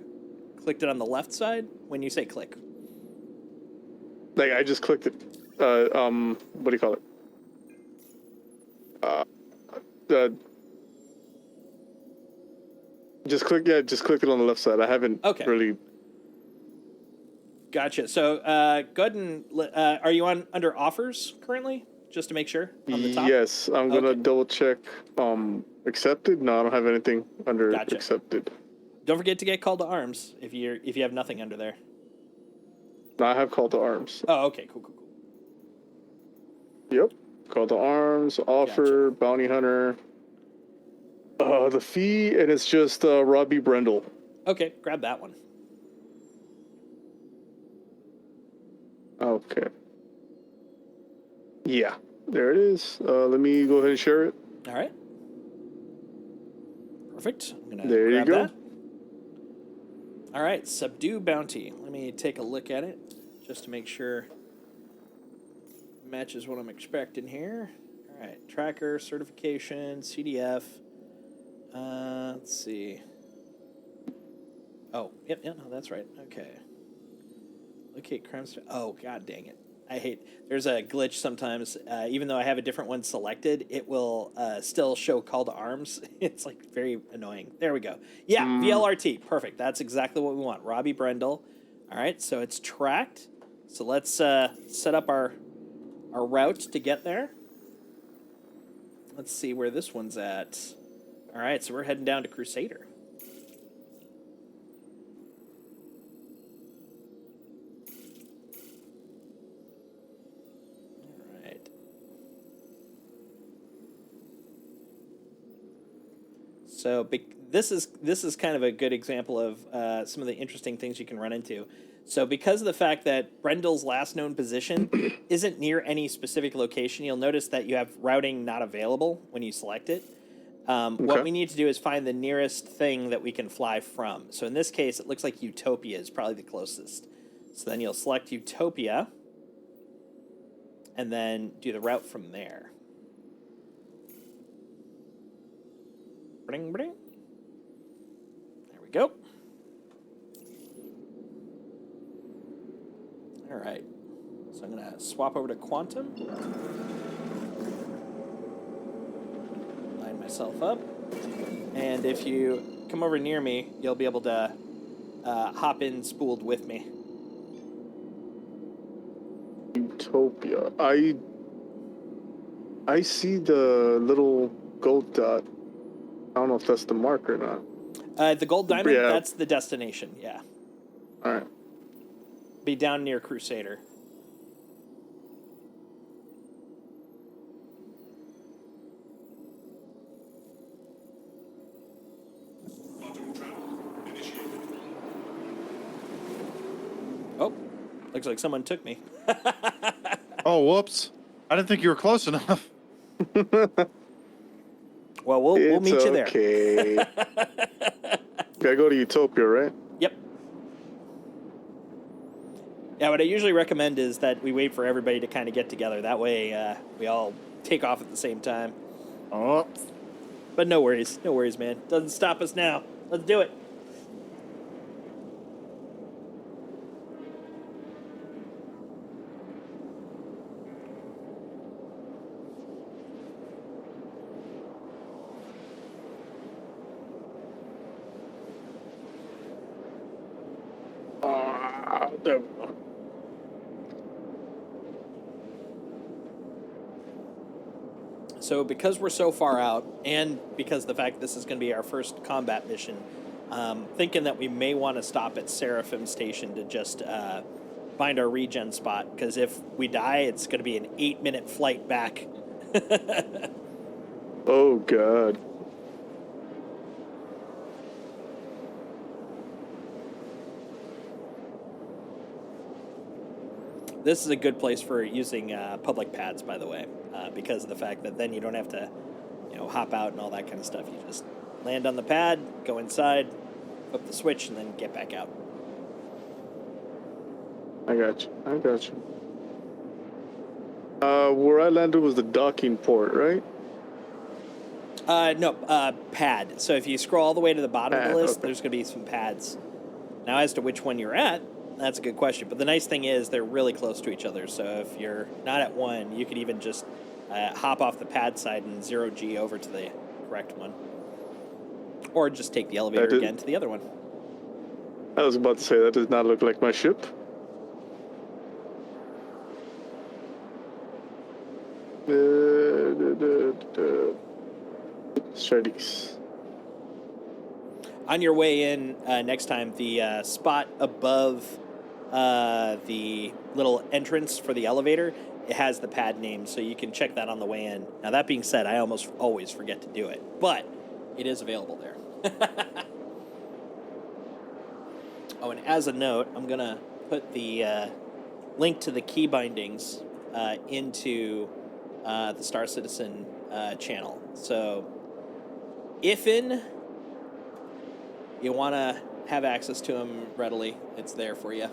clicked it on the left side when you say click? Like I just clicked it. What do you call it? Just clicked it on the left side. I haven't really Gotcha. So go ahead and are you on under offers currently? Just to make sure on the top. Yes, I'm gonna Okay. double check. Accepted? No, I don't have anything under Gotcha. accepted. Don't forget to get called to arms if you have nothing under there. No, I have call to arms. Oh, okay, cool. Yep. Call to arms, offer, bounty hunter. The fee, and it's just Robbie Brendel. Okay, grab that one. Okay. Yeah, there it is. Let me go ahead and share it. All right. Perfect. I'm gonna There you grab go. that. All right, subdue bounty. Let me take a look at it just to make sure it matches what I'm expecting here. All right, tracker, certification, CDF. Let's see. Oh, yep, no, that's right. Okay. Locate crime. Oh, god dang it. I hate. There's a glitch sometimes. Even though I have a different one selected, it will still show call to arms. It's like very annoying. There we go. Yeah, VLRT. Perfect. That's exactly what we want. Robbie Brendel. All right, so it's tracked. So let's set up our route to get there. Let's see where this one's at. All right, so we're heading down to Crusader. So this is kind of a good example of some of the interesting things you can run into. So because of the fact that Brendel's last known position isn't near any specific location, you'll notice that you have routing not available when you select it. What we need to do is find the nearest thing that we can fly from. So in this case, it looks like Utopia is probably the closest. So then you'll select Utopia and then do the route from there. Bring. There we go. All right. So I'm going to swap over to Quantum. Line myself up. And if you come over near me, you'll be able to hop in spooled with me. Utopia. I see the little gold dot. I don't know if that's the mark or not. The gold diamond, Yeah. that's the destination, yeah. All right. Be down near Crusader. Oh, looks like someone took me. Oh, whoops. I didn't think you were close enough. Well, we'll meet you there. Okay. Gotta go to Utopia, right? Yep. Yeah, what I usually recommend is that we wait for everybody to kind of get together. That way we all take off at the same time. Oh. But no worries, man. Doesn't stop us now. Let's do it. There we go. So because we're so far out, and because the fact this is going to be our first combat mission, thinking that we may want to stop at Seraphim Station to just find our regen spot, because if we die, it's going to be an 8-minute flight back. Oh, God. This is a good place for using public pads, by the way, because of the fact that then you don't have to, hop out and all that kind of stuff. You just land on the pad, go inside, flip the switch, and then get back out. I got you. Where I landed was the docking port, right? No, pad. So if you scroll all the way to the bottom of the Pad, list, okay. there's going to be some pads. Now, as to which one you're at, that's a good question. But the nice thing is they're really close to each other. So if you're not at one, you could even just hop off the pad side and 0G over to the correct one. Or just take the elevator again to the other one. I was about to say, that does not look like my ship. Shreddies. On your way in next time, the spot above the little entrance for the elevator, it has the pad name, so you can check that on the way in. Now, that being said, I almost always forget to do it, but it is available there. Oh, and as a note, I'm going to put the link to the key bindings into the Star Citizen channel. So if you want to have access to them readily, it's there for you.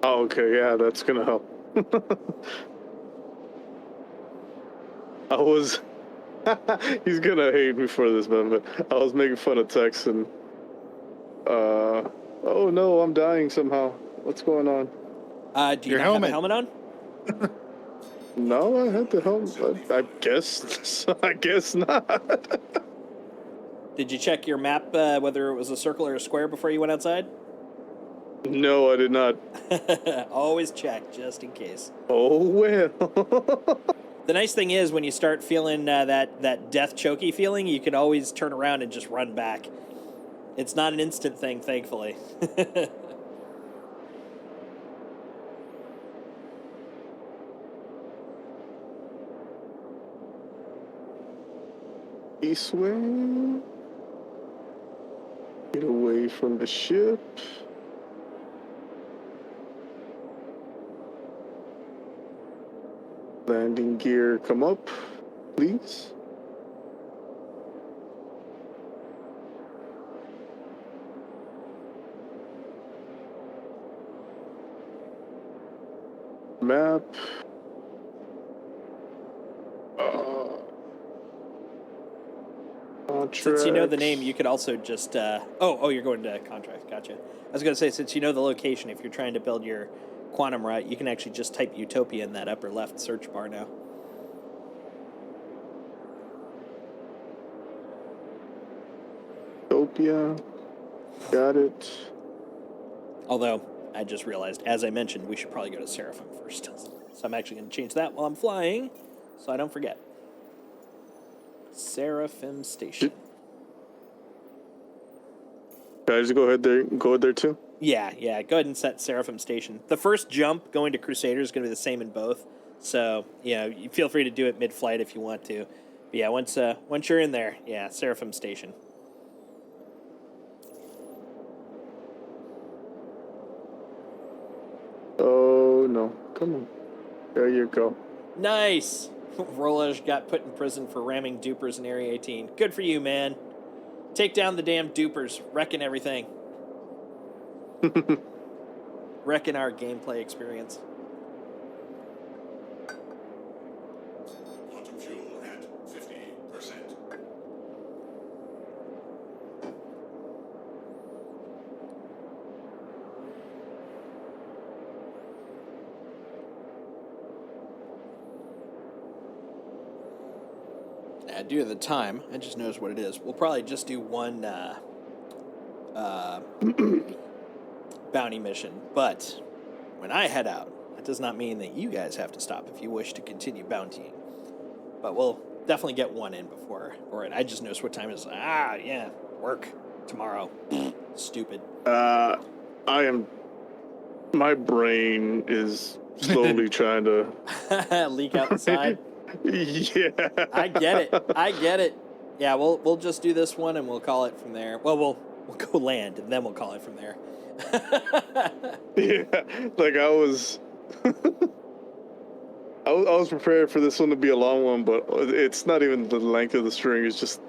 Oh, okay, yeah, that's gonna help. I was. He's gonna hate me for this, man, but I was making fun of Tex and. Oh no, I'm dying somehow. What's going on? Do you not have a helmet on? No, I had the helmet. I guess. I guess not. Did you check your map, whether it was a circle or a square, before you went outside? No, I did not. Always check, just in case. Oh, well. The nice thing is, when you start feeling that death choky feeling, you can always turn around and just run back. It's not an instant thing, thankfully. East way. Get away from the ship. Landing gear, come up, please. Map. Since you know the name, you could also just... Oh, you're going to contract. Gotcha. I was going to say, since you know the location, if you're trying to build your quantum route, you can actually just type Utopia in that upper left search bar now. Utopia. Got it. Although, I just realized, as I mentioned, we should probably go to Seraphim first. So I'm actually going to change that while I'm flying, so I don't forget. Seraphim Station. Can I just go ahead there too? Yeah, go ahead and set Seraphim Station. The first jump going to Crusader is going to be the same in both. So, you feel free to do it mid-flight if you want to. But yeah, once you're in there, yeah, Seraphim Station. Oh, no. Come on. There you go. Nice! Rolaj got put in prison for ramming dupers in Area 18. Good for you, man. Take down the damn dupers. Wrecking everything. Wrecking our gameplay experience. Quantum fuel at 50%. Due to the time, I just noticed what it is. We'll probably just do one bounty mission. But when I head out, that does not mean that you guys have to stop if you wish to continue bountying. But we'll definitely get one in before. Or I just noticed what time it is. Yeah, work tomorrow. Stupid. My brain is slowly trying to leak out the side. Yeah. I get it. Yeah, we'll just do this one and we'll call it from there. Well, we'll go land and then we'll call it from there. Yeah, like I was prepared for this one to be a long one, but it's not even the length of the string, it's just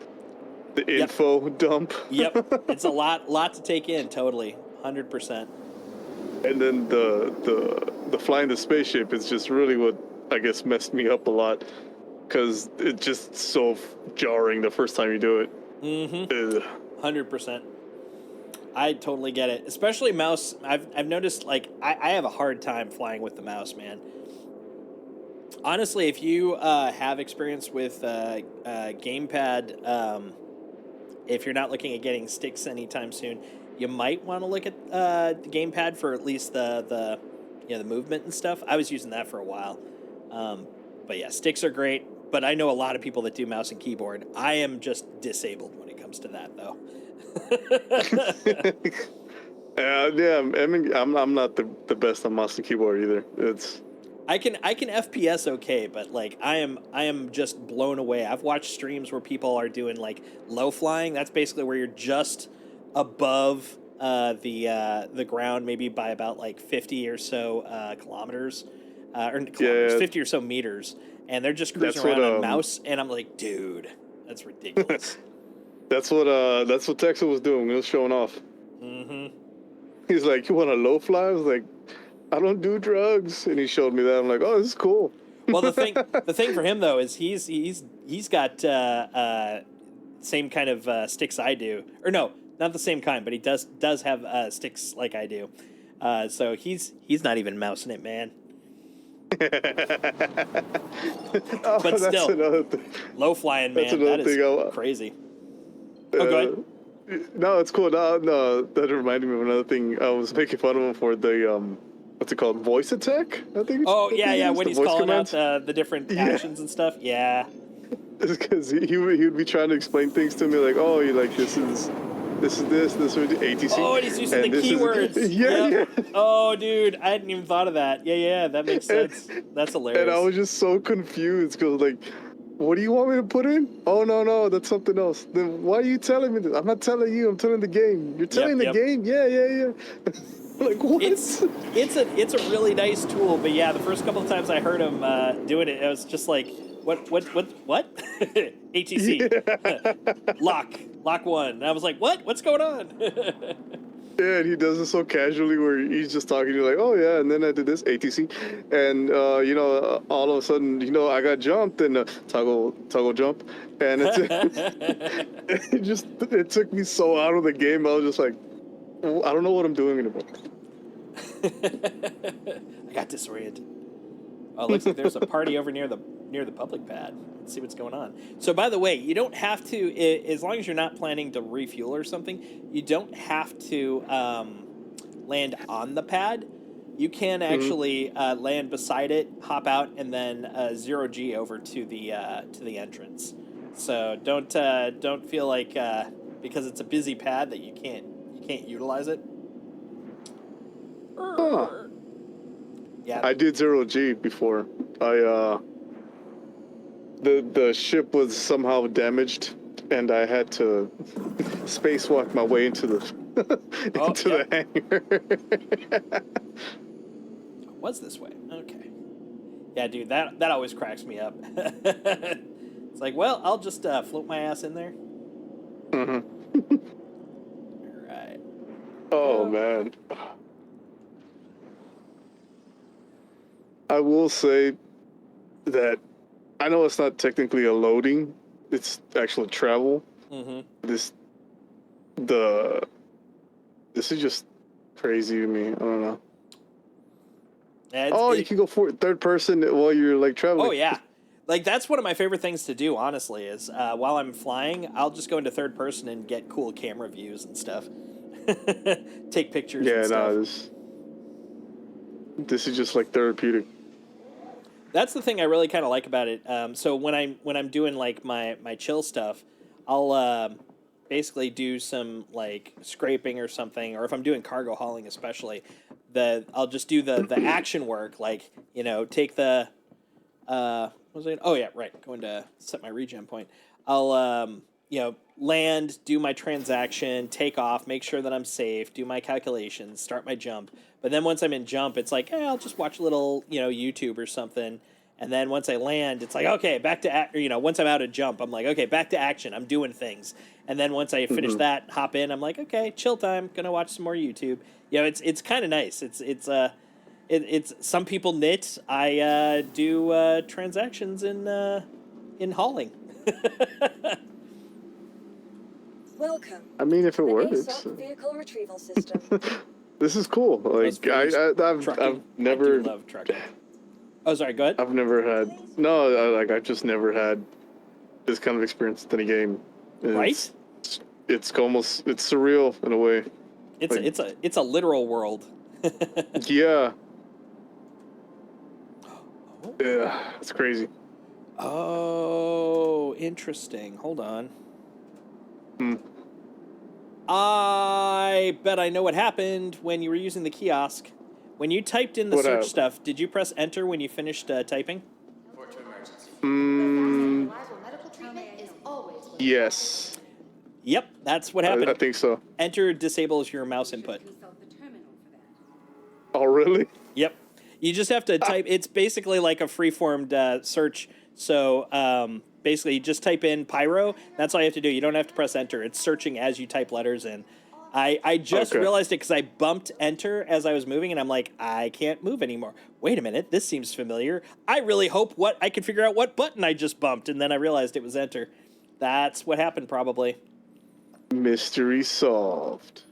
the info dump. Yep. It's a lot to take in, totally. 100%. And then the flying the spaceship is just really what I guess messed me up a lot, because it's just so jarring the first time you do it. 100%. I totally get it, especially mouse. I've noticed, like, I have a hard time flying with the mouse, man. Honestly, if you have experience with gamepad, if you're not looking at getting sticks anytime soon, you might want to look at the gamepad for at least the the movement and stuff. I was using that for a while. But yeah, sticks are great. But I know a lot of people that do mouse and keyboard. I am just disabled when it comes to that, though. Yeah. I mean, I'm not the best on mouse and keyboard either. I can FPS okay, but like I am just blown away. I've watched streams where people are doing like low flying. That's basically where you're just above the ground, maybe by about like 50 or so kilometers, or kilometers, 50 or so meters, and they're just cruising around on mouse. And I'm like, dude, that's ridiculous. That's what Texas was doing. He was showing off. Mm-hmm. He's like, you want a low fly? I was like, I don't do drugs, and he showed me that. I'm like, oh, this is cool. Well, the thing for him though is he's got same kind of sticks I do, or no, not the same kind, but he does have sticks like I do. So he's not even mousing it, man. Oh, But that's still, another thing. low flying, man, That's another that is thing crazy. Oh, go ahead. No, it's cool. No, that reminded me of another thing. I was making fun of him for the what's it called? Voice attack, I think. Oh yeah, it's when the he's voice calling commands. out the different actions and stuff. Yeah. Because he would be trying to explain things to me like, oh, you like this is ATC. Oh, and he's using the this keywords. Yeah. Oh, dude, I hadn't even thought of that. Yeah, that makes sense. That's hilarious. And I was just so confused because like, what do you want me to put in? Oh no, that's something else. Then why are you telling me this? I'm not telling you. I'm telling the game. You're telling the game? Yeah. Like what? It's a really nice tool, but yeah, the first couple of times I heard him doing it, it was just like, what? ATC. Lock one. And I was like, what's going on? Yeah, and he does it so casually where he's just talking to you like, oh yeah, and then I did this ATC, and all of a sudden, I got jumped and toggle jump, and it took me so out of the game. I was just like, I don't know what I'm doing anymore. I got disoriented. Oh, it looks like there's a party over near the public pad. Let's see what's going on. So, by the way, you don't have to, as long as you're not planning to refuel or something, you don't have to land on the pad. You can actually land beside it, hop out, and then 0G over to the entrance. So don't feel like because it's a busy pad that you can't utilize it. Huh. Yeah. I did 0G before. The ship was somehow damaged, and I had to spacewalk my way into the the hangar. It was this way. Okay. Yeah, dude, that always cracks me up. It's like, well, I'll just float my ass in there. Mm-hmm. All right. Oh man. I will say that I know it's not technically a loading; it's actual travel. Mm-hmm. This is just crazy to me. I don't know. Yeah, you can go for third person while you're like traveling. Oh yeah, like that's one of my favorite things to do. Honestly, is while I'm flying, I'll just go into third person and get cool camera views and stuff. Take pictures. Yeah, and stuff. no, this is just like therapeutic. That's the thing I really kind of like about it. So when I'm doing like my chill stuff, I'll basically do some like scraping or something, or if I'm doing cargo hauling especially, I'll just do the action work, like take the what was it? Oh yeah, right. Going to set my regen point. I'll land, do my transaction, take off, make sure that I'm safe, do my calculations, start my jump. But then once I'm in jump, it's like, I'll just watch a little, YouTube or something. And then once I land, it's like, okay, back to, once I'm out of jump, I'm like, okay, back to action. I'm doing things. And then once I finish that, hop in, I'm like, okay, chill time, gonna watch some more YouTube. It's kind of nice. It's some people knit. I do transactions in hauling. Welcome. I mean, if it to the works. ASOP vehicle retrieval system. This is cool. Like I've never. I do love trucking. Oh, sorry. Go ahead. I've never had. I've just never had this kind of experience in a game. And Right? It's surreal in a way. It's a literal world. Yeah. Yeah, it's crazy. Oh, interesting. Hold on. Hmm. I bet I know what happened when you were using the kiosk. When you typed in the What search happened? stuff, did you press enter when you finished typing? Report to emergency. Mm, Reliable medical treatment is always with yes, Yep, that's what I happened. think so. Enter disables your mouse input. Oh, really? Yep. You just have to type. It's basically like a free-formed search. So basically, you just type in pyro. That's all you have to do. You don't have to press enter. It's searching as you type letters in. I just Okay. realized it because I bumped enter as I was moving, and I'm like, I can't move anymore. Wait a minute, this seems familiar. I really hope I could figure out what button I just bumped, and then I realized it was enter. That's what happened, probably. Mystery solved.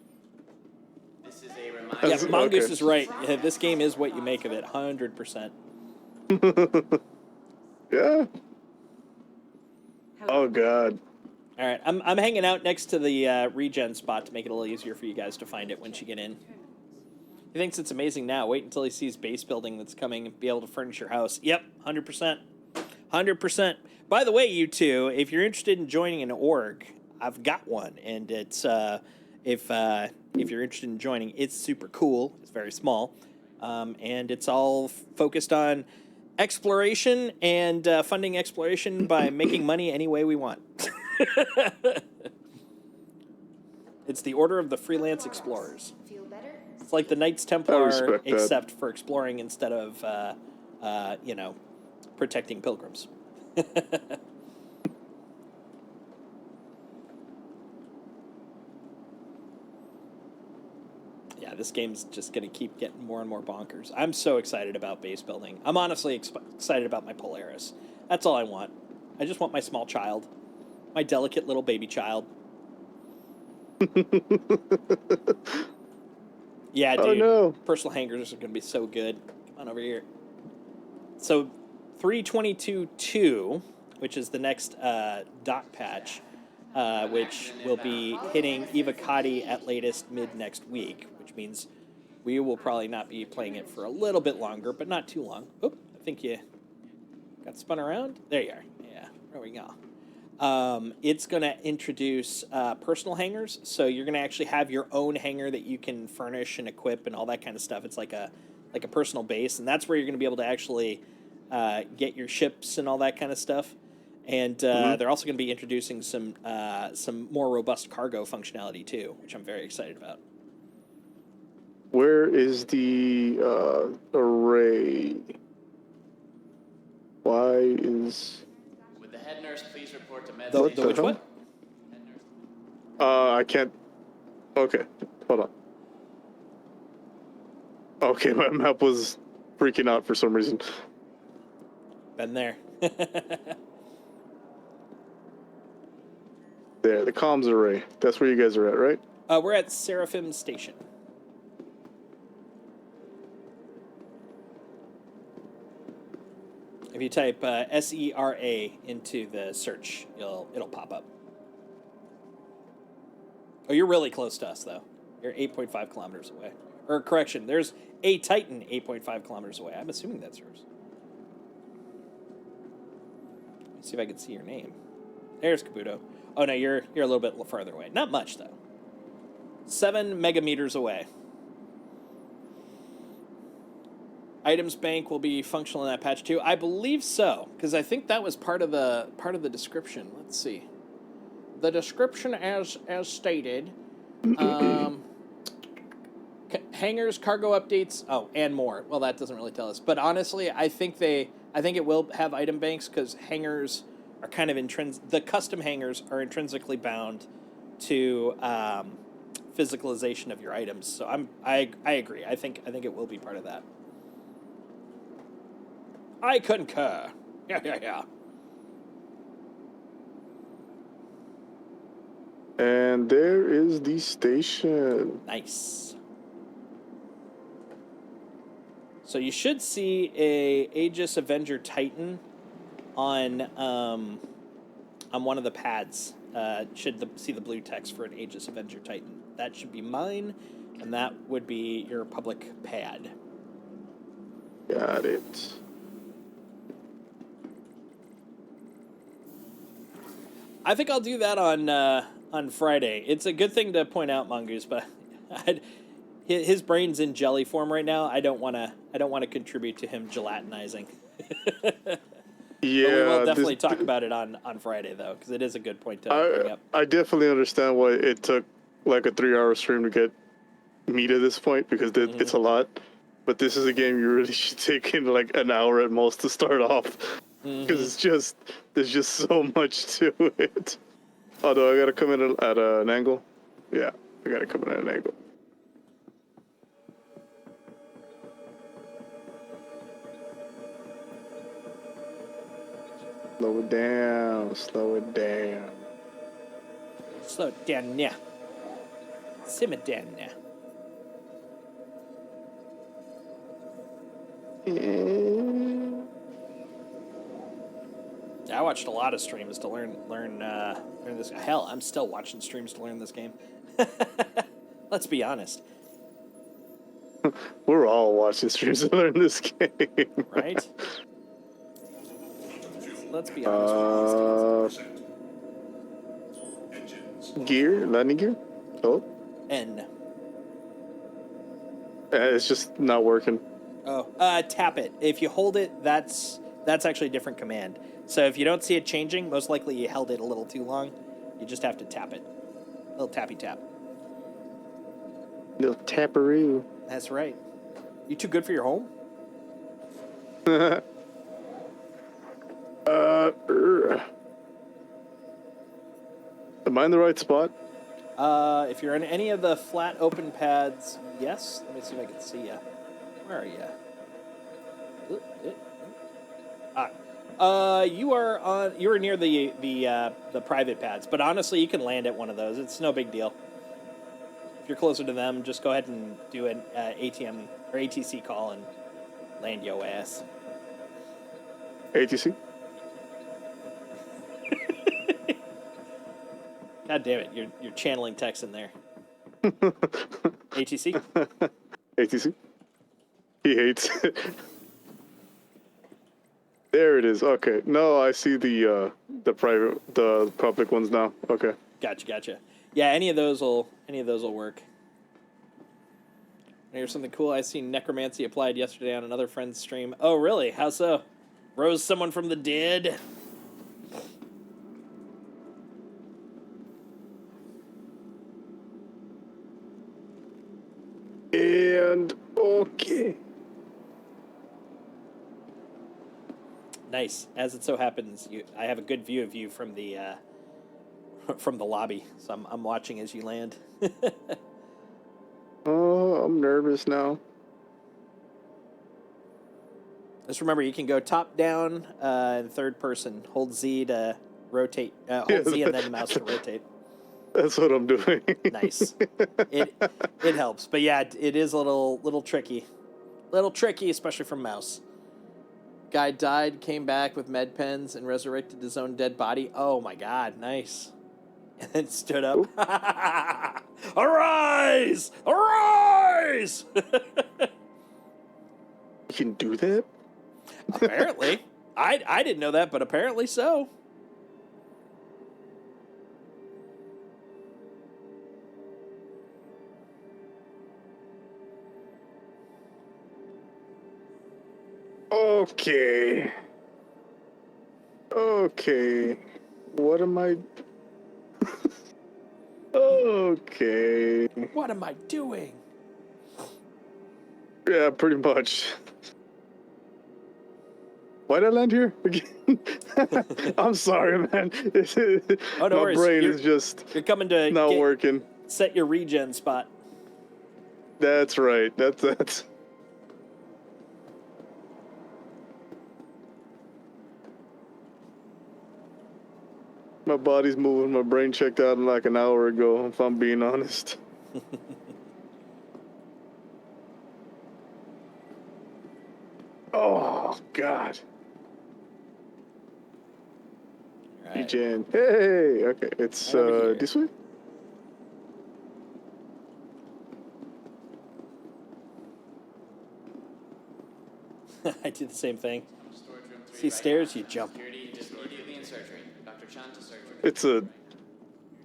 This is a reminder. Yeah, Okay. Mongoose is right. Yeah, this game is what you make of it, 100%. Yeah. Oh God. All right, I'm hanging out next to the regen spot to make it a little easier for you guys to find it once you get in. He thinks it's amazing now. Wait until he sees base building that's coming and be able to furnish your house. Yep, 100%. 100%. By the way, you two, if you're interested in joining an org, I've got one, and it's if you're interested in joining, it's super cool. It's very small, and it's all focused on exploration and funding exploration by making money any way we want. It's the Order of the Freelance Explorers. Feel better? It's like the Knights I Templar, respect that. except for exploring instead of, protecting pilgrims. Yeah, this game's just going to keep getting more and more bonkers. I'm so excited about base building. I'm honestly excited about my Polaris. That's all I want. I just want my small child. My delicate little baby child. Yeah, dude. Oh no. Personal hangers are going to be so good. Come on over here. So 322.2, which is the next dot patch, which will be hitting Evocati at latest mid next week, which means we will probably not be playing it for a little bit longer, but not too long. Oop, I think you got spun around. There you are. Yeah, there we go. It's going to introduce personal hangers, so you're going to actually have your own hanger that you can furnish and equip and all that kind of stuff. It's like a personal base, and that's where you're going to be able to actually get your ships and all that kind of stuff. And they're also going to be introducing some more robust cargo functionality too, which I'm very excited about. Where is the array? Why is... Would the head nurse please report to med The station? which what? Head nurse. I can't... Okay, hold on. Okay, my map was freaking out for some reason. Been there. There, the comms array. That's where you guys are at, right? We're at Seraphim Station. If you type SERA into the search, it'll pop up. Oh, you're really close to us, though. You're 8.5 kilometers away. Or, correction, there's a Titan 8.5 kilometers away. I'm assuming that's yours. Let's see if I can see your name. There's Kabuto. Oh, no, you're a little bit farther away. Not much, though. 7 megameters away. Items bank will be functional in that patch too. I believe so, because I think that was part of the description. Let's see. The description as stated. Hangars, cargo updates, and more. Well, that doesn't really tell us. But honestly, I think it will have item banks because hangars are kind of the custom hangars are intrinsically bound to physicalization of your items. So I agree. I think it will be part of that. I concur. Yeah. And there is the station. Nice. So you should see a Aegis Avenger Titan on one of the pads. See the blue text for an Aegis Avenger Titan. That should be mine, and that would be your public pad. Got it. I think I'll do that on Friday. It's a good thing to point out, Mongoose, but his brain's in jelly form right now. I don't want to contribute to him gelatinizing. Yeah, but we will definitely talk about it on Friday though, because it is a good point to bring up. I definitely understand why it took like a 3-hour stream to get me to this point, because it's a lot. But this is a game you really should take in like an hour at most to start off, because there's just so much to it. Although I gotta come in at an angle. Yeah, I gotta come in at an angle. Slow it down. Slow it down. Slow it down now. Simmer down now. I watched a lot of streams to learn this. Hell, I'm still watching streams to learn this game. Let's be honest. We're all watching streams to learn this game, right? Let's be honest. Gear, landing gear. Oh. N. It's just not working. Oh, tap it. If you hold it, that's actually a different command. So if you don't see it changing, most likely you held it a little too long. You just have to tap it. A little tappy tap. Little tapperoo. That's right. You too good for your home? Am I in the right spot? If you're in any of the flat open pads, yes. Let me see if I can see you. Where are you? You are near the private pads, but honestly, you can land at one of those. It's no big deal. If you're closer to them, just go ahead and do an ATM or ATC call and land your ass. ATC? God damn it, you're channeling text in there. ATC? ATC? He hates it. There it is. Okay. No, I see the public ones now. Okay. Gotcha. Yeah, any of those will work. And here's something cool. I seen necromancy applied yesterday on another friend's stream. Oh, really? How so? Rose someone from the dead? And okay. Nice. As it so happens, I have a good view of you from the lobby, so I'm watching as you land. Oh, I'm nervous now. Just remember, you can go top down in third person. Hold Z to rotate. Hold Z and then the mouse to rotate. That's what I'm doing. Nice. It helps, but yeah, it is a little tricky. Little tricky, especially from mouse. Guy died, came back with med pens, and resurrected his own dead body. Oh my god, nice. And then stood up. Arise! Arise! You can do that? Apparently. I didn't know that, but apparently so. Okay. Okay. What am I... Okay. What am I doing? Yeah, pretty much. Why'd I land here again? I'm sorry, man. Oh, no worries. My brain is just you're coming to not working. Set your regen spot. That's right. That's... My body's moving. My brain checked out like an hour ago, if I'm being honest. Oh, God. Right. Regen. Hey! Okay, it's this way? I did the same thing. Storage room 3 See right stairs, now. you jump. Security just immediately in surgery. Dr. Chan to surgery. It's a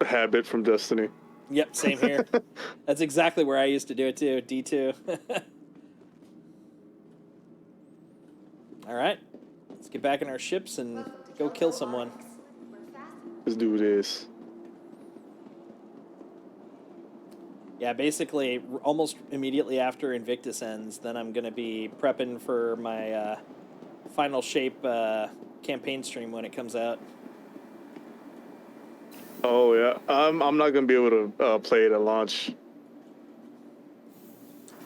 habit from Destiny. Yep, same here. That's exactly where I used to do it too. D2. All right, let's get back in our ships and go kill someone. Let's do this. Yeah, basically, almost immediately after Invictus ends, then I'm gonna be prepping for my Final Shape campaign stream when it comes out. Oh yeah, I'm not gonna be able to play it at launch.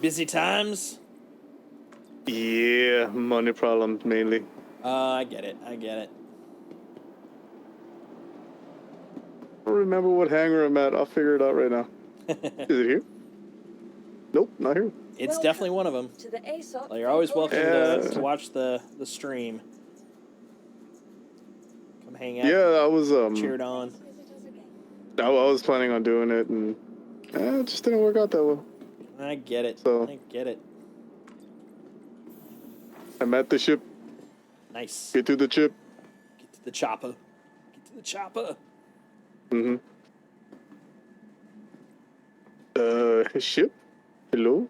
Busy times. Yeah, money problems mainly. I get it. I get it. I don't remember what hangar I'm at. I'll figure it out right now. Is it here? Nope, not here. It's Welcome definitely one of them. to the ASOP Well, you're always welcome Yeah. to watch the stream. Come hang out. Yeah, I was Cheered on. I was planning on doing it, and it just didn't work out that well. I get it. So- I get it. I'm at the ship. Nice. Get to the chip. Get to the chopper. Get to the chopper. Mm-hmm. Ship? Hello?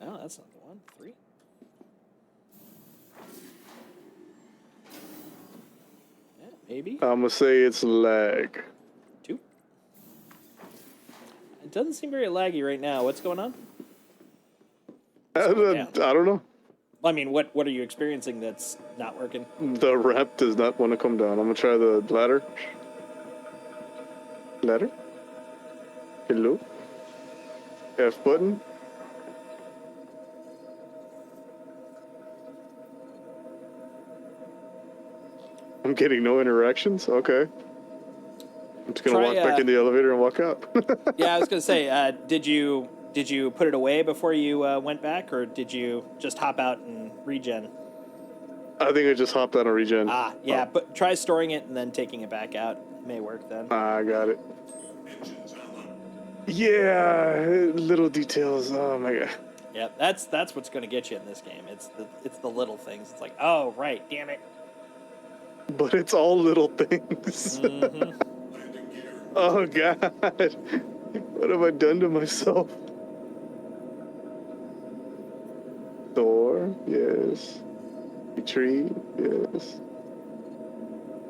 Oh, that's not the one. 3. Yeah, maybe. I'm gonna say it's lag. 2. It doesn't seem very laggy right now. What's going on? I don't know. Well, I mean, what are you experiencing that's not working? The ramp does not want to come down. I'm gonna try the ladder. Ladder? Hello? F button? I'm getting no interactions? Okay. I'm just gonna Try, walk back in the elevator and walk out. Yeah, I was gonna say, did you put it away before you went back, or did you just hop out and regen? I think I just hopped on a regen. Ah, yeah, but try storing it and then taking it back out. It may work then. I got it. Yeah, little details. Oh my god. Yeah, that's what's gonna get you in this game. It's the little things. It's like, oh right, damn it. But it's all little things. Mm-hmm. Oh god. What have I done to myself? Door, yes. Retreat, yes.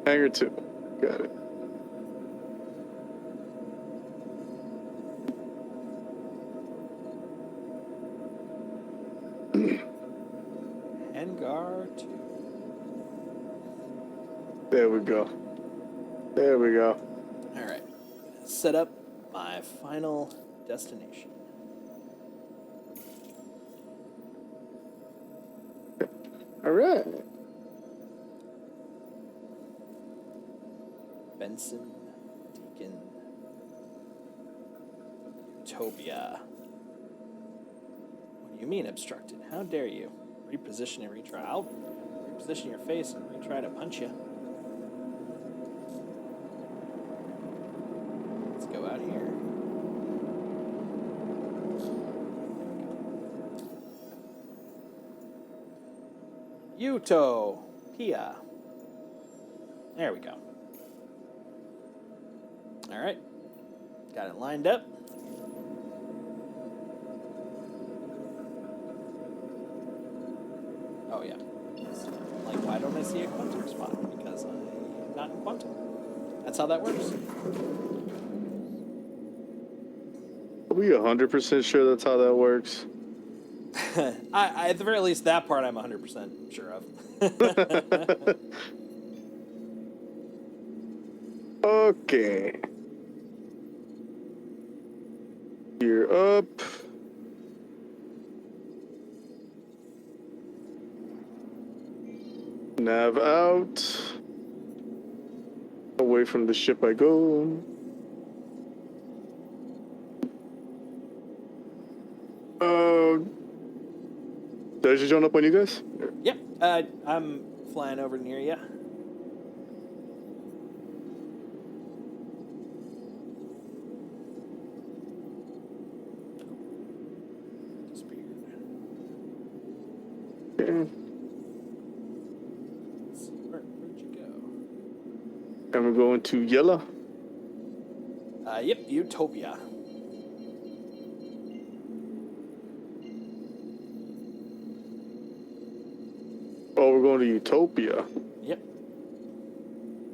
Hangar 2, got it. Hangar 2. There we go. There we go. All right, set up my final destination. All right. Benson, Deacon, Utopia. What do you mean obstructed? How dare you? Reposition and retry. I'll reposition your face and retry to punch you. Let's go out here. Utopia. There we go. All right. Got it lined up. Oh, yeah. Like, why don't I see a quantum spot? Because I'm not in quantum. That's how that works. Are we 100% sure that's how that works? I at the very least, that part I'm 100% sure of. Okay. Gear up. Nav out. Away from the ship I go. Did I just join up on you guys? Yep, I'm flying over near you. Disappeared. Yeah. Let's see, where'd you go? And we're going to yellow. Yep, Utopia. Oh, we're going to Utopia. Yep.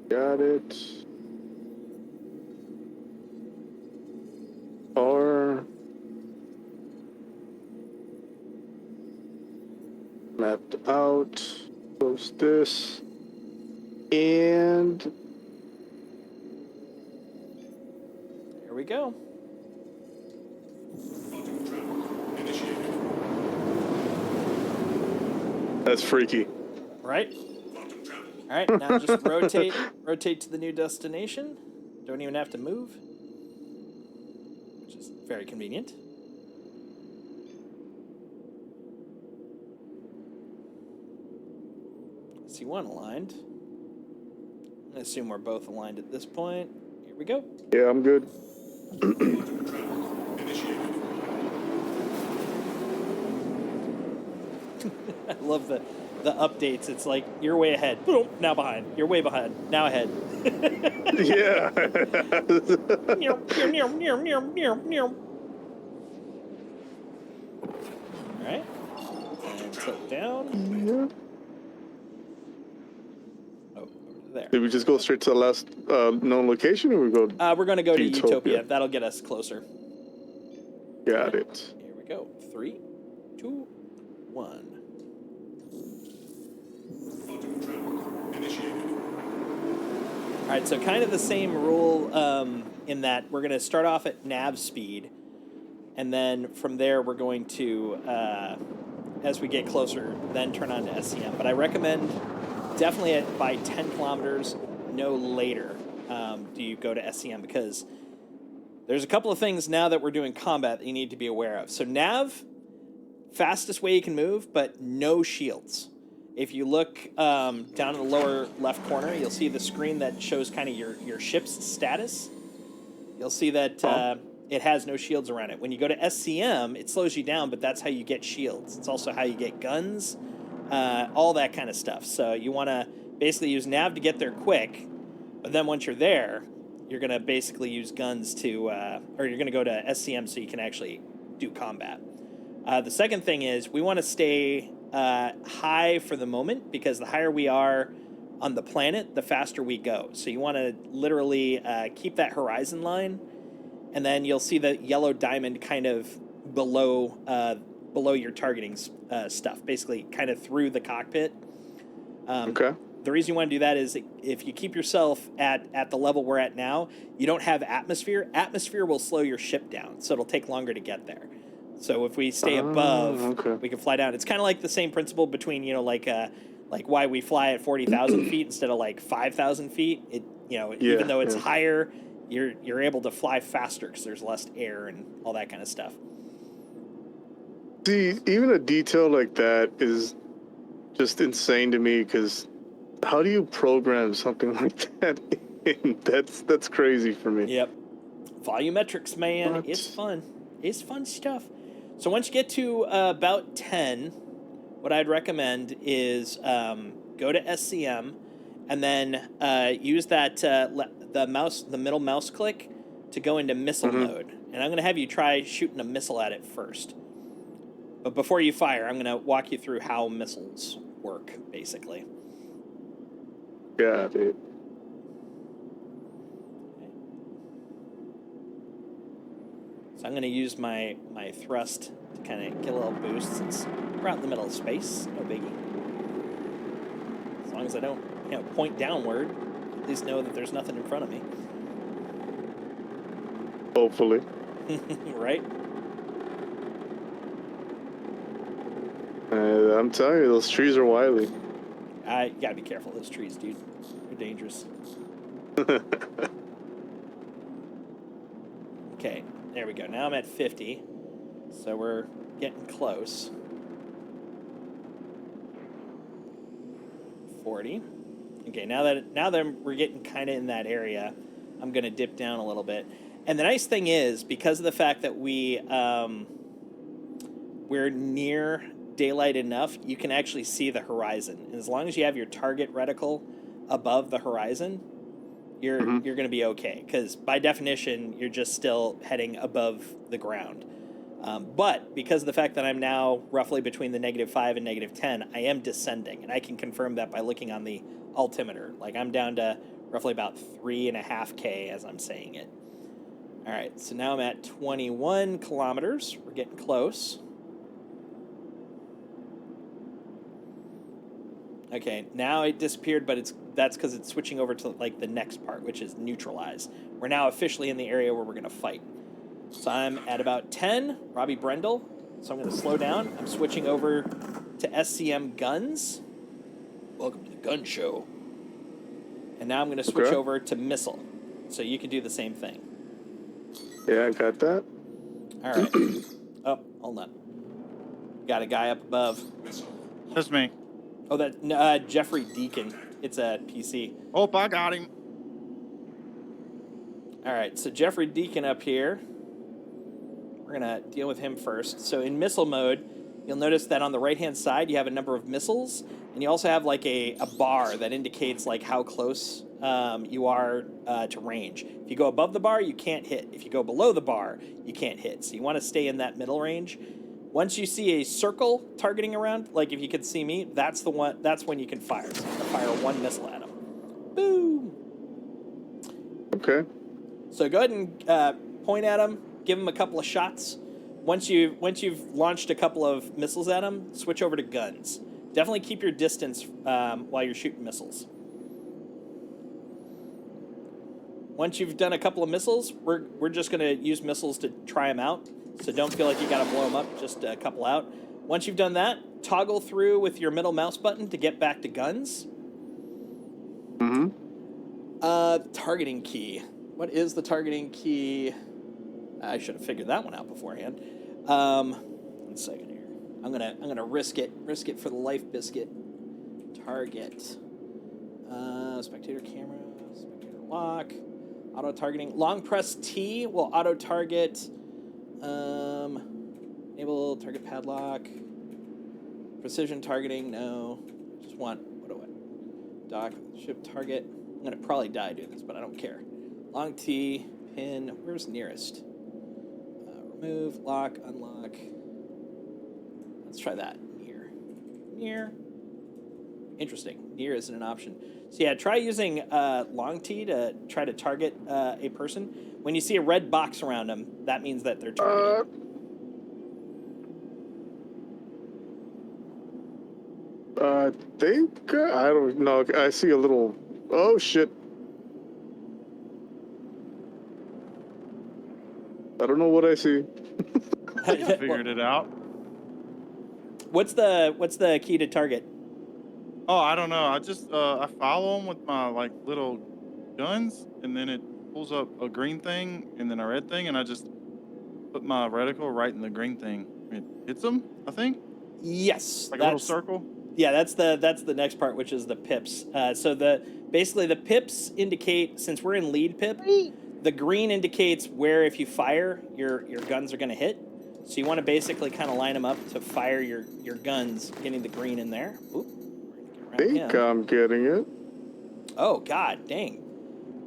Got it. R. Mapped out. Close this. And Here we go. Quantum travel initiated. that's freaky. Right? Quantum travel. All right, now just rotate to the new destination. Don't even have to move, which is very convenient. C1 aligned. I assume we're both aligned at this point. Here we go. Yeah, I'm good. Quantum travel initiated. I love the updates. It's like you're way ahead. Boom, now behind. You're way behind. Now ahead. Yeah. All right. And tilt down. Yeah. Oh, over there. Did we just go straight to the last known location, or we go? We're going to go to Utopia. Utopia. That'll get us closer. Got it. Here we go. 3, 2, 1. Quantum travel initiated. All right, so kind of the same rule in that we're going to start off at nav speed, and then from there we're going to, as we get closer, then turn on to SCM. But I recommend definitely by 10 kilometers, no later, do you go to SCM, because there's a couple of things now that we're doing combat that you need to be aware of. So nav, fastest way you can move, but no shields. If you look down in the lower left corner, you'll see the screen that shows kind of your ship's status. You'll see that it has no shields around it. When you go to SCM, it slows you down, but that's how you get shields. It's also how you get guns, all that kind of stuff. So you want to basically use nav to get there quick, but then once you're there, you're going to basically use guns to, or you're going to go to SCM so you can actually do combat. The second thing is we want to stay high for the moment, because the higher we are on the planet, the faster we go. So you want to literally keep that horizon line, and then you'll see the yellow diamond kind of below your targeting stuff, basically kind of through the cockpit. Okay. The reason you want to do that is if you keep yourself at the level we're at now, you don't have atmosphere. Atmosphere will slow your ship down, so it'll take longer to get there. So if we stay above, okay. we can fly down. It's kind of like the same principle between, like why we fly at 40,000 feet instead of like 5,000 feet. Even though it's higher, you're able to fly faster because there's less air and all that kind of stuff. See, even a detail like that is just insane to me, because how do you program something like that? That's crazy for me. Yep. Volumetrics, man. What? It's fun. It's fun stuff. So once you get to about 10, what I'd recommend is go to SCM, and then use that the middle mouse click to go into missile mode. And I'm going to have you try shooting a missile at it first. But before you fire, I'm going to walk you through how missiles work, basically. Got it. So I'm going to use my thrust to kind of get a little boost, since we're out in the middle of space. No biggie. As long as I don't point downward, at least know that there's nothing in front of me. Hopefully. Right? I'm telling you, those trees are wily. You gotta be careful of those trees, dude. They're dangerous. Okay, there we go. Now I'm at 50, so we're getting close. 40. Okay, now that we're getting kind of in that area, I'm gonna dip down a little bit. And the nice thing is, because of the fact that we're near daylight enough, you can actually see the horizon. And as long as you have your target reticle above the horizon, you're going to be okay, because by definition you're just still heading above the ground. But because of the fact that I'm now roughly between the -5 and -10, I am descending, and I can confirm that by looking on the altimeter. Like, I'm down to roughly about 3.5K as I'm saying it. All right, so now I'm at 21 kilometers. We're getting close. Okay, now it disappeared, but that's because it's switching over to like the next part, which is neutralize. We're now officially in the area where we're going to fight. So I'm at about 10, Robbie Brendel. So I'm going to slow down. I'm switching over to SCM guns. Welcome to the gun show. And now I'm going to switch over to missile. So you can do the same thing. Yeah, I got that. All right. Oh, hold on. Got a guy up above. That's me. Oh, that Jeffrey Deacon. It's a PC. Oh, I got him. All right, so Jeffrey Deacon up here. We're going to deal with him first. So in missile mode, you'll notice that on the right-hand side, you have a number of missiles, and you also have like a bar that indicates like how close you are to range. If you go above the bar, you can't hit. If you go below the bar, you can't hit. So you want to stay in that middle range. Once you see a circle targeting around, like if you could see me, that's when you can fire. So I'm going to fire one missile at him. Boom! Okay. So go ahead and point at him, give him a couple of shots. Once you've launched a couple of missiles at him, switch over to guns. Definitely keep your distance while you're shooting missiles. Once you've done a couple of missiles, we're just going to use missiles to try them out. So don't feel like you got to blow them up, just a couple out. Once you've done that, toggle through with your middle mouse button to get back to guns. Targeting key. What is the targeting key? I should have figured that one out beforehand. 1 second here. I'm gonna risk it for the life biscuit. Target. Spectator camera. Spectator lock. Auto targeting. Long press T will auto target. Enable target padlock. Precision targeting. No. Just want. What do I? Dock ship target. I'm gonna probably die doing this, but I don't care. Long T, pin, where's nearest? Remove, lock, unlock. Let's try that. Near. Interesting. Near isn't an option. So yeah, try using long T to try to target a person. When you see a red box around them, that means that they're targeted. I think, I don't know, I see a little, oh shit. I don't know what I see. Figured it out. What's the key to target? Oh, I don't know. I just I follow them with my like little guns, and then it pulls up a green thing and then a red thing, and I just put my reticle right in the green thing. It hits them, I think. Yes, like a little circle. Yeah, that's the next part, which is the pips. So basically the pips indicate, since we're in lead pip, the green indicates where if you fire, your guns are going to hit. So you want to basically kind of line them up to fire your guns, getting the green in there. Oop. I think I'm getting it. Oh God, dang!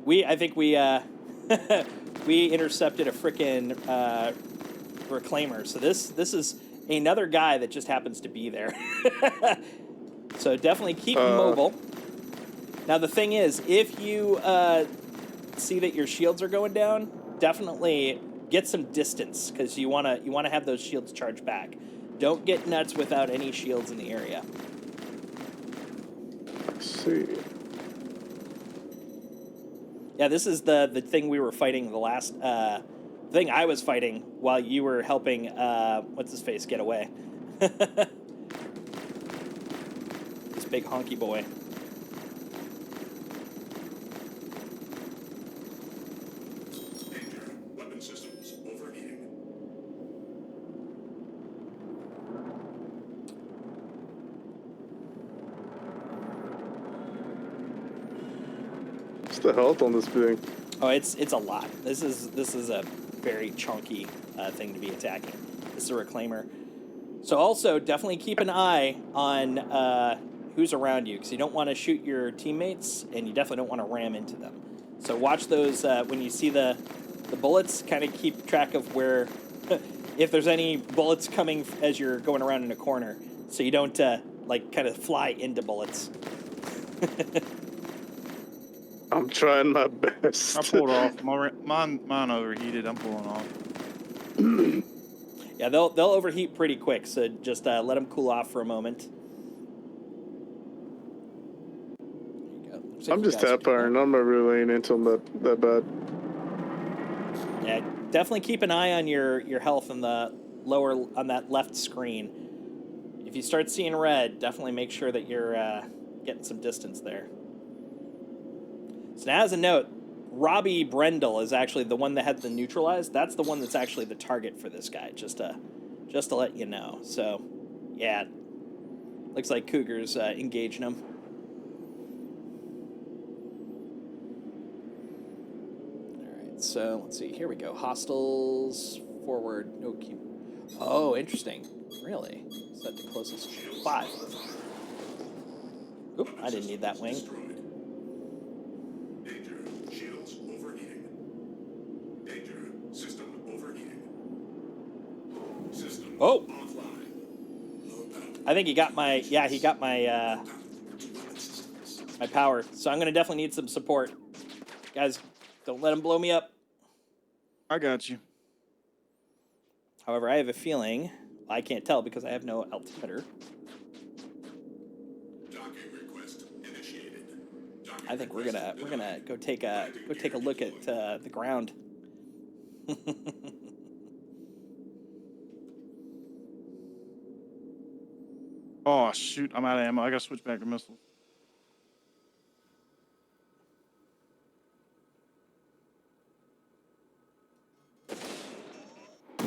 I think we we intercepted a frickin' reclaimer. So this is another guy that just happens to be there. So definitely keep mobile. Now the thing is, if you see that your shields are going down, definitely get some distance, because you wanna have those shields charged back. Don't get nuts without any shields in the area. Let's see. Yeah, this is the thing we were fighting, the last thing I was fighting while you were helping what's his face get away. This big honky boy. Danger. Weapon systems overheating. What's the health on this thing? Oh, it's a lot. This is a very chunky thing to be attacking. This is a reclaimer. So also definitely keep an eye on who's around you, because you don't want to shoot your teammates, and you definitely don't want to ram into them. So watch those when you see the bullets. Kind of keep track of where, if there's any bullets coming as you're going around in a corner, so you don't like kind of fly into bullets. I'm trying my best. I pulled off. Mine overheated. I'm pulling off. Yeah, they'll overheat pretty quick, so just let them cool off for a moment. There you go. Looks like I'm you just guys are tap doing firing. that. I'm not really laying into them that bad. Yeah, definitely keep an eye on your health on the lower on that left screen. If you start seeing red, definitely make sure that you're getting some distance there. So now, as a note, Robbie Brendel is actually the one that had the neutralized. That's the one that's actually the target for this guy. Just to let you know. So, yeah, looks like Cougar's engaging him. All right, so let's see. Here we go. Hostiles forward. No cube. Oh, interesting. Really? Set to closest 5. Oop! I didn't need that wing. Danger. Shields overheating. Danger. System overheating. System Oh! offline. Low power. I think he got my. Yeah, he got my. My power. So I'm gonna definitely need some support, guys. Don't let him blow me up. I got you. However, I have a feeling. I can't tell because I have no altimeter. Docking request initiated. Docking I think we're request gonna go take a look at the ground. Oh shoot! I'm out of ammo. I gotta switch back to missiles.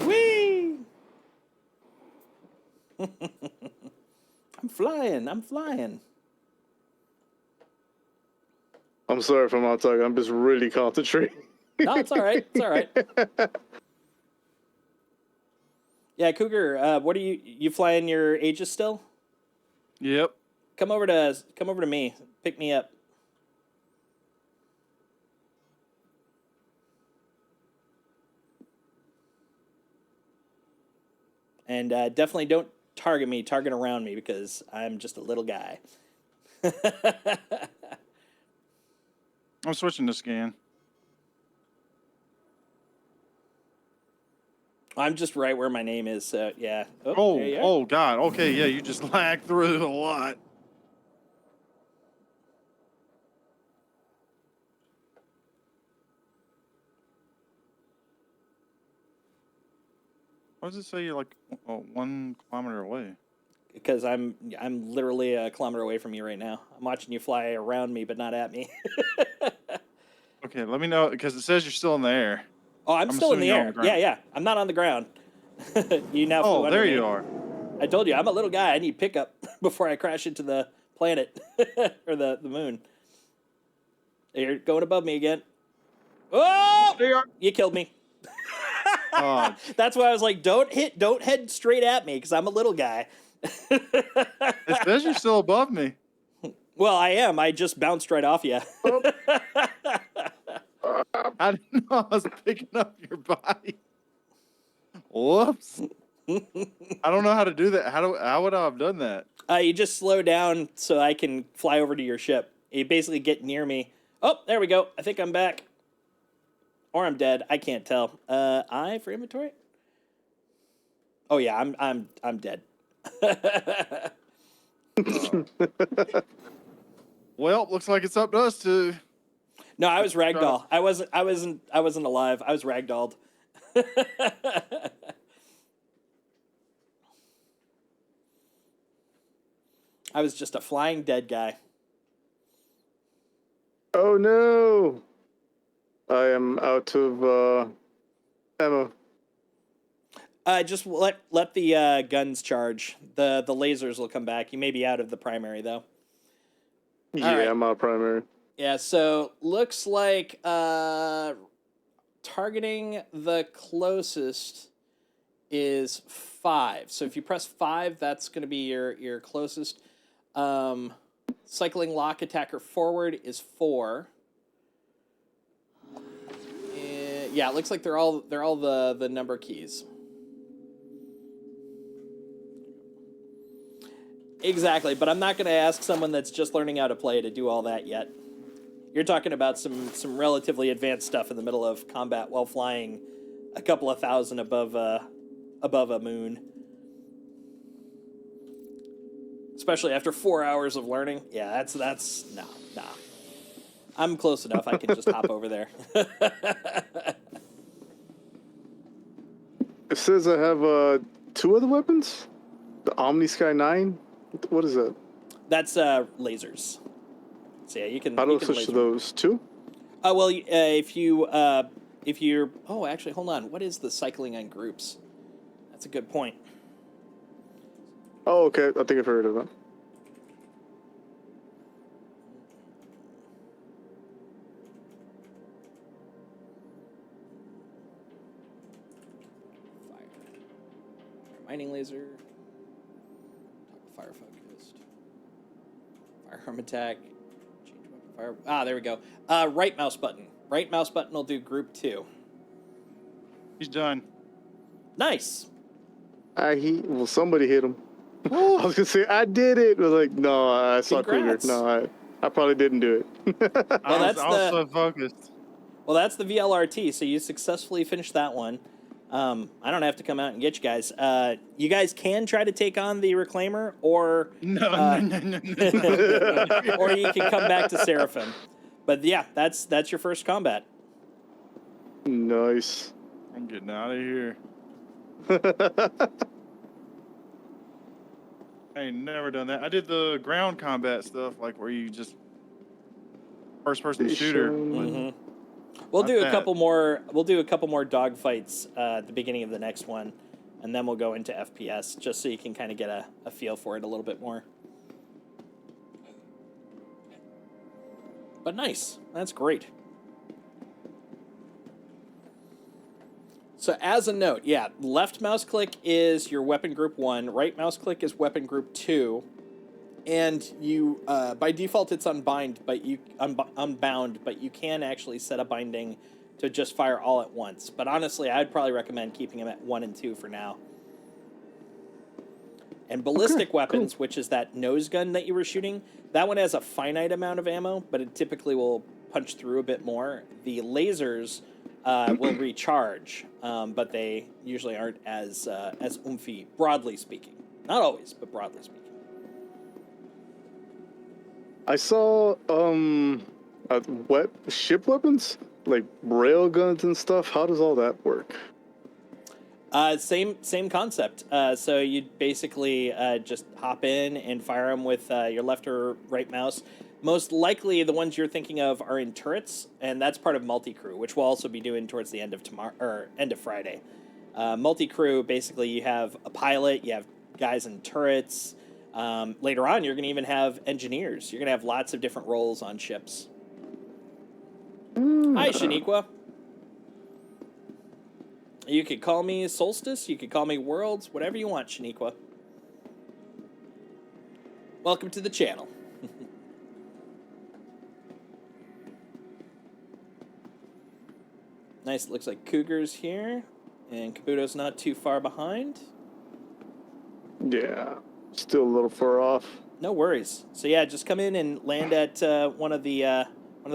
Whee! I'm flying. I'm sorry if I'm out talking. I'm just really concentrating. No, it's all right. It's all right. Yeah, Cougar, what are you flying your Aegis still? Yep. Come over to me. Pick me up. And definitely don't target me. Target around me because I'm just a little guy. I'm switching to scan. I'm just right where my name is, so yeah. Oh, there you are. Oh God. Okay, yeah, you just lagged through a lot. Why does it say you're like 1 kilometer away? Because I'm literally a kilometer away from you right now. I'm watching you fly around me, but not at me. Okay, let me know because it says you're still in the air. Oh, I'm still in assuming the you're on air. the ground. Yeah. I'm not on the ground. You now flew Oh, under there me. you are. I told you, I'm a little guy. I need pickup before I crash into the planet or the moon. You're going above me again. Oh! There you are. You killed me. Oh, That's why I was like, don't head straight at me because I'm a little guy. it says you're still above me. Well, I am. I just bounced right off you. I didn't know I was picking up your body. Whoops. I don't know how to do that. How would I have done that? You just slow down so I can fly over to your ship. You basically get near me. Oh, there we go. I think I'm back. Or I'm dead. I can't tell. I for inventory? Oh yeah, I'm dead. Well, looks like it's up to us to. No, I was ragdoll. I wasn't alive. I was ragdolled. I was just a flying dead guy. Oh no! I am out of ammo. Just let the guns charge. The lasers will come back. You may be out of the primary though. Yeah, right. I'm out primary. Yeah, so looks like targeting the closest is 5. So if you press 5, that's going to be your closest. Cycling lock attacker forward is 4. Yeah, it looks like they're all the number keys. Exactly, but I'm not going to ask someone that's just learning how to play to do all that yet. You're talking about some relatively advanced stuff in the middle of combat while flying a couple of thousand above a moon. Especially after 4 hours of learning. Yeah, that's nah. I'm close enough. I can just hop over there. It says I have 2 other weapons. The Omni Sky 9. What is that? That's lasers. So yeah, you can. How do I you can switch to laser. those 2? Well, if you're. Oh, actually, hold on. What is the cycling on groups? That's a good point. Oh, okay. I think I've heard of that. Mining laser. Fire focused. Firearm attack. Change weapon fire. Ah, there we go. Right mouse button. Right mouse button will do group 2. He's done. Nice. Well, somebody hit him. I was gonna say I did it. I was like, no, I saw Kruger. Congrats. No, I probably didn't do it. Well, I was so focused. Well, that's the VLRT. So you successfully finished that one. I don't have to come out and get you guys. You guys can try to take on the Reclaimer, or No. or you can come back to Seraphim. But yeah, that's your first combat. Nice. I'm getting out of here. I ain't never done that. I did the ground combat stuff, like where you just first-person shooter. Mm-hmm. We'll do a couple more. We'll do a couple more dogfights at the beginning of the next one, and then we'll go into FPS, just so you can kind of get a feel for it a little bit more. But nice. That's great. So as a note, yeah, left mouse click is your weapon group 1, right mouse click is weapon group 2, and you by default it's unbound, but you can actually set a binding to just fire all at once. But honestly, I'd probably recommend keeping them at 1 and 2 for now. And ballistic weapons, which is that nose gun that you were shooting, that one has a finite amount of ammo, but it typically will punch through a bit more. The lasers will recharge, but they usually aren't as oomphy, broadly speaking. Not always, but broadly speaking. I saw ship weapons, like rail guns and stuff. How does all that work? Same concept. So you'd basically just hop in and fire them with your left or right mouse. Most likely, the ones you're thinking of are in turrets, and that's part of multi-crew, which we'll also be doing towards the end of tomorrow or end of Friday. Multi-crew, basically, you have a pilot, you have guys in turrets. Later on, you're going to even have engineers. You're going to have lots of different roles on ships. Hi, Shaniqua. You could call me Solstice. You could call me Worlds. Whatever you want, Shaniqua. Welcome to the channel. Nice. It looks like Cougar's here. And Kabuto's not too far behind. Yeah. Still a little far off. No worries. So yeah, just come in and land at one of the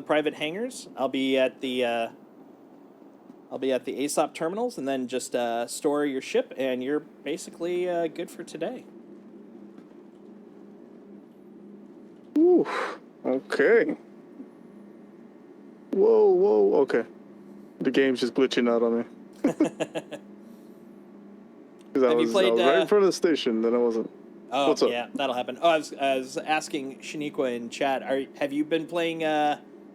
private hangars. I'll be at the ASOP terminals, and then just store your ship, and you're basically good for today. Ooh. Okay. Whoa. Okay. The game's just glitching out on me. Because I was right in front of the station, then I wasn't. Oh, what's up? Yeah, that'll happen. Oh, I was asking Shaniqua in chat, have you been playing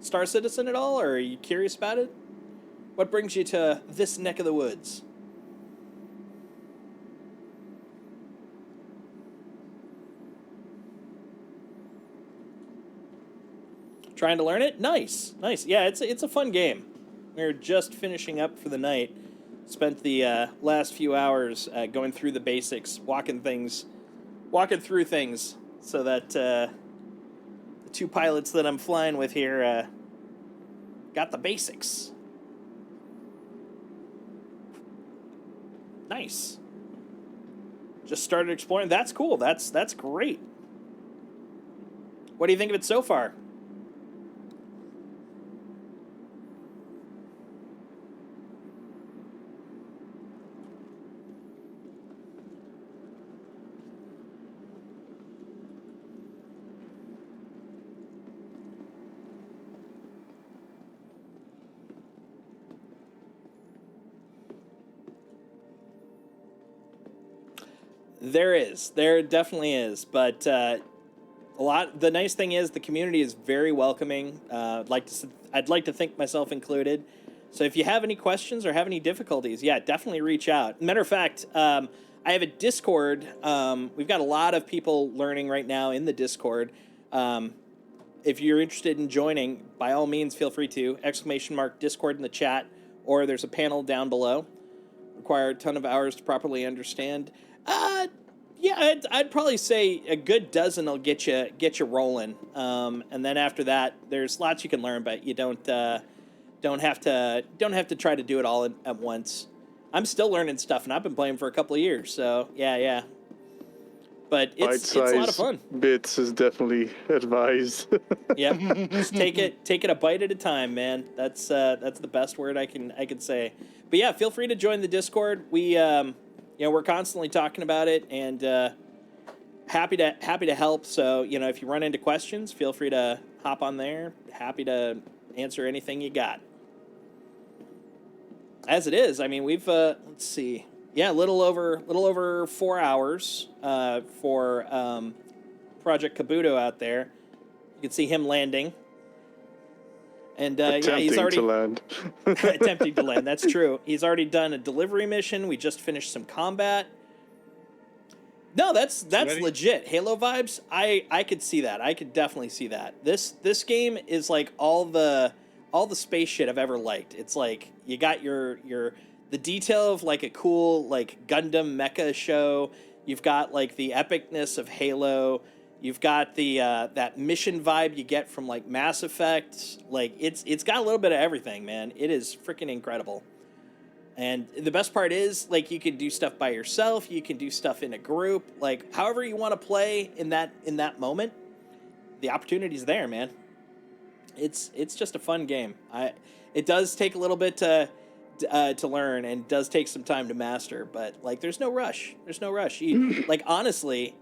Star Citizen at all, or are you curious about it? What brings you to this neck of the woods? Trying to learn it? Nice. Yeah, it's a fun game. We're just finishing up for the night. Spent the last few hours going through the basics, walking through things, so that the 2 pilots that I'm flying with here got the basics. Nice. Just started exploring. That's cool. That's great. What do you think of it so far? There definitely is, but the nice thing is the community is very welcoming. I'd like to think myself included. So if you have any questions or have any difficulties, yeah, definitely reach out. Matter of fact, I have a Discord. We've got a lot of people learning right now in the Discord. If you're interested in joining, by all means, feel free to !Discord in the chat, or there's a panel down below. Require a ton of hours to properly understand. Yeah, I'd probably say a good dozen will get you rolling, and then after that, there's lots you can learn, but you don't have to try to do it all at once. I'm still learning stuff, and I've been playing for a couple of years, so yeah. But it's a lot of fun. Bits is definitely advised. Yep, just take it a bite at a time, man. That's the best word I can say. But yeah, feel free to join the Discord. We're constantly talking about it, and happy to help. So, if you run into questions, feel free to hop on there. Happy to answer anything you got. As it is, I mean, we've let's see, a little over 4 hours for Project Kabuto out there. You can see him landing. And he's already to land. attempting to land. That's true. He's already done a delivery mission. We just finished some combat. No, that's legit. Halo vibes. I could see that. I could definitely see that. This game is like all the space shit I've ever liked. It's like you got the detail of like a cool like Gundam mecha show. You've got like the epicness of Halo. You've got the that mission vibe you get from like Mass Effect. Like it's got a little bit of everything, man. It is freaking incredible. And the best part is like you can do stuff by yourself. You can do stuff in a group. Like however you want to play in that moment, the opportunity's there, man. It's just a fun game. It does take a little bit to learn and does take some time to master, but like there's no rush. There's no rush. Like honestly,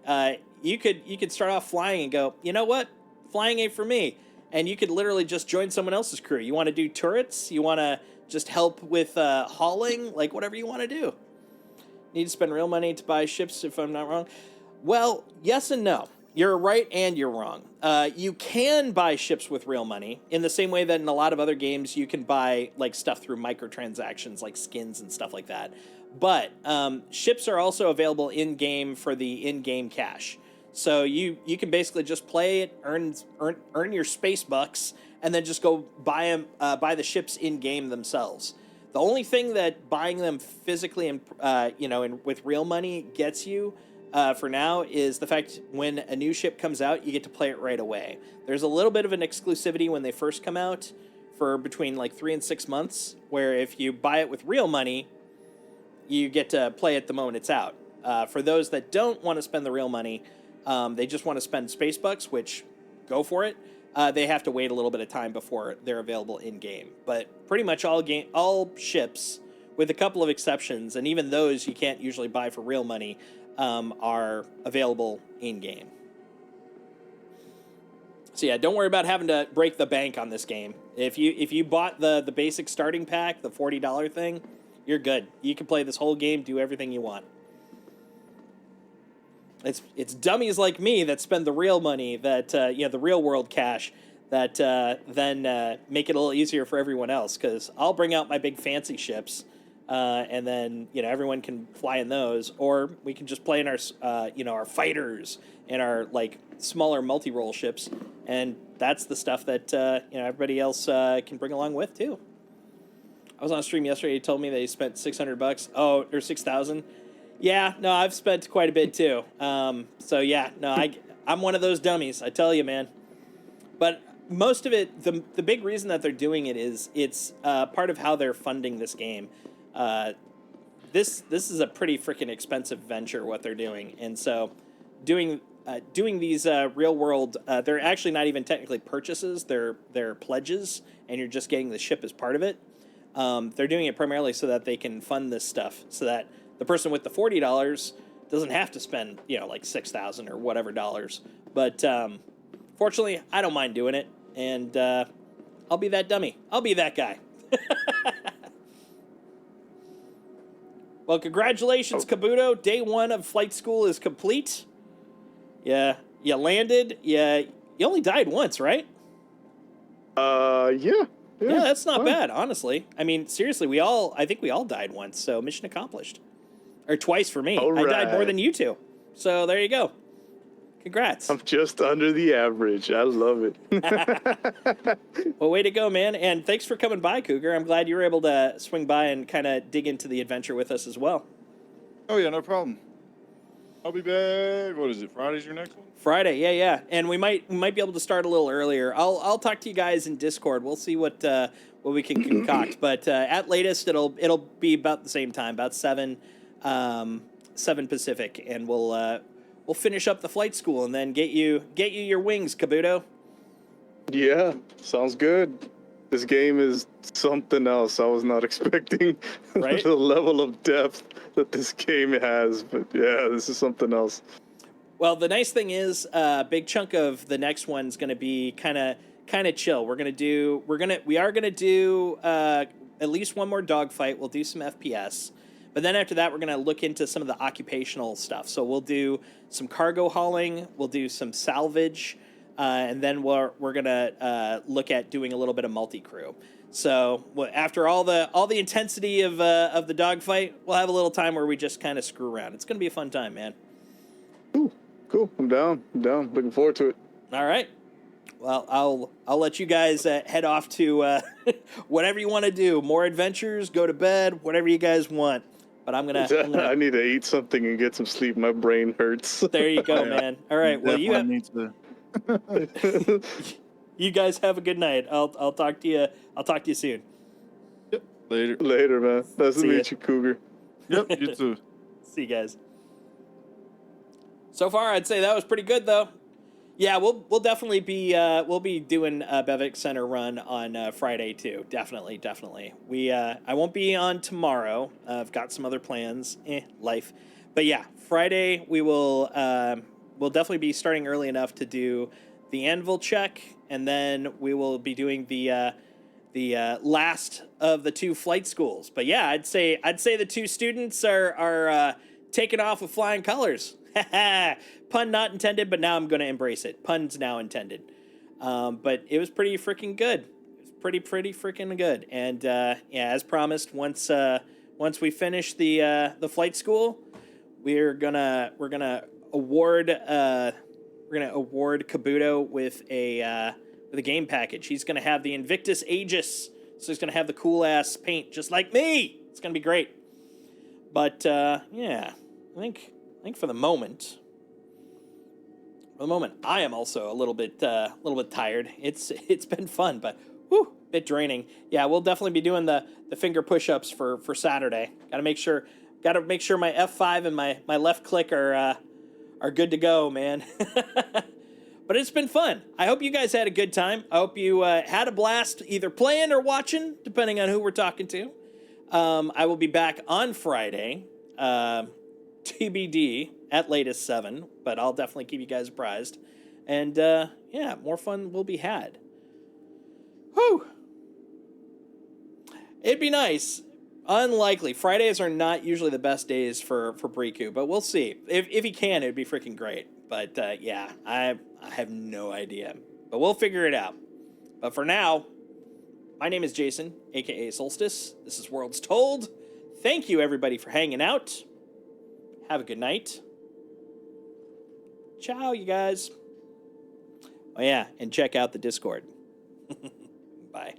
you could start off flying and go, you know what? Flying ain't for me. And you could literally just join someone else's crew. You want to do turrets? You want to just help with hauling? Like whatever you want to do. Need to spend real money to buy ships if I'm not wrong. Well, yes and no. You're right and you're wrong. You can buy ships with real money in the same way that in a lot of other games you can buy like stuff through microtransactions like skins and stuff like that. But ships are also available in-game for the in-game cash. So you can basically just play it, earn your space bucks, and then just go buy the ships in-game themselves. The only thing that buying them physically and with real money gets you for now is the fact when a new ship comes out, you get to play it right away. There's a little bit of an exclusivity when they first come out for between like 3 and 6 months, where if you buy it with real money, you get to play it the moment it's out. For those that don't want to spend the real money, they just want to spend space bucks, which go for it. They have to wait a little bit of time before they're available in game. But pretty much all ships, with a couple of exceptions, and even those you can't usually buy for real money, are available in game. So yeah, don't worry about having to break the bank on this game. If you bought the basic starting pack, the $40 thing, you're good. You can play this whole game, do everything you want. It's dummies like me that spend the real money, that the real world cash, that then make it a little easier for everyone else. Because I'll bring out my big fancy ships, and then everyone can fly in those, or we can just play in our our fighters and our like smaller multi-role ships, and that's the stuff that everybody else can bring along with too. I was on a stream yesterday. He told me that he spent $600. Oh, or 6,000. Yeah, no, I've spent quite a bit too. So yeah, no, I'm one of those dummies. I tell you, man. But most of it, the big reason that they're doing it is it's part of how they're funding this game. this is a pretty freaking expensive venture what they're doing, and so doing these real world, they're actually not even technically purchases; they're pledges, and you're just getting the ship as part of it. They're doing it primarily so that they can fund this stuff, so that the person with the $40 doesn't have to spend, like $6,000 or whatever dollars. But fortunately, I don't mind doing it, and I'll be that dummy. I'll be that guy. Well, congratulations, Kabuto. Day 1 of flight school is complete. Yeah, you landed. Yeah, you only died once, right? Yeah. Yeah, that's not bad, honestly. I mean, seriously, I think we all died once, so mission accomplished. Or twice for me. All I died more right. than you two. So there you go. Congrats. I'm just under the average. I love it. Well, way to go, man. And thanks for coming by, Cougar. I'm glad you were able to swing by and kind of dig into the adventure with us as well. Oh, yeah, no problem. I'll be back. What is it? Friday's your next one? Friday, yeah. And we might be able to start a little earlier. I'll talk to you guys in Discord. We'll see what we can concoct. But at latest, it'll be about the same time, about 7 Pacific, and we'll finish up the flight school and then get you your wings, Kabuto. Yeah, sounds good. This game is something else. I was not expecting Right? the level of depth that this game has, but yeah, this is something else. Well, the nice thing is, a big chunk of the next one's going to be kind of chill. We are gonna do at least one more dogfight. We'll do some FPS, but then after that, we're gonna look into some of the occupational stuff. So we'll do some cargo hauling. We'll do some salvage. And then we're gonna look at doing a little bit of multi-crew. So after all the intensity of the dogfight, we'll have a little time where we just kind of screw around. It's gonna be a fun time, man. Ooh, cool. I'm down. Looking forward to it. All right. Well, I'll let you guys head off to whatever you want to do. More adventures, go to bed, whatever you guys want. But I'm gonna I need to eat something and get some sleep. My brain hurts. There you go, man. All right. Well, Definitely need to. you guys have a good night. I'll talk to you. I'll talk to you soon. Yep. Later. Later, man. Nice to See meet ya. you, Cougar. Yep. You too. See you guys. So far, I'd say that was pretty good, though. Yeah, we'll definitely be doing a Bevic Center run on Friday too. Definitely. I won't be on tomorrow. I've got some other plans. Life. But yeah, Friday we will. We'll definitely be starting early enough to do the anvil check, and then we will be doing the last of the 2 flight schools. But yeah, I'd say the 2 students are taking off with flying colors. Pun not intended, but now I'm going to embrace it. Pun's now intended. But it was pretty freaking good. It was pretty freaking good. And yeah, as promised, once we finish the flight school, we're gonna award Kabuto with a game package. He's gonna have the Invictus Aegis, so he's gonna have the cool ass paint just like me. It's gonna be great. But yeah, I think for the moment, I am also a little bit tired. It's been fun, but whew, bit draining. Yeah, we'll definitely be doing the finger push-ups for Saturday. Got to make sure my F5 and my left click are good to go, man. But it's been fun. I hope you guys had a good time. I hope you had a blast either playing or watching, depending on who we're talking to. I will be back on Friday, TBD, at latest 7, but I'll definitely keep you guys apprised. And yeah, more fun will be had. Whew. It'd be nice. Unlikely. Fridays are not usually the best days for Briku, but we'll see. If he can, it'd be freaking great. But yeah, I have no idea. But we'll figure it out. But for now, my name is Jason, aka Solstice. This is Worlds Told. Thank you, everybody, for hanging out. Have a good night. Ciao, you guys. Oh, yeah, and check out the Discord. Bye.